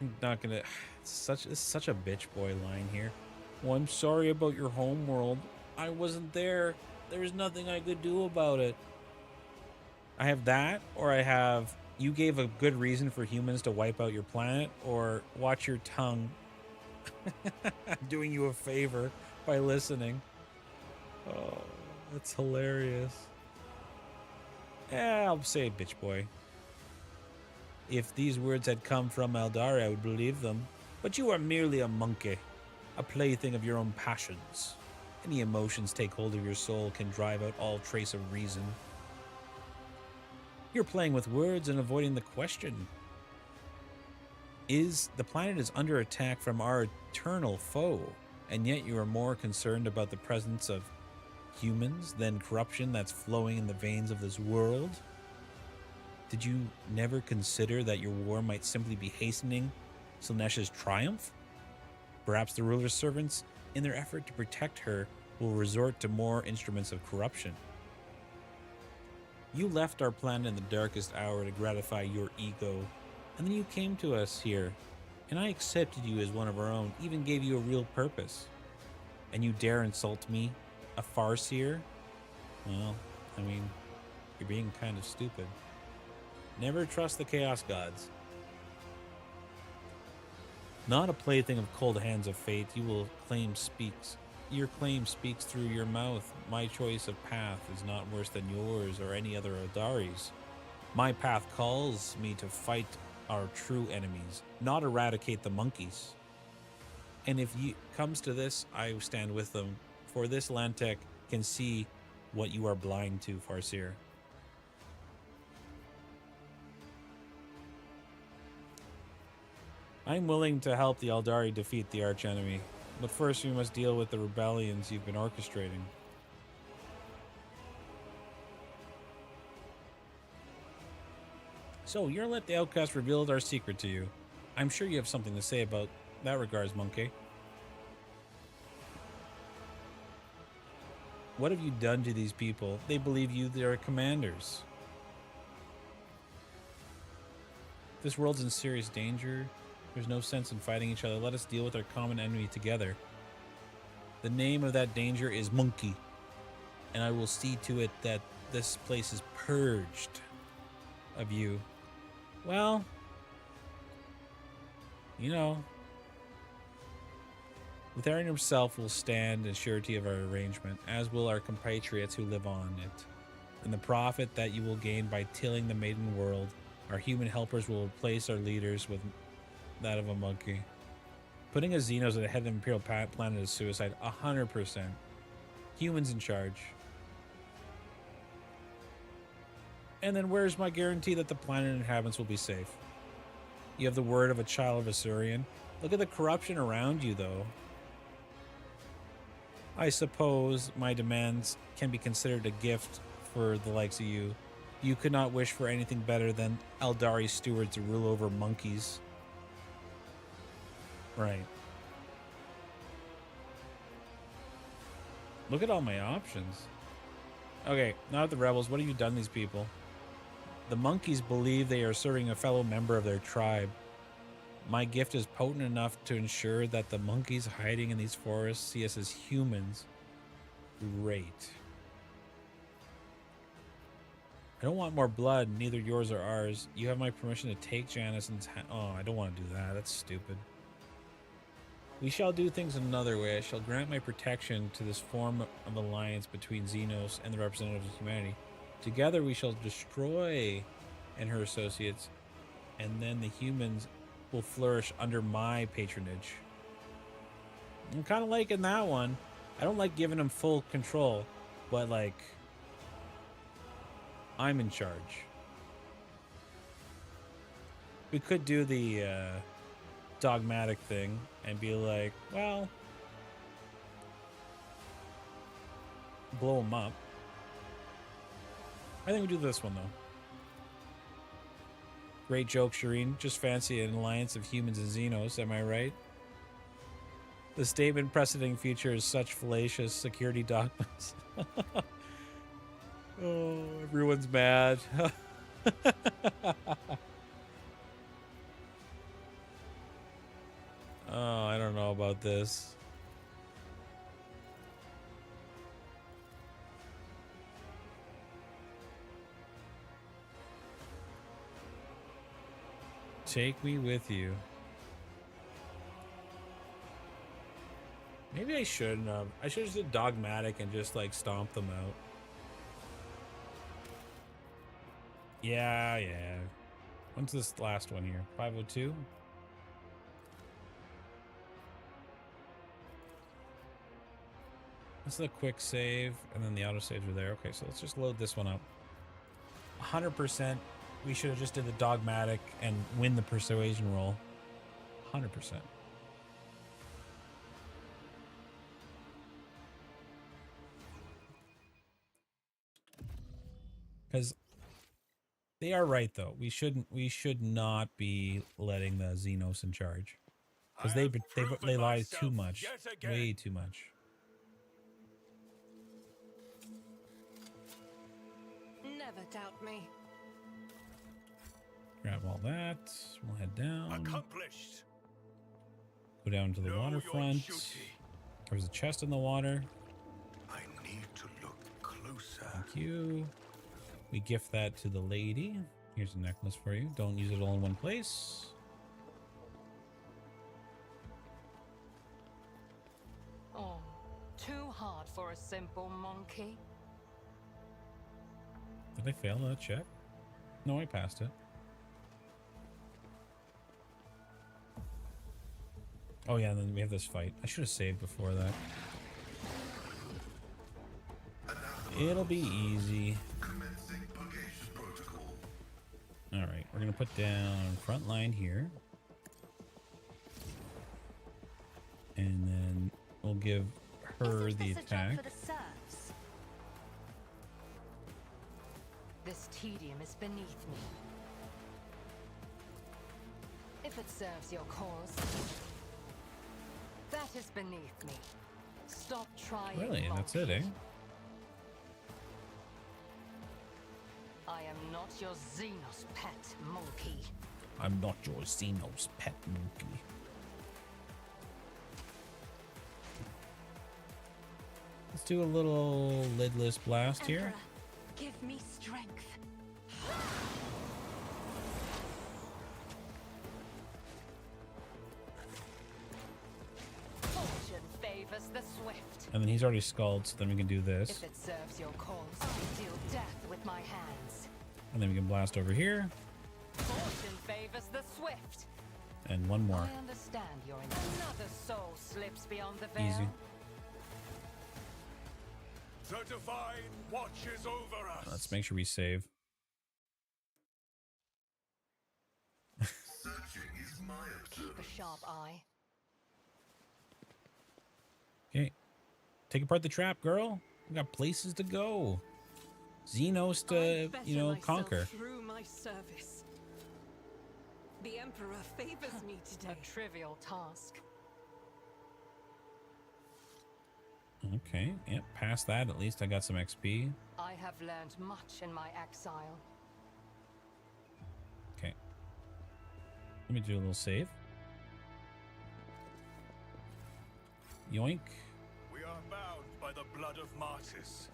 I'm not gonna... It's such a bitch boy line here. Well, I'm sorry about your homeworld. I wasn't there. There's nothing I could do about it. I have that, or I have... You gave a good reason for humans to wipe out your planet, or watch your tongue. I'm doing you a favor by listening. Oh, that's hilarious. Yeah, I'll say bitch boy. If these words had come from Eldari, I would believe them. But you are merely a monkey, a plaything of your own passions. Any emotions take hold of your soul can drive out all trace of reason. You're playing with words and avoiding the question. The planet is under attack from our eternal foe, and yet you are more concerned about the presence of humans than corruption that's flowing in the veins of this world? Did you never consider that your war might simply be hastening Slaanesh's triumph? Perhaps the ruler's servants, in their effort to protect her, will resort to more instruments of corruption. You left our planet in the darkest hour to gratify your ego, and then you came to us here, and I accepted you as one of our own, even gave you a real purpose. And you dare insult me, a Farseer? Well, I mean, you're being kind of stupid. Never trust the Chaos Gods. Not a plaything of cold hands of fate, your claim speaks through your mouth. My choice of path is not worse than yours or any other Eldari's. My path calls me to fight our true enemies, not eradicate the monkeys. And if it comes to this, I stand with them, for this Lantec can see what you are blind to, Farseer. I'm willing to help the Eldari defeat the archenemy, but first we must deal with the rebellions you've been orchestrating. So, you're let the outcast revealed our secret to you. I'm sure you have something to say about that regards, monkey. What have you done to these people? They believe you they are commanders. This world's in serious danger. There's no sense in fighting each other. Let us deal with our common enemy together. The name of that danger is Monkey. And I will see to it that this place is purged of you. Well, you know, Lutherian himself will stand as surety of our arrangement, as will our compatriots who live on it. And the profit that you will gain by tilling the maiden world, our human helpers will replace our leaders with that of a monkey. Putting a Xenos at the head of the Imperial planet is suicide, 100%. Humans in charge. And then where's my guarantee that the planet inhabitants will be safe? You have the word of a child of Asuryan. Look at the corruption around you, though. I suppose my demands can be considered a gift for the likes of you. You could not wish for anything better than Eldari stewards to rule over monkeys. Right. Look at all my options. Okay, not the rebels. What have you done to these people? The monkeys believe they are serving a fellow member of their tribe. My gift is potent enough to ensure that the monkeys hiding in these forests see us as humans. Great. I don't want more blood, neither yours or ours. You have my permission to take Janison's Oh, I don't want to do that. That's stupid. We shall do things another way. I shall grant my protection to this form of alliance between Xenos and the representatives of humanity. Together we shall destroy and her associates, and then the humans will flourish under my patronage. I'm kind of liking that one. I don't like giving them full control. but like, I'm in charge. We could do the dogmatic thing and be like, well, blow them up. I think we do this one, though. Great joke, Shireen. Just fancy an alliance of humans and Xenos, am I right? The statement preceding features such fallacious security dogmas. Oh, everyone's mad. Oh, I don't know about this. Take me with you. Maybe I shouldn't have. I should have just did dogmatic and just like stomp them out. Yeah. When's this last one here? 502? This is a quick save, and then the auto saves are there. Okay, so let's just load this one up. 100%. We should have just did the dogmatic and win the persuasion roll. 100%. Because they are right, though. We should not be letting the Xenos in charge. Because they lie too much. Way too much. Never doubt me. Grab all that. We'll head down. Accomplished. Go down to the waterfront. There's a chest in the water. I need to look closer. Thank you. We gift that to the lady. Here's a necklace for you. Don't use it all in one place. Oh, too hard for a simple monkey. Did I fail that check? No, I passed it. Oh yeah, and then we have this fight. I should have saved before that. It'll be easy. Alright, we're gonna put down front line here. And then we'll give her the attack. This tedium is beneath me. If it serves your cause, that is beneath me. Stop trying. Really? That's it, eh? I am not your Xenos pet monkey. I'm not your Xenos pet monkey. Let's do a little lidless blast here. Give me strength. Fortune favors the swift. And then he's already skulled, so then we can do this. If it serves your cause, I deal death with my hands. And then we can blast over here. Fortune favors the swift. And one more. I understand your intent. Another soul slips beyond the veil. Easy. The divine watches over us. Let's make sure we save. Keep a sharp eye. Okay. Take apart the trap, girl. We got places to go. Xenos to, you know, conquer. Through my service. The Emperor favors me today. A trivial task. Okay, yep, past that, at least I got some XP. I have learned much in my exile. Okay. Let me do a little save. Yoink. We are bound by the blood of martyrs.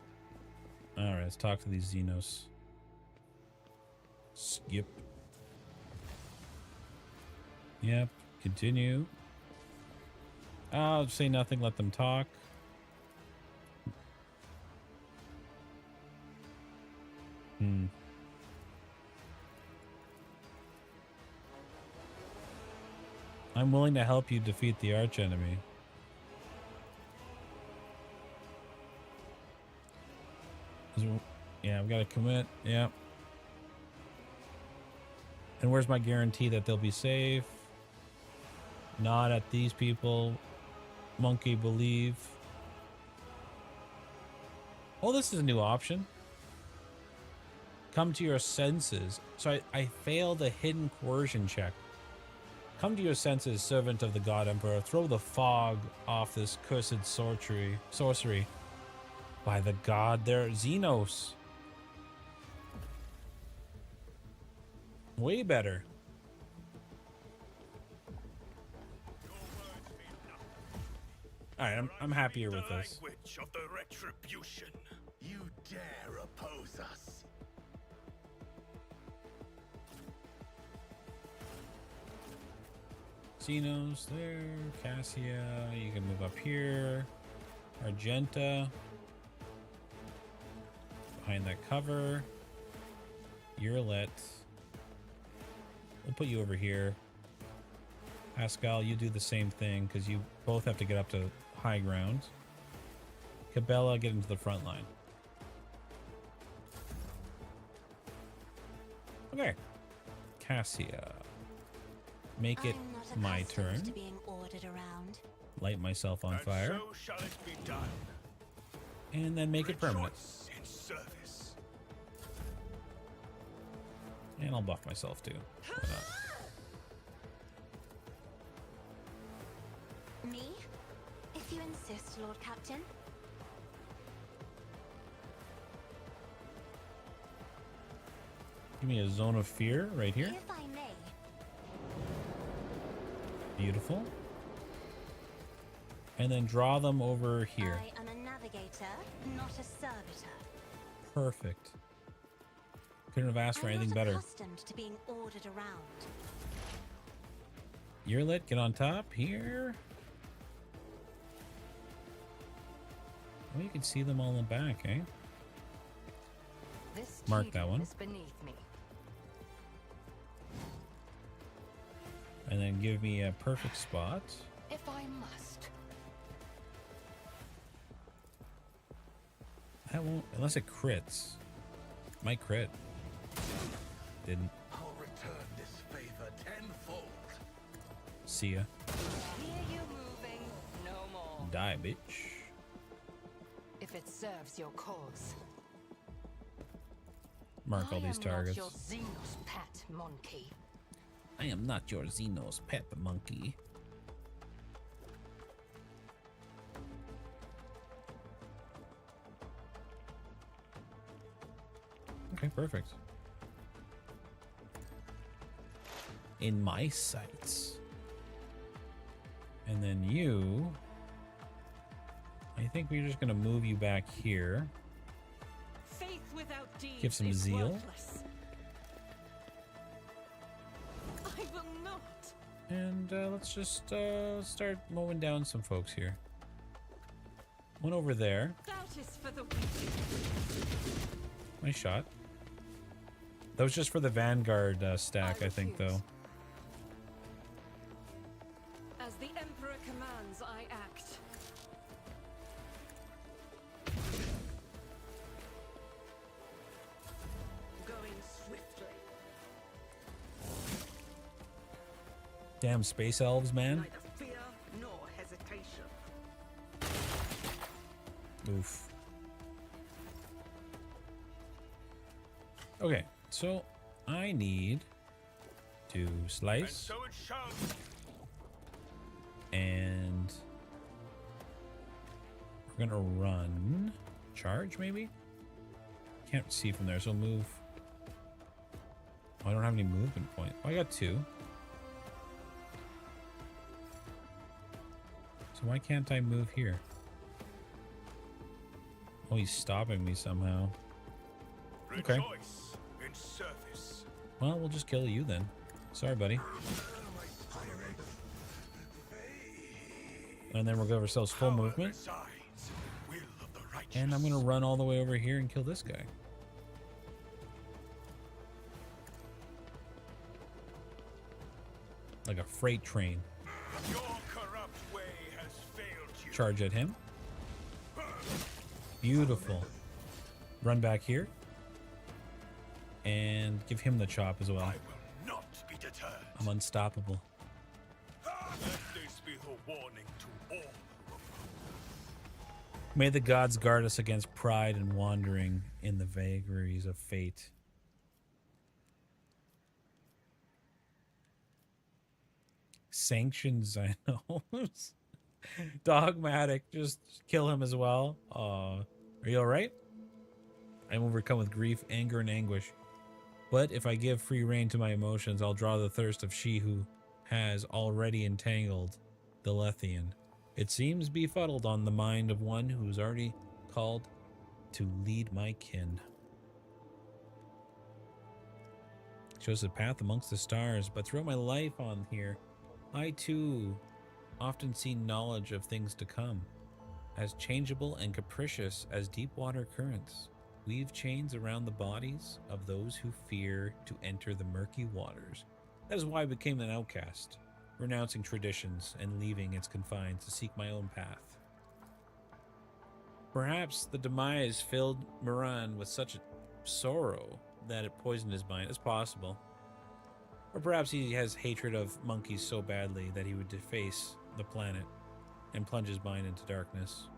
Alright, let's talk to these Xenos. Skip. Yep, continue. I'll say nothing, let them talk. I'm willing to help you defeat the archenemy. I've got to commit. Yeah. And where's my guarantee that they'll be safe? Not at these people. Monkey believe. Oh, this is a new option. Come to your senses. So I failed a hidden coercion check. Come to your senses, servant of the God Emperor. Throw the fog off this cursed sorcery. By the god there, Xenos. Way better. Alright, I'm happier with this. Language of the retribution. You dare oppose us? Xenos there. Cassia, you can move up here. Argenta. Behind that cover. Urlet. We'll put you over here. Pascal, you do the same thing because you both have to get up to high ground. Cabela, get into the front line. Okay. Cassia. Make it my turn. To being ordered around. Light myself on fire. So shall it be done. And then make it permanent. Rejoice in service. And I'll buff myself too. Why not? Me? If you insist, Lord Captain. Give me a zone of fear right here. If I may. Beautiful. And then draw them over here. I am a navigator, not a servitor. Perfect. Couldn't have asked for anything I'm better. not accustomed to being ordered around. Urlet, get on top here. Oh, you can see them all in the back, eh? This Mark that one. is beneath me. And then give me a perfect spot. If I must. That won't, unless it crits. Might crit. Didn't. I'll return this favor tenfold. See ya. Hear you moving, no more. Die, bitch. If it serves your cause. Mark all these targets. I am not your Xenos pet, monkey. I am not your Xenos pet monkey. Okay, perfect. In my sights. And then you... I think we're just gonna move you back here. Faith without deeds Give some is zeal. worthless. I will not. And let's just start mowing down some folks here. One over there. That is for the weak. Nice shot. That was just for the Vanguard stack, I think, though. As the Emperor commands, I act. Going swiftly. Damn space elves, man. Neither fear nor hesitation. Oof. Okay, so I need to And slice so it shall and we're gonna run charge maybe? Can't see from there, so move. Oh, I don't have any movement point. Oh, I got 2. So why can't I move here? Oh, he's stopping me somehow. Okay. rejoice in service. Well, we'll just kill you then. Sorry, buddy. And then we'll give ourselves full Power movement. resides, will of the righteous. And I'm going to run all the way over here and kill this guy. Like a freight train. Your corrupt way has failed you. Charge at him. Beautiful. Run back here. And give him the chop as well. I will not be deterred. I'm unstoppable. Let this be the warning to all. May the gods guard us against pride and wandering in the vagaries of fate. Sanctions, I know. Dogmatic, just kill him as well. Are you alright? I'm overcome with grief, anger, and anguish. But if I give free rein to my emotions, I'll draw the thirst of she who has already entangled the Lethian. It seems befuddled on the mind of one who's already called to lead my kin. Shows a path amongst the stars, but throughout my life on here, I too often see knowledge of things to come, as changeable and capricious as deep water currents. Weave chains around the bodies of those who fear to enter the murky waters. That is why I became an outcast, renouncing traditions and leaving its confines to seek my own path. Perhaps the demise filled Moran with such sorrow that it poisoned his mind. It's possible. Or perhaps he has hatred of monkeys so badly that he would deface the planet and plunge his mind into darkness.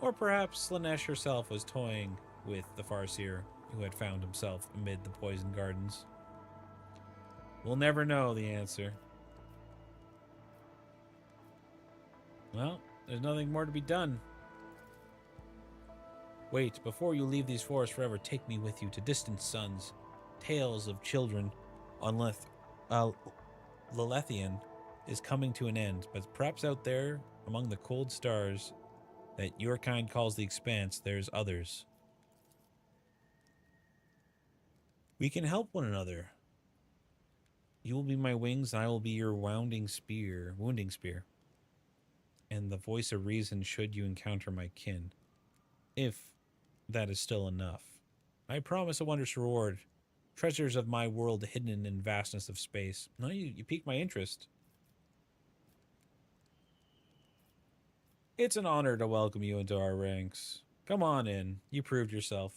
Or perhaps Slaanesh herself was toying with the Farseer, who had found himself amid the poison gardens. We'll never know the answer. Well, there's nothing more to be done. Wait, before you leave these forests forever, take me with you to distant suns. Tales of children on Lelethian is coming to an end, but perhaps out there, among the cold stars that your kind calls the expanse, there's others. We can help one another. You will be my wings, and I will be your wounding spear. And the voice of reason should you encounter my kin. If that is still enough. I promise a wondrous reward. Treasures of my world hidden in vastness of space. No, you piqued my interest. It's an honor to welcome you into our ranks. Come on in. You proved yourself.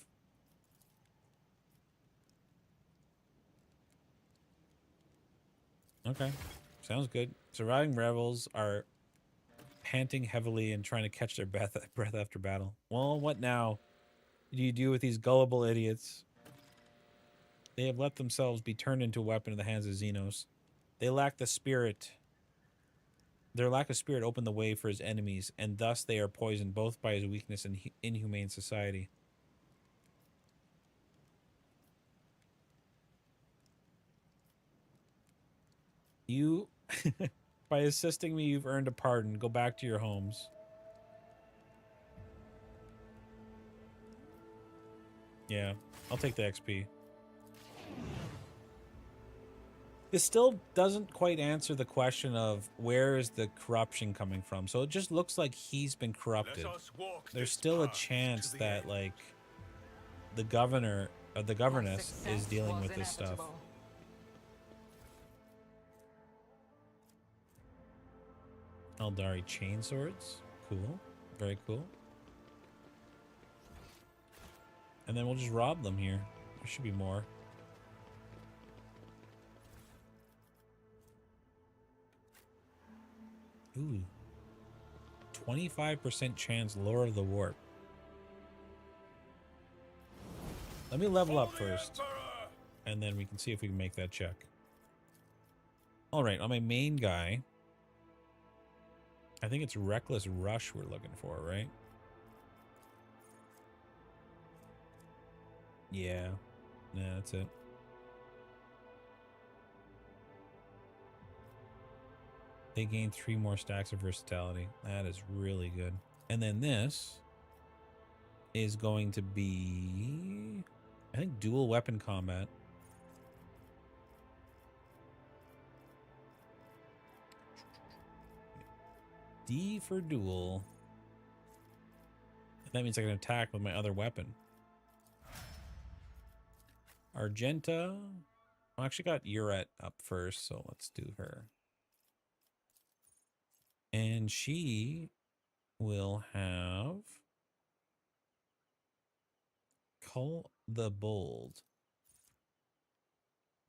Okay. Sounds good. Surviving rebels are panting heavily and trying to catch their breath after battle. Well, what now do you do with these gullible idiots? They have let themselves be turned into a weapon in the hands of Xenos. They lack the spirit. Their lack of spirit opened the way for his enemies, and thus they are poisoned both by his weakness and inhumane society. You, by assisting me, you've earned a pardon. Go back to your homes. Yeah, I'll take the XP. This still doesn't quite answer the question of where is the corruption coming from. So it just looks like he's been corrupted. There's still a chance that, like, the governor or the governess is dealing with this stuff. Eldari chainswords. Cool. Very cool. And then we'll just rob them here. There should be more. Ooh. 25% chance Lore of the Warp. Let me level up first. And then we can see if we can make that check. Alright, on my main guy, I think it's Reckless Rush we're looking for, right? Yeah. Yeah, that's it. They gain 3 more stacks of versatility. That is really good. And then this is going to be, I think, dual weapon combat. D for dual. That means I can attack with my other weapon. Argenta. I actually got Uret up first, so let's do her. And she will have Cull the Bold.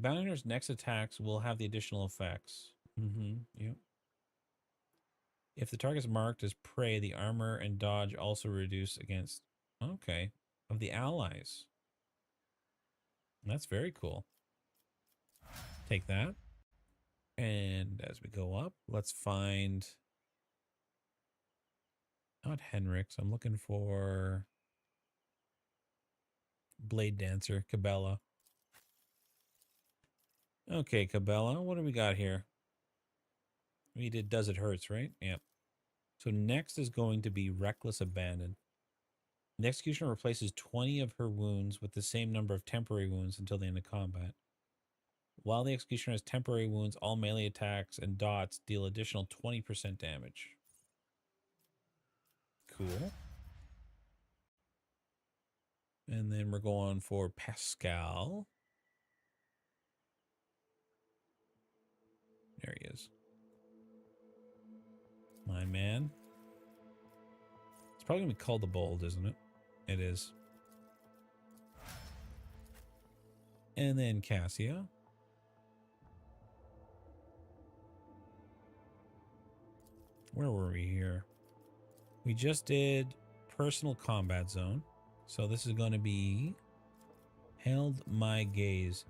Bounty Hunter's next attacks will have the additional effects. Yep. If the target's marked as prey, the armor and dodge also reduce against, okay, of the allies. That's very cool. Take that. And as we go up, let's find, not Henrik's, I'm looking for Blade Dancer, Cabela. Okay, Cabela, what do we got here? We did Does It Hurts, right? Yep. So next is going to be Reckless Abandon. The Executioner replaces 20 of her wounds with the same number of temporary wounds until the end of combat. While the Executioner has temporary wounds, all melee attacks and dots deal additional 20% damage. Cool. And then we're going for Pascal. There he is. My man. It's probably going to be called the Bold, isn't it? It is. And then Cassia. Where were we here? We just did Personal Combat Zone. So this is going to be Held My Gaze.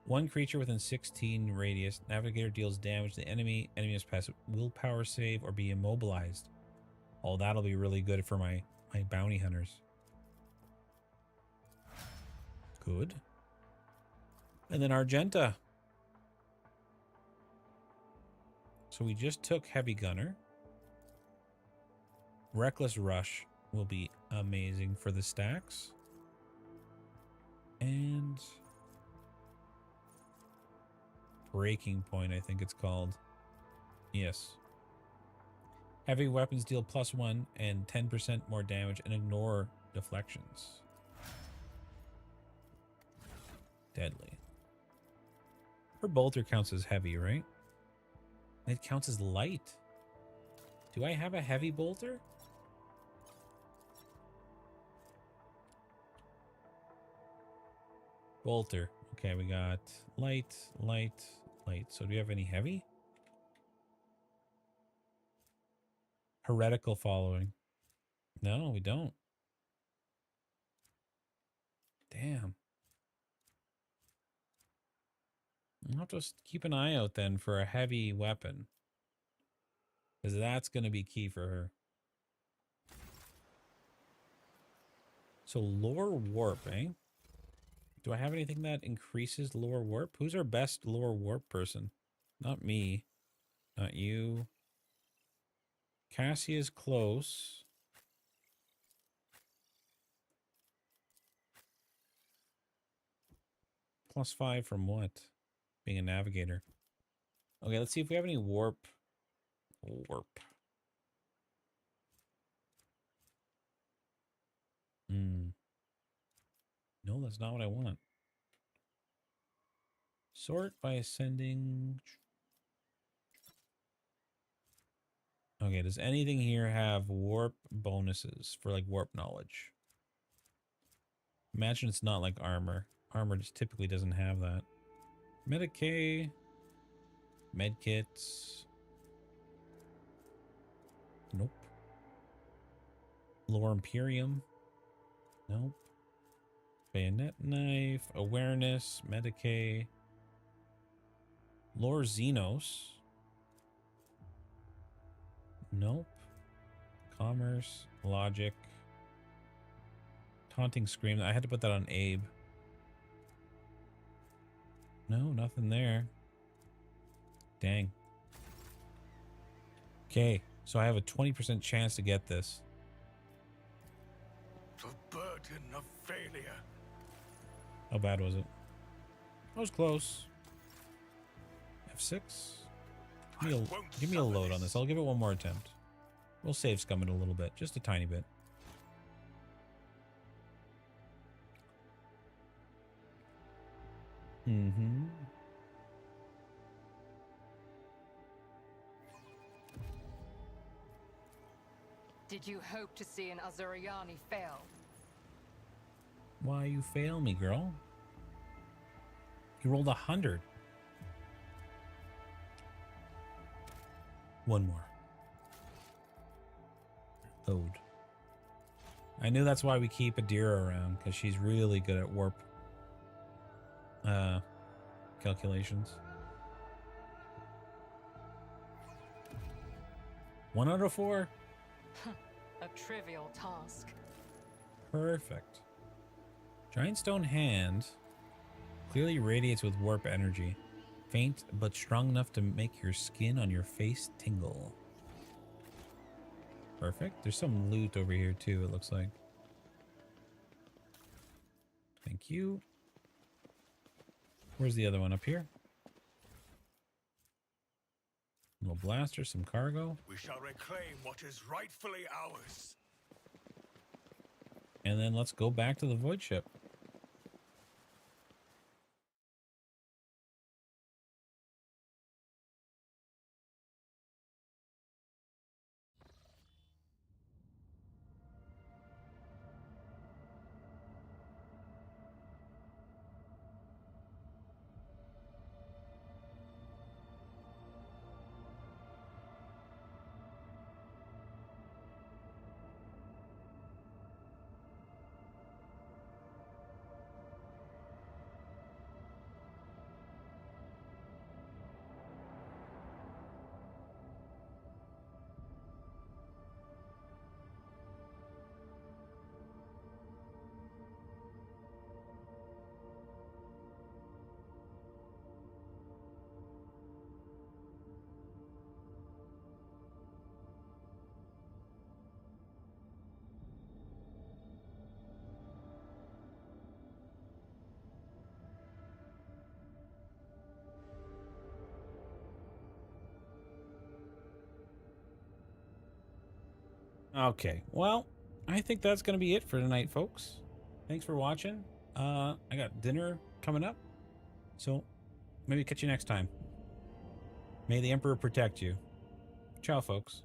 One creature within 16 radius. Navigator deals damage to the enemy. Enemy must pass a willpower save or be immobilized. Oh, that'll be really good for my bounty hunters. Good. And then Argenta. So we just took Heavy Gunner. Reckless Rush will be amazing for the stacks. And Breaking Point, I think it's called. Yes. Heavy weapons deal +1 and 10% more damage and ignore deflections. Deadly. Her bolter counts as heavy, right? It counts as light. Do I have a heavy bolter? Bolter. Okay, we got light, light, light. So do we have any heavy? Heretical following. No, we don't. Damn. I'll have to keep an eye out then for a heavy weapon. Because that's going to be key for her. So lore warp, eh? Do I have anything that increases lore warp? Who's our best lore warp person? Not me. Not you. Cassia's close. +5 from what? Being a navigator. Okay, let's see if we have any warp. Warp. No, that's not what I want. Sort by ascending. Okay, does anything here have warp bonuses for like warp knowledge? Imagine it's not like armor. Armor just typically doesn't have that. Medicae. Medkits. Nope. Lore Imperium. Nope. Bayonet knife. Awareness. Medicae. Lore Xenos. Nope. Commerce. Logic. Taunting Scream. I had to put that on Abe. No, nothing there. Dang. Okay, so I have a 20% chance to get this. The burden of failure. How bad was it? I was close. F6. Give me a load on this. I'll give it one more attempt. We'll save scum it a little bit. Just a tiny bit. Mm-hmm. Did you hope to see an Azuriani fail? Why you fail me, girl? He rolled 100. One more. Load. I knew that's why we keep Adira around, because she's really good at warp calculations. 1 out of 4. A trivial task. Perfect. Giant stone hand clearly radiates with warp energy. Faint but strong enough to make your skin on your face tingle. Perfect. There's some loot over here too, it looks like. Thank you. Where's the other one? Up here? Little blaster, some cargo. We shall reclaim what is rightfully ours. And then let's go back to the void ship. Okay, well, I think that's going to be it for tonight, folks. Thanks for watching. I got dinner coming up, so maybe catch you next time. May the Emperor protect you. Ciao, folks.